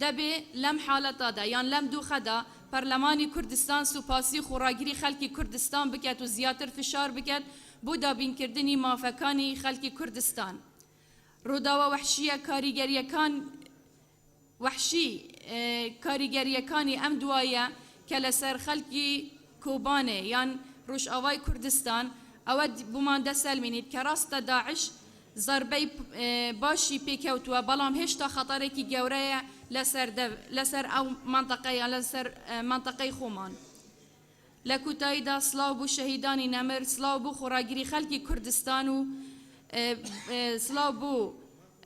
دەبێ لەم حاڵەتادا یان لەم دووخەدا پەرلەمانی کوردستان سوپاسی خۆڕاگیری خەڵکی کوردستان بکات و زیاتر فشار بکات بۆ دابینکردنی مافەکانی خەڵکی کوردستان. ڕووداوە کاریگەریەکانی ئەم دوایە کە لەسەر خەڵکی کۆبانێ یان ڕۆژئاوای کوردستان ئەوە بوومان دەسەلمێنیت کە ڕاستە داعش زەربەی باشی پێکەوتووە بەڵام هێشتا خەتەرێکی گەورەیە لەسەر ئەو مانتەقەیە لەسەر مانتەقەی خۆمان. لە کوتاییدا سڵاو بوو شەهیدانی نەمر، سڵاو بوو خۆڕاگیری خەڵکی کوردستان و سلااو بوو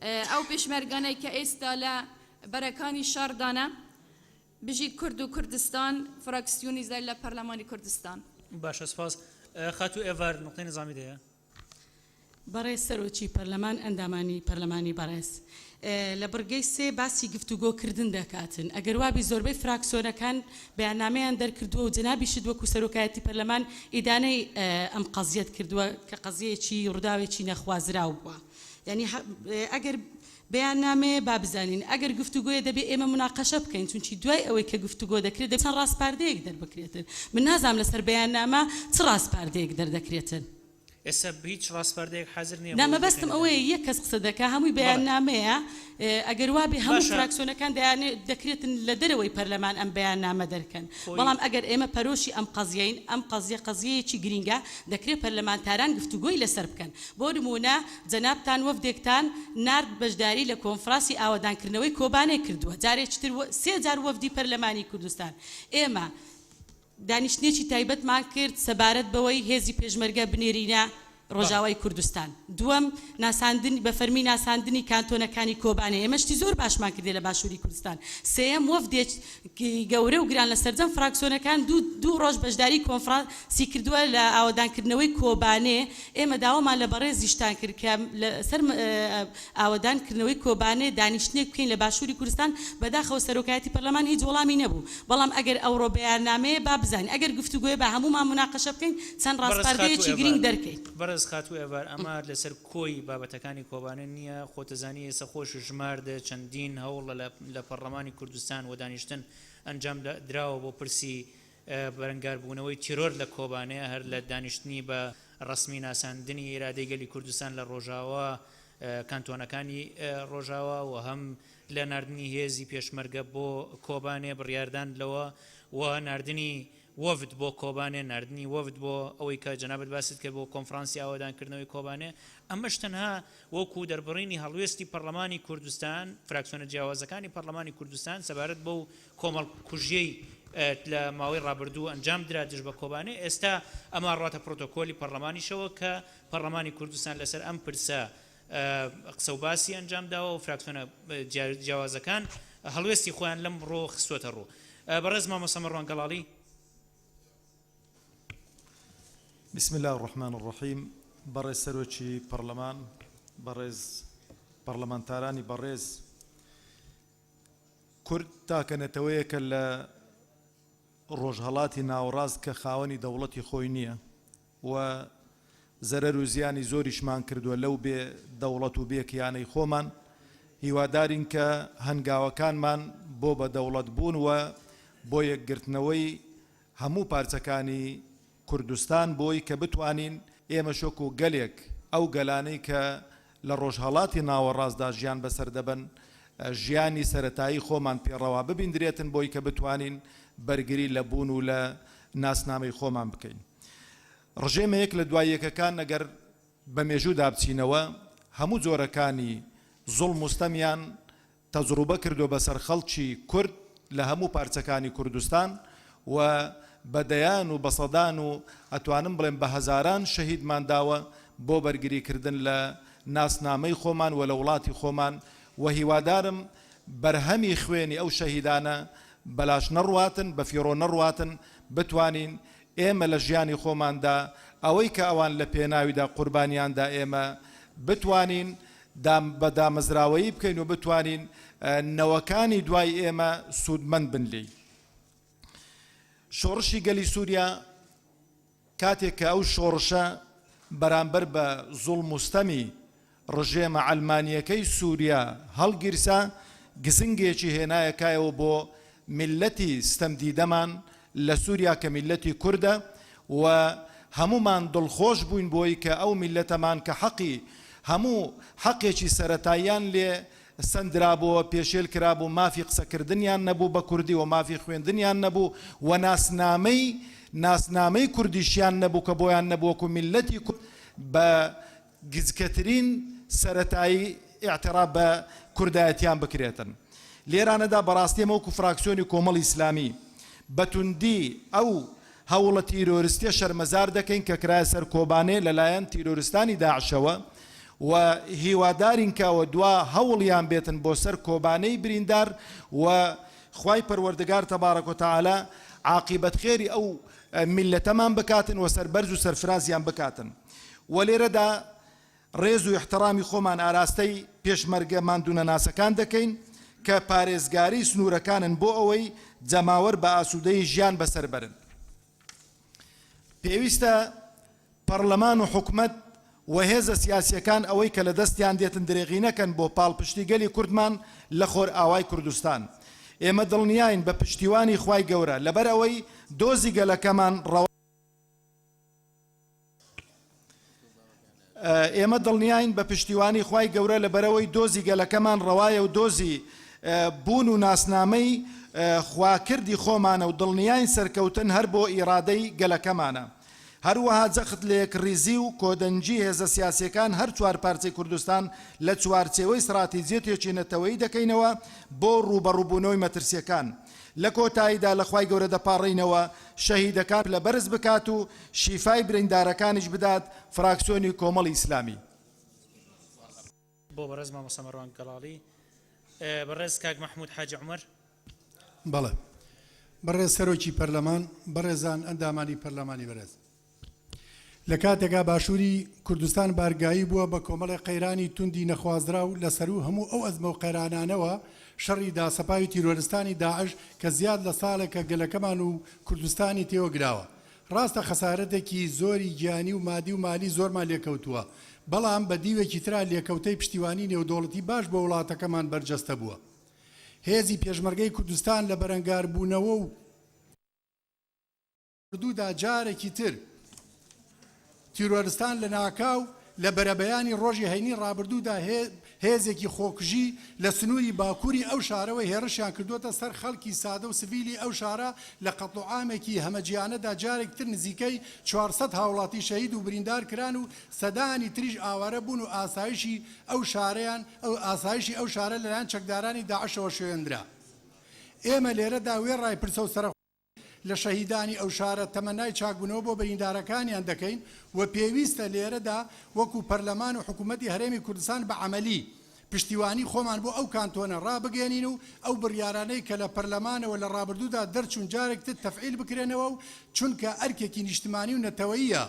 ئەو پێشمەرگانەی کە ئێستا لە بەرەکانی شاردانە بژیت کورد و کوردستان فراکسیۆنی زای لە پەرلەمانی کوردستان. باشە سپاس. خاتو ئێڤار نقطەی نظامی دەیە. بەڕێز سەرۆکی پەرلەمان ئەندامانی پەرلەمانی بەڕێز لە بڕگەی سێ باسی گفتوگۆکردن دەکاتن ئەگەر وابی زۆربەی فراکسیۆنەکان بەیاننامەیان دەرکردووە و جنابیشت وەکو سەرۆکایەتی پەرلەمان ئیدانەی ئەم قەزیەت کردووە کە قەزیەکی ڕووداوێکی نەخوازراو بووە یعنی ئەگەر بەیاننامەیە با بزانین ئەگەر گفتوگۆیە دەبێت ئێمە مناقەشە بکەین چونکی دوای ئەوەی کە گفتوگۆ دەکرێت دەبێت ڕاستپاردەیەک دەربکرێتن من نازام لەسەر بەیاننامە چ ڕاستپاردەیەک دەردەکرێتن ئێستا هیچ ڕاستپاردەیەک حاضر نییە نامەبەستم ئەوەیە یەک کەس قسە دەکا هەمووی بەیاننامەیە ئەگەر وابێ هەموو فراکسیۆنەکان دەکرێتن لە دەرەوەی پەرلەمان ئەم بەیاننامە دەرکەن بەڵام ئەگەر ئێمە پەرۆشی ئەم قەزیین ئەم قەزیەیەکی گرینگە دەکرێت پەرلەمانتاران گفتوگۆی لەسەر بکەن بۆ نمونە جەنابتان وەفدێکتان نارد بەشداری لە کۆنفراسی ئاوادانکردنەوەی کۆبانێ کردووە جارێکی تر سێ جار وەفدی پەرلەمانی کوردستان ئێمە دانیشتێکی تایبەتمان کرد سەبارەت بەوەی هێزی پێشمەرگە بنێرینە ڕۆژاوای کوردستان دووەم ناساندنی بە فەرمی ناساندنی کانتۆنەکانی کۆبانێ ئێمەشتی زۆر باشمان کردێ لە باشووری کوردستان سێەم وەفدێکی گەورە و گران لە سەرجەم فراکسیۆنەکان دوو ڕۆژ بەشداری کۆنفرانسی کردووە لە ئاوادانکردنەوەی کۆبانێ ئێمە داوامان لە بەڕێزیشتان کرد کە لەسەر ئاوادانکردنەوەی کۆبانێ دانیشتنێک بکەین لە باشووری کوردستان بەداخەوە سەرۆکایەتی پەرلەمان هیچ وەڵامی نەبوو بەڵام ئەگەر ئەوڕۆ بەیاننامەیە با بزانین ئەگەر گفتوگۆیە بە هەمومان مناقەشە بکەین چەند ڕاستپاردەیەکی گرنگ دەرکەین خاتو ئێڤار ئەمە لەسەر کۆی بابەتەکانی کۆبانە نییە خۆتەزانی ئێستا خۆش ژماردە چەندین هەوڵ لە پەرلەمانی کوردستان و دانیشتن ئەنجام دراوە بۆ پرسی بەرەنگاربوونەوەی تیرۆر لە کۆبانەیە هەر لە دانیشتنی بە ڕسمی ناساندنی ئێرادەی گەلی کوردستان لە ڕۆژاوە کانتۆنەکانی ڕۆژاوە و هەم لە ناردنی هێزی پێشمەرگە بۆ کۆبانێ بڕیاردان لەوە و ناردنی وەفد بۆ کۆبانێ ناردنی وەفد بۆ ئەوەی کە جەنابەت باست کرد بۆ کۆنفرانسی ئاوادانکردنەوەی کۆبانێ ئەمەش تەنها وەکو دەربڕینی هەڵوێستی پەرلەمانی کوردستان فراکسیۆنە جیاوازەکانی پەرلەمانی کوردستان سەبارەت بەو کۆمەڵ کوژیەی لە ماوەی ڕابردوو ئەنجام درا دژ بە کۆبانێ ئێستا ئەمە ڕاتە پرۆتۆکۆلی پەرلەمانیشەوە کە پەرلەمانی کوردستان لەسەر ئەم پرسە قسە و باسی ئەنجام داوە و فراکسیۆنە جیاوازەکان هەڵوێستی خۆیان لەم ڕۆ خستووەتە ڕوو بەڕێز مامۆستا مەڕوان گەڵاڵی. بسم الله الرحمن الرحيم برز سروچی پرلمان برز پرلمانتارانی برز کورد تاکەنێتەوەیە کە لە ڕۆژهەڵاتی ناوەڕاست کە خاوەنی دەوڵەتی خۆی نییە و زەرەر و زیانی زۆریشمان کردووە لەو بێ دەوڵەت و بێکیانەی خۆمان هیوادارین کە هەنگاوەکانمان بۆ بە دەوڵەت بوون و بۆ یەکگرتنەوەی هەموو پارچەکانی کوردستان بۆی کە بتوانین ئێمە شۆک و گەلێک ئەو گەلانەی کە لە ڕۆژهەڵاتی ناوەڕاستدا ژیان بەسەر دەبن ژیانی سەرەتایی خۆمان پێڕەوا ببیندرێتن بۆی کە بتوانین بەرگری لە بوون و لە ناسنامەی خۆمان بکەین. ڕژێمەیەک لە دوای یەکەکان ئەگەر بە مێژوودا بچینەوە هەموو جۆرەکانی زوڵم مستەمیان تەجروبە کردو بەسەر خەڵکی کورد لە هەموو پارچەکانی کوردستان و بەدەیان و بەسەدان و ئەتوانم بڵێم بە هەزاران شەهیدمان داوە بۆ بەرگریکردن لە ناسنامەی خۆمان و لە وڵاتی خۆمان و هیوادارم بەرهەمی خوێنی ئەو شەهیدانە بەلاش نەڕواتن بە فیڕۆ نەڕواتن بتوانین ئێمە لە ژیانی خۆماندا ئەوەی کە ئەوان لە پێناویدا قوربانیاندا ئێمە بتوانین بە دامەزراوەیی بکەین و بتوانین نەوەکانی دوای ئێمە سوودمەند بنلی. شۆڕشی گەلی سووریا کاتێک کە ئەو شۆڕشە بەرامبەر بە زوڵم مستەمی ڕژێمە ئەلمانیەکەی سووریا هەڵگیرسا گزنگێکی هێنایەکایەوە بۆ میلەتی ستەمدیدەمان لە سووریا کە میلەتی کووردە و هەمومان دڵخۆش بووین بۆی کە ئەو میلەتەمان کە حەقی هەموو حەقێکی سەرەتاییان لێ سندرابووە پێشێل کرابوو مافی قسەکردنیان نەبوو بە کوردی و مافی خوێندنیان نەبوو و ناسنامەی کوردیشیان نەبوو کە بۆیان نەبووەکو میلەتی کورد بە گزکەترین سەرەتایی ئیعتراف بە کوردایەتیان بکرێتن. لێرانەدا بەڕاستی ئەمە وەکو فراکسیۆنی کۆمەڵی ئیسلامی بەتوندی ئەو هەوڵە تیرۆریستیە شەرمەزار دەکەین کە کرایە سەر کۆبانێ لەلایەن تیرۆریستانی داعشەوە و هیوادارین کەوە دوا هەوڵیان بێتن بۆ سەر کۆبانەی بریندار و خوای پەروەردگار تەبارەک و تەعالا عاقبەت خێری ئەو میلەتەمان بکاتن و سەربەرز و سەرفرازیان بکاتن و لێرەدا ڕێز و احترامی خۆمان ئاراستەی پێشمەرگە ماندوونە ناسەکان دەکەین کە پارێزگاری سنوورەکانن بۆ ئەوەی جەماوەر بە ئاسوودەی ژیان بەسەر بەرن. پێویستە پەرلەمان و حکومەت و هێزە سیاسیەکان ئەوەی کە لە دەستیان دێتن درێغی نەکەن بۆ پاڵپشتی گەلی کوردمان لە خۆر ئاوای کوردستان. ئێمە دڵنیاین بە پشتیوانی خوای گەورە لەبەر ئەوەی دۆزی گەلەکەمان ئێمە دڵنیاین بە پشتیوانی خوای گەورە لەبەرەوەی دۆزی گەلەکەمان ڕەوایە و دۆزی بوون و ناسنامەی خواکردی خۆمانە و دڵنیاین سەرکەوتن هەر بۆ ئیرادەی گەلەکەمانە. هەروەها جەخت لە یەکڕیزی و کۆدەنجی هێزە سیاسیەکان هەر چوار پارچەی کوردستان لە چوارچێوەی استراتیجیەتێکی نەتەوەیی دەکەینەوە بۆ ڕوبەڕووبوونەوەی مەترسیەکان. لە کۆتاییدا لە خوای گەورە دەپاڕینەوە شەهیدەکان لە بەرز بکات و شیفای بریندارەکانیش بدات فراکسیۆنی کۆمەڵی ئیسلامی. بۆ بەڕێز مامۆستا مەڕوان گەڵاڵی بەڕێز کاک محمود حاجی عومەر. بەڵێ بەڕێز سەرۆکی پەرلەمان بەڕێزان ئەندامانی پەرلەمانی بەرز لە کاتێکا باشووری کوردستان بارگایی بووە بە کۆمەڵی قەیرانی توندی نەخوازرا و لەسەر و هەموو ئەو ئەزمە و قەیرانانەوە شەڕی داسەپاوی تیرۆرستانی داعش کە زیاد لە ساڵێکە گەلەکەمان و کوردستانی تێوە گراوە. ڕاستە خەسارەتێکی زۆری گیانی و مادی و مالی زۆرمان لێکەوتووە، بەڵام بە دیوێکی ترا لێکەوتەی پشتیوانی نێودەوڵەتی باش بە وڵاتەکەمان بەرجەستە بووە. هێزی پێشمەرگەی کوردستان لە بەرەنگاربوونەوە و دوودا جارێکی تر تیرۆرستان لە ناکاو لە بەرەبەیانی ڕۆژی هەینی ڕابردوودا هێزێکی خۆکژی لە سنووری باکووری ئەو شارەوە هێرشیان کردوتە سەر خەڵکی سادە و سڤیلی ئەو شارە لە قەتڵعامێکی هەمەجیانەدا جارێکتر نزیکەی 400 هاوڵاتی شەهید و بریندار کران و سەدانی تریش ئاوارە بوون و ئاسایشی ئەو شارەیان ئەو ئاسایشی ئەو شارە لەلایەن چەکدارانی داعشەوە شوێندرا. ئێمە لێرەدا وێ ڕایپرسە و سەر لە شەهیدانی ئەو شارە تەمەنای چاکبوونەوە بۆ بریندارەکانیان دەکەین و پێویستە لێرەدا وەکو پەرلەمان و حکوومەتی هەرێمی کوردستان بە عەمەلی پشتیوانی خۆمان بۆ ئەو کانتۆنە ڕابگەێنین و ئەو بڕیارانەی کە لە پەرلەمانەوە لە ڕابردوودا دەرچوون جارێکتر تەفعیل بکرێنەوە و چونکە ئەرکێکی نیشتمانی و نەتەوەییە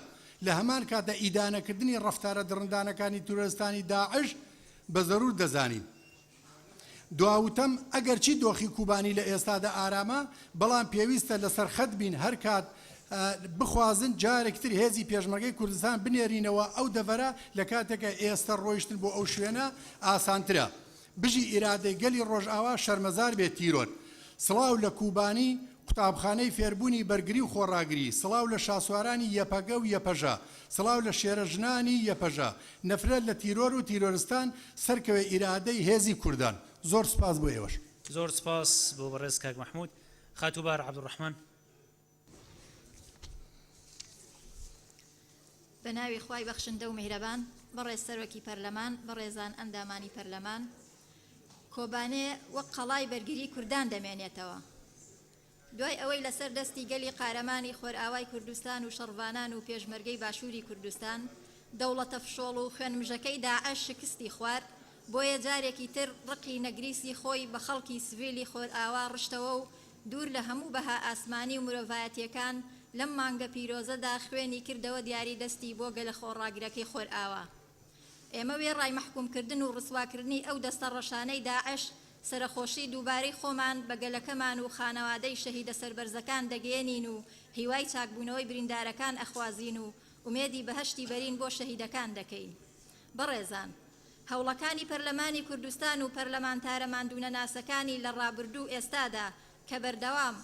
لە هەمان کاتە ئیدانەکردنی ڕەفتارە دڕندانەکانی تورستانی داعش بە زەرور دەزانین. دواوتەم ئەگەر چی دۆخی کوبانی لە ئێستادا ئارامە، بەڵام پێویستە لەسەر خەت بین هەر کات بخوازن جارێکتر هێزی پێشمەرگەی کوردستان بنێرینەوە ئەو دەڤەرە لە کاتێکە ئێستا ڕۆیشتن بۆ ئەو شوێنە ئاسانترە. بژی ئیرادەی گەلی ڕۆژئاوا شەرمەزار بێت تیرۆر. سڵاو لە کوبانی قوتابخانەی فێربوونی بەرگری و خۆڕاگری، سڵاو لە شاسوارانی یەپەگە و یەپەژە، سڵاو لە شێرەژنانی یەپەژە، نەفرەت لە تیرۆر و تیرۆرستان سەرکەوێ ئیرادەی هێزی کوردان. زۆر سپاس بۆ ئێوەش. زۆر سپاس بۆ بەڕێز کاک محمود. خاتوبار عەبدوڕەحمان. بە ناوی خوای بەخشندە و میهرەبان، بەڕێز سەرۆکی پەرلەمان، بەڕێزان ئەندامانی پەرلەمان، کۆبانێ وەک قەڵای بەرگری کوردان دەمێنێتەوە. دوای ئەوەی لەسەر دەستی گەلی قارەمانی خۆرئاوای کوردستان و شەڕڤانان و پێشمەرگەی باشووری کوردستان دەوڵەتە فشۆڵ و خوێنمژەکەی داعش شکستی خوارد، بۆیە جارێکی تر ڕقی نەگریسی خۆی بە خەڵکی سڤیلی خۆرئاوا ڕشتەوە و دوور لە هەموو بەها ئاسمانی و مرۆڤایەتیەکان لەم مانگە پیرۆزەدا خوێنی کردەوە دیاری دەستی بۆ گەلە خۆڕاگرەکەی خۆرئاوا. ئێمە وێ ڕای مەحکومکردن و ڕسواکردنی ئەو دەستە ڕەشانەی داعش سەرخۆشی دووبارەی خۆمان بە گەلەکەمان و خانەوادەی شەهیدە سەربەرزەکان دەگەێنین و هیوای چاکبوونەوەی بریندارەکان ئەخوازین و ئومێدی بەهەشتی بەرین بۆ شەهیدەکان دەکەین. بەڕێزان، هەوڵەکانی پەرلەمانی کوردستان و پەرلەمانتارە ماندوونە ناسەکانی لە ڕابردوو ئێستادا کە بەردەوام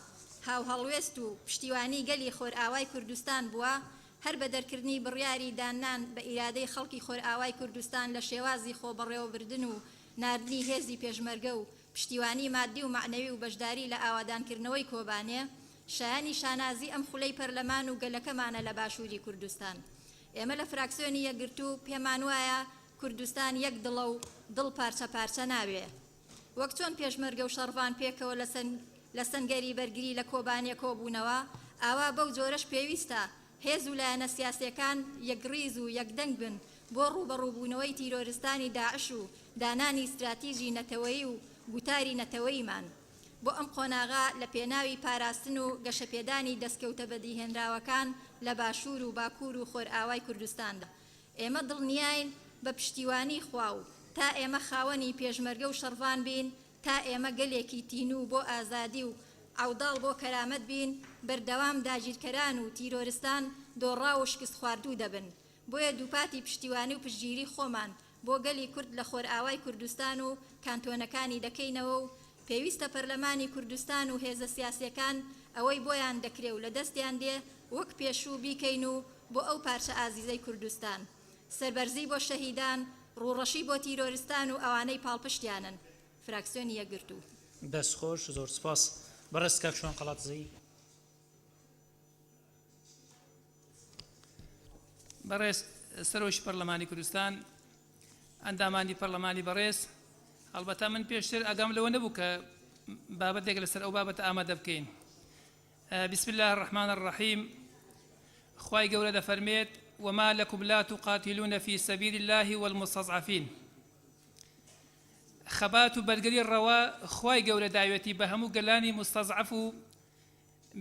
هاوهەڵوێست و پشتیوانی گەلی خۆرئاوای کوردستان بووە، هەر بە دەرکردنی بڕیاری دانان بە ئیرادەی خەڵکی خۆرئاوای کوردستان لە شێوازی خۆبەڕێوەبردن و ناردنی هێزی پێشمەرگە و پشتیوانی مادی و معنەوی و بەشداری لە ئاوادانکردنەوەی کۆبانێ، شایانی شانازی ئەم خولەی پەرلەمان و گەلەکەمانە لە باشووری کوردستان. ئێمە لە فراکسیۆنی یەکگرتوو پێمان وایە کوردستان یەک دڵە و دڵ پارچە پارچە ناوێ. وەک چۆن پێشمەرگە و شەڕڤان پێکەوە لە سەنگەری بەرگری لە کۆبانێ کۆبوونەوە، ئاوا بەو جۆرەش پێویستە هێز و لایەنە سیاسیەکان یەکڕیز و یەکدەنگ بن بۆ ڕوبەڕووبوونەوەی تیرۆریستانی داعش و دانانی استراتیژی نەتەوەیی و گوتاری نەتەوەیمان بۆ ئەم قۆناغا لە پێناوی پاراستن و گەشەپێدانی دەستکەوتە بەدیهێنراوەکان لە باشوور و باکوور و خۆرئاوای کوردستاندا ئێمە دڵنیاین بە پشتیوانی خوا و تا ئێمە خاوەنی پێشمەرگە و شەڕوان بین تا ئێمە گەلێکی تینوو بۆ ئازادی و عوداڵ بۆ کەرامەت بین بەردەوام داگیرکەران و تیرۆریستان دۆڕا و شکست خواردوو دەبن بۆیە دووپاتی پشتیوانی و پشتگیری خۆمان بۆ گەلی کورد لە خۆرئاوای کوردستان و کانتۆنەکانی دەکەینەوە و پێویستە پەرلەمانی کوردستان و هێزە سیاسیەکان ئەوەی بۆیان دەکرێ و لە دەستیان دێ وەک پێشوو بیکەین و بۆ ئەو پارچە ئازیزەی کوردستان سەربەرزی بۆ شەهیدان ڕوڕەشی بۆ تیرۆریستان و ئەوانەی پاڵپشتیانن فراکسیۆنی یەکگرتو دەستخۆش زۆر سپاس بەڕێز کاک شوان قەڵاتزەی بەڕێز سەرۆکی پەرلەمانی کوردستان ئەندامانی پەرلەمانی بەڕێز ئەلبەتە من پێشتر ئاگام لەوە نەبوو کە بابەتێک لەسەر ئەو بابەتە ئامادە بکەین بسم الله الرحمن الرحيم خوای گەورە دەفەرمێت وما لكم لا تقاتلون في سبيل الله والمستضعفين خەبات و بەرگری ڕەوا خوای گەورە داوێتی بە هەموو گەلانی مستەضعف و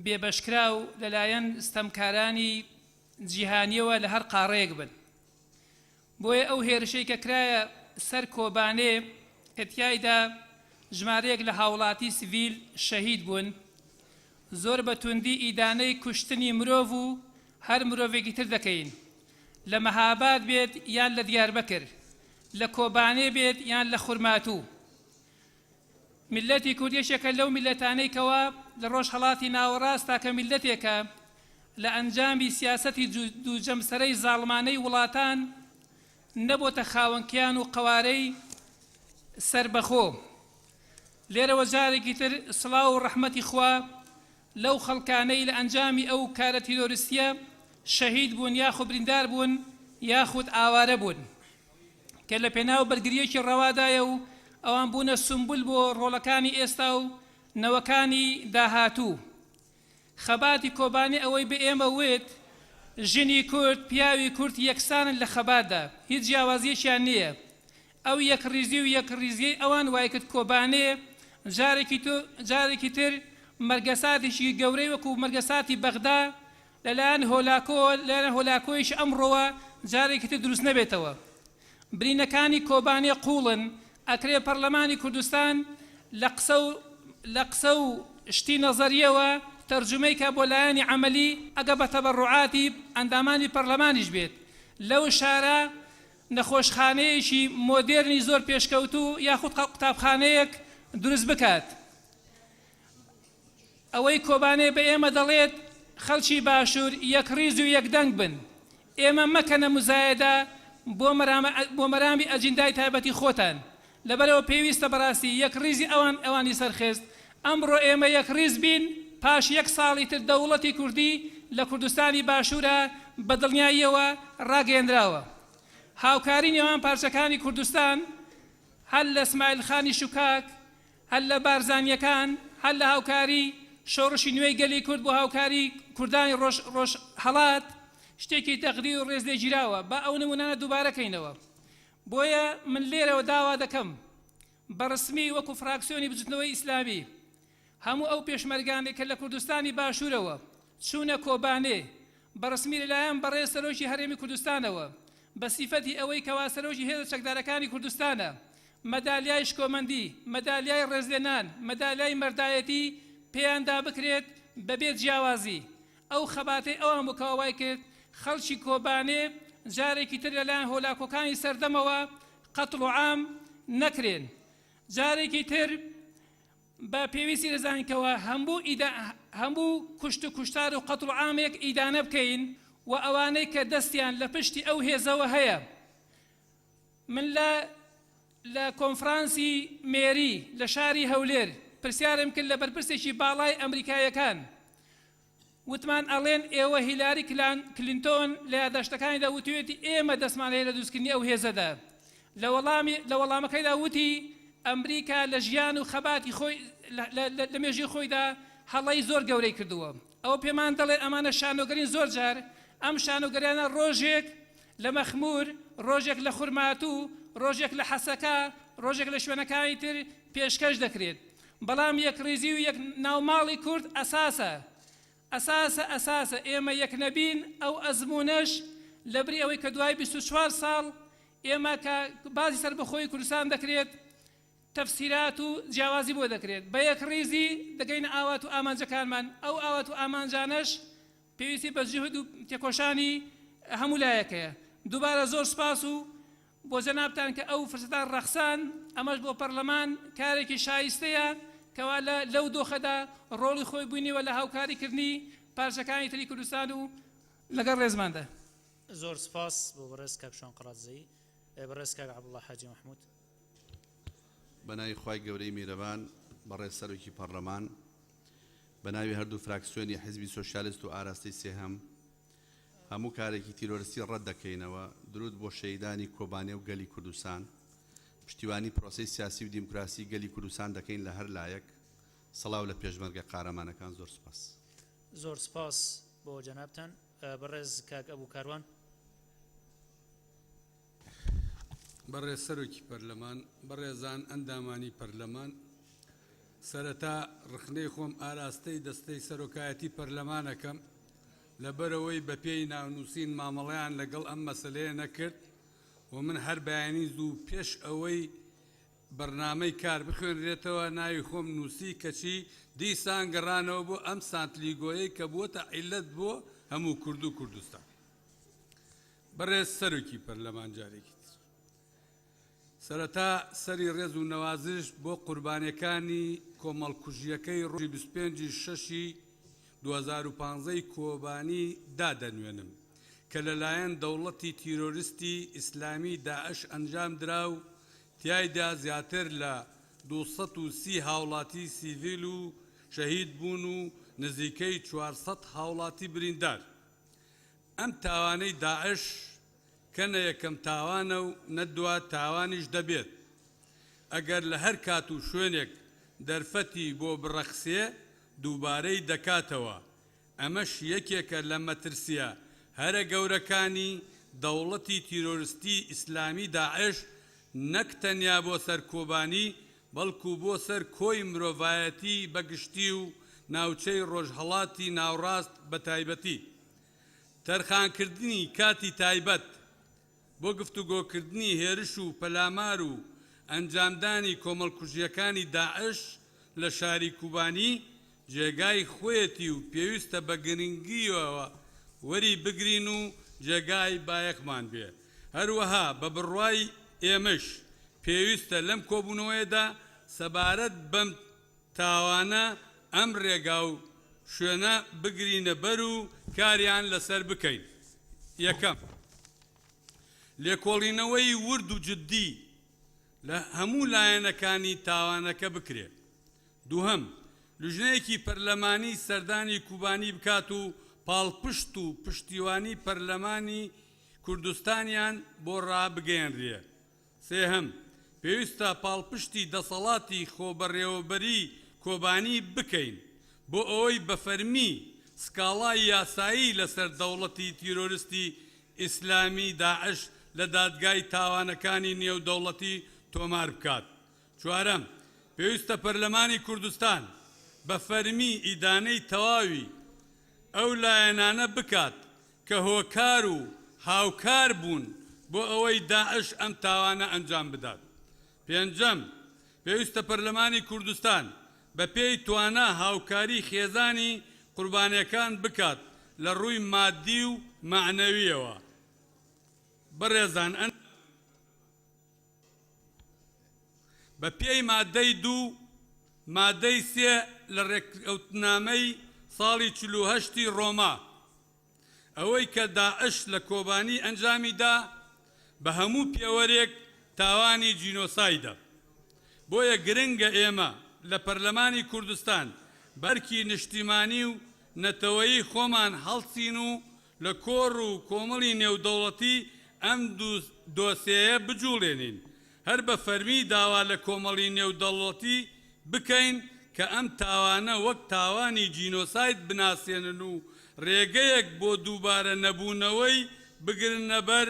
بێبەشکرا و لەلایەن ستەمکارانی جیهانیەوە لە هەر قاڕەیەک بن بۆیە ئەو هێرشەی کە کرایە سەر کۆبانێ کە تیایدا ژمارەیەک لە هاوڵاتی سیڤیل شەهید بوون زۆر بە توندی ئیدانەی کوشتنی مرۆڤ و هەر مرۆڤێکی تر دەکەین لە مەهاباد بێت یان لە دیاربەکر لە کۆبانێ بێت یان لە خورماتوو میلەتی کوردیشێکە لەو میلەتانەی کەوا لە ڕۆژهەڵاتی ناوەڕاست تاکە میلەتێکە لە ئەنجامی سیاسەتی دووجەمسەرەی زاڵمانەی وڵاتان نەبۆتە خاوەنکیان و قەوارەی سربەخۆ لێرەوە جارێکی تر سڵاو و ڕەحمەتی خوا لەو خەڵکانەی لە ئەنجامی ئەو کارە تیرۆریستیە شەهید بوون یاخود بریندار بوون یاخود ئاوارە بوون کە لە پێناو بەرگریەکی ڕەوادایە و ئەوان بوونە سمبول بۆ ڕۆڵەکانی ئێستا و نەوەکانی داهاتوو خەباتی کۆبانێ ئەوەی بە ئێمە وێت ژنی کورد پیاوی کورد یەکسانن لە خەباتدا هیچ جیاوازیەکیان نییە ئەو یەکڕیزی و یەکڕیزی ئەوان وای کرد کۆبانێ جارێکی تر مەرگەساتێکی گەورەی وەکو مەرگەساتی بەغدا لەلایەن هۆلاکۆیش ئەمڕۆوە جارێکی تر دروست نەبێتەوە برینەکانی کۆبانێ قوڵن ئەکرێ پەرلەمانی کوردستان لە قسە و شتی نەزەریەوە تەرجمەی کە بۆ لایەنی عەمەلی ئەگە بە تەبەڕوعاتی ئەندامانی پەرلەمانیش بێت لەو شارە نەخۆشخانەیەکی مۆدێرنی زۆر پێشکەوتوو یاخود قوتابخانەیەک دروست بکات ئەوەی کۆبانێ بە ئێمە دەڵێت خەڵکی باشوور یەکڕیز و یەکدەنگ بن ئێمە مەکەنە مزایەدە بۆ مەرامی ئەجندای تایبەتی خۆتان لەبەرەوە پێویستە بەڕاستی یەکڕیزی ئەوانی سەرخێست ئەمڕۆ ئێمە یەکڕیز بین پاش یەک ساڵی تر دەوڵەتی کوردی لە کوردستانی باشوورە بە دڵنیاییەوە ڕاگەیەندراوە هاوکاری نێوان پارچەکانی کوردستان هەل لە ئسماعیل خانی شوکاک هەل لە بارزانیەکان هەل لە هاوکاری شۆڕشی نوێی گەلی کورد بۆ هاوکاری کوردانی ڕۆژ هەڵات شتێکی تەقدیر و ڕێز لێگیراوە با ئەو نمونانە دووبارەکەینەوە بۆیە من لێرەوە داوا دەکەم بە ڕسمی وەکو فراکسیۆنی بجوتنەوەی ئیسلامی هەموو ئەو پێشمەرگانێک کە لە کوردستانی باشوورەوە چوونە کۆبانێ بە ڕسمی لەلایەن بەڕێز سەرۆکی هەرێمی کوردستانەوە بە سیفەتی ئەوەی کەوا سەرۆکی هێزە چەکدارەکانی کوردستانە مەدالیای شکۆمەندی مەدالیای ڕێزلێنان مەدالیای مەردایەتی پێیاندا بکرێت بەبێت جیاوازی ئەو خەباتەی ئەوان بکەوای کرد خەڵکی کۆبانێ جارێکی تر لەلایەن هۆلاکۆکانی سەردەمەوە قەتڵ و عام نەکرێن جارێکی تر بە پێویستی دەزانینکەوە هەموو کوشت و کوشتار و قەتڵ و عامێک ئیدانە بکەین و ئەوانەی کە دەستیان لە پشتی ئەو هێزەوە هەیە من لە کۆنفرانسی مێری لە شاری هەولێر پرسیارم کرد لە بەرپرسێکی باڵای ئەمریکایەکان وتمان ئەڵێن ئێوە هیلاری کلینتۆن لە یادداشتەکانیدا وتوێتی ئێمە دەستمان هەیە لە دروستکردنی ئەو هێزەدا لە وەڵامەکەیدا وتی ئەمریکا لە ژیان و خەباتی خۆی لە مێژی خۆیدا هەڵەی زۆر گەورەی کردووە ئەوە پێمان دەڵێ ئەمانە شانۆگەرین زۆر جار ئەم شانۆگەریانە ڕۆژێک لە مەخمور ڕۆژێک لە خورماتوو ڕۆژێک لە حەسەکە ڕۆژێک لە شوێنەکانی تر پێشکەش دەکرێت بەڵام یەکڕێزی و یەک ناوماڵی کورد ئەساسە ئێمە یەک نەبین ئەو ئەزمونەش لەبری ئەوەی کە دوای 24 ساڵ ئێمە کە بازی سەربەخۆی کوردستان دەکرێت تەفسیرات و جیاوازی بۆ دەکرێت بە یەک ڕێزی دەگەینە ئاوات و ئامانجەکانمان ئەو ئاوات و ئامانجانەش پێویستی بە جوهد و تێکۆشانی هەموو لایەکەیە دووبارە زۆر سپاس و بۆ جەنابتان کە ئەو فرسەتان ڕەخسان ئەمەش بۆ پەرلەمان کارێکی شایستەیە کەوا لەو دۆخەدا ڕۆڵی خۆی بوونیوە لە هاوکاریکردنی پارچەکانی تری کوردستان و لەگەڵ ڕێزماندا زۆر سپاس بۆ بەڕێز کاک شۆن قەڕاتزەی بەڕێز کاک عەبدوڵڵا حاجی محمود بەناوی خوای گەورەی میرەبان بەڕێز سەرۆکی پەرلەمان بەناوی هەردوو فراکسیۆنی حیزبی سۆشیالیست و ئاراستەی سێهەم هەموو کارێکی تیرۆریستی ڕەت دەکەینەوە درود بۆ شەهیدانی کۆبانێ و گەلی کوردستان پشتیوانی پرۆسەی سیاسی و دیموکراسی گەلی کوردستان دەکەین لە هەر لایەک سەڵاو لە پێشمەرگە قارەمانەکان زۆر سپاس زۆر سپاس بۆ جەنابتان بەڕێز کاک ئەبوو کاروان بەڕێز سەرۆکی پەرلەمان بەڕێزان ئەندامانی پەرلەمان سەرەتا ڕخنەی خۆم ئاراستەی دەستەی سەرۆکایەتی پەرلەمانەکەم لەبەرەوەی بە پێی ناونووسین مامەڵەیان لەگەڵ ئەم مەسەلەیە نەکرد و من هەر بەیانی زوو پێش ئەوەی بەرنامەی کار بخوێنرێتەوە ناوی خۆم نووسی کەچی دیسان گەڕانەوە بۆ ئەم سانتلیگۆیەی کە بووەتە عیلەت بۆ هەموو کورد و کوردستان بەڕێز سەرۆکی پەرلەمان جارێکی سەرەتا سەری ڕێز و نەوازش بۆ قوربانیەکانی کۆمەڵکوژیەکەی ڕۆژی 25/6 2015 کۆبانی دادەنوێنم کە لەلایەن دەوڵەتی تیرۆریستی ئیسلامی داعش ئەنجام درا و تیایدا زیاتر لە 230 هاوڵاتی سیڤیل و شەهید بوون و نزیکەی 400 هاوڵاتی بریندار ئەم تاوانەی داعش کەنە یەکەم تاوانە و نەدووە تاوانیش دەبێت ئەگەر لە هەر کات و شوێنێک دەرفەتی بۆ بڕەخسێ دووبارەی دەکاتەوە ئەمەش یەکێکە لە مەترسیە هەرە گەورەکانی دەوڵەتی تیرۆریستی ئیسلامی داعش نەک تەنیا بۆ سەر کۆبانی بەڵکو بۆ سەر کۆی مرۆڤایەتی بەگشتی و ناوچەی ڕۆژهەڵاتی ناوڕاست بە تایبەتی تەرخانکردنی کاتی تایبەت بۆ گفتوگۆکردنی هێرش و پەلامار و ئەنجامدانی کۆمەڵکوژیەکانی داعش لە شاری کوبانی جێگای خۆیەتی و پێویستە بە گرنگیەوە وەری بگرین و جێگای بایەخمان بێ هەروەها بە بڕوای ئێمەش پێویستە لەم کۆبوونەوەیەدا سەبارەت بەم تاوانە ئەم ڕێگا و شوێنە بگرینە بەر و کاریان لەسەر بکەین یەکەم لێکۆڵینەوەی ورد و جددی لە هەموو لایەنەکانی تاوانەکە بکرێت دووهەم لوژنەیەکی پەرلەمانی سەردانی کوبانی بکات و پاڵپشت و پشتیوانی پەرلەمانی کوردستانیان بۆ ڕابگەێنرێ سێهەم پێویستە پاڵپشتی دەسەڵاتی خۆبەڕێوەبەری کۆبانی بکەین بۆ ئەوەی بە فەرمی سکاڵای یاسایی لەسەر دەوڵەتی تیرۆریستی ئیسلامی داعش لە دادگای تاوانەکانی نێودەوڵەتی تۆمار بکات چوارەم پێویستە پەرلەمانی کوردستان بە فەرمی ئیدانەی تەواوی ئەو لایەنانە بکات کە هۆکار و هاوکار بوون بۆ ئەوەی داعش ئەم تاوانە ئەنجام بدات پێنجەم پێویستە پەرلەمانی کوردستان بە پێی توانە هاوکاری خێزانی قوربانیەکان بکات لە ڕووی مادی و معنەویەوە بەڕێزان بە پێی مادەی 2 مادەی 3 لە ڕێکەوتنامەی ساڵی 48 ڕۆما ئەوەی کە داعش لە کۆبانی ئەنجامیدا بە هەموو پێوەرێک تاوانی جینۆسایدە بۆیە گرنگە ئێمە لە پەرلەمانی کوردستان بەرکی نیشتیمانی و نەتەوەیی خۆمان هەڵچین و لە کۆڕ و کۆمەڵی نێودەوڵەتی ئەم دۆسیەیە بجوڵێنین هەر بە فەرمی داوا لە کۆمەڵی نێودەوڵەتی بکەین کە ئەم تاوانە وەک تاوانی جینۆساید بناسێنن و ڕێگەیەک بۆ دووبارە نەبوونەوەی بگرنە بەر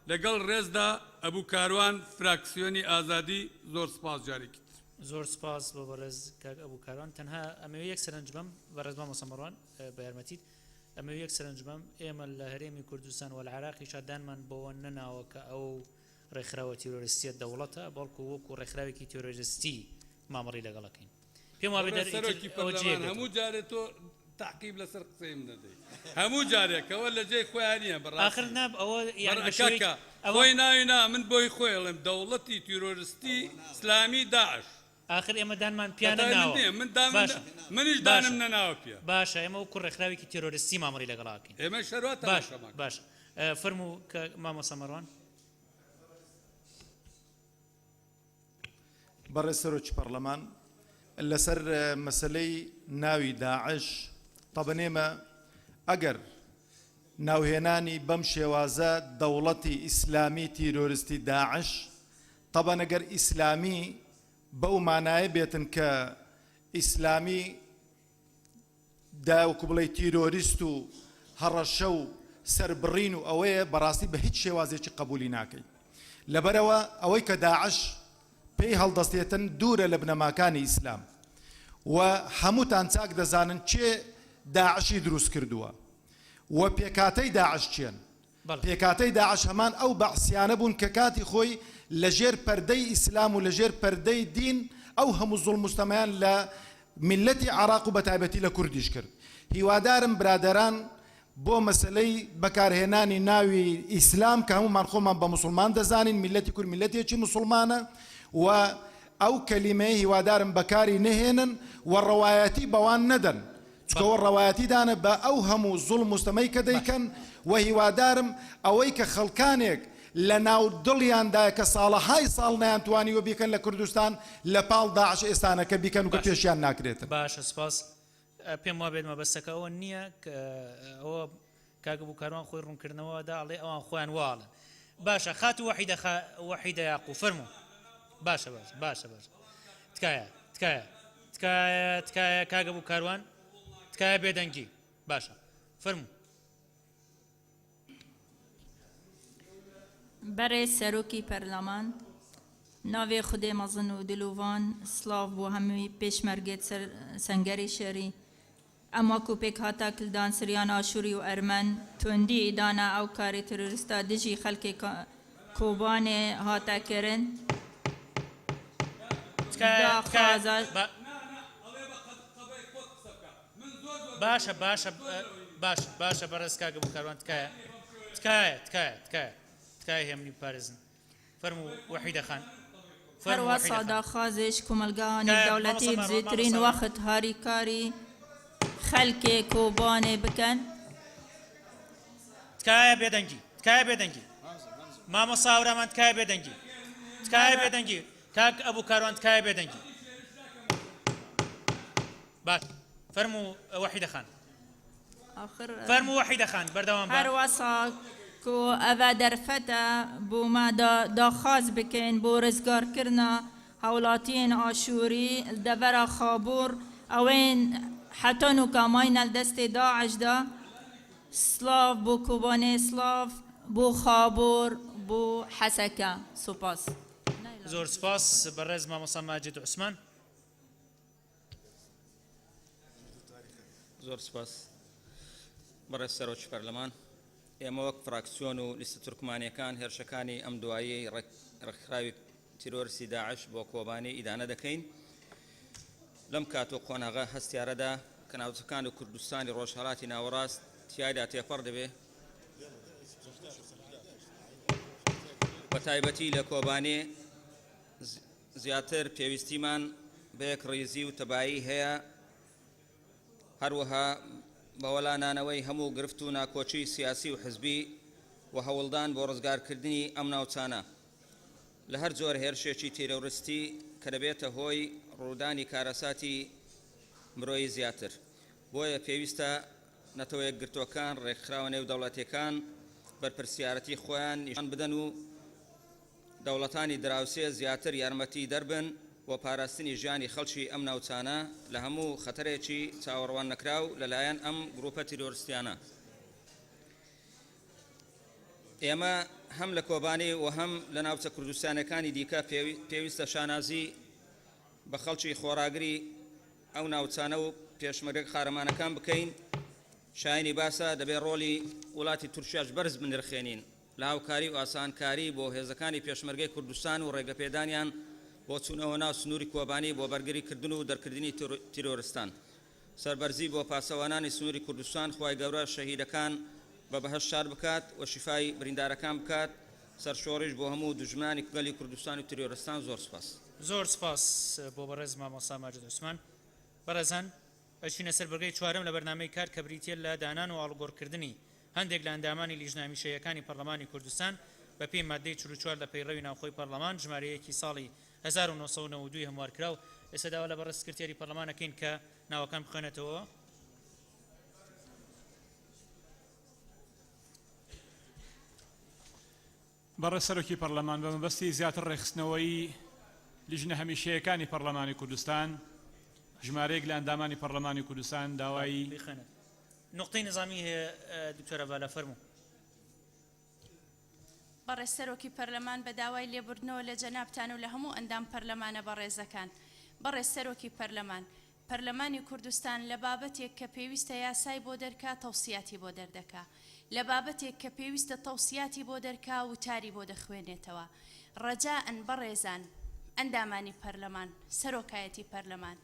لەگەڵ ڕێزدا ئەبوو کاروان فراکسیۆنی ئازادی زۆر سپاس جارێکی زۆر سپاس بۆ بەڕێز کاک ئەبوو کاروان تەنها ئەمەوێ یەک سەرنج بەم بەڕێز مامۆستا مەڕوان بە یارمەتیت ئەمەوێ یەک سەرنج بەم ئێمە لە هەرێمی کوردستان و لە عێراقی شادانمان بۆەوە نەناوە کە ئەو ڕێکخراوە تیرۆریستیە دەوڵەتە بەڵکو وەکو ڕێکخراوێکی تیرۆریستی مامەڕی لەگەڵەکەین پێم وابێ سەرۆکی پەرلەمان هەموو جارێت تۆ تعقیب لەسەر قسەیم نەدەی هەموو جارێکەوە لە جێی خۆیان نییە آخر ناب ئەوە خۆی ناوینا من بۆی خۆیڵم دەوڵەتی تیرۆریستی ئیسلامی داعش آخر ئێمە دانمان پیانە ناوە منیش دانم نەناوە پێ باشە ئێمە وەکو ڕێکخراوێکی تیرۆریستی مامەڕی لەگەڵاکەین ئێمە شەروات باش فەرموو کە مامۆستا مەڕوان بەڕێز سەرۆکی پەرلەمان لەسەر مەسلەی ناوی داعش تەبەنێمە ئەگەر ناوهێنانی بەم شێوازە دەوڵەتی ئیسلامی تیرۆریستی داعش تەبەن ئەگەر ئیسلامی بەو مانایە بێتن کە ئیسلامی داوەکو بڵێ تیرۆریست و هەڕەشە و سەربڕین و ئەوەیە بەڕاستی بە هیچ شێوازێکی قبولی ناکەی لەبەرەوە ئەوەی کە داعش پێی هەڵدەستێتن دوورە لە بنەماکانی ئیسلام و هەمووتان چاک دەزانن چێ داعشی دروست کردووە و پێکاتەی داعش چێن پێکاتەی داعش هەمان ئەو بەعسیانە بوون کە کاتی خۆی لەژێر پەردەی ئیسلام و لەژێر پەردەی دین ئەو هەموو زوڵم مستەمەیان لە میلەتی عێراق و بەتایبەتی لە کوردیش کرد هیوادارم برادەران بۆ مەسلەی بەکارهێنانی ناوی ئیسلام کە هەمومان خۆمان بە موسڵمان دەزانین میلەتی کورد میلەتێکی موسڵمانە و ئەو کەلیمەیە هیوادارم بەکاری نەهێنن و ڕەوایەتی بەوان نەدەن چکەوە ڕەوایەتی دانە بە ئەو هەموو زوڵم مستەمەی کە دەیکەن و هیوادارم ئەوەی کە خەڵکانێک لە ناو دڵیاندایە کە ساڵەهای ساڵ نەیانتوانیوە بیکەن لە کوردستان لە پاڵ داعش ئێستانەکە بیکەن و کە پێشیان ناکرێتن باشە سپاس پێم وابێت مەبەستەکە ئەوە نییە کە ئەوە کاک ئەبوو کاروان خۆی ڕوونکردنەوەدا ئەڵێ ئەوان خۆیان واڵن باشە خات و وەحیدە یاقوب فەرموو باشە تکایە کاک ئەبوو کاروان تکایە بێدەنگی باشە فەرموو بەڕێز سەرۆکی پەرلەمان ناوێ خودێ مەزن و دلوڤان سلااو بۆ هەمووی پێشمەرگێت سەنگەری شەری ئەمە کوپێک هاتا کلدان سریان ئاشووری و ئەرمەن توندی ئیدانا ئەو کاری تروریستا دژی خەڵکی کۆبانێ هاتاکردن باشە بەڕێز کاک ئەبوو کاروان تکایە هێمنی پارێزن فەرموو وەحیدە خان هەروە سادا خازش کومەلگانی دەوڵەتی بزیترین وەخت هاریکاری خەلکێ کۆبانێ بکەن تکایە بێدەنگی مامۆستا هاورامان تکایە بێدەنگی کاک ئەبوو کاروان تکایە بێدەنگی باش فەرموو وەحیدە خان بەردەوام هەروە کو ئەڤە دەرفەتە بۆمە داخواز بکەین بۆ ڕزگارکردنە هەوڵاتیان ئاشووری دەبەرە خابوور ئەوێن حەتەن و کاماینە دەستی داعشدا سلااف بۆ کوبانێ سلااف بۆ خابوور بۆ حەسەکە سوپاس زۆر سپاس بەڕێز مامۆستا ماجید عوسمان زۆر سپاس بەڕێز سەرۆکی پەرلەمان ئێمە وەک فراکسیۆن و لیستە تورکمانیەکان هێرشەکانی ئەم دوایی ڕێکخراوی تیرۆریستی داعش بۆ کۆبانی ئیدانە دەکەین لەم کات و قۆناغا هەستیارەدا کە ناوچەکان و کوردستانی ڕۆژهەڵاتی ناوەڕاست تیایدا تێپەڕ دەبێ بە تایبەتی لە کۆبانێ زیاتر پێویستیمان بە یەک ڕێزی و تەبایی هەیە هەروەها بەوەلانانەوەی هەموو گرفت و ناکۆچی سیاسی و حزبی و هەوڵدان بۆ ڕزگارکردنی ئەم ناوچانە لە هەر جۆر هێرشێکی تیرۆریستی کە دەبێتە هۆی ڕوودانی کارەساتی مرۆیی زیاتر بۆیە پێویستە نەتەوە یەکگرتوەکان ڕێکخراوە نێو دەوڵەتیەکان بەرپرسیارەتی خۆیان نیشان بدەن و دەوڵەتانی دراوسێ زیاتر یارمەتی دەربن و پاراستنی ژیانی خەڵکی ئەم ناوچانە لە هەموو خەتەرێکی چاوەڕوان نەکراو لەلایەن ئەم گروپە تیرۆریستیانە ئێمە هەم لە کۆبانێ و هەم لە ناوچە کوردستانەکانی دیکە پێویستە شانازی بە خەڵکی خۆراگری ئەو ناوچانە و پێشمەرگە قارەمانەکان بکەین. شایانی باسە دەبێت ڕۆلی وڵاتی تورکیاش بەرز بنرخێنین لە هاوکاری و ئاسانکاری بۆ هێزەکانی پێشمەرگەی کوردستان و ڕێگەپێدانیان بۆ چوونەوە ناو سنووری کۆبانی بۆ بەرگریکردن و دەرکردنی تیرۆرستان. سەربەرزی بۆ پاسەوانانی سنووری کوردستان خوای گەورە شەهیدەکان بە بەهەشت شار بکات و شیفای بریندارەکان بکات. سەرشۆڕیش بۆ هەموو دژمنانی گەلی کوردستان و تیرۆرستان زۆر سپاس. زۆر سپاس بۆ بەڕێز مامۆستا ماجد عوسمان. بەڕێزان ئەچینە سەر بەرگەی چوارەم لە بەرنامەی کار کە بریتە لە دانان و ئاڵگۆڕکردنی هەندێک لە ئەندامانی لیژنامیشەیەکانی پەرلەمانی کوردستان بە پێی مادەی 44 لە پەیڕەوی ناوخۆی پەرلەمان ژمارەیەکی ساڵی 1992 هەموارکراو. ئێستا داوا لە بەڕێز سکرتێری پەرلەمانەکەین کە ناوەکان بخوێنێتەوە. بەڕێز سەرۆکی پەرلەمان بە مەبەستی زیاتر ڕێخستنەوەی لیژنە هەمیشەیەکانی پەرلەمانی کوردستان ژمارەیەک لە ئەندامانی پەرلەمانی کوردستان داوای نقطەی نظامی هەیە دکتۆرە بالا فەرموو. بەڕێز سەرۆکی پەرلەمان بە داوای لێبوردنەوە لە جەنابتان و لە هەموو ئەندام پەرلەمانە بەڕێزەکان. بەڕێز سەرۆکی پەرلەمان، پەرلەمانی کوردستان لە بابەتێک کە پێویستە یاسای بۆ دەرکا تەوسیاتی بۆ دەردەکا، لە بابەتێک کە پێویستە تەوسیاتی بۆ دەرکا وتاری بۆ دەخوێنێتەوە. ڕەجاءن بەڕێزان ئەندامانی پەرلەمان، سەرۆکایەتی پەرلەمان،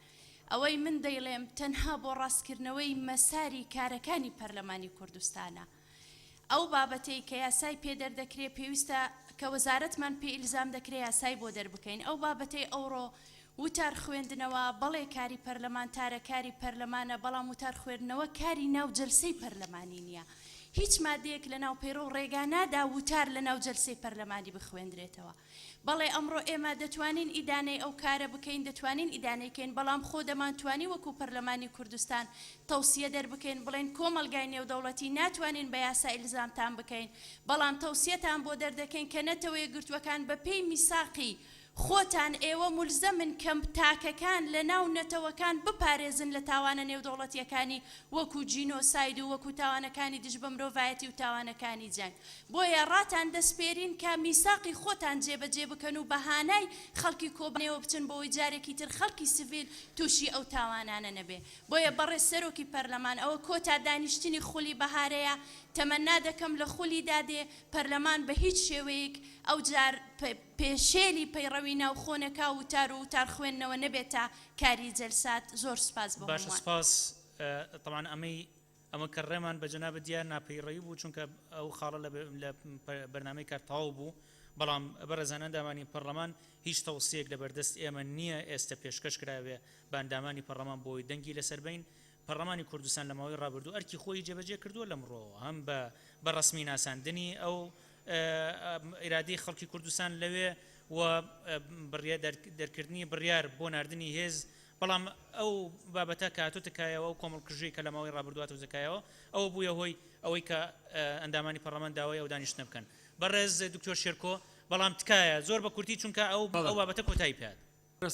ئەوەی من دەیڵێم تەنها بۆ ڕاستکردنەوەی مەساری کارەکانی پەرلەمانی کوردستانە. ئەو بابەتەی کە یاسای پێدەردەکرێت پێویستە کە وەزارەتمان پێ ئیلزام دەکرێت یاسای بۆ دەربکەین. ئەو بابەتەی ئەوڕۆ وتار خوێندنەوە بەڵێ کاری پەرلەمانتارە، کاری پەرلەمانە، بەڵام وتار خوێندنەوە کاری ناو جەلسەی پەرلەمانی نییە. هیچ مادەیەک لە ناو پەیڕۆ و ڕێگانادا وتار لە ناو جەلسەی پەرلەمانی بخوێندرێتەوە. بەڵێ ئەمڕۆ ئێمە دەتوانین ئیدانەی ئەو کارە بکەین، دەتوانین ئیدانەیکەین، بەڵام خۆ دەمانتوانی وەکو پەرلەمانی کوردستان تەوسیە دەربکەین بڵێن کۆمەلگای نێودەوڵەتی ناتوانین بە یاسا ئیلزامتان بکەین، بەڵام تەوسیەتان بۆ دەردەکەین کە نەتەوەی گرتوەکان بە پێی میساقی خۆتان ئێوە مولزەمن کەم تاکەکان لە ناو نەتەوەکان بپارێزن لە تاوانە نێودەوڵەتیەکانی وەکو جینۆساید و وەکو تاوانەکانی دژ بە مرۆڤایەتی و تاوانەکانی جەنگ. بۆیە ڕاتان دەسپێرین کە میساقی خۆتان جێبەجێ بکەن و بەهانای خەڵکی کۆبنەوە بچن بۆی جارێکی تر خەڵکی سڤیل تووشی ئەو تاوانانە نەبێ. بۆیە بەڕێز سەرۆکی پەرلەمان ئەوە کۆتا دانیشتنی خولی بەهارەیە، تەمەنا دەکەم لە خولی دادێ پەرلەمان بە هیچ شێوەیەک ئەو جار پێشێلی پەیڕەوی ناوخۆنەکە وتار و وتار خوێندنەوە نەبێتە کاری جەلسات. زۆر سپاس بۆ باش سپاس. طبعا ئەمە کە ڕێمان بە جەنابەت دیار ناپەیڕەوی بوو چونکە ئەو خاڵە لە بەرنامەی کار تەواو بوو، بەڵام بەڕێزان ئەندامانی پەرلەمان هیچ تەوسیەک لە بەردەست ئێمە نییە ئێستا پێشکەش کراوێ بە ئەندامانی پەرلەمان بۆی دەنگی لەسەر بین. پەرلەمانی کوردستان لە ماوەی ڕابردوو ئەرکی خۆی جێبەجێ کردووە لەمڕۆ، هەم بە ڕسمی ناساندنی ئەو ئیرادەی خەڵکی کوردستان لەوێ و دەرکردنی بڕیار بۆ ناردنی هێز، بەڵام ئەو بابەتە کاتۆتکایەوە و کۆمەڵکردژەی کە لە ماوەی ڕابردووات و زەکایەوە ئەوە بووە هۆی ئەوەی کە ئەندامانی پەرلەمان داوای ئەو دانیشتنە بکەن. بەڕێز دکتۆر شێرکۆ، بەڵام تکایە زۆر بە کورتی چونکە ئەو بابەتە کۆتایی پێات.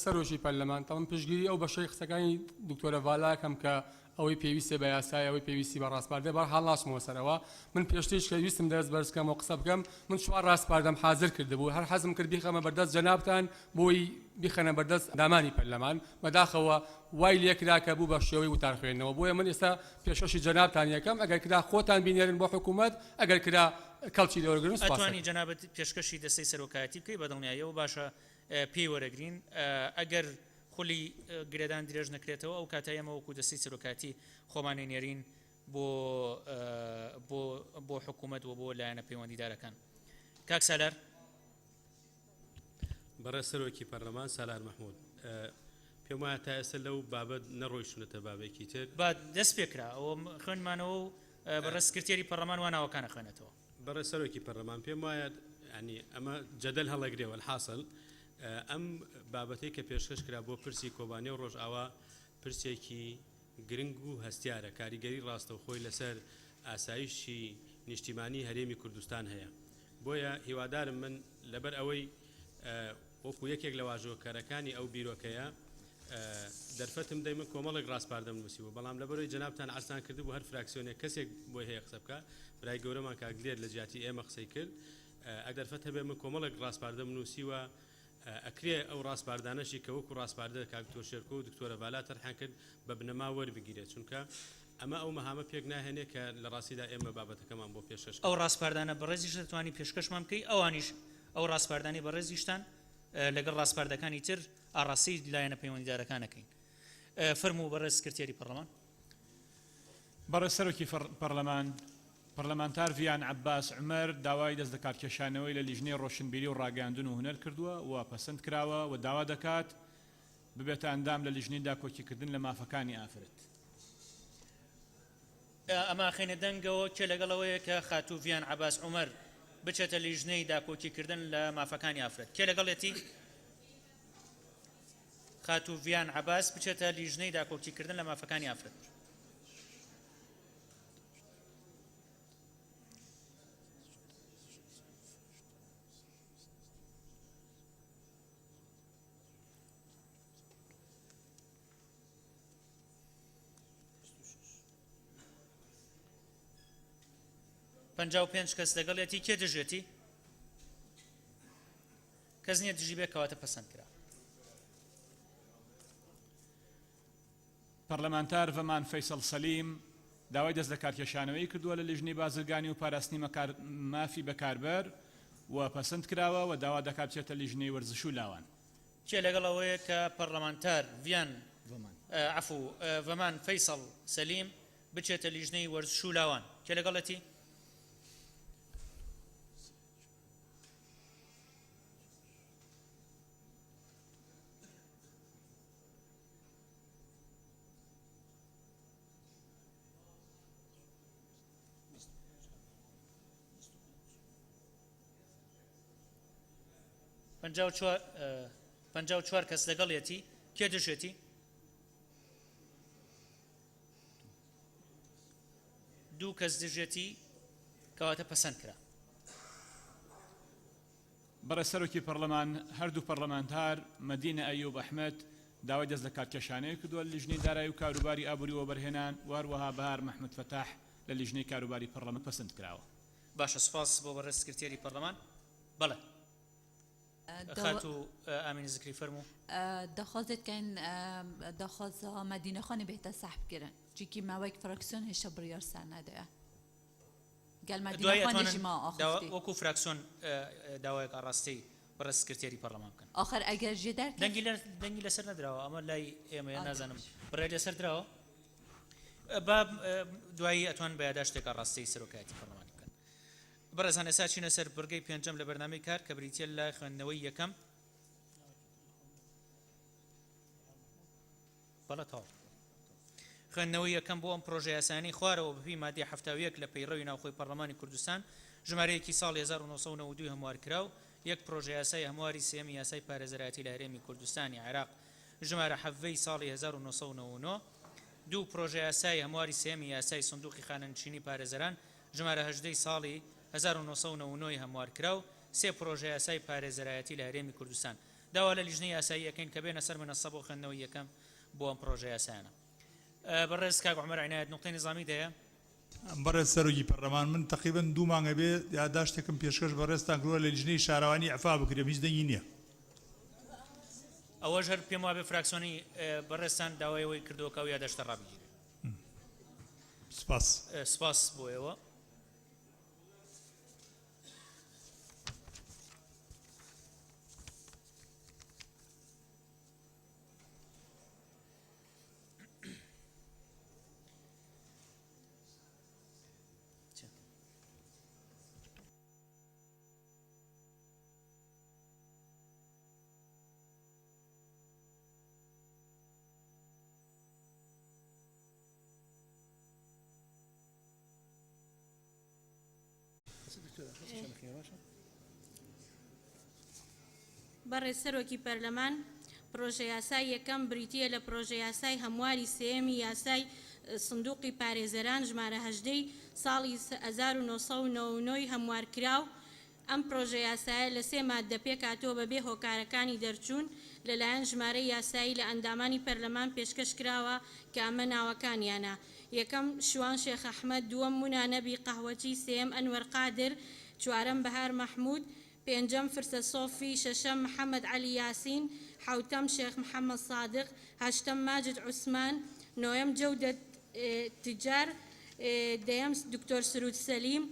سەرۆکی پەرلەمان تەڵم پشتگیری ئەو بەشەی قسەکانی دکتۆرە ڤالاکەم کە ئەوەی پێویستە بە یاسای ئەوەی پێویستی بە ڕاستپاردە بەرحاڵ ناچمەوە سەرەوە. من پێشترش کە ویستم دەست بەرز بکەم و قسە بکەم، من چوار ڕاستپاردەم حاضر کردبوو، هەر حەزم کرد بیخەمە بەردەست جەنابتان بۆی بیخەنە بەردەست ئەندامانی پەرلەمان، بەداخەوە وای لێکرا کە بوو بە شێوەی وتار خوێندنەوە. بۆیە من ئێستا پێشەشی جەنابتان یەکەم، ئەگەر کرا خۆتان بینێرن بۆ حکوومەت، ئەگەر کرا کەڵکی دەوەرگرن سوپاس. ئەتوانی جەنابەت پێشکەشی دەستەی سەرۆکایەتی بکەی بەدڵنیاییەوە باشە پێی وەرەگرین. ئەگەر خولی گرێدان درێژ نەکرێتەوە ئەو کاتە ئێمە وەکو دەستەی سەرۆکایەتی خۆمانی نێرین بۆ حکوومەت و بۆ لایەنە پەیوەندیدارەکان. کاک سالار. بەڕێز سەرۆکی پەرلەمان سالار مەحموود، پێم وایە تا ئێستا لەو بابەت نەڕۆیشتونەتە بابێکی تر. با دەست پێکرا ئەوە خوێنمانەوە و بەڕێز سکرتێری پەرلەمان واناوەکانە خوێنێتەوە. بەڕێز سەرۆکی پەرلەمان پێم وایە ینی ئەمە جەدەل هەڵەگرێەوە الحاصل ئەم بابەتەی کە پێشکەش کرا بۆ پرسی کۆبانێ و ڕۆژئاوا پرسێکی گرنگ و هەستیارە، کاریگەری ڕاستەوخۆی لەسەر ئاسایشی نیشتیمانی هەرێمی کوردستان هەیە. بۆیە هیوادارم من لەبەر ئەوەی وەکو یەکێک لە واژۆکارەکانی ئەو بیرۆکەیە دەرفەتم دەی من کۆمەڵێک ڕاستپاردەم نووسیوە، بەڵام لەبەرەوەی جەنابتان عرسان کردبوو هەر فراکسیۆنێک کەسێک بۆی هەیە قسە بکە، برای گەورەمان کاگلێر لە جیاتی ئێمە قسەی کرد، ئەگەر هەبێ من کۆمەڵێک ڕاستپاردە نووسیوە ئەکرێ ئەو ڕاستپاردانەشی کە وەکو ڕاستپاردە کاکتۆ شێرکۆ و دکتۆرە بالا تەرحان کرد بە بنەما وەربگیرێت چونکە ئەمە ئەو مەهامە پێک ناهێنێت کە لە ڕاستیدا ئێمە بابەتەکەمان بۆ پێشکەش ئەو ڕاستپاردانە بەڕێزیش دەتوانی پێشکەشمان بکەی ئەوانیش ئەو ڕاستپاردانی بەڕێزیشتان لەگەڵ ڕاستپاردەکانی تر ئاڕاستی لایەنە پەیوەندیدارەکانەکەین فەرموو بەڕێز سکرتێری پەرلەمان بەڕێز سەرۆکی پەرلەمان پەرلەمانتار ڤیان عەباس عومەر داوای دەست دەکارکێشانەوەی لە لیژنەی ڕۆشنبیری و ڕاگەاندن و هونەر کردووە و پەسەند کراوە و داوا دەکات ببێتە ئەندام لە لیژنەی داکۆکیکردن لە مافەکانی ئافرەت ئەمە خێنە دەنگەوە کێ لەگەڵەوەیە کە خاتوو ڤیان عەباس عومەر بچێتە لیژنەی داکۆکیکردن لە مافەکانی ئافرەت کێ لەگەڵێتی خاتوو ڤیان عەباس بچێتە لیژنەی داکۆکیکردن لە مافەکانی ئافرەت پەنجاو پێنج کەس لەگەڵێتی کێ دژێتی کەس نییە دژی بێ کەواتە پەسەند کرا پەرلەمانتار ڤەمان فەیسەڵ سەلیم داوای دەست دەکارکێشانەوەی کردووە لە لیژنەی بازرگانی و پاراستنی مافی بەکاربەر و پەسەند کراوە و داوا دەکات بچێتە لیژنەی وەرزش و لاوان کێ لەگەڵەوەیە کە پەرلەمانتار ڤەمان فەیسەڵ سەلیم بچێتە لیژنەی وەرزش و لاوان کێ لەگەڵەتی پەنجاو چوار کەس لەگەڵێتی کێ دژێتی دوو کەس دژێتی کەواتە پەسەند کرا بەڕێز سەرۆکی پەرلەمان هەردوو پەرلەمانتار مەدینە ئەیوب ئەحمەد داوای دەست دەکارکێشانەیە کردووە لە لیژنەی دارایی و کاروباری ئابووری وەبەرهێنان وهروەها بەهار مەحموود فەتاح لە لیژنەی کاروباری پەرلەمان پەسەند کراوە باشە سوپاس بۆ بەڕێز سکرتێری پەرلەمان بەڵێ خاتو ئامین زکری فەرموو دەخوازێت کەین دەخوازە مەدینەخانی بێتە ساحبکردن چیکی ماوەیەک فراکسیۆن هێشتا بڕیار سانادەیە گەل مەدینەخانێکی ما ئاخستی وەکو فراکسیۆن داوایەک ئاڕاستی بەڕێز سکرتێری پەرلەمان بکەن ئاخر ئەگەر ژێدار دەنگی لەسەر نەدراوە ئەمە لای ئێمە نازانم بڕێ لەسەر درراوە با دوایی ئەتوان بە یادا شتێک ئاڕاستی سەرۆکایەتی پەرلەمان بکەن بەڕێزان ئێستا چینە سەر بەرگەی پێنجەم لە بەرنامەی کار کە بریتیە لە خوێندنەوەی یەکەم بەڵە تاو خوێندنەوەی یەکەم بۆ ئەم پرۆژە یاسانی خوارەوە بەپی مادەی 71 لە پەیڕەوی ناوخۆی پەرلەمانی کوردستان ژمارەیەکی ساڵی 1992 هەموار کراو یەک پرۆژە یاسای هەمواری سێمی یاسای پارێزەرایەتی لە هەرێمی کوردستانی عێراق ژمارە حەڤەی ساڵی 1999 دوو پرۆژە یاسای هەمواری سێمی یاسای سندوقی خانەنشینی پارێزەران ژمارە 18 ساڵی 1999 هەموار کراو سێ پرۆژە یاسای پارێزەرایەتی لە هەرێمی کوردستان داوا لە لیژنەی یاسایی یەکەین کە بێنە سەر منەسە بۆ خوێندنەوەی یەکەم بۆ ئەم پرۆژە یاسایانە بەڕێز کاک عومەر عنایەت نقطەی نظامی دەیە بەڕێز سەرۆکی پەرلەمان من تقریبا دوو مانگە بێ یادداشتێکم پێشکەش بەڕێزتان کردووە لە لیژنەی شارەوانی عفا بکرێ هیچ دەنگی نییە ئەوەش هەر پێم وابێ فراکسیۆنی بەڕێستان داوایەوەی کردووە کە ئەو یادداشتە ڕابگیرێ سپاس بۆ ئێوە بەڕێز سەرۆکی پەرلەمان پرۆژە یاسای یەکەم بریتیە لە پرۆژە یاسای هەمواری سێمی یاسای سندوقی پارێزەران ژمارە 18 ساڵی 1999 هەموار کراو ئەم پرۆژە یاسایە لە سێ ماددە پێکاتەوە بەبێ هۆکارەکانی دەرچوون لەلایەن ژمارەی یاسایی لە ئەندامانی پەرلەمان پێشکەش کراوە کە ئەمە ناوەکانیانە یەکەم شوان شێخ ئەحمەد دووەم مونا نەبی قەهوەچی سێم ئەنوەر قادر چوارەم بەهار مەحموود، پێنجەم فرسە سۆفی، شەشەم محەممەد عەلی یاسین، حوتەم شێخ محەممەد صادق، هەشتەم ماجد عوسمان، نۆیەم جەودەت تجار، دەیەم دکتۆر سرود سەلیم،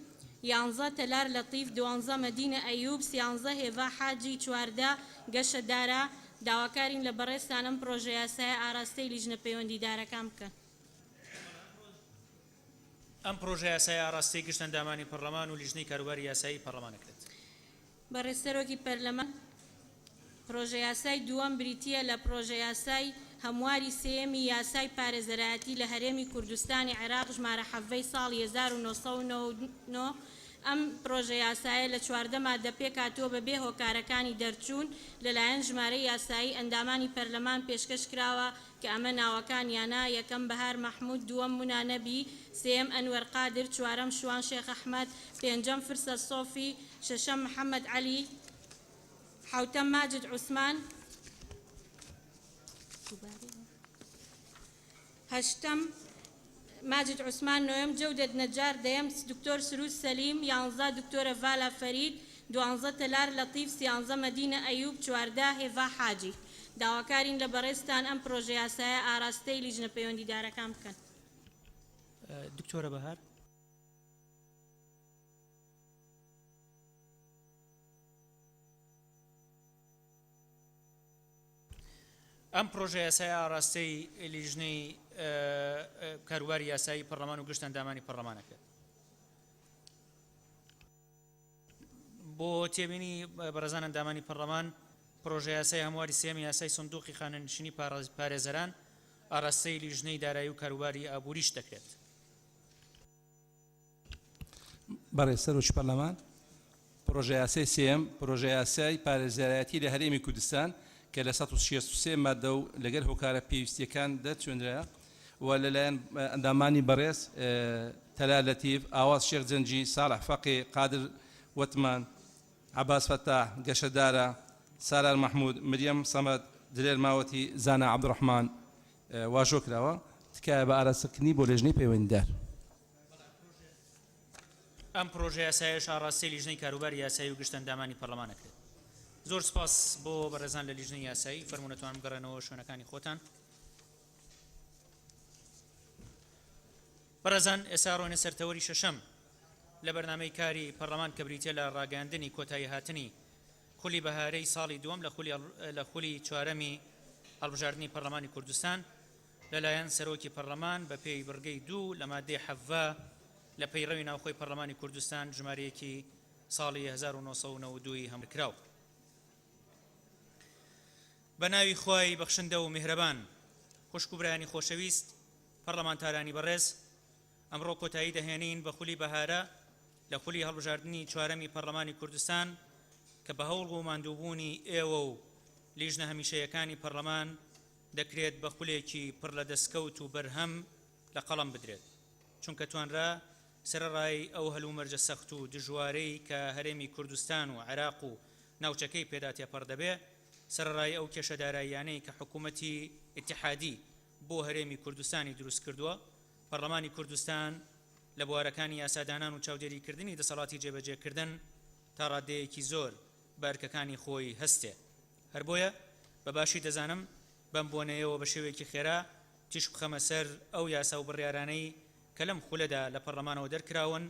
یانزە تەلار لەطیف، دوانزە مەدینە ئەیوب، سیانزە هێڤا حاجی، چواردە گەشە دارە. داواکارین لە بەڕێستان ئەم پرۆژە یاسایە ئاراستەی لیژنە پەیوەندیدارەکان بکەن. ئەم پرۆژە یاسای ئاراستەی گشت ئەندامانی پەرلەمان و لیژنەی کاروباری یاسایی پەرلەمانەکرێت. بەڕێستەرۆکی پەرلەمان پرۆژە یاسای دووەم بریتیە لە پرۆژە یاسای هەمواری سێمی یاسای پارێزەرایەتی لە هەرێمی کوردستانی عێراق ژمارە حەڤەی ساڵی 1999. ئەم پرۆژە یاسایە لە 14 ماددە پێک هاتووە بەبێ هۆکارەکانی دەرچوون لەلایەن ژمارەی یاسایی ئەندامانی پەرلەمان پێشکەش کراوە کە ئەمە ناوەکانیانە: یەکەم بەهار مەحموود، دووەم مونا نەبی، سێم ئەنوەر قادر، چوارەم شوان شێخ ئەحمەد، پێنجەم فرسە سۆفی، شەشەم محەممەد عەلی، حوتەم ماجد عوسمان، هەشتەم ماجد عوسمان، نۆیەم جەودەت نەجار، دەیەم دکتۆر سرود سەلیم، یانزە دکتۆرە ڤالا فەرید، دوانزە تەلار لەطیف، سیانزە مەدینە ئەیوب، چواردە هێڤا حاجی. داواکارین لە بەڕێستان ئەم پرۆژە یاسایە ئاراستەی لیژنە پەیوەندیدارەکان بکەن. دکتۆرە بەهار. ئەم پرۆژە یاسای ئاراستەی لیژنەی کاروباری یاسایی پەرلەمان و گشت ئەندامانی پەرلەمانەکرێت. بۆ تێبینی بەڕێزان ئەندامانی پەرلەمان، پرۆژە یاسای هەمواری سێمی یاسای سندوقی خانەنشینی پارێزەران ئاراستەی لیژنەی دارایی و کاروباری ئابووریش دەکرێت. بەڕێسەرۆکی پەرلەمان، پرۆژە یاسای سێم پرۆژە یاسای پارێزەرایەتی لە هەرێمی کوردستان کە لە 163 ماددە و لەگەر هۆکارە پێویستیەکان دەرچوێنرا و لەلایەن ئەندامانی بەڕێز تەلار لەتیف، ئاواز شێخ جەنجی، ساڵح فەقی، قادر وەتمان، عەباس فەتاح، گەشەدارە، سارار مەحموود، مریەم سەمەد، دلێر ماوەتی، زانا عەبدوڕەحمان واژۆ کراوە تکایە بە ئاراستەکردنی بۆ لیژنەی پەیوەندیدار. ئەم پرۆژە یاسایەش ئاراستەی لیژنەی کاروباری یاسایی و گشت ئەندامانی پەرلەمانەکرێت. زۆر سپاس بۆ بەڕێزان لە لیژنەی یاسایی. فەرمونەتوان بگەڕێنەوە شوێنەکانی خۆتان. بەڕێزان، ئێستا ڕۆینە سەرتەوەری شەشەم لە بەرنامەی کاری پەرلەمان کە بریتیە لە ڕاگەاندنی کۆتایی هاتنی خولی بەهارەی ساڵی دووەم لە خولی چوارەمی هەڵبژاردننی پەرلەمانی کوردستان لەلایەن سەرۆکی پەرلەمان بە پێی بڕگەی 2 لە ماددەی 7 لە پەیڕەوی ناوخۆی پەرلەمانی کوردستان ژمارەیەکی ساڵی 1992 هەمکراو. بە ناوی خوای بەخشندە و میهرەبان، خوشک و برایانی خۆشەویست، پەرلەمانتارانی بەڕێز، ئەمڕۆ کۆتایی دەهێنین بە خولی بەهارە لە خولی هەڵبژاردننی چوارەمی پەرلەمانی کوردستان کە بە هەوڵ و ماندووبوونی ئێوە و لیژنە هەمیشەیەکانی پەرلەمان دەکرێت بە خولێکی پڕ لە دەستکەوت و بەرهەم لە قەڵەم بدرێت، چونکە توانرا سەرڕای ئەو هەلومەرجە سەخت و دژوارەی کە هەرێمی کوردستان و عێراق و ناوچەکەی پێدا تێپەڕ دەبێ، سەرڕای ئەو کێشەداراییانەی کە حکوومەتی ئیتیحادی بۆ هەرێمی کوردستانی دروست کردووە، پەرلەمانی کوردستان لە بوارەکانی یاسادانان و چاودێریکردنی دەسەڵاتی جێبەجێکردن تا ڕادەیەکی زۆر بەرکەکانی خۆی هەستێ. هەر بۆیە بەباشی دەزانم بەم بۆنەیەوە بە شێوەیەکی خێرا تیش بخەمە سەر ئەو یاسا و بڕیارانەی کە لەم خولەدا لە پەرلەمانەوە دەرکراون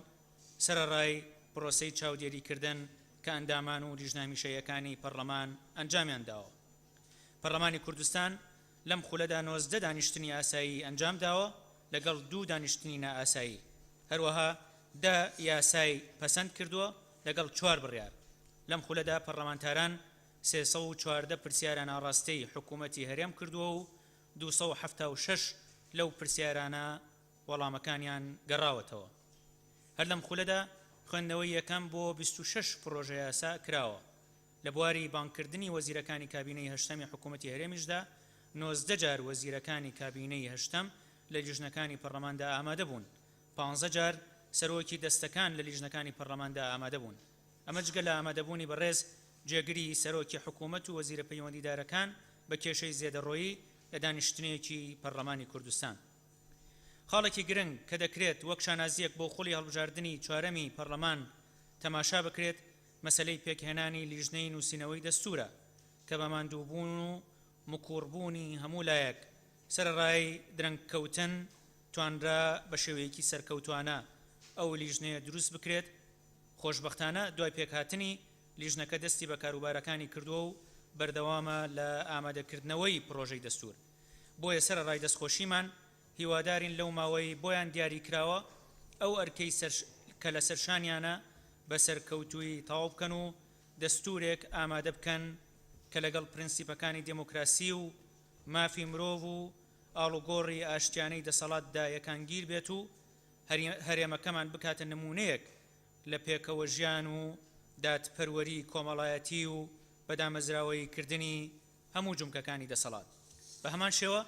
سەرڕای پرۆسەی چاودێریکردن کە ئەندامان و لیژنە هەمیشەیەکانی پەرلەمان ئەنجامیان داوە. پەرلەمانی کوردستان لەم خولەدا 19 دانیشتنی ئاسایی ئەنجام داوە لەگەڵ 2 دانیشتنی نائاسایی. هەروەها 10 یاسای پەسەند کردووە لەگەڵ 4 بڕیار. لەم خولەدا پەرلەمانتاران 314 پرسیاران ئاڕاستەی حکوومەتی هەرێم کردووە و 276 لەو پرسیارانە وەڵامەکانیان گەڕاوەتەوە. هەر لەم خولەدا خوێندنەوەی یەکەم بۆ 26 پرۆژە یاسا کراوە. لە بواری بانکردنی وەزیرەکانی کابینەی هەشتەمی حکوومەتی هەرێمیشدا 19 جار وەزیرەکانی کابینەی هەشتەم لە لیژنەکانی پەرلەماندا ئامادە بوون، 15 جار سەرۆکی دەستەکان لە لیژنەکانی پەرلەماندا ئامادە بوون. ئەمە جگە لە ئامادەبوونی بەڕێز جێگری سەرۆکی حکوومەت و وەزیرە پەیوەندیدارەکان بە کێشەی زێدەڕۆیی لە دانیشتنێکی پەرلەمانی کوردستان. خاڵێکی گرنگ کە دەکرێت وەک شانازیەک بۆ خولی هەڵبژاردننی چوارەمی پەرلەمان تەماشا بکرێت مەسلەی پێکهێنانی لیژنەی نووسینەوەی دەستورە کە بە ماندووبوون و مکوڕبوونی هەموو لایەک سەرڕای درەنگکەوتن توانرا بە شێوەیەکی سەرکەوتوانە ئەو لیژنەیە دروست بکرێت. خۆشبەختانە دوای پێکهاتنی لیژنەکە دەستی بە کاروبارەکانی کردووە و بەردەوامە لە ئامادەکردنەوەی پرۆژەی دەستور. بۆیە سەرڕای دەستخۆشیمان هیوادارین لەو ماوەی بۆیان دیاری کراوە ئەو ئەرکەی کە لە سەرشانیانە بە سەرکەوتووی تەواو بکەن و دەستورێک ئامادە بکەن کە لەگەڵ پرینسیپەکانی دموکراسی و مافی مرۆڤ و ئاڵوگۆڕی ئاشتیانەی دەسەڵاتدا یەکانگیر بێت و هەرێمەکەمان بکاتە نمونەیەک لە پێکەوە ژیان و دادپەروەری کۆمەڵایەتی و بەدامەزراوەی کردنی هەموو جومکەکانی دەسەڵات. بە هەمان شێوە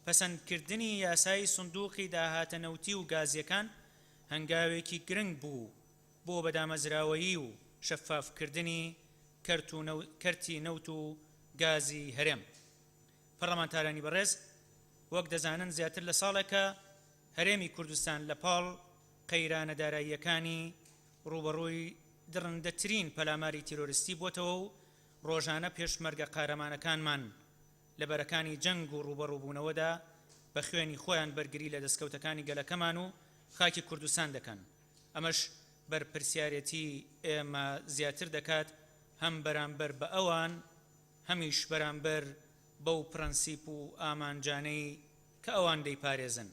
پەسەندکردنی یاسای سندوقی داهاتەنەوتی و گازیەکان هەنگاوێکی گرنگ بوو بۆ بەدامەزراوەیی و شەفافکردنی کەرتی نەوت و گازی هەرێم. پەرلەمانتارانی بەڕێز، وەک دەزانن زیاتر لە ساڵێکە هەرێمی کوردستان لە پاڵ قەیرانە داراییەکانی ڕوبەڕووی درڕندەترین پەلاماری تیرۆریستی بۆتەوە و ڕۆژانە پێشمەرگە قارەمانەکانمان لە بەرەکانی جەنگ و ڕوبەڕووبوونەوەدا بە خوێنی خۆیان بەرگری لە دەستکەوتەکانی گەلەکەمان و خاکی کوردستان دەکەن. ئەمەش بەرپرسیارەتی ئێمە زیاتر دەکات هەم بەرامبەر بە ئەوان هەمیش بەرامبەر بەو پرەنسیپ و ئامانجانەی کە ئەوان دەیپارێزن.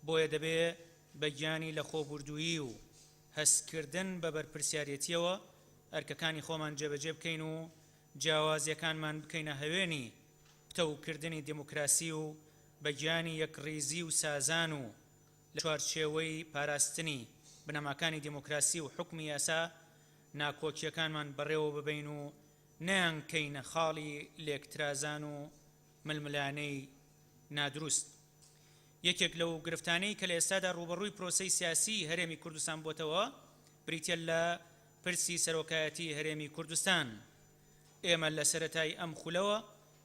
بۆیە دەبێ بە گیانی لە خۆبوردوویی و هەستکردن بە بەرپرسیارەتیەوە ئەرکەکانی خۆمان جێبەجێ بکەین و جیاوازیەکانمان بکەینە هەوێنی پتەوکردنی دموکراسی و بە گیانی یەکڕیزی و سازان و لە چوارچێوەی پاراستنی بنەماکانی دموکراسی و حکمی یاسا ناکۆکیەکانمان بەڕێوە ببین و نەیانکەینە خاڵی لێکترازان و ململانەی نادروست. یەکێک لەو گرفتانەی کە لە ئێستادا ڕوبەڕووی پرۆسەی سیاسی هەرێمی کوردستان بۆتەوە بریتە لە پرسی سەرۆکایەتی هەرێمی کوردستان. ئێمە لە سەرەتای ئەم خولەوە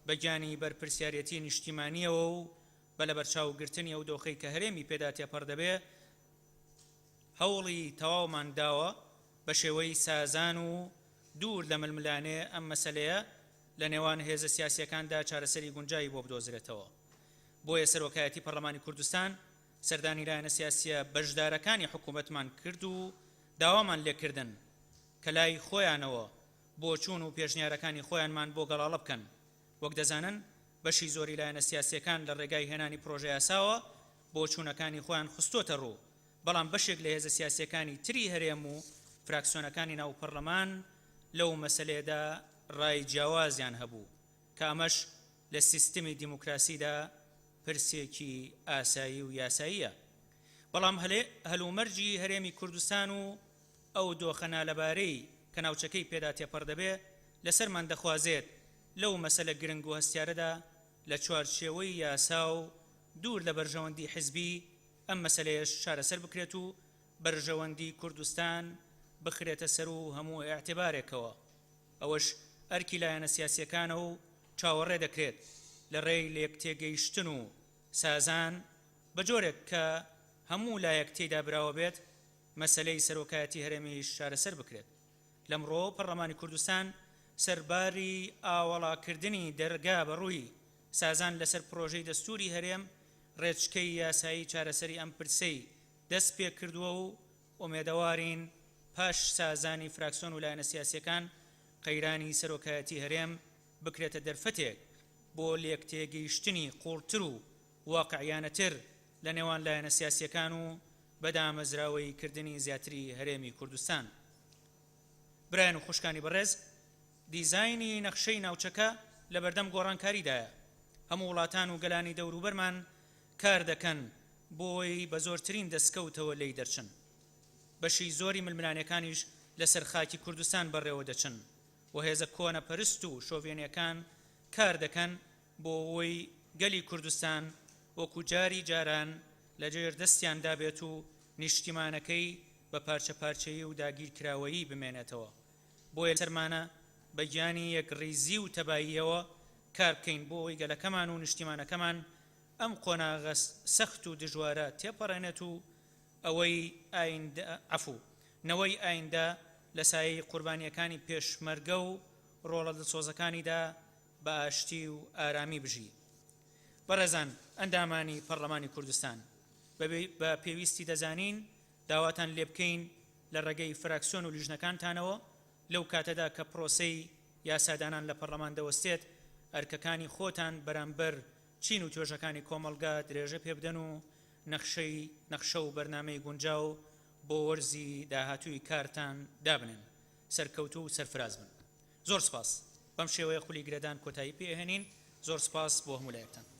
بە گیانی بەرپرسیارەتی نیشتیمانیەوە و بە لە بەرچاوگرتنی ئەو دۆخەی کە هەرێمی پێدا تێپەڕ دەبێ هەوڵی تەواومان داوە بە شێوەی سازان و دوور لە ململانێ ئەم مەسەلەیە لە نێوان هێزە سیاسیەکاندا چارەسەری گونجایی بۆ بدۆزرێتەوە. بۆیە سەرۆکایەتی پەرلەمانی کوردستان سەردانی لایەنە سیاسیە بەشدارەکانی حکوومەتمان کرد و داوامان لێکردن کە لای خۆیانەوە بۆ چوون و پێشنیارەکانی خۆیانمان بۆ گەڵاڵە بکەن. وەک دەزانن بەشی زۆری لایەنە سیاسیەکان لە ڕێگای هێنانی پرۆژە یاساوە بۆ چوونەکانی خۆیان خستۆتە ڕوو، بەڵام بەشێک لە هێزە سیاسیەکانی تری هەرێم و فراکسیۆنەکانی ناو پەرلەمان لەو مەسەلێدا ڕای جیاوازیان هەبوو کە ئەمەش لە سیستمی دیموکراسیدا پرسێکی ئاسایی و یاساییە. بەڵام هەلومەرجی هەرێمی کوردستان و ئەو دۆخەنا لەبارەی کە ناوچەکەی پێدا تێپەڕ دەبێ لەسەرمان دەخوازێت لەو مەسەلە گرنگ و هەستیارەدا لە چوارچێوەی یاسا و دوور لە بەرژەوەندی حزبی ئەم مەسەلەیەش چارەسەر بکرێت و بەرژەوەندی کوردستان بخرێتە سەر و هەموو ئاعتیبارێکەوە. ئەوەش ئەرکی لایەنە سیاسیەکانە و چاوەڕێ دەکرێت لە ڕێی لێک تێگەیشتن و سازان بە جۆرێک کە هەموو لایەک تێدا براوە بێت مەسەلەی سەرۆکایەتی هەرێمیش چارەسەر بکرێت. لەمڕۆ پەرلەمانی کوردستان سەرباری ئاوەڵاکردنی دەرگا بەڕووی سازان لەسەر پرۆژەی دەستوری هەرێم ڕێچکەی یاسایی چارەسەری ئەم پرسەی دەست پێ کردووە و ئومێدەوارین پاش سازانی فراکسیۆن و لایەنە سیاسیەکان قەیرانی سەرۆکایەتی هەرێم بکرێتە دەرفەتێک بۆ لێک تێگەیشتنی قوڵتر و واقعیانەتر لە نێوان لایەنە سیاسیەکان و بەدامەزراوەی کردنی زیاتری هەرێمی کوردستان. برایان و خوشکانی بەڕێز، دیزاینی نەخشەی ناوچەکە لە بەردەم گۆڕانکاریدایە. هەموو وڵاتان و گەلانی دەوروبەرمان کار دەکەن بۆی بە زۆرترین دەستکەوتەوە لی دەرچن. بەشی زۆری ململانەکانیش لەسەر خاکی کوردستان بەڕێوە دەچن و هێزە کۆنە پەرست و شۆڤێنیەکان کار دەکەن بۆ ئەوەی گەلی کوردستان وەکو جاری جاران لە جێر دەستیان دابێت و نیشتیمانەکەی بە پارچە پارچەیی و داگیرکراوەیی بمێنێتەوە. بۆیە سەرمانە بە گیانی یەکڕیزی و تەباییەوە کار بکەین بۆ ئەوەی گەلەکەمان و نیشتیمانەکەمان ئەم قۆناغە سەخت و دژوارە تێپەڕێنێت و ئەوەی نەوەی ئایندا لە سایەی قوربانیەکانی پێشمەرگە و ڕۆڵە دڵسۆزەکانیدا بە ئاشتی و ئارامی بژی. بەڕێزان ئەندامانی پەرلەمانی کوردستان، بە پێویستی دەزانین داواتان لێ بکەین لە ڕێگەی فراکسیۆن و لیژنەکانتانەوە لەو کاتەدا کە پرۆسەی یاسادانان لە پەرلەمان دەوەستێت ئەرکەکانی خۆتان بەرامبەر چین و توێژەکانی کۆمەلگا درێژە پێ بدەن و نەخشە و بەرنامەی گونجاو بۆ وەرزی داهاتووی کارتان دابنێن، سەرکەوتو و سەرفراز بن. زۆر سپاس. بەم شێوەیە خولی گرەدان کۆتایی پێهێنین. زۆر سپاس بۆ هەموو لایەکتان.